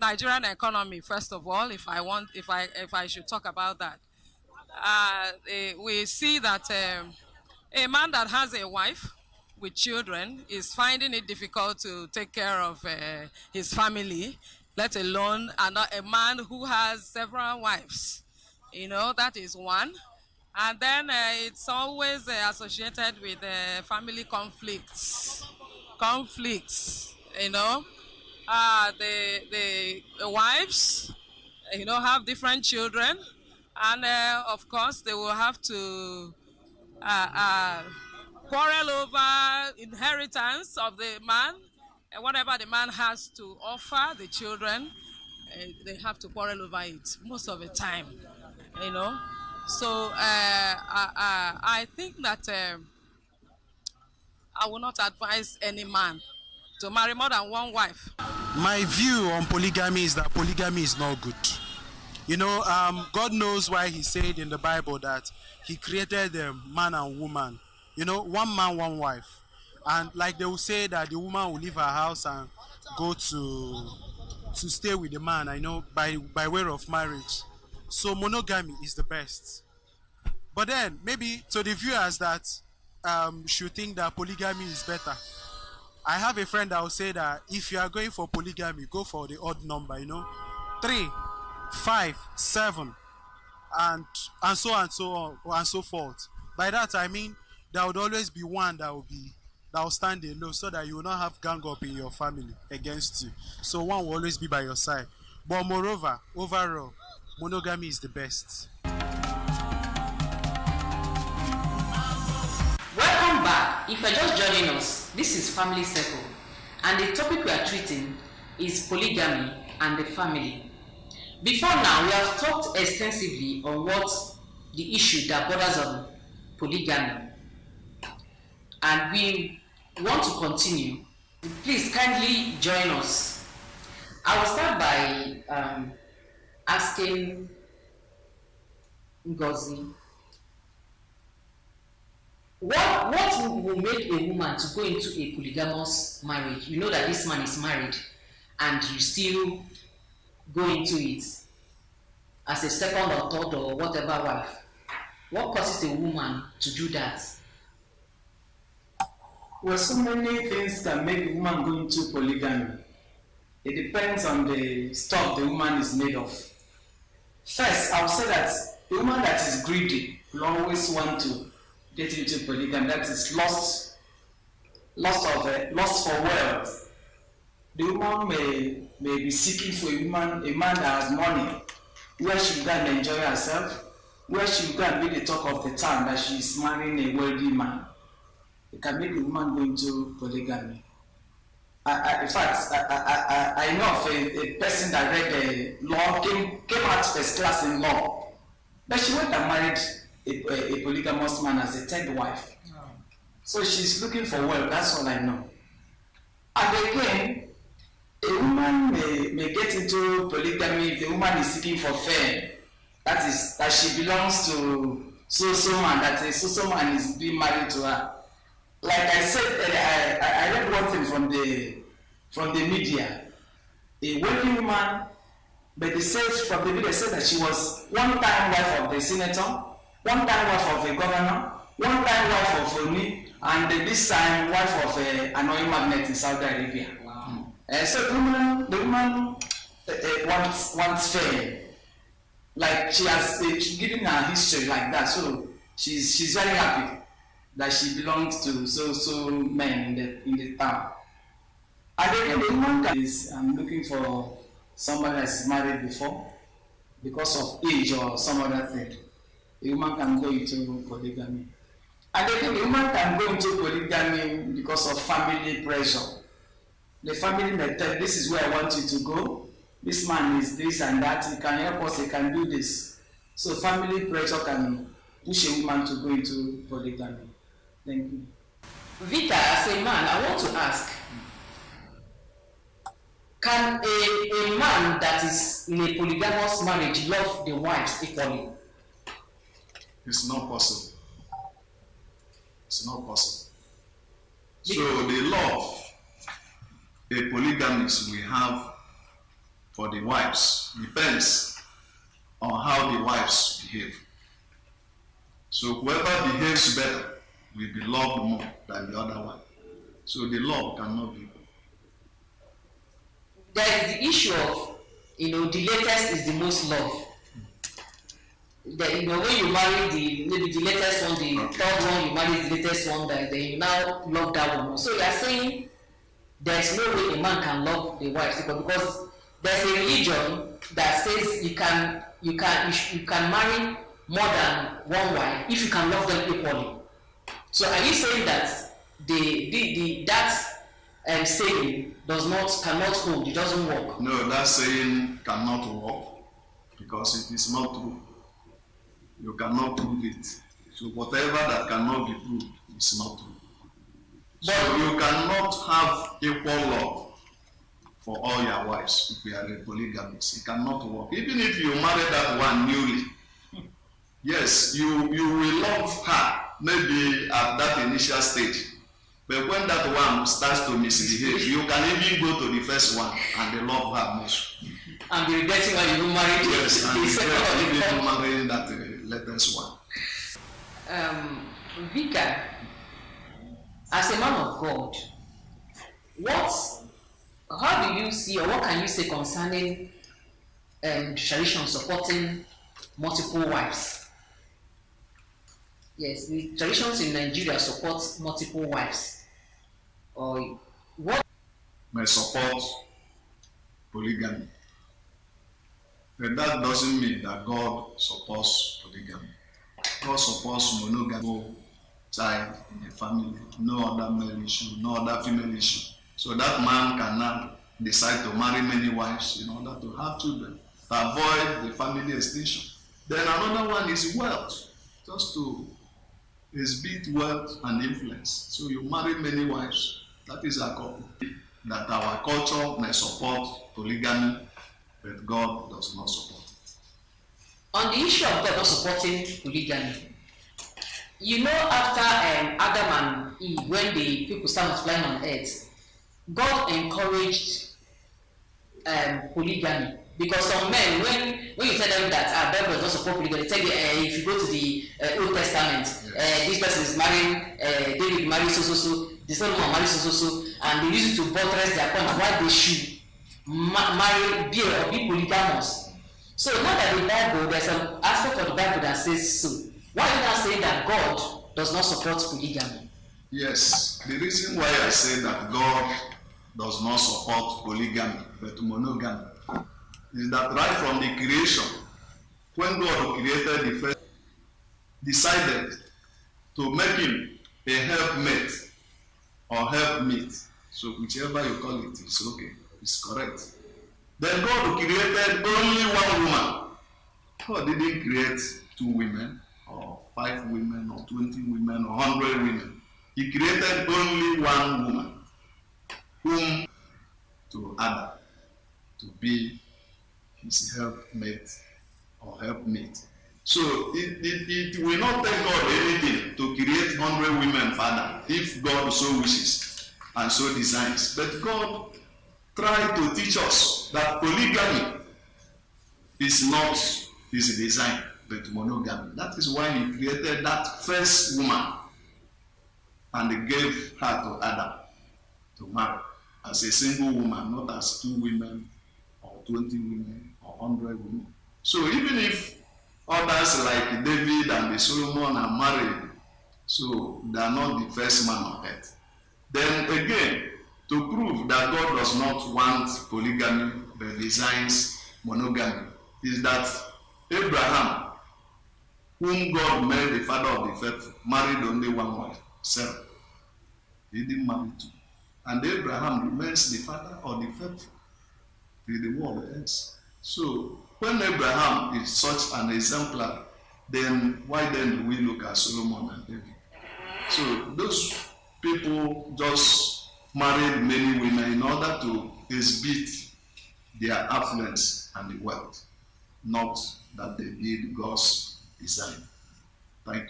Nigerian economy, first of all, if I should talk about that, we see that a man that has a wife with children is finding it difficult to take care of his family, let alone a man who has several wives. You know, that is one. And then it's always associated with family conflicts, you know. The wives, you know, have different children. And of course, they will have to quarrel over inheritance of the man, and whatever the man has to offer the children, they have to quarrel over it most of the time, you know. So I think that I will not advise any man to marry more than one wife. My view on polygamy is that polygamy is not good. You know, God knows why he said in the Bible that he created man and woman. You know, one man, one wife. And like they will say that the woman will leave her house and go to stay with the man, I know, by way of marriage. So monogamy is the best. But then, maybe to the viewers that should think that polygamy is better, I have a friend that will say that if you are going for polygamy, go for the odd number, you know, 3, 5, 7, and so on and so forth. By that I mean there would always be one that will stand alone, so that you will not have gang up in your family against you. So one will always be by your side. But moreover, overall, monogamy is the best. Welcome back. If you're just joining us, this is Family Circle, and the topic we are treating is polygamy and the family. Before now, we have talked extensively on what the issue that borders on polygamy, and we want to continue. Please kindly join us. I will start by asking Ngozi, what will make a woman to go into a polygamous marriage? You know that this man is married and you still go into it as a second or third or whatever wife. What causes a woman to do that? Well, so many things can make a woman go into polygamy. It depends on the stuff the woman is made of. First, I would say that the woman that is greedy will always want to get into polygamy. That is lust for wealth. The woman may be seeking for a man that has money, where she can enjoy herself, where she can be the talk of the town that she is marrying a wealthy man. It can make a woman go into polygamy. In fact, I know of a person that read the law, came out first class in law, but she went and married a polygamous man as a third wife. Oh. So she's looking for wealth, that's all I know. And again, a woman may get into polygamy if the woman is seeking for fame. That is, that she belongs to so man, that a so man is being married to her. Like I said, I read one thing from the media. A wealthy woman, but they said from the media said that she was one time wife of the senator, one time wife of a governor, one time wife of Oni, and this time wife of an oil magnate in Saudi Arabia. Wow. So the woman wants fame. Like she has given her history like that, so she's very happy. that she belongs to so men in the town. And then the woman is looking for somebody that's married before because of age or some other thing. The woman can go into polygamy. And then the woman can go into polygamy because of family pressure. The family may tell, this is where I want you to go. This man is this and that. He can help us. He can do this. So family pressure can push a woman to go into polygamy. Thank you. Vita, as a man, I want to ask, can a man that is in a polygamous marriage love the wives equally? It's not possible. It's not possible. So the love a polygamist will have for the wives depends on how the wives behave. So whoever behaves better will be loved more than the other one. So the love cannot be. There is the issue of, the latest is the most loved. When you marry maybe the latest one, the third one, you marry the latest one, then you now love that one. So you are saying there's no way a man can love the wife because there's a religion that says you can marry more than one wife if you can love them equally. So are you saying that that saying cannot hold? It doesn't work. No, that saying cannot work because it is not true. You cannot prove it. So whatever that cannot be proved is not true. So you cannot have equal love for all your wives if you are a polygamist. It cannot work. Even if you marry that one newly, yes, you will love her maybe at that initial stage. But when that one starts to misbehave, you can even go to the first one and love her most. And be regretting why you married her. Yes, and regretting marrying that latest one. Vika, as a man of God, how do you see or what can you say concerning tradition supporting multiple wives? Yes, the traditions in Nigeria support multiple wives. Or what may support polygamy. But that doesn't mean that God supports polygamy. God supports monogamy, child in a family, no other male issue, no other female issue. So that man can now decide to marry many wives in order to have children, to avoid the family extinction. Then another one is wealth, just to exhibit wealth and influence. So you marry many wives. That is a couple. That our culture may support polygamy, but God does not support it. On the issue of God not supporting polygamy, after Adam and Eve, when the people started multiplying on earth, God encouraged polygamy. Because some men, when you tell them that Bible does not support polygamy, they tell you if you go to the Old Testament, this person is marrying, David married so, the Solomon married so, and they use it to buttress their point why they should be polygamous. So now that the Bible, there's an aspect of the Bible that says so. Why are you not saying that God does not support polygamy? Yes, the reason why I say that God does not support polygamy but monogamy is that right from the creation, when God created the first, decided to make him a helpmate or helpmeet. So whichever you call it is okay, it's correct. Then God created only one woman. God didn't create 2 women or 5 women or 20 women or 100 women. He created only one woman, whom to Adam to be his helpmate or helpmate. So it will not take God anything to create 100 women for Adam if God so wishes and so designs. But God tried to teach us that polygamy is not his design but monogamy. That is why he created that first woman and he gave her to Adam to marry as a single woman, not as 2 women or 20 women or 100 women. So even if others like David and the Solomon are married So they are not the first man on earth. Then again, to prove that God does not want polygamy but designs monogamy, is that Abraham, whom God made the father of the faithful, married only one wife, Sarah. He didn't marry two. And Abraham remains the father of the faithful till the world ends. So when Abraham is such an exemplar, then why then do we look at Solomon and David? So those people just married many women in order to exhibit their affluence and the wealth, not that they did God's design. Thank you.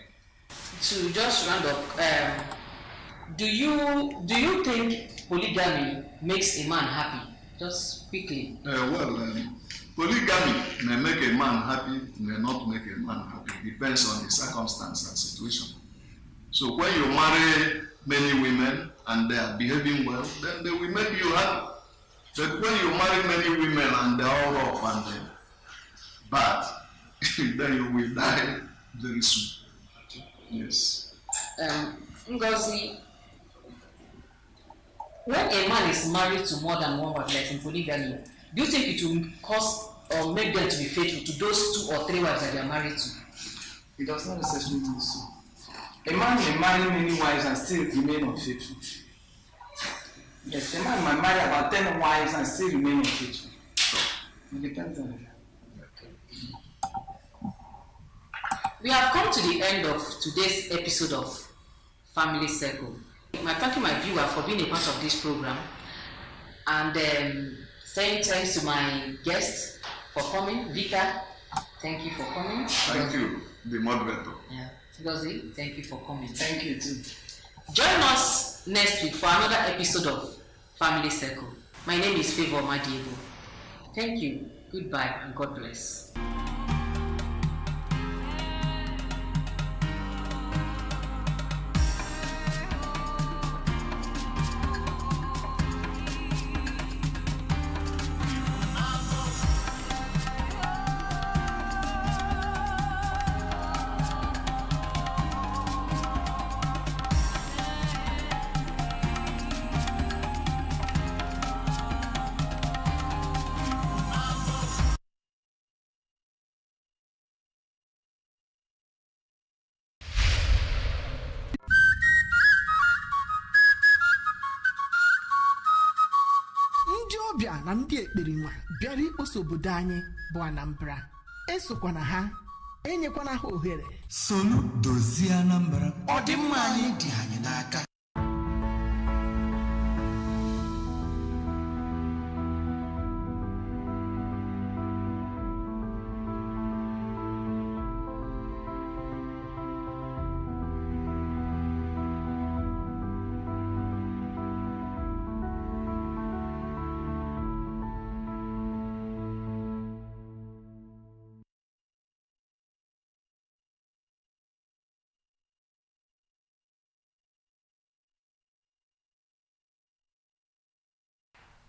To just round up, do you think polygamy makes a man happy? Just quickly. Polygamy may make a man happy, may not make a man happy. It depends on the circumstance and situation. So when you marry many women and they are behaving well, then they will make you happy. But when you marry many women and they are all rough and bad, then you will die very soon. Yes. Ngozi, when a man is married to more than one wife, like in polygamy, do you think it will cause or make them to be faithful to those 2 or 3 wives that they are married to? It does not necessarily mean so. A man may marry many wives and still remain unfaithful. Yes, a man might marry about 10 wives and still remain unfaithful. It depends on it. We have come to the end of today's episode of Family Circle. I thank my viewer for being a part of this program, and saying thanks to my guests for coming. Vika, thank you for coming. Thank you, the moderator. Yeah. Ngozi, thank you for coming. Thank you too. Join us next week for another episode of Family Circle. My name is Favor Madiego. Thank you, goodbye, and God bless. na ndị ekperima bịara ikposo obodo anyị bụ Anambra. Esokwana ha, enyekwana ha ohere. Solu dozie Anambra. Ọdịmma anyị dị anyị n'aka.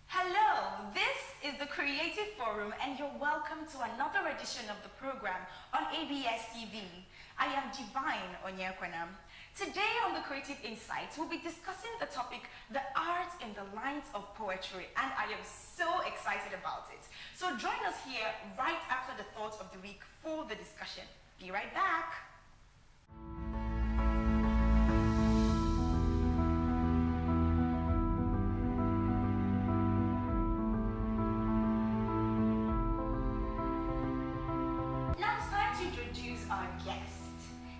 Hello, this is the Creative Forum and you're welcome to another edition of the program on ABS TV. I am Divine Onyekwana. Today on the Creative Insights, we'll be discussing the topic, the art in the lines of poetry, and I am so excited about it. So join us here right after the thought of the week for the discussion. Be right back. Our guest.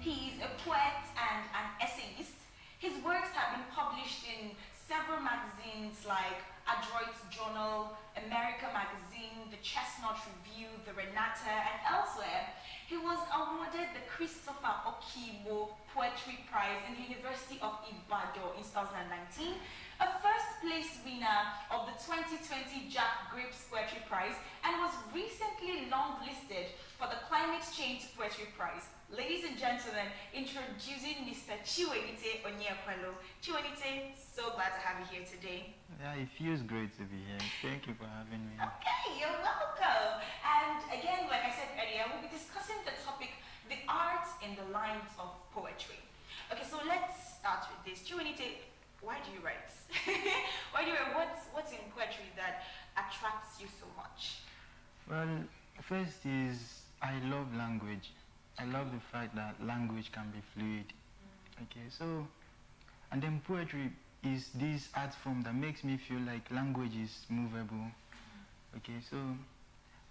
He is a poet and an essayist. His works have been published in several magazines like Adroit's Journal, America Magazine, the Chestnut Review, the Renata, and elsewhere. He was awarded the Christopher Okibo Poetry Prize in the University of Ibadan in 2019, a first place winner of the 2020 Jack Grips Poetry Prize, and was recently longlisted for the Climate Change Poetry Prize. Ladies and gentlemen, introducing Mr. Chiwenite Onyekwalo. Chiwenite, so glad to have you here today. Yeah, it feels great to be here. Thank you for having me. Okay, you're welcome. And again, like I said earlier, we'll be discussing the topic, the art in the lines of poetry. Okay, so start with this. Chiwenite, why do you write? Why do you write? What's in poetry that attracts you so much? Well, first is I love language. I love the fact that language can be fluid. Okay, so, and then poetry is this art form that makes me feel like language is movable. Okay, so,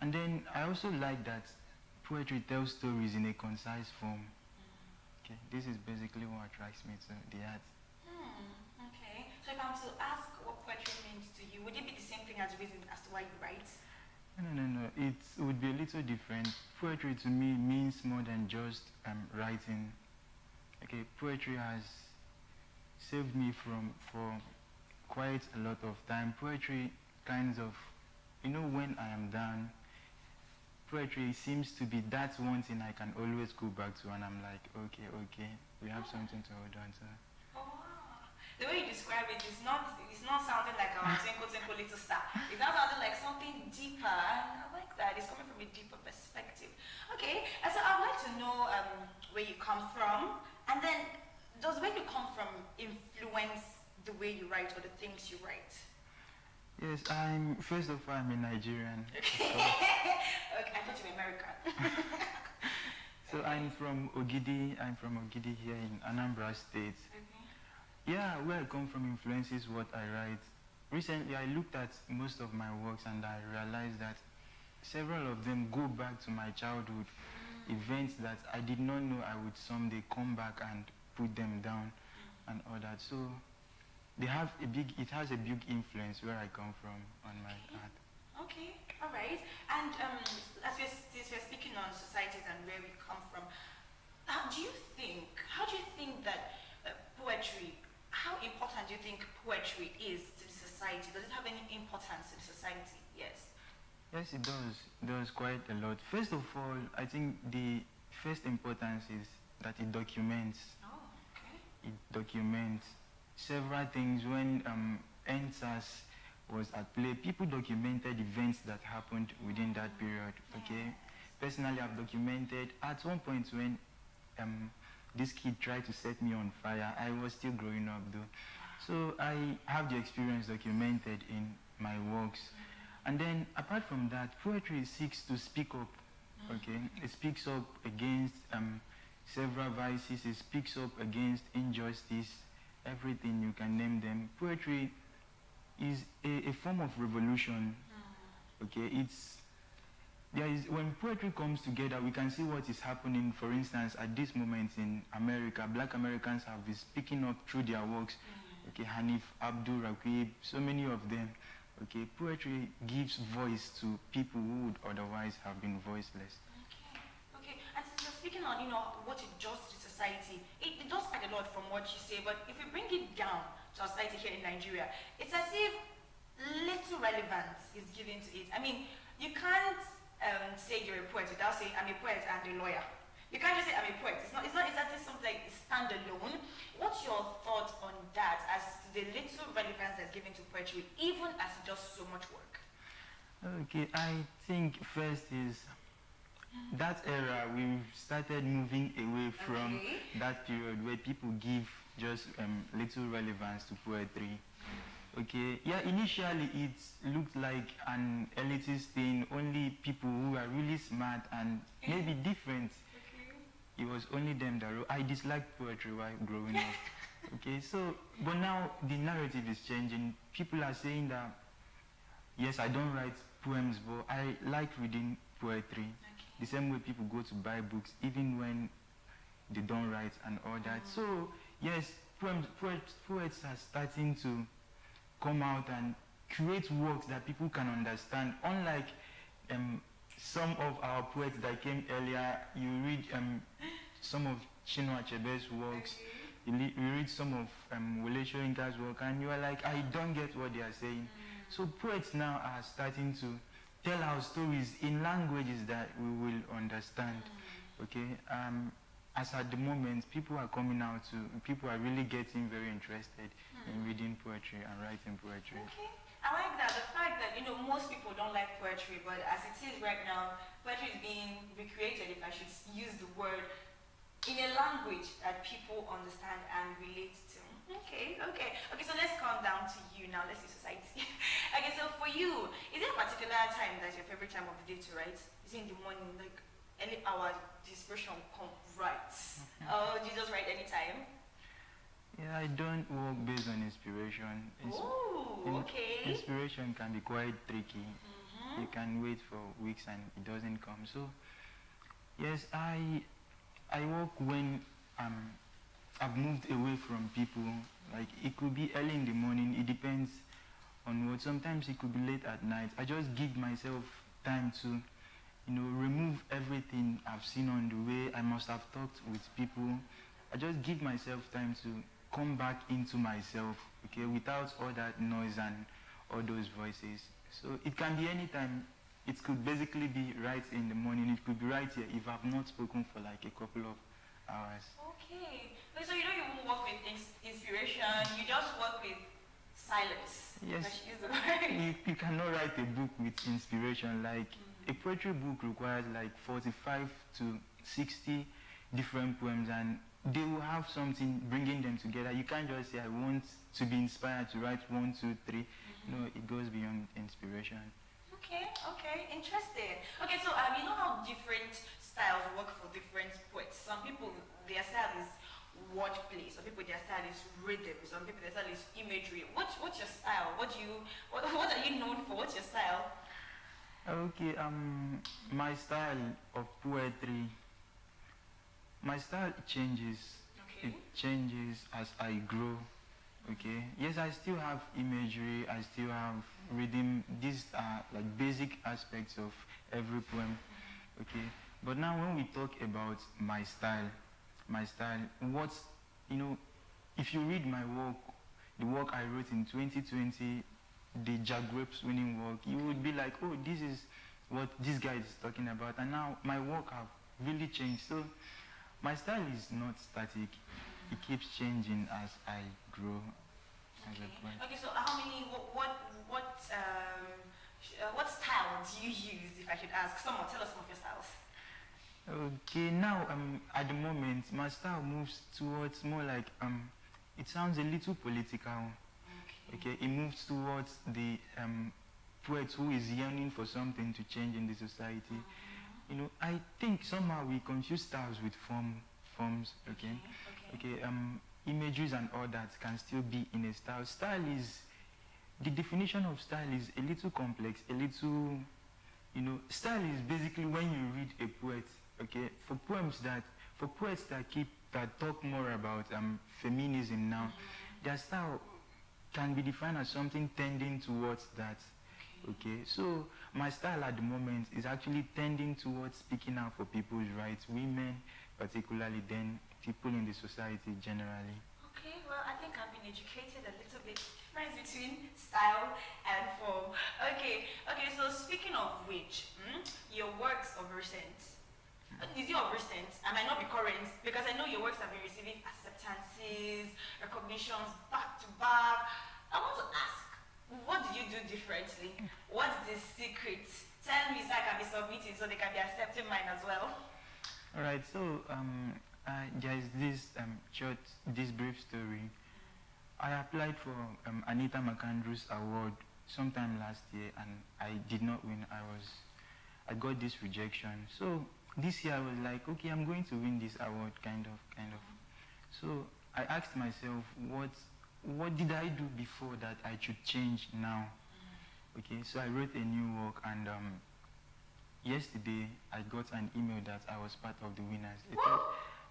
and then I also like that poetry tells stories in a concise form. Okay, this is basically what attracts me to the art. Okay, so if I'm to ask what poetry means to you, would it be the same thing as reason as to why you write? No. It would be a little different. Poetry to me means more than just writing. Okay, poetry has saved me for quite a lot of time. Poetry kinds of, when I am down, poetry seems to be that one thing I can always go back to, and I'm like, okay, we have something to hold on to. The way you describe it is not sounding like our twinkle little star. It's not sounding like something deeper, and I like that. It's coming from a deeper perspective. Okay, and so I'd like to know where you come from, and then does where you come from influence the way you write or the things you write? Yes, first of all, I'm a Nigerian. Okay, I thought you were American. So I'm from Ogidi. I'm from Ogidi here in Anambra State. Yeah, where I come from influences what I write. Recently, I looked at most of my works and I realized that several of them go back to my childhood events that I did not know I would someday come back and put them down and all that. So it has a big influence where I come from on my art. Okay, all right. And as we're speaking on societies and where we come from, how do you think that poetry, how important do you think poetry is to the society? Does it have any importance to the society? Yes. Yes, it does. It does quite a lot. First of all, I think the first importance is that it documents. Oh, okay. It documents several things. When NSAS was at play, people documented events that happened within that period. Okay. Personally, I've documented at one point when this kid tried to set me on fire. I was still growing up though. So I have the experience documented in my works. And then apart from that, poetry seeks to speak up. Okay, it speaks up against several vices. It speaks up against injustice, everything you can name them. Poetry is a form of revolution. Okay, when poetry comes together, we can see what is happening. For instance, at this moment in America, Black Americans have been speaking up through their works. Okay, Hanif, Abdul, Raqib, so many of them. Okay, poetry gives voice to people who would otherwise have been voiceless. Okay. And since you're speaking on, what it does to society, it does quite a lot from what you say, but if we bring it down to our society here in Nigeria, it's as if little relevance is given to it. I mean, you can't say you're a poet without saying I'm a poet and a lawyer. You can't just say I'm a poet. It's not exactly something like standalone. What's your thought on that as to the little relevance that's given to poetry, even as it does so much work? Okay, I think first is that era we've started moving away from that period where people give just little relevance to poetry. Okay, yeah, initially it looked like an elitist thing, only people who are really smart and maybe different. It was only them that wrote. I disliked poetry while growing up. Okay, so, but now the narrative is changing. People are saying that, yes, I don't write poems, but I like reading poetry. The same way people go to buy books, even when they don't write and all that. So, yes, poets are starting to come out and create works that people can understand. Unlike some of our poets that came earlier, you read some of Chinua Achebe's works, you read some of Wole Soyinka's work, and you are like, I don't get what they are saying. So poets now are starting to tell our stories in languages that we will understand. Okay, as at the moment, people are coming out people are really getting very interested in reading poetry and writing poetry. Okay. I like that, the fact that, most people don't like poetry, but as it is right now, poetry is being recreated, if I should use the word, in a language that people understand and relate to. Okay. Okay, so let's come down to you now. Let's see society. Okay, so for you, is there a particular time that's your favorite time of the day to write? Is it in the morning, like any hour, the inspiration come right? Or do you just write anytime? Yeah, I don't work based on inspiration. Okay. Inspiration can be quite tricky. You can wait for weeks and it doesn't come. So, yes, I work when I've moved away from people. Like, it could be early in the morning. It depends on what. Sometimes it could be late at night. I just give myself time to, remove everything I've seen on the way. I must have talked with people. I just give myself time to come back into myself, okay, without all that noise and all those voices. So it can be any time. It could basically be right in the morning. It could be right here if I've not spoken for like a couple of hours. Okay. So you don't even work with inspiration. You just work with silence. Yes. You cannot write a book with inspiration. Like a poetry book requires like 45 to 60 different poems, and they will have something bringing them together. You can't just say, I want to be inspired to write 1, 2, 3. No, it goes beyond inspiration. Okay, interesting. Okay, so you know how different styles work for different poets. Some people, their style is wordplay. Some people, their style is rhythm. Some people, their style is imagery. What's your style? What are you known for? What's your style? Okay, my style of poetry, my style changes. Okay. It changes as I grow. Okay. Yes, I still have imagery. I still have rhythm. These are like basic aspects of every poem. Okay. But now when we talk about my style, what's, if you read my work, the work I wrote in 2020, the Jack Grapes winning work, you would be like, oh, this is what this guy is talking about. And now my work have really changed. So my style is not static. It keeps changing as I grow as a poet. Okay, so how many, what style do you use, if I should ask? Tell us some of your styles. Okay, now at the moment my style moves towards more like it sounds a little political. Okay, it moves towards the poet who is yearning for something to change in the society. I think somehow we confuse styles with forms. Okay, images and all that can still be in a style. The definition of style is a little complex, a little, style is basically when you read a poet, okay, for poets that talk more about feminism now, their style can be defined as something tending towards that. Okay, so my style at the moment is actually tending towards speaking out for people's rights, women particularly, then people in the society generally. Okay, well, I think I've been educated a little bit. Difference between style and form. Okay, so speaking of which, your works of recent, is it of recent? I might not be current, because I know your works have been receiving acceptances, recognitions back to back. I want to ask, what do you do differently? What's the secret? Tell me so I can be submitting so they can be accepting mine as well. Alright, so there is this brief story. I applied for Anita McAndrews Award sometime last year and I did not win. I got this rejection. So this year I was like, okay, I'm going to win this award, kind of. So I asked myself, what did I do before that I should change now? Okay, so I wrote a new work, and yesterday I got an email that I was part of the winners.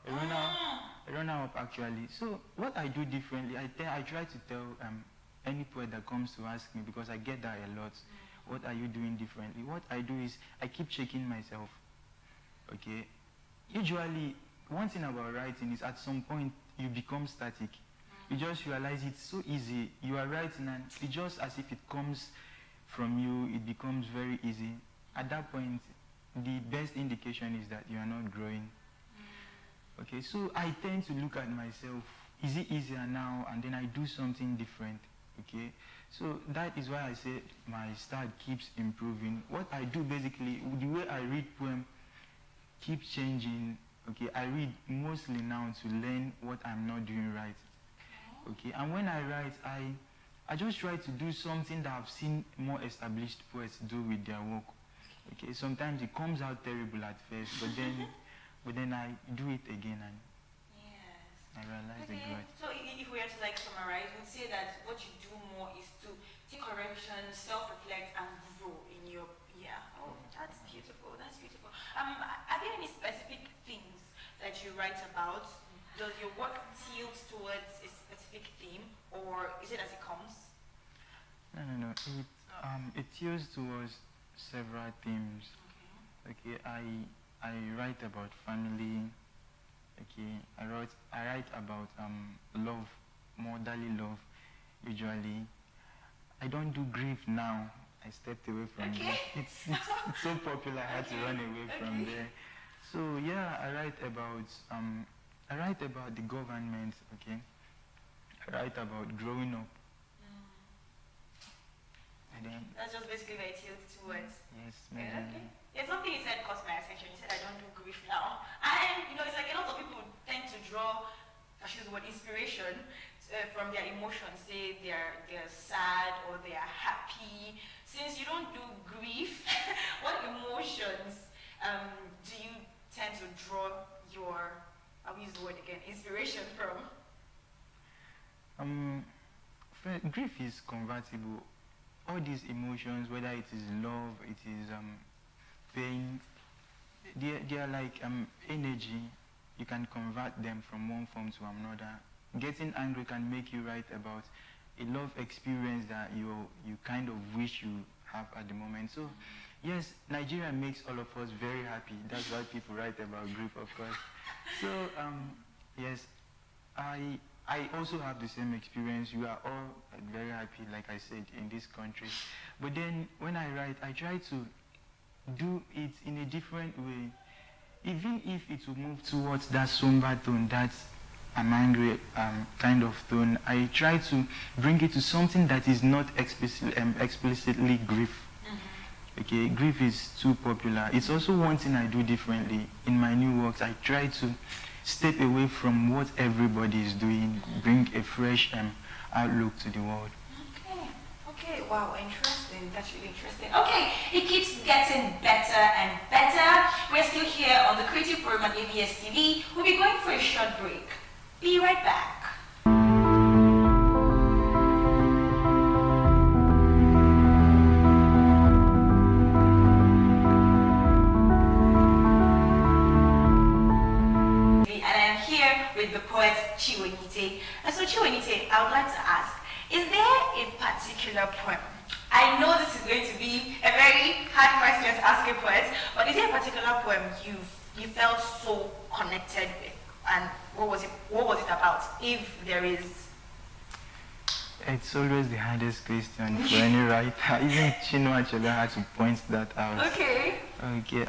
A runner-up actually. So what I do differently, I try to tell any poet that comes to ask me, because I get that a lot. What are you doing differently? What I do is I keep checking myself. Okay. Usually, one thing about writing is at some point you become static. You just realize it's so easy. You are writing and it's just as if it comes from you. It becomes very easy. At that point, the best indication is that you are not growing. Okay, so I tend to look at myself, is it easier now? And then I do something different. Okay, so that is why I say my style keeps improving. What I do basically, the way I read poem keeps changing. Okay, I read mostly now to learn what I'm not doing right. Okay, and when I write, I just try to do something that I've seen more established poets do with their work. Okay, sometimes it comes out terrible at first, but then I do it again and I realize the growth. So if we were to like summarize, we'd say that what you do more is to take correction, self-reflect, and grow in your Oh, that's beautiful. That's beautiful. Are there any specific things that you write about? Does your work tilt towards a specific theme, or is it as it comes? No. It tilts towards several themes. Okay, I write about family. Okay, I write about love, motherly love. Usually, I don't do grief now. I stepped away from it. It's so popular. I had to run away from there. So yeah, I write about the government. Okay, I write about growing up. And then that's just basically where it tilts towards. Yes, maybe. Okay. There's something you said caught my attention. You said I don't do grief now. And it's like a lot of people tend to draw, I should use the word inspiration from their emotions. Say they're sad or they are happy. Since you don't do grief, what emotions do you tend to draw your, I'll use the word again, inspiration from? Grief is convertible. All these emotions, whether it is love, it is pain, they are like energy. You can convert them from one form to another. Getting angry can make you write about a love experience that you kind of wish you have at the moment. So yes, Nigeria makes all of us very happy. That's why people write about grief, of course. So yes, I also have the same experience. You are all very happy, like I said, in this country. But then when I write, I try to do it in a different way. Even if it will move towards that somber tone, that I'm angry kind of tone, I try to bring it to something that is not explicitly grief. Okay, grief is too popular. It's also one thing I do differently. In my new works, I try to step away from what everybody is doing, bring a fresh outlook to the world. Okay, wow, interesting. That's really interesting. Okay, it keeps getting better and better. We're still here on the Creative Forum on ABS TV. We'll be going for a short break. Be right back. The poet Chiwenite. And so Chiwenite, I would like to ask, is there a particular poem? I know this is going to be a very hard question to ask a poet, but is there a particular poem you felt so connected with? And what was it about, if there is? It's always the hardest question for any writer. Even Chinua Achebe had to point that out. Okay. Okay.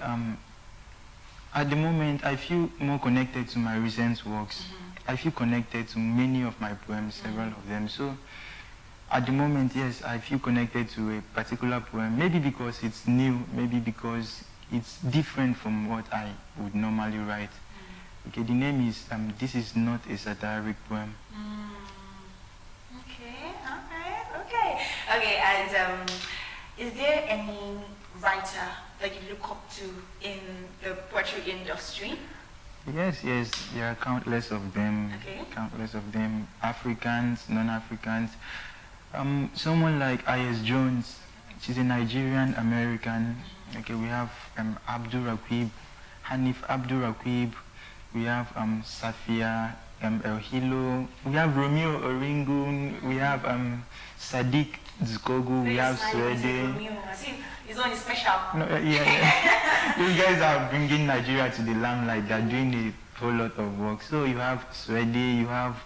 At the moment, I feel more connected to my recent works. I feel connected to many of my poems, several of them. So, at the moment, yes, I feel connected to a particular poem. Maybe because it's new, maybe because it's different from what I would normally write. Okay, the name is This Is Not a Satiric Poem. Okay, and is there any writer that you look up to in the poetry industry? Yes, there are countless of them. Countless of them. Africans, non-Africans. Someone like I.S. Jones. She's a Nigerian American. Okay, we have Abdul Rakib, Hanif Abdul Rakib. We have Safia El Hilo. We have Romeo Oringun. We have Sadiq Zikogu. We have Swede. His own is special. No, yeah. You guys are bringing Nigeria to the limelight. They're doing a whole lot of work. So you have Swede, you have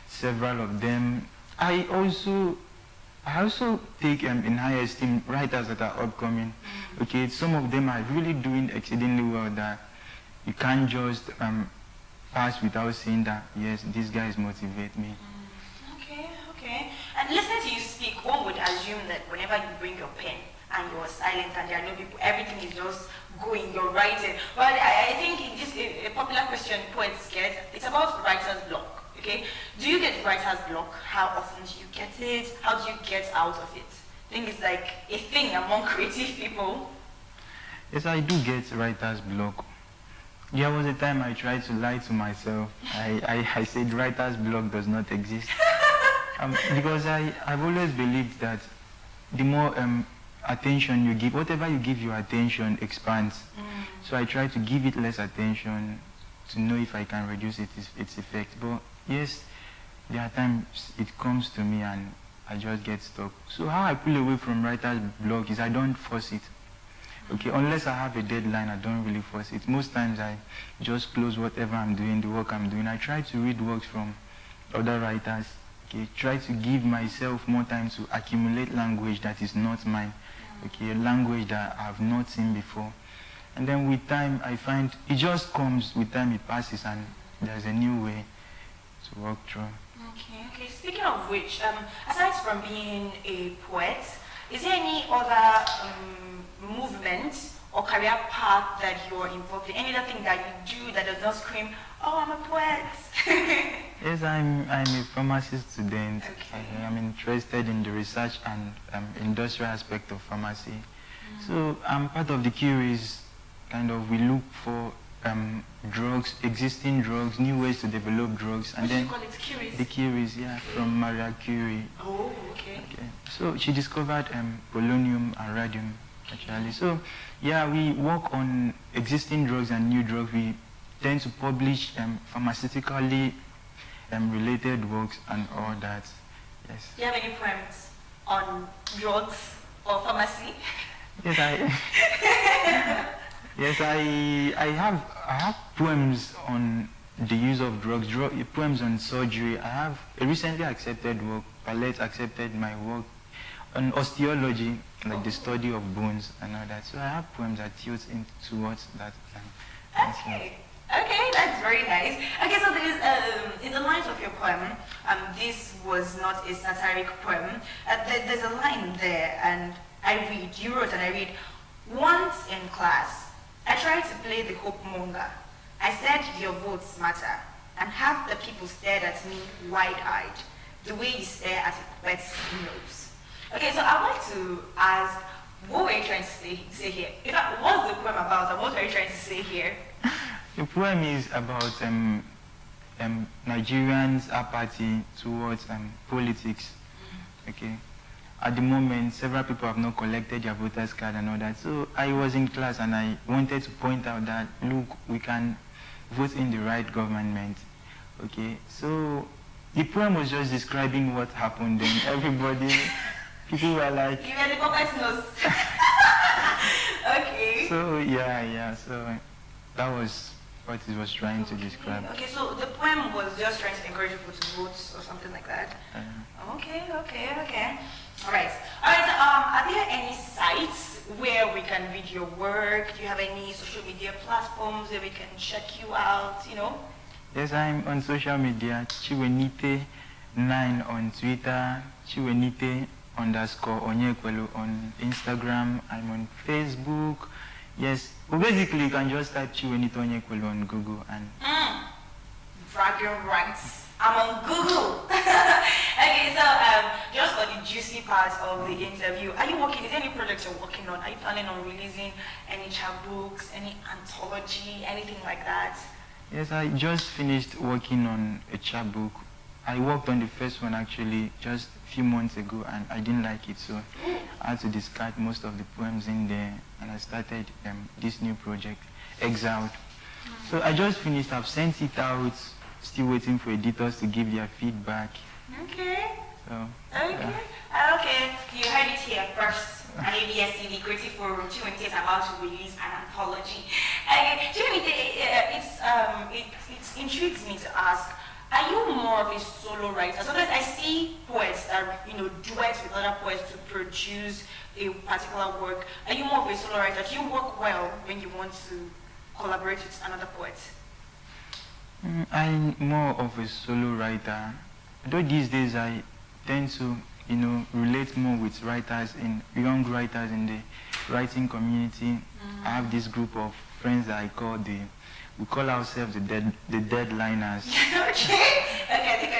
several of them. I also take in high esteem writers that are upcoming. Okay, some of them are really doing exceedingly well that you can't just pass without saying that, yes, these guys motivate me. Okay. And listening to you speak, one would assume that whenever you bring your pen and you're silent and there are no people, everything is just going, you're writing. But I think in this a popular question poets get, it's about writer's block. Okay. Do you get writer's block? How often do you get it? How do you get out of it? I think it's like a thing among creative people. Yes, I do get writer's block. There was a time I tried to lie to myself. I said writer's block does not exist. Because I've always believed that the more attention you give, whatever you give your attention expands. So I try to give it less attention to know if I can reduce its effect. But yes, there are times it comes to me and I just get stuck. So how I pull away from writer's block is I don't force it. Okay, unless I have a deadline, I don't really force it. Most times I just close whatever I'm doing, the work I'm doing. I try to read works from other writers. Okay, try to give myself more time to accumulate language that is not mine. Okay, a language that I've not seen before. And then with time, I find it just comes, with time it passes and there's a new way to work through. Okay. Speaking of which, aside from being a poet, is there any other movement or career path that you're involved in? Any other thing that you do that does not scream, oh, I'm a poet? Yes, I'm a pharmacy student. Okay. I'm interested in the research and industrial aspect of pharmacy. So part of the cure is kind of we look for drugs, existing drugs, new ways to develop drugs, and then call it Curies? The Curies, yeah, from Maria Curie. Oh, okay. So she discovered polonium and radium, actually. So yeah, we work on existing drugs and new drugs. We tend to publish pharmaceutically related works and all that. Yes. Do you have any poems on drugs or pharmacy? Yes, yes, I have poems on the use of drugs, poems on surgery. I have a recently accepted work. Palette accepted my work on osteology, like the study of bones and all that. So I have poems that tilt in towards that. Okay, that's very nice. Okay, so there is, in the lines of your poem, this was not a satiric poem. There's a line there, and you wrote and I read, once in class, I tried to play the hope monger. I said your votes matter, and half the people stared at me wide-eyed, the way you stare at a pet's nose. Okay, so I'd like to ask, what were you trying to say here? In fact, what's the poem about, and what are you trying to say here? The poem is about Nigerians' apathy towards politics. Okay. At the moment, several people have not collected their voters' card and all that. So I was in class and I wanted to point out that, look, we can vote in the right government. Okay. So the poem was just describing what happened. Then everybody, people were like, you were the pocket's nose. Okay. So yeah. So that was what it was trying to describe. Okay, so the poem was just trying to encourage people to vote or something like that? Okay. All right. Are there any sites where we can read your work? Do you have any social media platforms where we can check you out, Yes, I'm on social media, Chiwenite9 on Twitter, Chiwenite_Onyekwelu on Instagram, I'm on Facebook. Yes, well, basically you can just type Chiwenite Onyekwelu on Google and... Bragging rights. I'm on Google. Okay, so just for the juicy part of the interview, is there any project you're working on? Are you planning on releasing any chapbooks, any anthology, anything like that? Yes, I just finished working on a chapbook. I worked on the first one actually just a few months ago and I didn't like it, so I had to discard most of the poems in there and I started this new project, Exiled. So I just finished, I've sent it out, still waiting for editors to give their feedback. Okay. So, Okay, you heard it here first. An ABS-TV Creative Forum, Chiwenite is about to release an anthology. Chiwenite, it intrigues me to ask, are you more of a solo writer? Sometimes I see poets that duet with other poets to produce a particular work. Are you more of a solo writer? Do you work well when you want to collaborate with another poet? I'm more of a solo writer. Though these days I tend to, relate more with young writers in the writing community. I have this group of friends that we call ourselves the deadliners. Okay,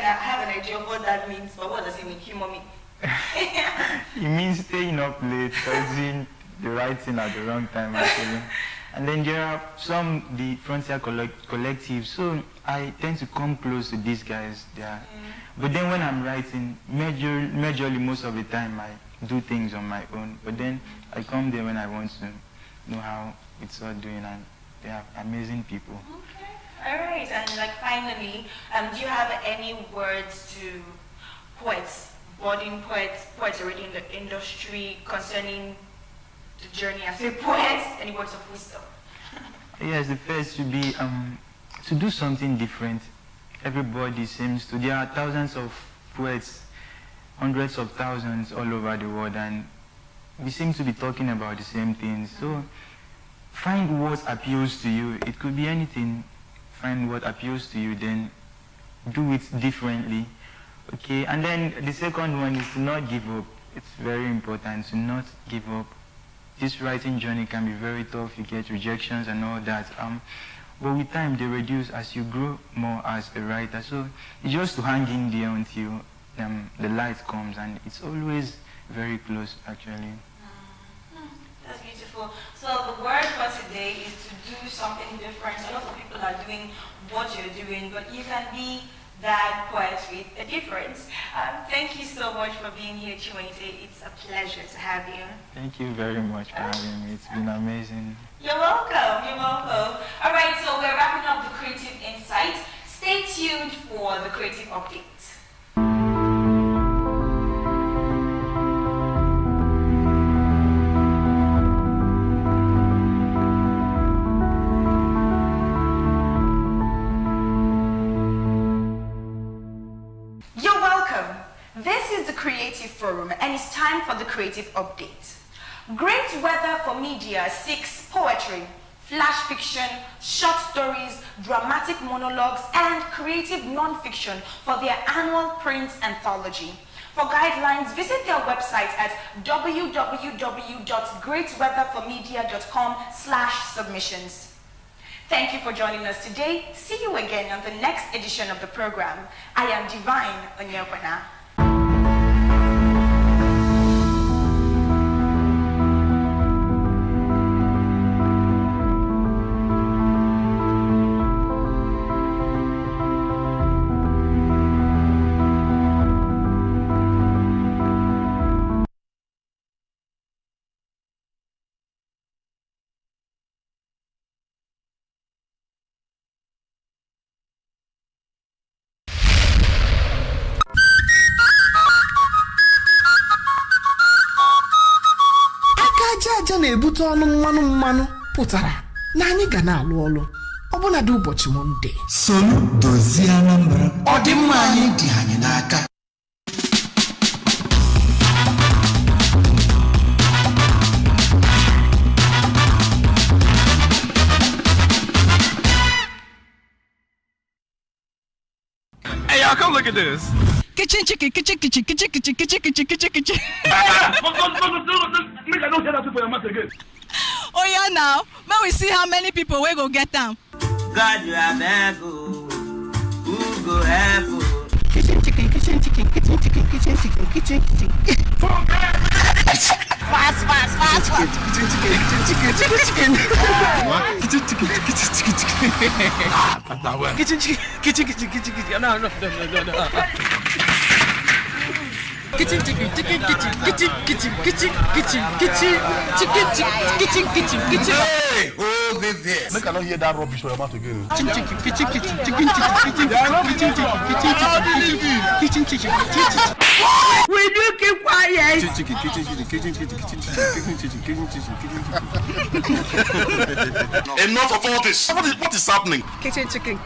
I have an idea of what that means, but what does it mean, humor me? It means staying up late, doing the right thing at the wrong time, actually. And then there are the Frontier Collective, so I tend to come close to these guys. But then when I'm writing, majorly most of the time I do things on my own. But then I come there when I want to know how it's all doing, and they are amazing people. Okay. All right, and like finally, do you have any words to poets, budding poets already in the industry concerning the journey as a poet? Any words of wisdom? Yes, the first should be to do something different. Everybody seems to. There are thousands of poets, hundreds of thousands all over the world, and we seem to be talking about the same things. So find what appeals to you. It could be anything. Find what appeals to you, then do it differently. Okay, and then the second one is to not give up. It's very important to not give up. This writing journey can be very tough. You get rejections and all that. But with time, they reduce as you grow more as a writer. So it's just to hang in there until the light comes, and it's always very close, actually. That's beautiful. So the word for today is to do something different. A lot of people are doing what you're doing, but you can be that poet with a difference. Thank you so much for being here, Chiwente. It's a pleasure to have you. Thank you very much for having me. It's been amazing. You're welcome. You're welcome. All right, so we're wrapping up the Creative Insight. Stay tuned for the Creative Update. This is the Creative Forum, and it's time for the Creative Update. Great Weather for Media seeks poetry, flash fiction, short stories, dramatic monologues, and creative non-fiction for their annual print anthology. For guidelines, visit their website at www.greatweatherformedia.com/submissions. Thank you for joining us today. See you again on the next edition of the program. I am Divine Onyekwana. aja na-ebute ọnụ mmanụ pụtara na anyị ga na-alụ ọlụ ọbụna dị ụbọchị Mọnde. Solu dozie Anambra, ọ dị mma anyị dị anyị n'aka. Hey y'all, come look at this. Kitchen chicken. Make I don't tell that for your mouth again. Oh yeah, now may we see how many people we go get them. God, you are there, go. Who go help? Kitchen chicken. Fast. Kitchen chicken. What? Kitchen chicken. No. Kitchen chicken. Hey, hold it there. Make I not hear that rubbish from your mouth again. Kitchen chicken. Will you keep quiet? Enough of all this. What is happening? Kitchen chicken.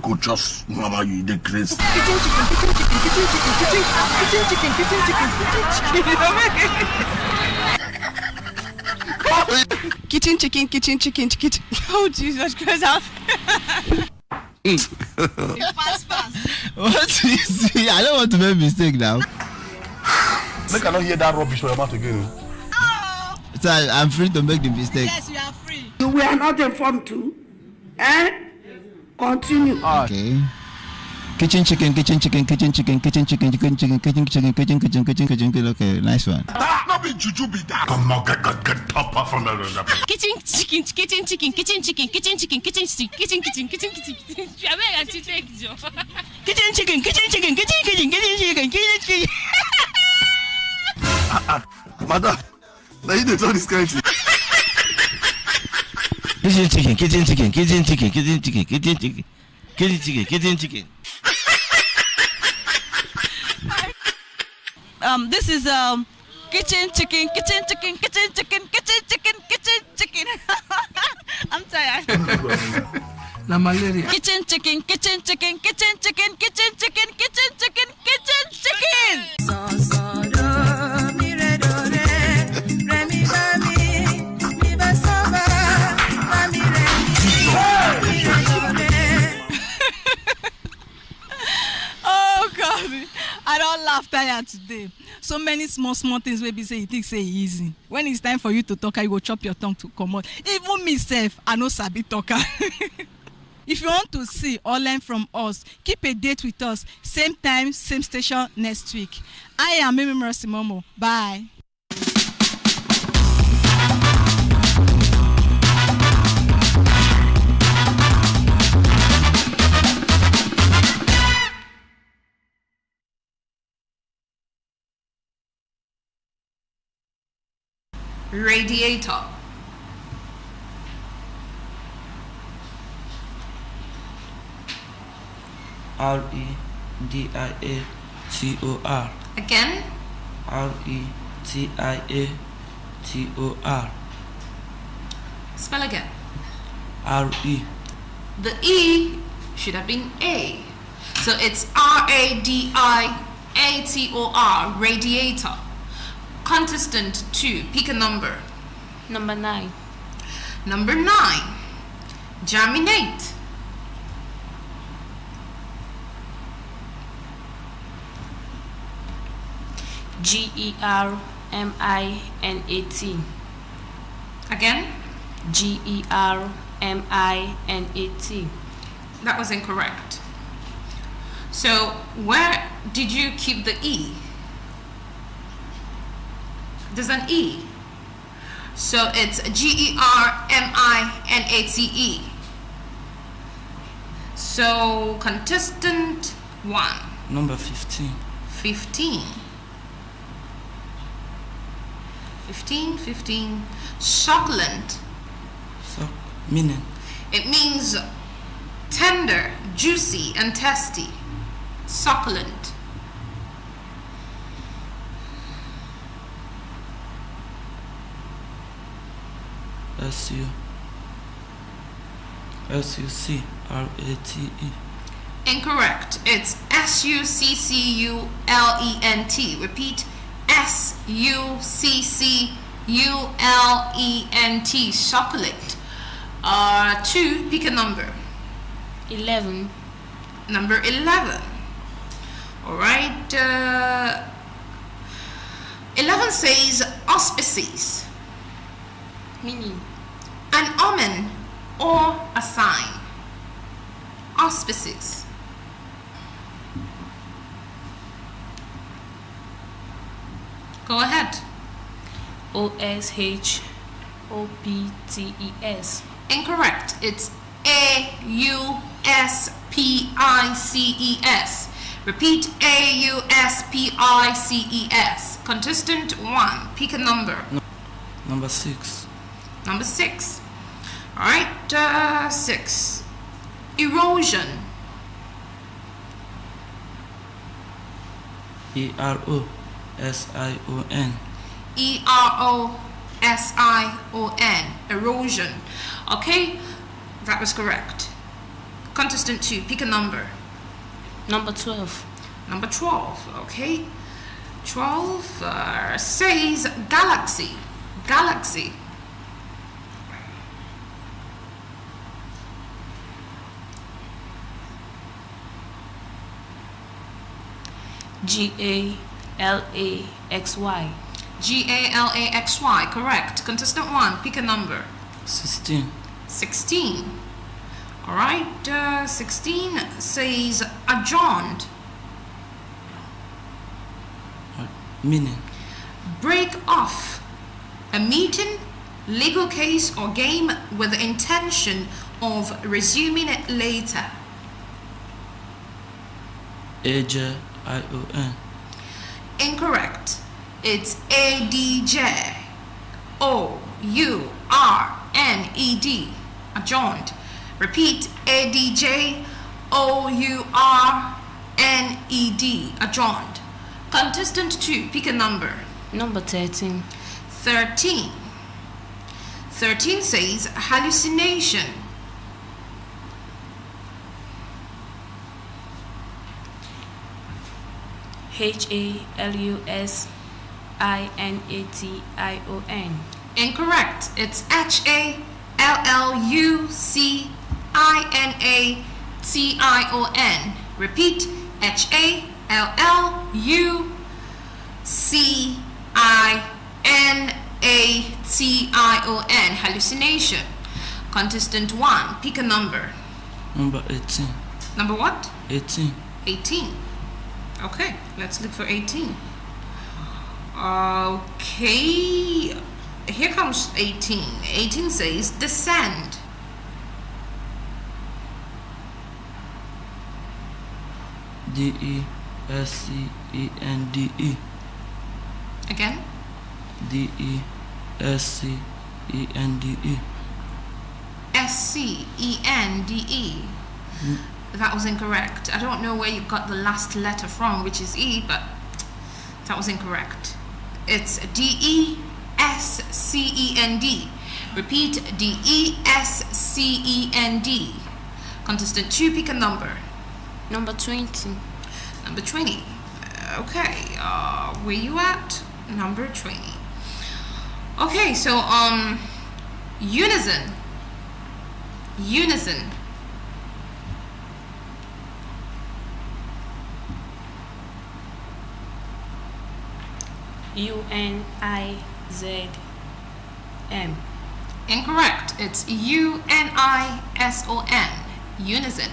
Go just mama you the grace. Kitchen chicken. Oh Jesus Christ! Fast. What you see? I don't want to make a mistake now. Make I not hear that rubbish from your mouth again. So I'm free to make the mistake. Yes, you are free. You were not informed too. Continue. Okay. Kitchen chicken. Okay, nice one. Not be juju be that. Come on, get top off from the Kitchen chicken. Madam, now you do all this kind of thing. Kitchen chicken. This is kitchen chicken. I'm tired. Na malaria. Kitchen chicken. Oh God, I don't laugh tired today. So many small things wey be say you think say easy. When it's time for you to talk, you go chop your tongue to come out. Even myself, I know sabi talker. If you want to see or learn from us, keep a date with us. Same time, same station next week. I am Mimi Mercy Momo. Bye. Radiator. Rediator. Again. Retiator. Spell again. Re. The E should have been A. So it's Radiator. Radiator. Contestant 2, pick a number. Number 9. Number 9. Germinate. Germinate. Again. Germinate. That was incorrect. So where did you keep the E? There's an E. So it's Germinate. So contestant 1. Number 15. 15. 15. Succulent. Meaning? It means tender, juicy, and tasty. Succulent. Succulate. Incorrect. It's Succulent. Repeat. Succulent. Succulent. 2, pick a number. 11. Number 11. All right. 11 says auspices. Meaning? An omen or a sign. Auspices. Go ahead. Ausptes. Incorrect. It's Auspices. Repeat. Auspices. Contestant 1, pick a number. Number 6. Number 6. All right. 6. Erosion. Erosion. Erosion. Erosion. Okay, that was correct. Contestant 2, pick a number. Number 12. Number 12. Okay. 12 says galaxy. Galaxy. Galaxy. Galaxy, correct. Contestant 1, pick a number. 16. 16. All right, 16 says adjourned. Meaning? Break off a meeting, legal case, or game with the intention of resuming it later. AJION. Incorrect. It's ADJOURNED. Adjourned. Repeat, ADJOURNED. Adjourned. Contestant 2, pick a number. Number 13. 13. 13 says hallucination. HALUSINATION. Incorrect. It's HALLUCINATION. Repeat, HALLUCINATION. Hallucination. Contestant 1, pick a number. Number 18. Number what? 18. 18. Okay, let's look for 18. Okay, here comes 18. 18 says descend. DESCENDE. Again? DESCENDE. SCENDE. That was incorrect. I don't know where you got the last letter from, which is E, but that was incorrect. It's DESCEND. Repeat, DESCEND. Contestant 2, pick a number. Number 20. Number 20. Okay, where you at? Number 20. Okay, so unison. Unison. UNIZM. Incorrect. It's UNISON. Unison.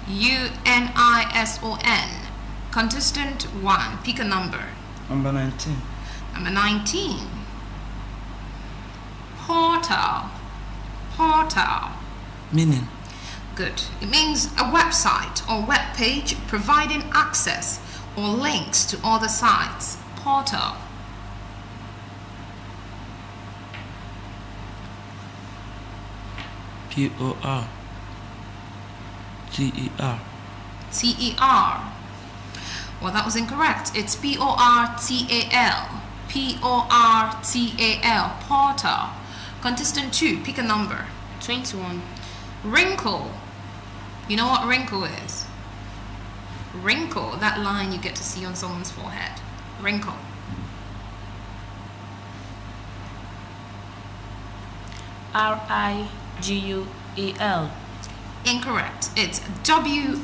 UNISON. Contestant 1, pick a number. Number 19. Number 19. Portal. Portal. Meaning? Good. It means a website or web page providing access or links to other sites. Portal. PORTER. TER. Well, that was incorrect. It's PORTAL. PORTAL. Portal. Contestant 2, pick a number. 21. Wrinkle. You know what wrinkle is? Wrinkle, that line you get to see on someone's forehead. Wrinkle. RIGUEL. Incorrect. It's WRINKLE.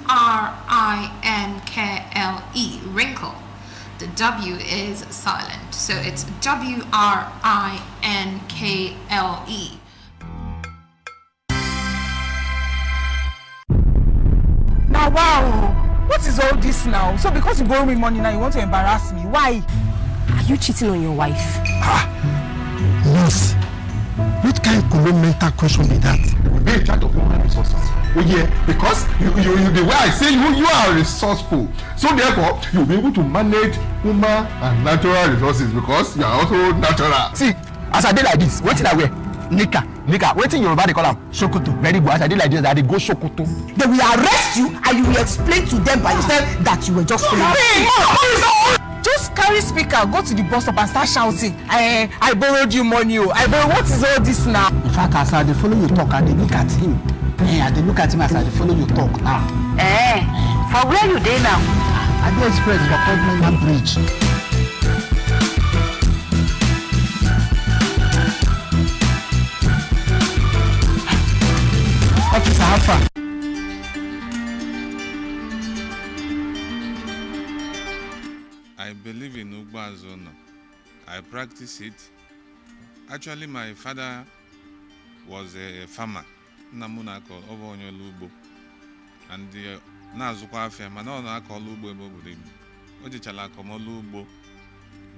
Wrinkle. The W is silent, so it's WRINKLE. Now, wow, what is all this now? So because you borrow me money now, you want to embarrass me? Why? Are you cheating on your wife? Yes. What kind of mental question be that? Be in charge of human resources. Oh yeah, because you the way I say you are resourceful. So therefore, you'll be able to manage human and natural resources because you are also natural. See, as I did like this, what did I wear? Nika, waiting Yoruba they call them Sokoto. Very good. As I did like this, that they go Sokoto. They will arrest you and you will explain to them by yourself that you were just Just carry speaker, go to the bus stop and start shouting. I borrowed you money. What is all this now? In fact, as I follow you talk, I look at him. I look at him as I follow you talk now. For where you there now? I do express for Government Bridge. Officer Alpha. I believe in Ugbazona I practice it. Actually, my father was a farmer. Namunako over on your lubo. And the Nazukwa mana ọ na-akọ ugbo ebe obodo Igbo. O jechala akọmọlụ ugbo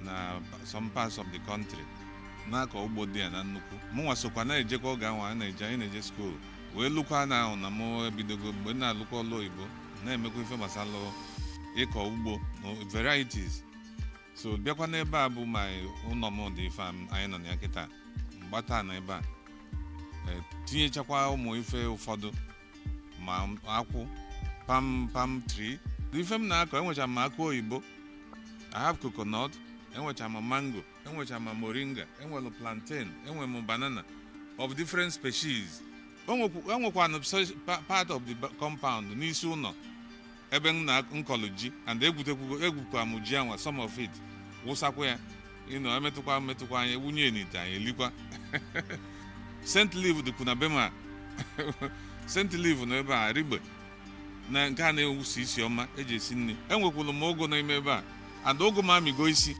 na some parts of the country. Na-akọ ugbo dị ya na nnukwu. Mụnwa sokwa na-ejekwa oge ahụ anyị na-eje school. Wee lụkwa na ahụ na mụ ebidogo mgbe na-alụkwa ọlụ Igbo na-emekwa ife gbasara ịkọ ugbo no varieties. So bịakwa n'ebe a bụ my ụlọ m dị ife anyị nọ na kịta. Mgbata na ebe a. Tinyechakwa ụmụ ife ụfọdụ ma akwụ palm tree. Ife m na-akọ enwecha m akụ oyibo. I have coconut, enwecha m mango, enwecha m moringa, enwelu plantain, enwe m banana of different species. Enwekwa part of the compound n'isi ụlọ ebe m na-nkọlụ ji and egwukwa m ji anwa some of it wụsakwa ya emetụkwa anya ewunye n'ite anyị elikwa. Saint leaf dịkwu na bema Saint leaf na ebe a rigbe na nke a na-ewusi isi ọma eji esi nri. Enwekwulu m ụgụ n'ime ebe a and ụgụ m amigo isi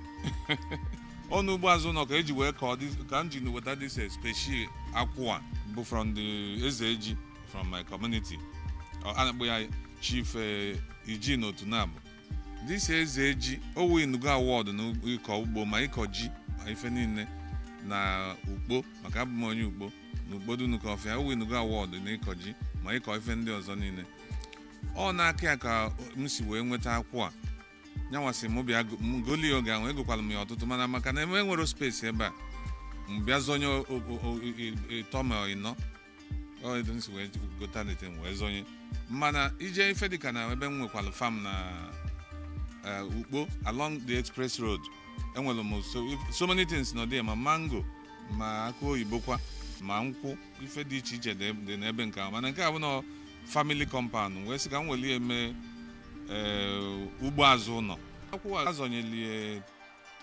ọnụ ugbo azụ nọ ka eji wee kọọ ka m ji weta this species akwụ a bụ from the Ezeji from my community. Anakpọ ya Chief Eugene Otunabo. This Ezeji o winugo award na ịkọ ugbo ma ịkọ ji ma ife niile na ukpo maka abụ m onye ukpo na ukpo dunu kọfịa o winugo award na ịkọ ji ma ịkọ ife ndị ọzọ niile. Ọ na-aka ya ka m si wee nweta akwụ a nyanwasị m bịa goli oge ahụ egokwala m ya ọtụtụ mana maka na enwere space ebe a m bịa zonye tọma ịnọ nsi wee gota nete wee zonye mana ije ife dịka na ebe m nwekwala farm na ukpo along the express road enwere m so many things nọ dị ma mango ma akụ oyibo kwa ma nkwụ ife dị iche iche dị n'ebe nke ahụ mana nke a bụ na family compound wee sị ka m weli eme ugbo azụ ụlọ. Akwụkwọ azọnyelie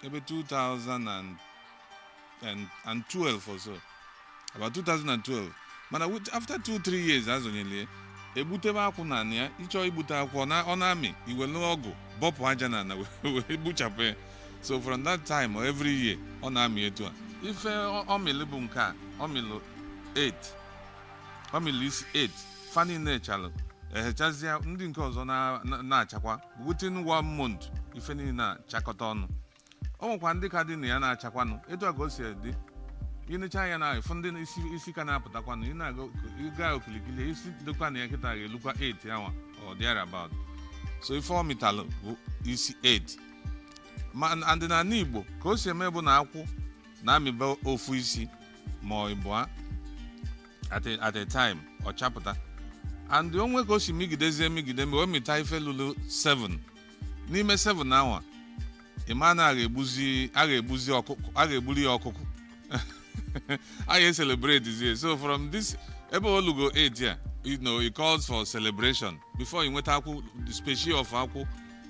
ebe 2012 or so, about 2012. Mana after 2-3 years azọnyelie ebutebe akwụ na ya ịchọ ibute akwụ ọ na-amị iwelu ọgụ bọpụ aja na wee gbuchapụ ya. So from that time every year ọ na-amị etu a. Ife ọmịlị bụ nke a ọmịlụ 8 ọmịlụ isi 8 fani na-echalụ ehechazịa ndị nke ọzọ na-achakwa within 1 month ife niile na-achakọta ọnụ. O nwekwa ndị ka dị na ya na-achakwanụ etu a ka o si dị ịnịcha ya na efu ndị isi ka na-apụtakwanụ ịga okilikili isi dịkwa na ya kịta ga-elukwa 8 awa or there about. So ife ọ mịtalụ bụ isi 8 ma ndị na Igbo ka o si eme bụ na akwụ na-amịba ofu isi ma ọ ịbụa at a time ọ chapụta and onwe ka o si migide mgbe o mịta ife lụrụ 7 n'ime 7 awa ịma na a ga-egbuli ya ọkụkụ a ga-celebrate zie. So from this ebe olugo 8 ya it calls for celebration before you nweta akwụ the species of akwụ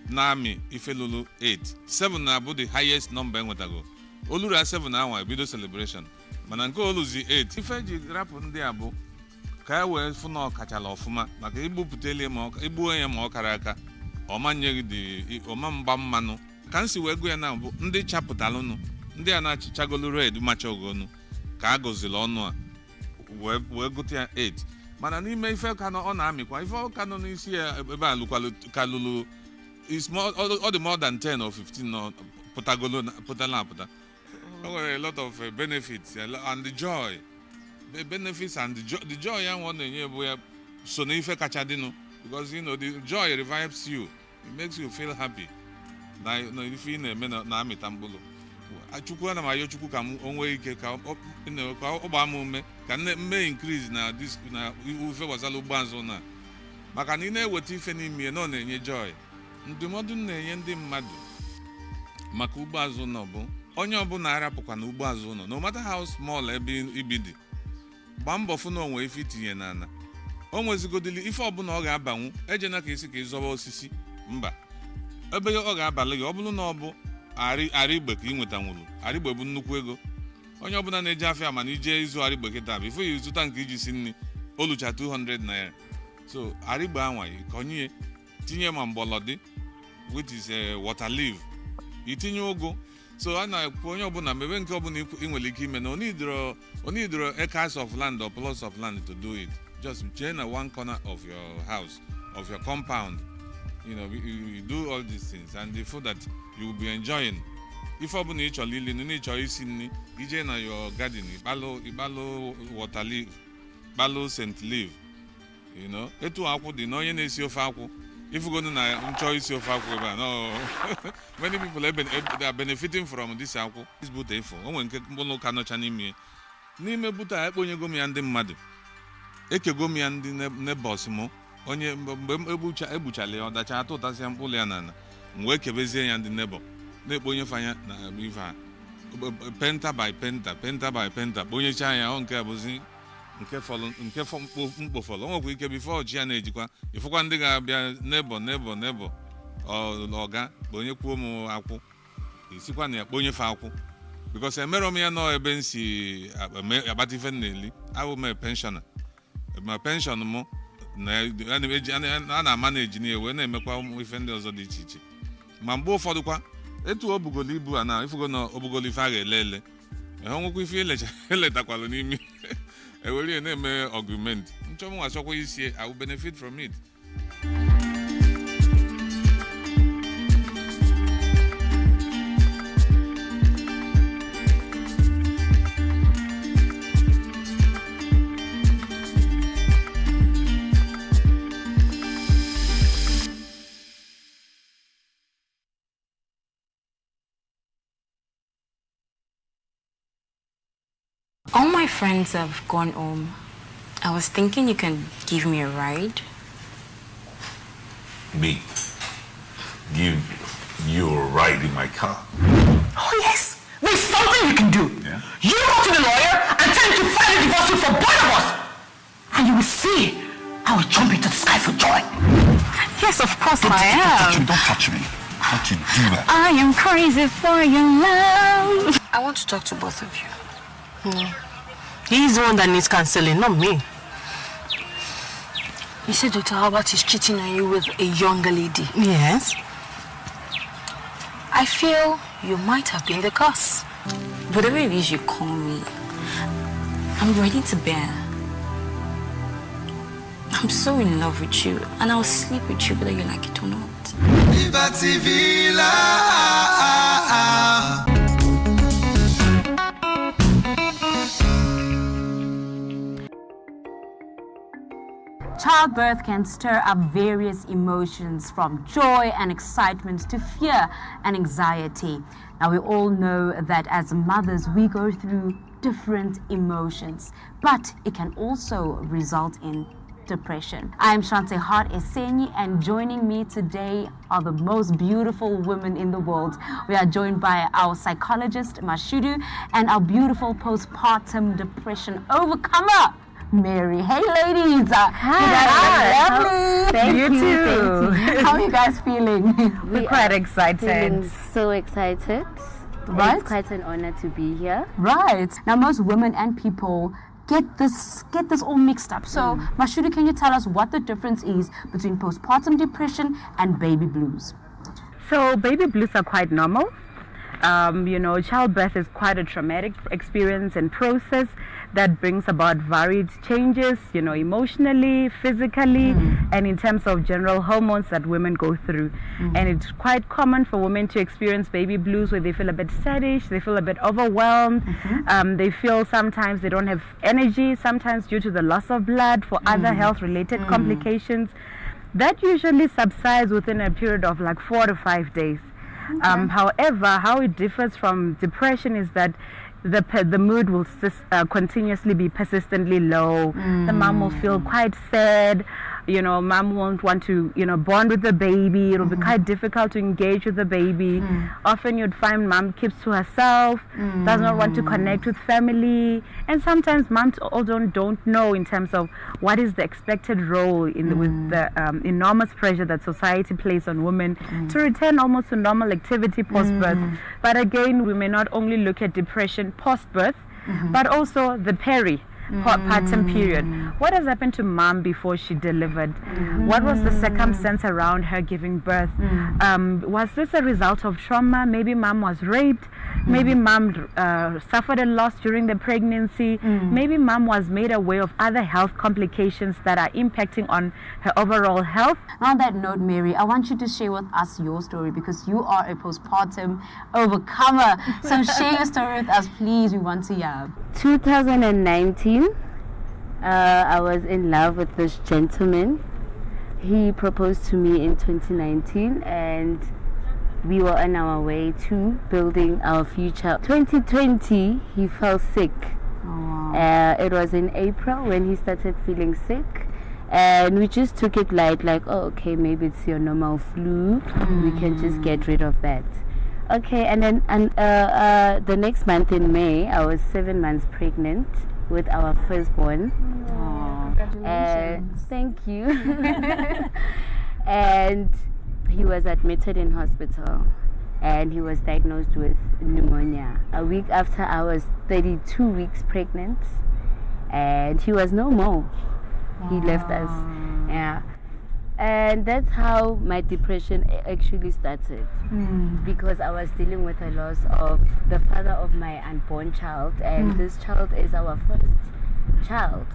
na-amị ife lụrụ 8 7 na-abụ the highest number enwetago oluru 7 awa ebido celebration mana nke oluzi 8 ife ji rapụ ndị a bụ ka e wee fụ na ọkachala ọfụma maka igbupụtele ma igbuo ya ma ọ kara aka ọma nyeghị dị ọma mgba mmanụ ka nsi wee gụ ya na bụ ndị chapụtalụnụ ndị a na-achịchagolu red macha ogonu ka a gọziri ọnụ a wee gụta ya 8 mana n'ime ife ka ọ na-amịkwa ife ọ ka nọ n'isi ya ebe a kalụlụ ọ dị more than 10 or 15 pụtala apụta. O nwere a lot of benefits and the joy. The benefits and the joy ya nwa na-enye bụ ya so na ife kacha dịnụ because the joy revives you. It makes you feel happy na ife ị na-eme na-amịta mkpụrụ. Chukwu ana m ayọ Chukwu ka o nwee ike ka ọ gbaa m ume ka mme increase na ife gbasara ugbo azụ na maka na ị na-eweta ife n'ime ya na ọ na-enye joy. Ndụmọdụ na-enye ndị mmadụ maka ugbo azụ nọ bụ onye ọbụla arapụkwa na ugbo azụ nọ no matter how small ebe ibi dị gbaa mbọ fụ na onwe ife itinye n'ala o nwezigodili ife ọbụla ọ ga-abanwu ejena ka isi ka ịzọba osisi mba ebe ọ ga-abalị gị ọ bụrụ na ọ bụ arịgbe ka ị nwetanwuru arịgbe bụ nnukwu ego onye ọbụla na-eje afịa mana ije ịzụ arịgbe kịta bụ ife ya ịzụta nke iji si nri olucha 200 naira so arịgbe anwaghị konye tinye ma mgbọlọdị which is water leaf itinye ụgụ So I na onye ọbụla mebe nke ọbụla ị nwere ike ime na onidro acres of land or plots of land to do it. Just change one corner of your house, of your compound. You know, you do all these things, and the food that you will be enjoying. If you need to lily, you need to eat in your garden, ibalo water leaf, balo scent leaf. You know, etu akwu di no yen esi ofe akwu. If you go na enjoy esi ofe akwu no. Many people are benefiting from this akwu. It's beautiful. O nwe nke mbolo ka no cha n'ime. N'ime buta ekponyego m ya ndị mmadụ. Ekego m ya ndị neighbors mo. Onye mgbe egbuchale ọdacha atụ ụtasịa mkpụrụ ya n'ala. Mgbe kebezie ya ndị neighbor. Na-ekponye fanya na ife a. Penta by penta. Bonyecha ya ọ nke abụzi nke mkpofọlọ onwekwa ike bifo ji ya na-ejikwa ifụkwa ndị ga-abịa nebo ọga bụ onye kwuo m akwụ isikwa na ya kponyefe akwụ bikos emerọ m ya nọ ebe nsi agbata ife na-eli abụ m penshọna ma penshọn m a na-ama na-eji na ewe na-emekwa ife ndị ọzọ dị iche iche ma mgbe ụfọdụkwa etu o bugolo ibu a na ifugo na obugolo ife a ga-elele nwekwa ife eletakwalụ n'imi ewere na-eme argument nchọm achọkwa isi I will benefit from it. All my friends have gone home. I was thinking you can give me a ride. Me? Give you a ride in my car? Oh, yes. There's something you can do. Yeah? You go to the lawyer and tell him to file a divorce suit for both of us. And you will see I will jump into the sky for joy. Yes, of course I am. Don't touch me. Don't you do that. I am crazy for your love. I want to talk to both of you. He's the one that needs counseling, not me. You said Dr. Albert is cheating on you with a younger lady. Yes. I feel you might have been the cause. Whatever it is you call me, I'm ready to bear. I'm so in love with you, and I'll sleep with you whether you like it or not. Liberty Villa. Childbirth can stir up various emotions from joy and excitement to fear and anxiety. Now we all know that as mothers we go through different emotions, but it can also result in depression. I am Shante Hart Esenyi, and joining me today are the most beautiful women in the world. We are joined by our psychologist Mashudu and our beautiful postpartum depression overcomer, Mary. Hey ladies! Hi. You guys are lovely. Thank you too. How are you guys feeling? We're quite excited. Feeling so excited. Right? It's quite an honor to be here. Right. Now most women and people get this all mixed up. So Mashudu, can you tell us what the difference is between postpartum depression and baby blues? So baby blues are quite normal. Childbirth is quite a traumatic experience and process that brings about varied changes, emotionally, physically, and in terms of general hormones that women go through. And it's quite common for women to experience baby blues where they feel a bit saddish, they feel a bit overwhelmed, they feel sometimes they don't have energy, sometimes due to the loss of blood, for other health-related complications. That usually subsides within a period of like 4 to 5 days. However, how it differs from depression is that the mood will continuously be persistently low. The mom will feel quite sad. Mom won't want to, bond with the baby. It'll be quite difficult to engage with the baby. Often you'd find mom keeps to herself, does not want to connect with family. And sometimes moms also don't know in terms of what is the expected role with the enormous pressure that society places on women to return almost to normal activity post-birth. But again, we may not only look at depression post-birth, but also the postpartum period. What has happened to mom before she delivered? What was the circumstance around her giving birth? Was this a result of trauma? Maybe mom was raped. Maybe mom suffered a loss during the pregnancy. Maybe mom was made aware of other health complications that are impacting on her overall health. On that note, Mary, I want you to share with us your story because you are a postpartum overcomer. So share your story with us, please. We want to hear. 2019, I was in love with this gentleman. He proposed to me in 2019 and we were on our way to building our future. 2020, he fell sick. It was in April when he started feeling sick. And we just took it light, like, oh, okay, maybe it's your normal flu. We can just get rid of that. Okay, and then the next month in May, I was 7 months pregnant with our firstborn. Congratulations. Thank you. And he was admitted in hospital and he was diagnosed with pneumonia. A week after, I was 32 weeks pregnant and he was no more. He left us. Yeah. And that's how my depression actually started. Because I was dealing with a loss of the father of my unborn child, and this child is our first child.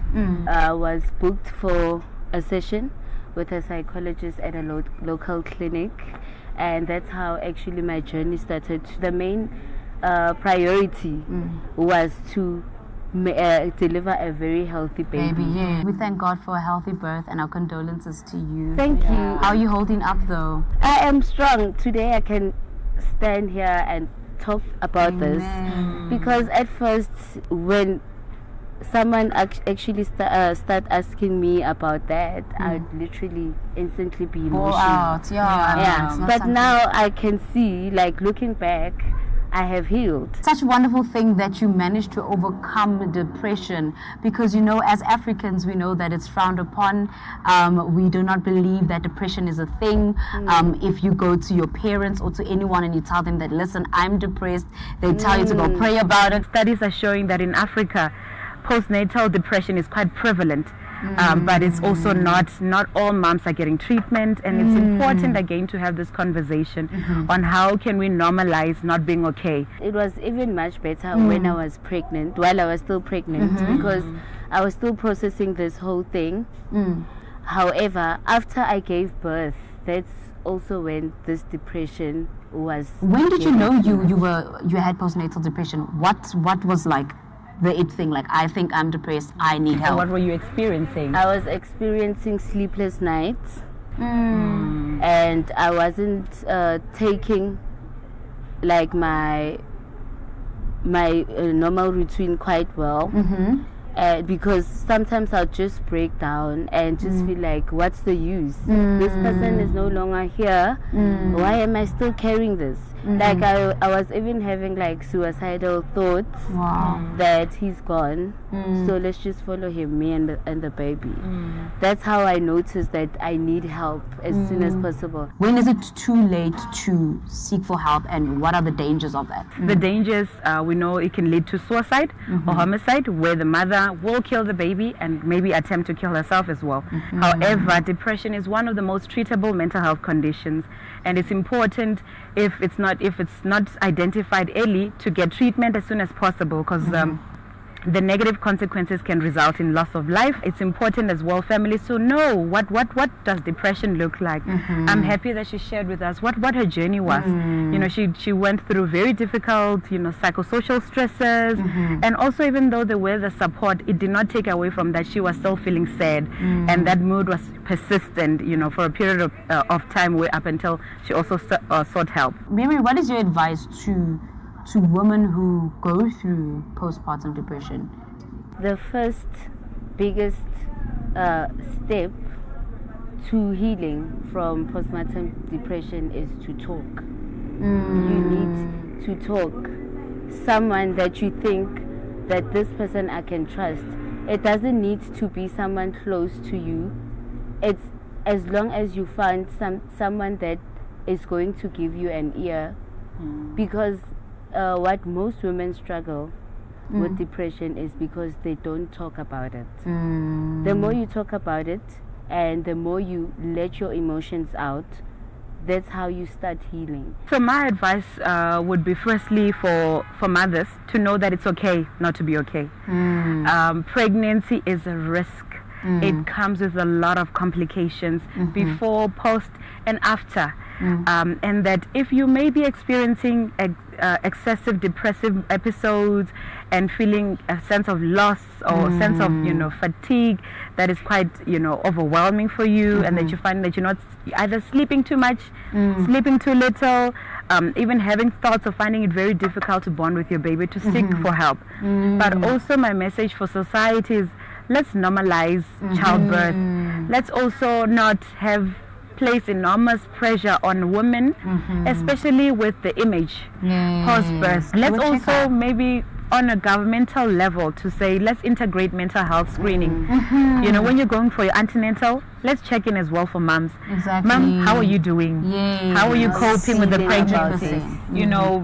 Was booked for a session with a psychologist at a local clinic, and that's how actually my journey started. The main priority was to deliver a very healthy baby. We thank God for a healthy birth and our condolences to you. Thank you. How are you holding up though? I am strong. Today I can stand here and talk about this because at first when someone actually start asking me about that, I'd literally instantly be emotional. But now I can see, like looking back, I have healed. Such a wonderful thing that you managed to overcome depression, because you know, as Africans, we know that it's frowned upon. We do not believe that depression is a thing. If you go to your parents or to anyone and you tell them that, listen, I'm depressed, they tell you to go pray about it. Studies are showing that in Africa, postnatal depression is quite prevalent. But it's also not all moms are getting treatment, and it's important again to have this conversation on how can we normalize not being okay. It was even much better when I was pregnant, while I was still pregnant, because I was still processing this whole thing. However, after I gave birth, that's also when this depression was. When did you know you had postnatal depression? What was like the it thing, like, I think I'm depressed, I need help? What were you experiencing? I was experiencing sleepless nights, and I wasn't taking like my normal routine quite well. Because sometimes I'll just break down and just feel like, what's the use? This person is no longer here. Why am I still carrying this? Like I was even having like suicidal thoughts that he's gone, so let's just follow him, me and the baby. That's how I noticed that I need help as soon as possible. When is it too late to seek for help, and what are the dangers of that? The dangers, we know it can lead to suicide or homicide, where the mother will kill the baby and maybe attempt to kill herself as well. However, depression is one of the most treatable mental health conditions, and it's important if it's not identified early to get treatment as soon as possible, because the negative consequences can result in loss of life. It's important as well, families, to know what does depression look like. I'm happy that she shared with us what her journey was. You know, she went through very difficult, psychosocial stresses, and also, even though there were the support, it did not take away from that. She was still feeling sad, and that mood was persistent, for a period of time, way up until she also sought help. Mary, what is your advice to women who go through postpartum depression? The first biggest step to healing from postpartum depression is to talk. You need to talk. Someone that you think that this person I can trust. It doesn't need to be someone close to you. It's as long as you find someone that is going to give you an ear, because what most women struggle with depression is because they don't talk about it. The more you talk about it and the more you let your emotions out, that's how you start healing. So my advice would be firstly for mothers to know that it's okay not to be okay. Pregnancy is a risk. It comes with a lot of complications before, post, and after. And that if you may be experiencing excessive depressive episodes and feeling a sense of loss or a sense of fatigue that is quite overwhelming for you, and that you find that you're not either sleeping too much, sleeping too little, even having thoughts of finding it very difficult to bond with your baby, to seek for help. But also my message for society is, let's normalize childbirth. Let's also not place enormous pressure on women, especially with the image post-birth. Let's also maybe on a governmental level to say, let's integrate mental health screening. When you're going for your antenatal, let's check in as well for moms. Mom, how are you doing? How are you coping with the pregnancy?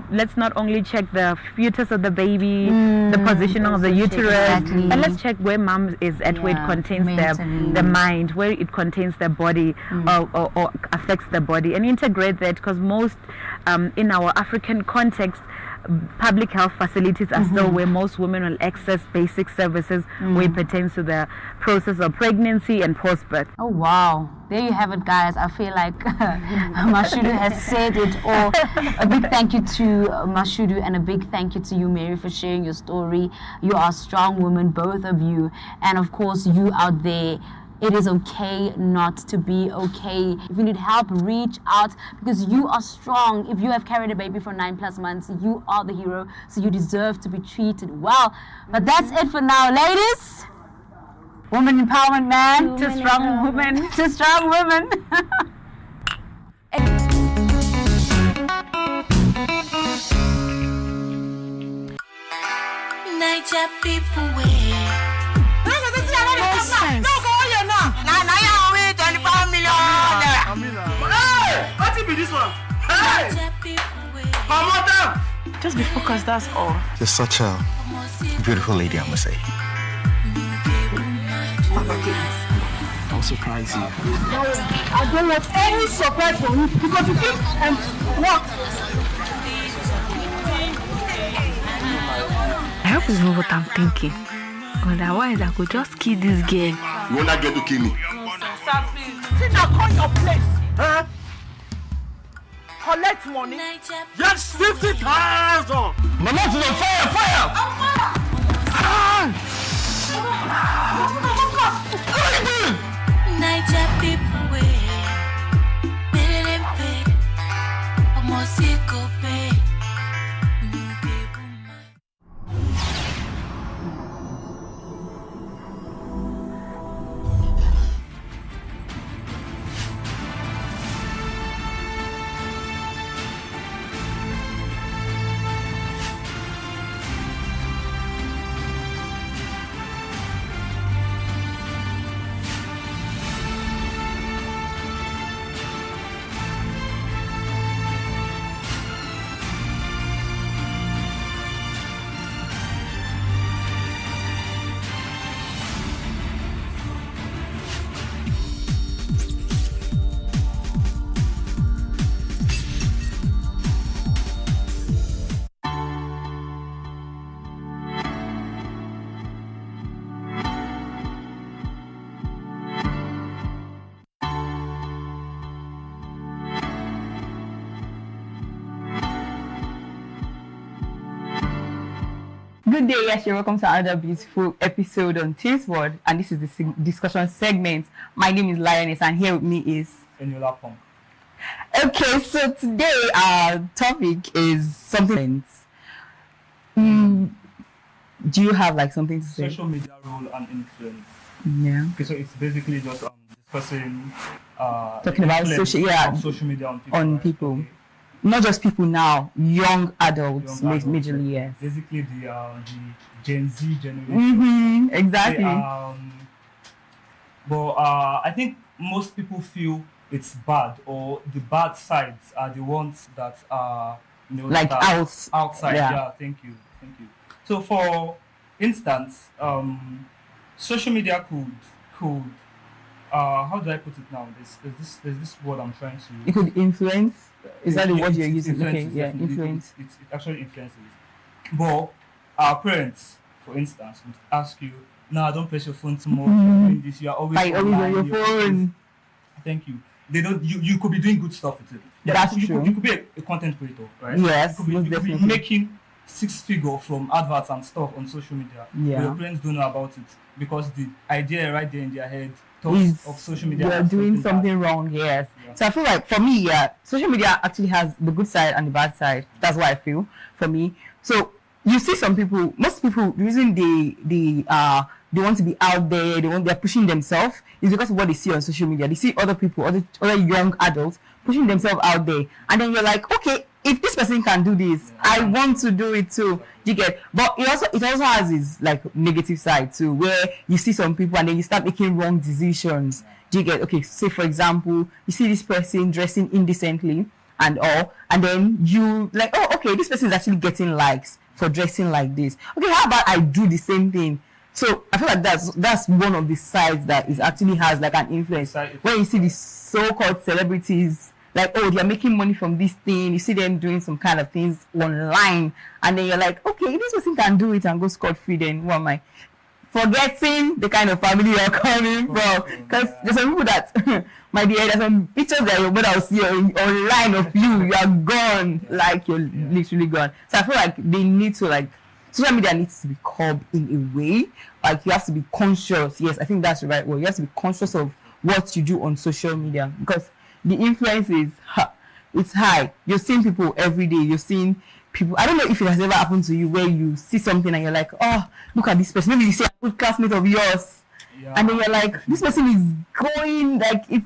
Let's not only check the fetus of the baby, the position of the uterus, but let's check where mom is at, where it contains the mind, where it contains the body or affects the body, and integrate that, because most in our African context, public health facilities are still where most women will access basic services where it pertains to the process of pregnancy and post-birth. Oh wow, there you have it, guys. I feel like Mashudu has said it all. A big thank you to Mashudu, and a big thank you to you, Mary, for sharing your story. You are strong women, both of you, and of course you out there. It is okay not to be okay. If you need help, reach out, because you are strong. If you have carried a baby for 9+ months, you are the hero, so you deserve to be treated well. But that's it for now, ladies. Woman empowerment, man. To strong women. To strong women. Niger people way. Nonsense. Just be focused, that's all. You're such a beautiful lady, I must say. I'll surprise you. I don't want any surprise from you because you think what? I hope it's not what I'm thinking. Otherwise, I could just kill this girl. You will not get to kill me. Sir, please. Sit down, call your place. Huh? Collect money. Yes, 50,000. My mouth is on fire, fire! Niger people way. Good day, yes, you're welcome to another beautiful episode on Tears World, and this is the discussion segment. My name is Lioness, and here with me is Eniola Pong. Okay, so today our topic is something. Do you have like something to say? Social media role and influence. Yeah. Okay, so it's basically just discussing talking about social media on people. On people. Okay. Not just people now, young adults, majorly, yes. Basically the Gen Z generation. Exactly. But I think most people feel it's bad, or the bad sides are the ones that are like outside. Yeah, thank you. So for instance, social media could how do I put it now? There's this word I'm trying to. It could influence. Is that the word you're it using? Okay, influences, yeah, definitely. influence. It actually influences. But our parents, for instance, would ask you, "No, don't press your phone too much. You're doing this. You are always Like always on your you're phone." Thank you. They don't. You could be doing good stuff with it. That's you true. You could be a content creator, right? Yes, you could be definitely. making 6-figure from adverts and stuff on social media. Yeah. But your parents don't know about it because the idea right there in their head thoughts of social media. You're doing something wrong, yes. Yeah. So I feel like for me, yeah, social media actually has the good side and the bad side. That's what I feel for me. So you see some people, most people, the reason they want to be out there, they're pushing themselves is because of what they see on social media. They see other people, other young adults pushing themselves out there, and then you're like, okay, if this person can do this, I want to do it too. You get, but it also has its like negative side too, where you see some people and then you start making wrong decisions. Do you get? Okay, say for example, you see this person dressing indecently and all, and then you like, oh, okay, this person is actually getting likes for dressing like this. Okay, how about I do the same thing? So I feel like that's one of the sides that is actually has like an influence. When you see these so-called celebrities, like, oh, they're making money from this thing, you see them doing some kind of things online, and then you're like, okay, this person can do it and go scot-free, then who am I? Forgetting the kind of family you're coming from. Because there's some people that, my dear, there's some pictures that your mother will see online of you are gone, like you're literally gone. So I feel like they need to, like, social media needs to be curbed in a way. Like, you have to be conscious. Yes, I think that's the right word. You have to be conscious of what you do on social media, because the influence is it's high. You're seeing people every day. You're seeing people. I don't know if it has ever happened to you where you see something and you're like, oh, look at this person. Maybe you see a good classmate of yours, and then you're like, this person is going like it's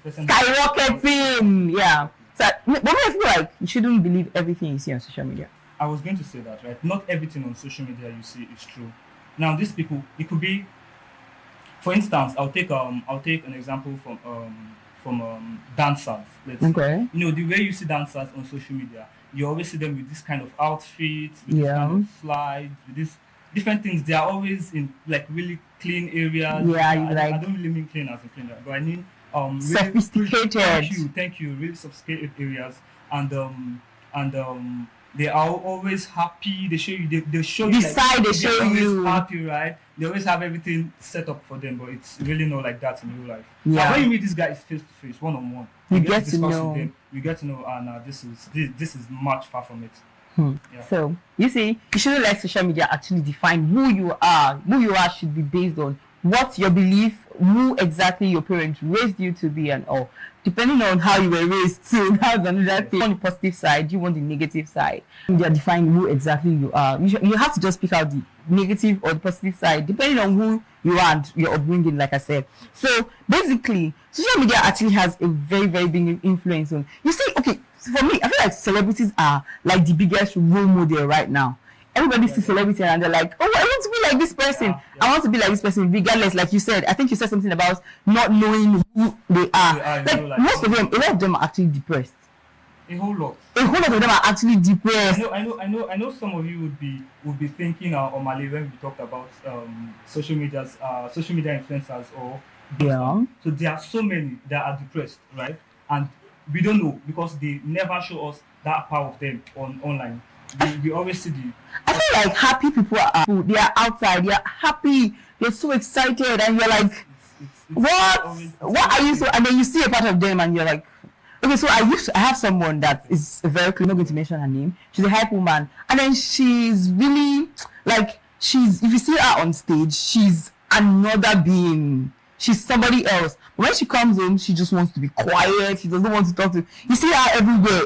skyrocketing. Yeah. So, but I feel like you shouldn't believe everything you see on social media. I was going to say that, right? Not everything on social media you see is true. Now, these people, it could be, for instance, I'll take an example from dancers. Okay. You know, the way you see dancers on social media, you always see them with this kind of outfits, with this kind of slides, with this different things. They are always in like really clean areas. Yeah, I don't really mean clean as in clean, but I mean really, sophisticated. Thank you. Really sophisticated areas, and they are always happy. They show you. They show you. They show you happy, right? They always have everything set up for them, but it's really not like that in real life. Yeah. But when you meet these guys face to face, one on one, you get to know. With them, you get to know, and this is much far from it. Yeah. So you see, you shouldn't let social media actually define who you are. Who you are should be based on what your belief, who exactly your parents raised you to be, and all. Depending on how you were raised too, that's another thing. You want the positive side, you want the negative side. You are defining who exactly you are. You have to just pick out the negative or the positive side, depending on who you are and your upbringing, like I said. So basically, social media actually has a very, very big influence on. You see, okay, so for me, I feel like celebrities are like the biggest role model right now. Everybody sees celebrity and they're like, oh, I want to be like this person. I want to be like this person, regardless. Like you said, I think you said something about not knowing who they are. Like most of them, a lot of them are actually depressed. A whole lot of them are actually depressed. I know some of you would be thinking Omale when we talked about social media influencers or so there are so many that are depressed, right? And we don't know because they never show us that part of them online. We always see I feel like happy people they are outside, they are happy, they're so excited, and you're like, what are you so? And then you see a part of them and you're like, okay, so I have someone that is very clear, I'm not going to mention her name. She's a hype woman, and then she's really like, if you see her on stage, she's another being. She's somebody else. But when she comes home, she just wants to be quiet. She doesn't want to talk to. You see her everywhere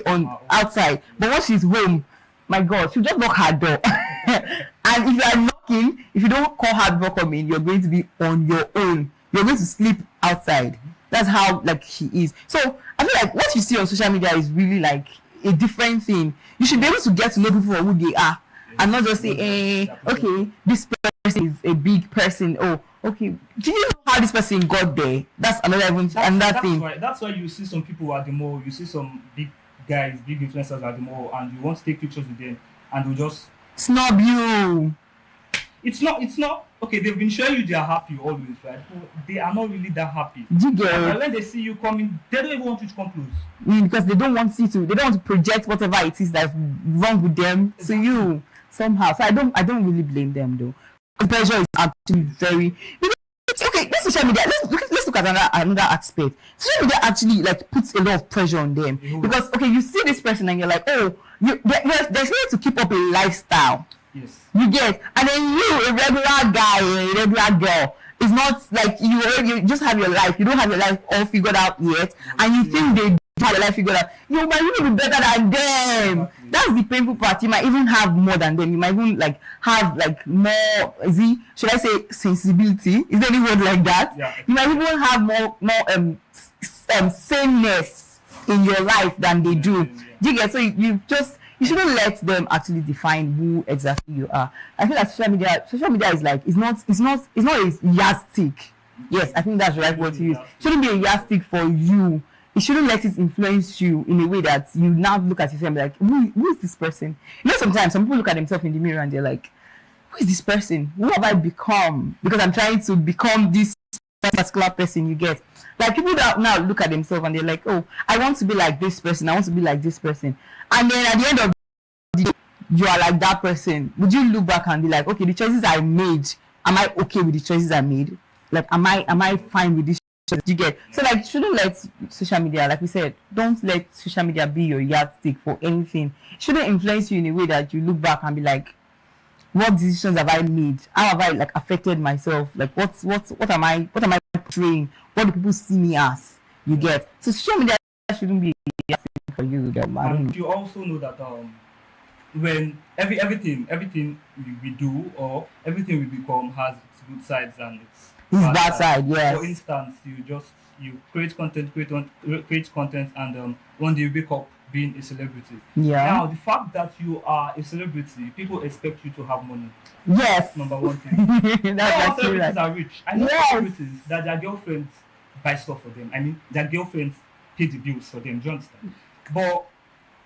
outside, but when she's home, my God, she'll just knock her door. And if you are knocking, if you don't call her before coming, you're going to be on your own. You're going to sleep outside. That's how like she is. So I feel like what you see on social media is really like a different thing. You should be able to get to know people for who they are, and not just say, okay, this person is a big person. Oh, okay, do you know how this person got there? That's another thing. That's why you see some people at the mall. You see some big guys, big influencers at the mall, and you want to take pictures with them, and they'll just snub you. it's not okay. They've been showing you they are happy always, right? They are not really that happy. Do you get And it? when they see you coming, they don't even want you to come close. Because they don't want you to. They don't want to project whatever it is that's wrong with them to you somehow. So I don't really blame them though. The pressure is actually very. Okay, this social media. Let's look at another aspect. Social media actually like puts a lot of pressure on them because okay, you see this person and you're like, oh, there's need to keep up a lifestyle. Yes. You get, and then you, a regular guy or a regular girl, it's not like you just have your life. You don't have your life all figured out yet, and you think they have your life figured out. You might even be better than them. That's the painful part. You might even have more than them. You might even like have like more. Should I say sensibility? Is there any word like that? Yeah. You might even have more sameness in your life than they do. Do you get? So you shouldn't let them actually define who exactly you are. I feel like social media is like it's not a yardstick. Yes, I think that's the right word to use. It shouldn't be a yardstick for you. It shouldn't let it influence you in a way that you now look at yourself and be like, who is this person? You know, sometimes some people look at themselves in the mirror and they're like, who is this person? Who have I become? Because I'm trying to become this particular person. You get, like, people that now look at themselves and they're like, oh, I want to be like this person. I want to be like this person. And then at the end of the day, you are like that person. Would you look back and be like, okay, the choices I made, am I okay with the choices I made? Like, am I fine with this? You get, so like, shouldn't let social media, like we said, don't let social media be your yardstick for anything. It shouldn't influence you in a way that you look back and be like, what decisions have I made? How have I like affected myself? Like, what am I portraying? What do people see me as? You get, so social media shouldn't be a yardstick for you. And you also know that when everything we do or everything we become has its good sides and its bad side. Yes. For instance, you create content, and one day you wake up being a celebrity. Yeah. Now the fact that you are a celebrity, people expect you to have money. Yes. Number one thing. That's all celebrities right. are rich. I know celebrities that their girlfriends buy stuff for them. I mean, their girlfriends pay the bills for them. Do you understand? But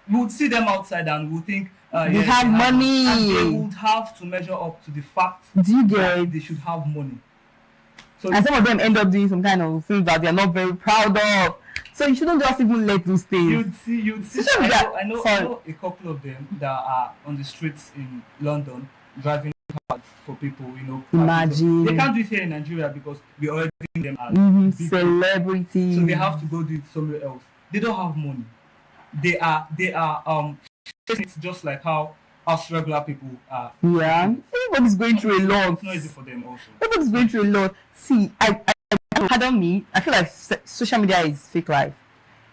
we would see them outside and we would think they have money, and they would have to measure up to the fact that they should have money. So and some of them end up doing some kind of things that they are not very proud of. So you shouldn't just even let those things. You'd see. I know a couple of them that are on the streets in London driving cars for people. You know, imagine they can't do it here in Nigeria because we already think them as celebrities. So they have to go do it somewhere else. They don't have money. They are it's just like how us regular people are. Yeah, everybody's going through a lot. It's not easy for them also. Everybody's going through a lot. See, pardon me, I feel like social media is fake life.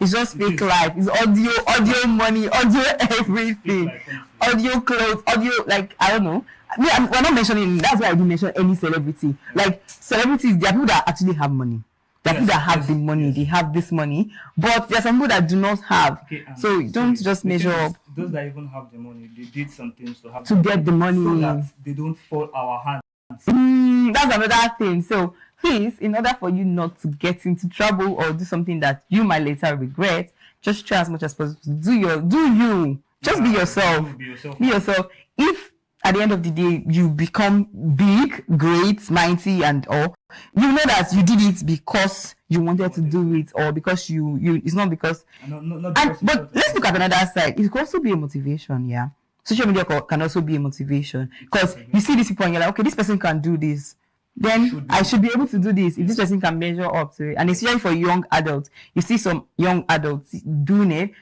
It's just fake life. It's audio money, audio everything, audio clothes, audio, like, I don't know. We're not mentioning, that's why I didn't mention any celebrity. Like, celebrities, there are people that actually have money. There are people that have the money, they have this money, but there are some people that do not have. Okay, so don't just measure up. Those that even have the money, they did some things to have get the money. So that they don't fall our hands. That's another thing. So please, in order for you not to get into trouble or do something that you might later regret, just try as much as possible to do you. Just be yourself. Be yourself. If at the end of the day you become big, great, mighty, and all, you know that you did it because you wanted to do it, or because you it's not because. But let's look at another side. It could also be a motivation. Yeah, social media can also be a motivation because you see these people and you're like, okay, this person can do this, then I should be able to do this if this person can measure up to it. And especially for young adults, you see some young adults doing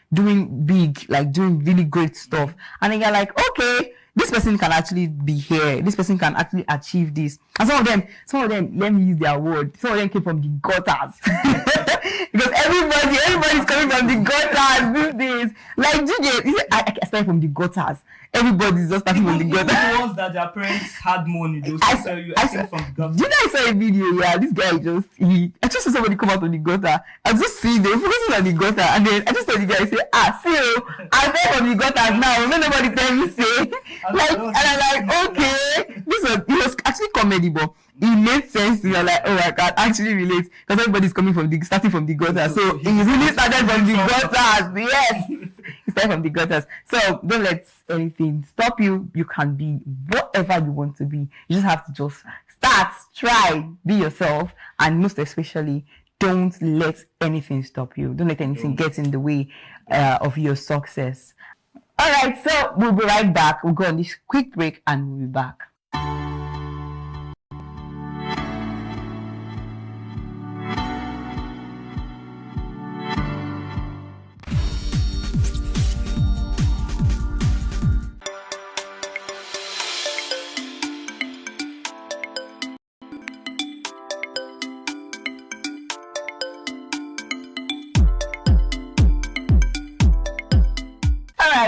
big, like doing really great stuff, and then you're like, okay, this person can actually be here. This person can actually achieve this. And some of them, let me use their word. Some of them came from the gutters. Because everybody's coming from the gutters these days. Like, I started from the gutters. Everybody's just starting from the gutters. The ones that their parents had money, they'll tell you, I came from the gutters. You know, I saw a video, yeah, this guy I just saw somebody come out of the gutter. I just see them focusing on the gutter, and then I just saw the guy say, I came from the gutters now. Nobody tell me say. Like, and I'm like, okay, it was actually comedy, but it made sense to me. I'm like, oh, I can actually relate because everybody's starting from the gutter. So he really started from the gutters. Yes, he started from the gutters. So don't let anything stop you. You can be whatever you want to be. You just have to just start, try, be yourself, and most especially, don't let anything stop you. Don't let anything get in the way of your success. All right, so we'll be right back. We'll go on this quick break and we'll be back.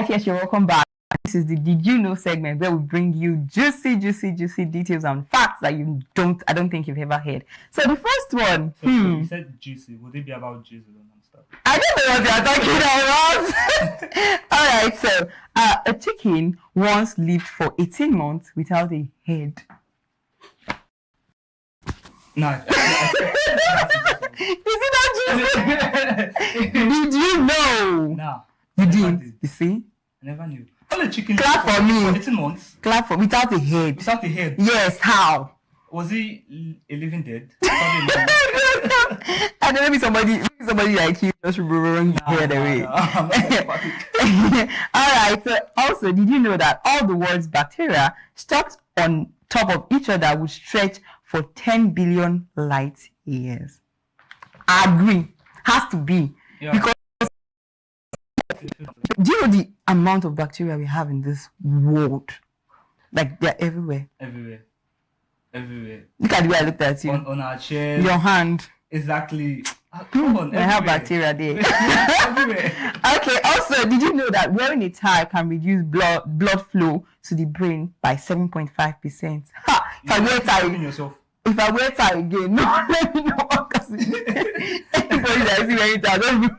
Yes, you're welcome back. This is the Did You Know segment where we bring you juicy details and facts that I don't think you've ever heard. So the first one. So you said juicy. Would it be about juicy and stuff? I don't know what you're talking about. All right, so a chicken once lived for 18 months without a head. No. Is it not juicy? Did you know? No. You did. You see? I never knew. Only chicken. Clap for me. 18 months. Clap for without a head. Without a head. Yes. How? Was he a living dead? I don't know. Maybe somebody like you just run his head away. All right. So also, did you know that all the world's bacteria stacked on top of each other would stretch for 10 billion light years? I agree. Has to be. Yeah. Because do you know the amount of bacteria we have in this world? Like they're everywhere. Everywhere. Look at the way I looked at you. On our chairs. Your hand. Exactly. Come on. I have bacteria there. Everywhere. Okay. Also, did you know that wearing a tie can reduce blood flow to the brain by 7.5%? If I wear tie again, no, let me know. Anybody that is wearing tie, don't.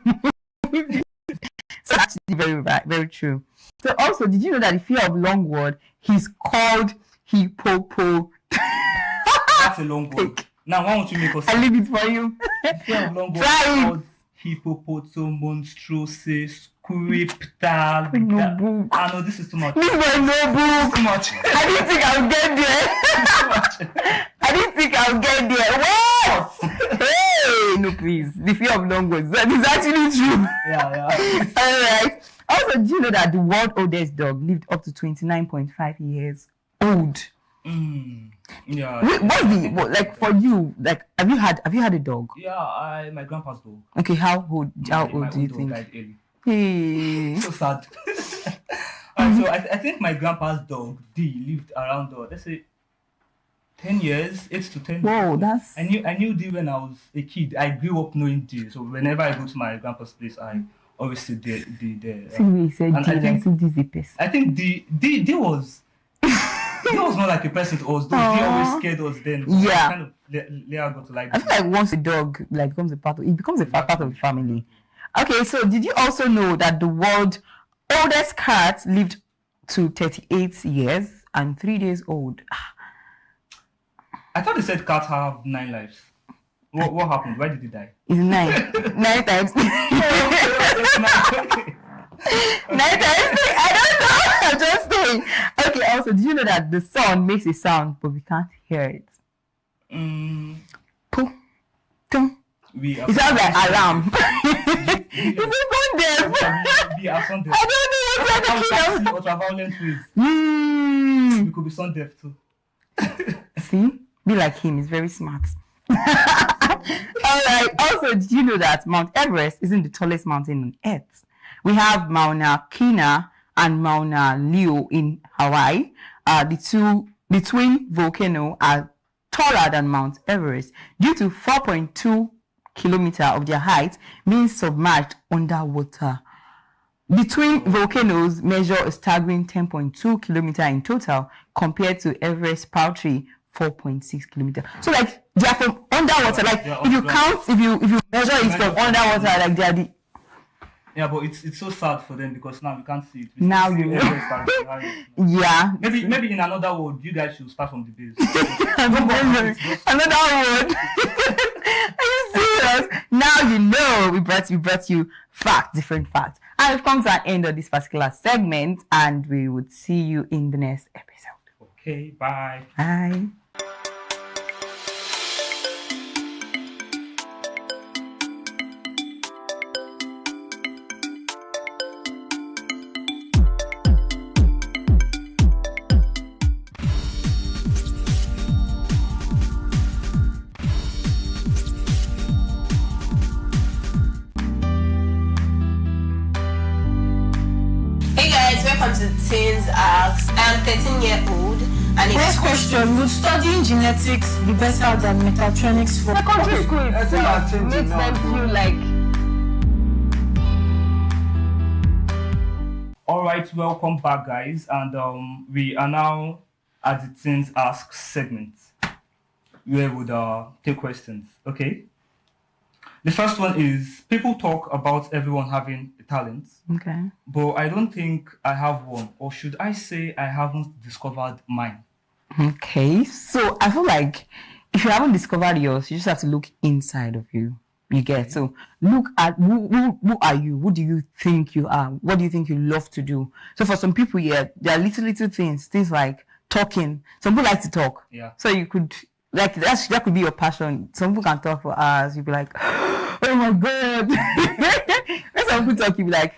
So that's actually very true. So also, did you know that the fear of long word is called hippopo? That's a long word. Now, why don't you make us? I leave it for you. The fear of long word is called hippopotamonstroses scriptal. No. Ah no, this is too much. This was no book. Too much. I didn't think I'll get there. What? Hey, no, please. The fear of long words. That is actually true. Yeah. All right. Also, do you know that the world's oldest dog lived up to 29.5 years old? Yeah. Like for you? Like, have you had a dog? Yeah, my grandpa's dog. Okay, how old do you think? Died early. Hey. So sad. So I think my grandpa's dog D lived around let's say 10 years, 8 to 10 years. Whoa, that's. I knew D when I was a kid. I grew up knowing D. So whenever I go to my grandpa's place, I always see D there. See, he said D. I think D is a person. I think D was. He was not like a person to us, though. He always scared us then. Yeah. Kind of Leah got to like. I feel like once a dog becomes a part of the family. Okay, so did you also know that the world's oldest cat lived to 38 years and 3 days old? I thought they said cats have 9 lives. What happened? Why did he die? It's 9. 9 times. 9 times. I don't know. I'm just saying. Okay, also, do you know that the sun makes a sound, but we can't hear it? Pooh. Tum. It sounds like alarm. It's a phone deaf. I don't know what you're talking about. Ultraviolet waves. We could be sun deaf too. See? Be like him. He's very smart. Alright. Also, did you know that Mount Everest isn't the tallest mountain on Earth? We have Mauna Kea and Mauna Leo in Hawaii. The twin volcanoes are taller than Mount Everest due to 4.2 kilometers of their height being submerged underwater. The twin volcanoes measure a staggering 10.2 kilometers in total compared to Everest's paltry 4.6 kilometers. So like they are from underwater. Like if you measure it from underwater, like they are the. Yeah, but it's so sad for them because now we can't see it. Now you know. Yeah. Maybe in another world, you guys should start from the base. Another world. Are you serious? Now you know. We brought you different facts. And we've come to an end of this particular segment, and we would see you in the next episode. Okay, bye. Bye. Welcome to Teens Ask. I am 13-year-old. And next question: would studying genetics be better than mechatronics for secondary school? It makes them feel like. All right, welcome back, guys, and we are now at the Teens Ask segment, where we would take questions. Okay. The first one is, people talk about everyone having a talent. Okay. But I don't think I have one, or should I say I haven't discovered mine. Okay, so I feel like if you haven't discovered yours, you just have to look inside of you. You get? So look at who are you? Who do you think you are? What do you think you love to do? So for some people, yeah, there are little things like talking. Some people like to talk. Yeah. So you could that could be your passion. Some people can talk for hours. You'd be like, oh my God. When some people talk, you'd be like,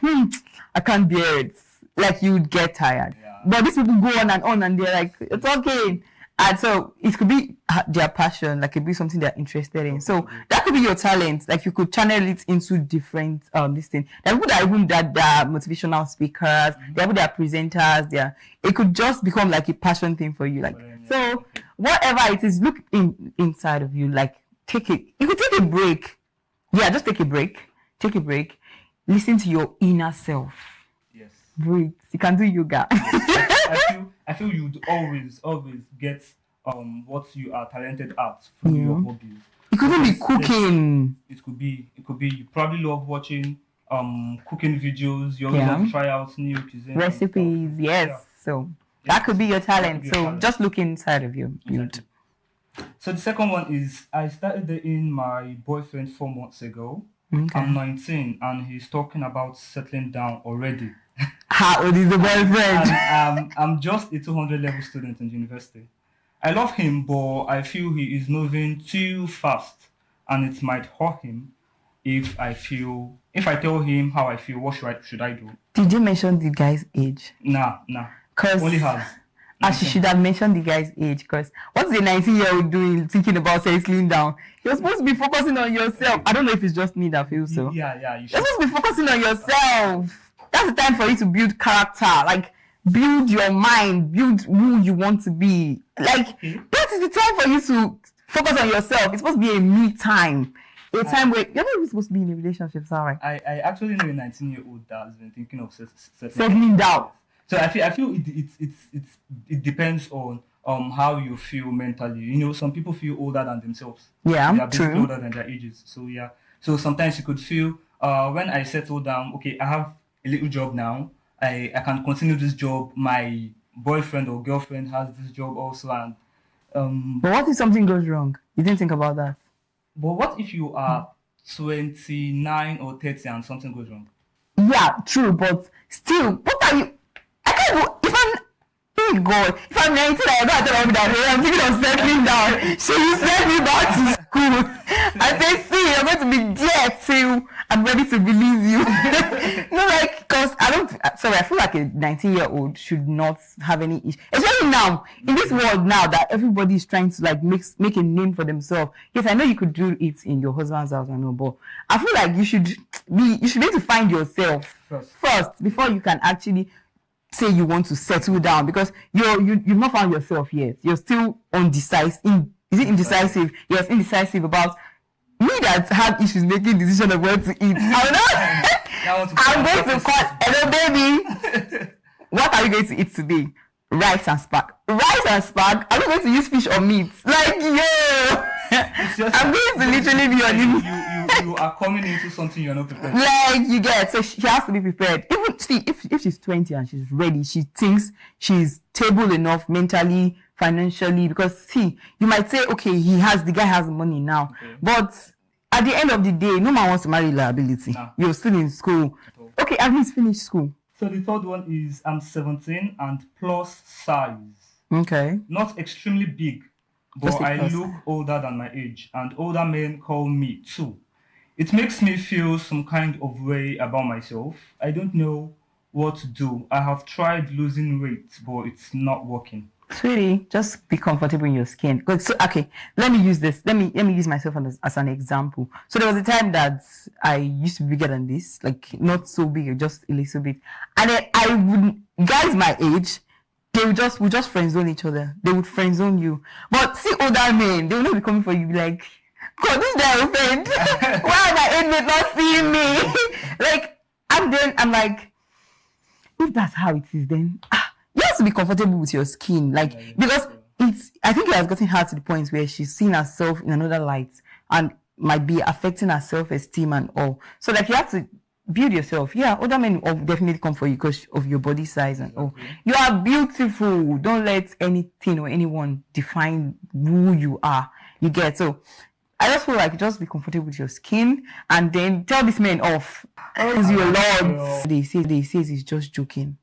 I can't bear it. Like you would get tired. Yeah. But these people go on, and they're like, it's okay. And so it could be their passion, like it could be something they're interested in. So that could be your talent. Like you could channel it into different this thing. There are people that even that are motivational speakers, there are people that are presenters, it could just become like a passion thing for you. Like so whatever it is, look inside of you, like take it. You could take a break. Yeah, just take a break. Take a break. Listen to your inner self. Yes. Breathe. You can do yoga. I feel you'd always get what you are talented at from your hobbies. It could be cooking. It could be you probably love watching cooking videos. You always love to try out new cuisine recipes. Yes. Yeah. So that could be your talent. Just look inside of you. Exactly. So the second one is, I started dating my boyfriend 4 months ago. Okay. I'm 19 and he's talking about settling down already. How old is the boyfriend? And, I'm just a 200 level student in university. I love him, but I feel he is moving too fast, and it might hurt him if I tell him how I feel. What should I do? Did you mention the guy's age? Nah. Only hers. She should have mentioned the guy's age, because what's the 19-year-old doing thinking about settling down? You're supposed to be focusing on yourself. I don't know if it's just me that feels so. Yeah. You're supposed to be focusing on yourself. That's the time for you to build character, like build your mind, build who you want to be. Like that is the time for you to focus on yourself. It's supposed to be a me time, a time where you're not even supposed to be in a relationship. Sorry. I actually know a 19-year-old that has been thinking of settling down. So I feel it depends on how you feel mentally. You know, some people feel older than themselves. Yeah, they are true. Older than their ages. So yeah. So sometimes you could feel when I settle down, okay, I have a little job now. I can continue this job. My boyfriend or girlfriend has this job also, and but what if something goes wrong? You didn't think about that. But what if you are 29 or 30 and something goes wrong? Yeah, true, but still, what are you? I can't go. If I'm 19, I don't tell me that I'm thinking of settling down. So you send me back to school. I say, see, you're going to be there till I'm ready to release you. No, like, because I feel like a 19-year-old should not have any issue. Especially now, in this world now that everybody is trying to like make a name for themselves. Yes, I know you could do it in your husband's house, I know, but I feel like you should be able to find yourself first before you can actually say you want to settle down, because you've not found yourself yet. You're still undecisive. Is it indecisive? Yes, indecisive about me that have issues making decision of what to eat. I'm going to call, hello baby, what are you going to eat today? Rice and spag. Are you going to use fish or meat? Like, yo, I'm going to literally be on you are coming into something you're not prepared. Like, you get, so she has to be prepared. Even see, if she's 20 and she's ready, she thinks she's stable enough mentally, financially, because see, you might say, okay, the guy has money now, but at the end of the day, no man wants to marry liability. No. You're still in school. Okay, and he's finished school. So the third one is I'm 17 and plus size. Okay. Not extremely big, but Just a I plus look size. older than my age, and older men call me too. It makes me feel some kind of way about myself. I don't know what to do. I have tried losing weight, but it's not working. Sweetie, just be comfortable in your skin. Good. So, okay, let me use this. Let me use myself as an example. So there was a time that I used to be bigger than this, like not so big, just a little bit. And then I would, guys my age, they would just friend zone each other. They would friend zone you. But see older men, they will not be coming for you. Be like, God, this is their friend. Why are my age mates not seeing me? Like, and then I'm like, if that's how it is, then you have to be comfortable with your skin, like because it's. I think it has gotten her to the point where she's seeing herself in another light and might be affecting her self-esteem and all. So like you have to build yourself. Yeah, other men will definitely come for you because of your body size and all. You are beautiful. Don't let anything or anyone define who you are. You get so. I just feel like just be comfortable with your skin and then tell this man off. Because your lord. They say it's just joking.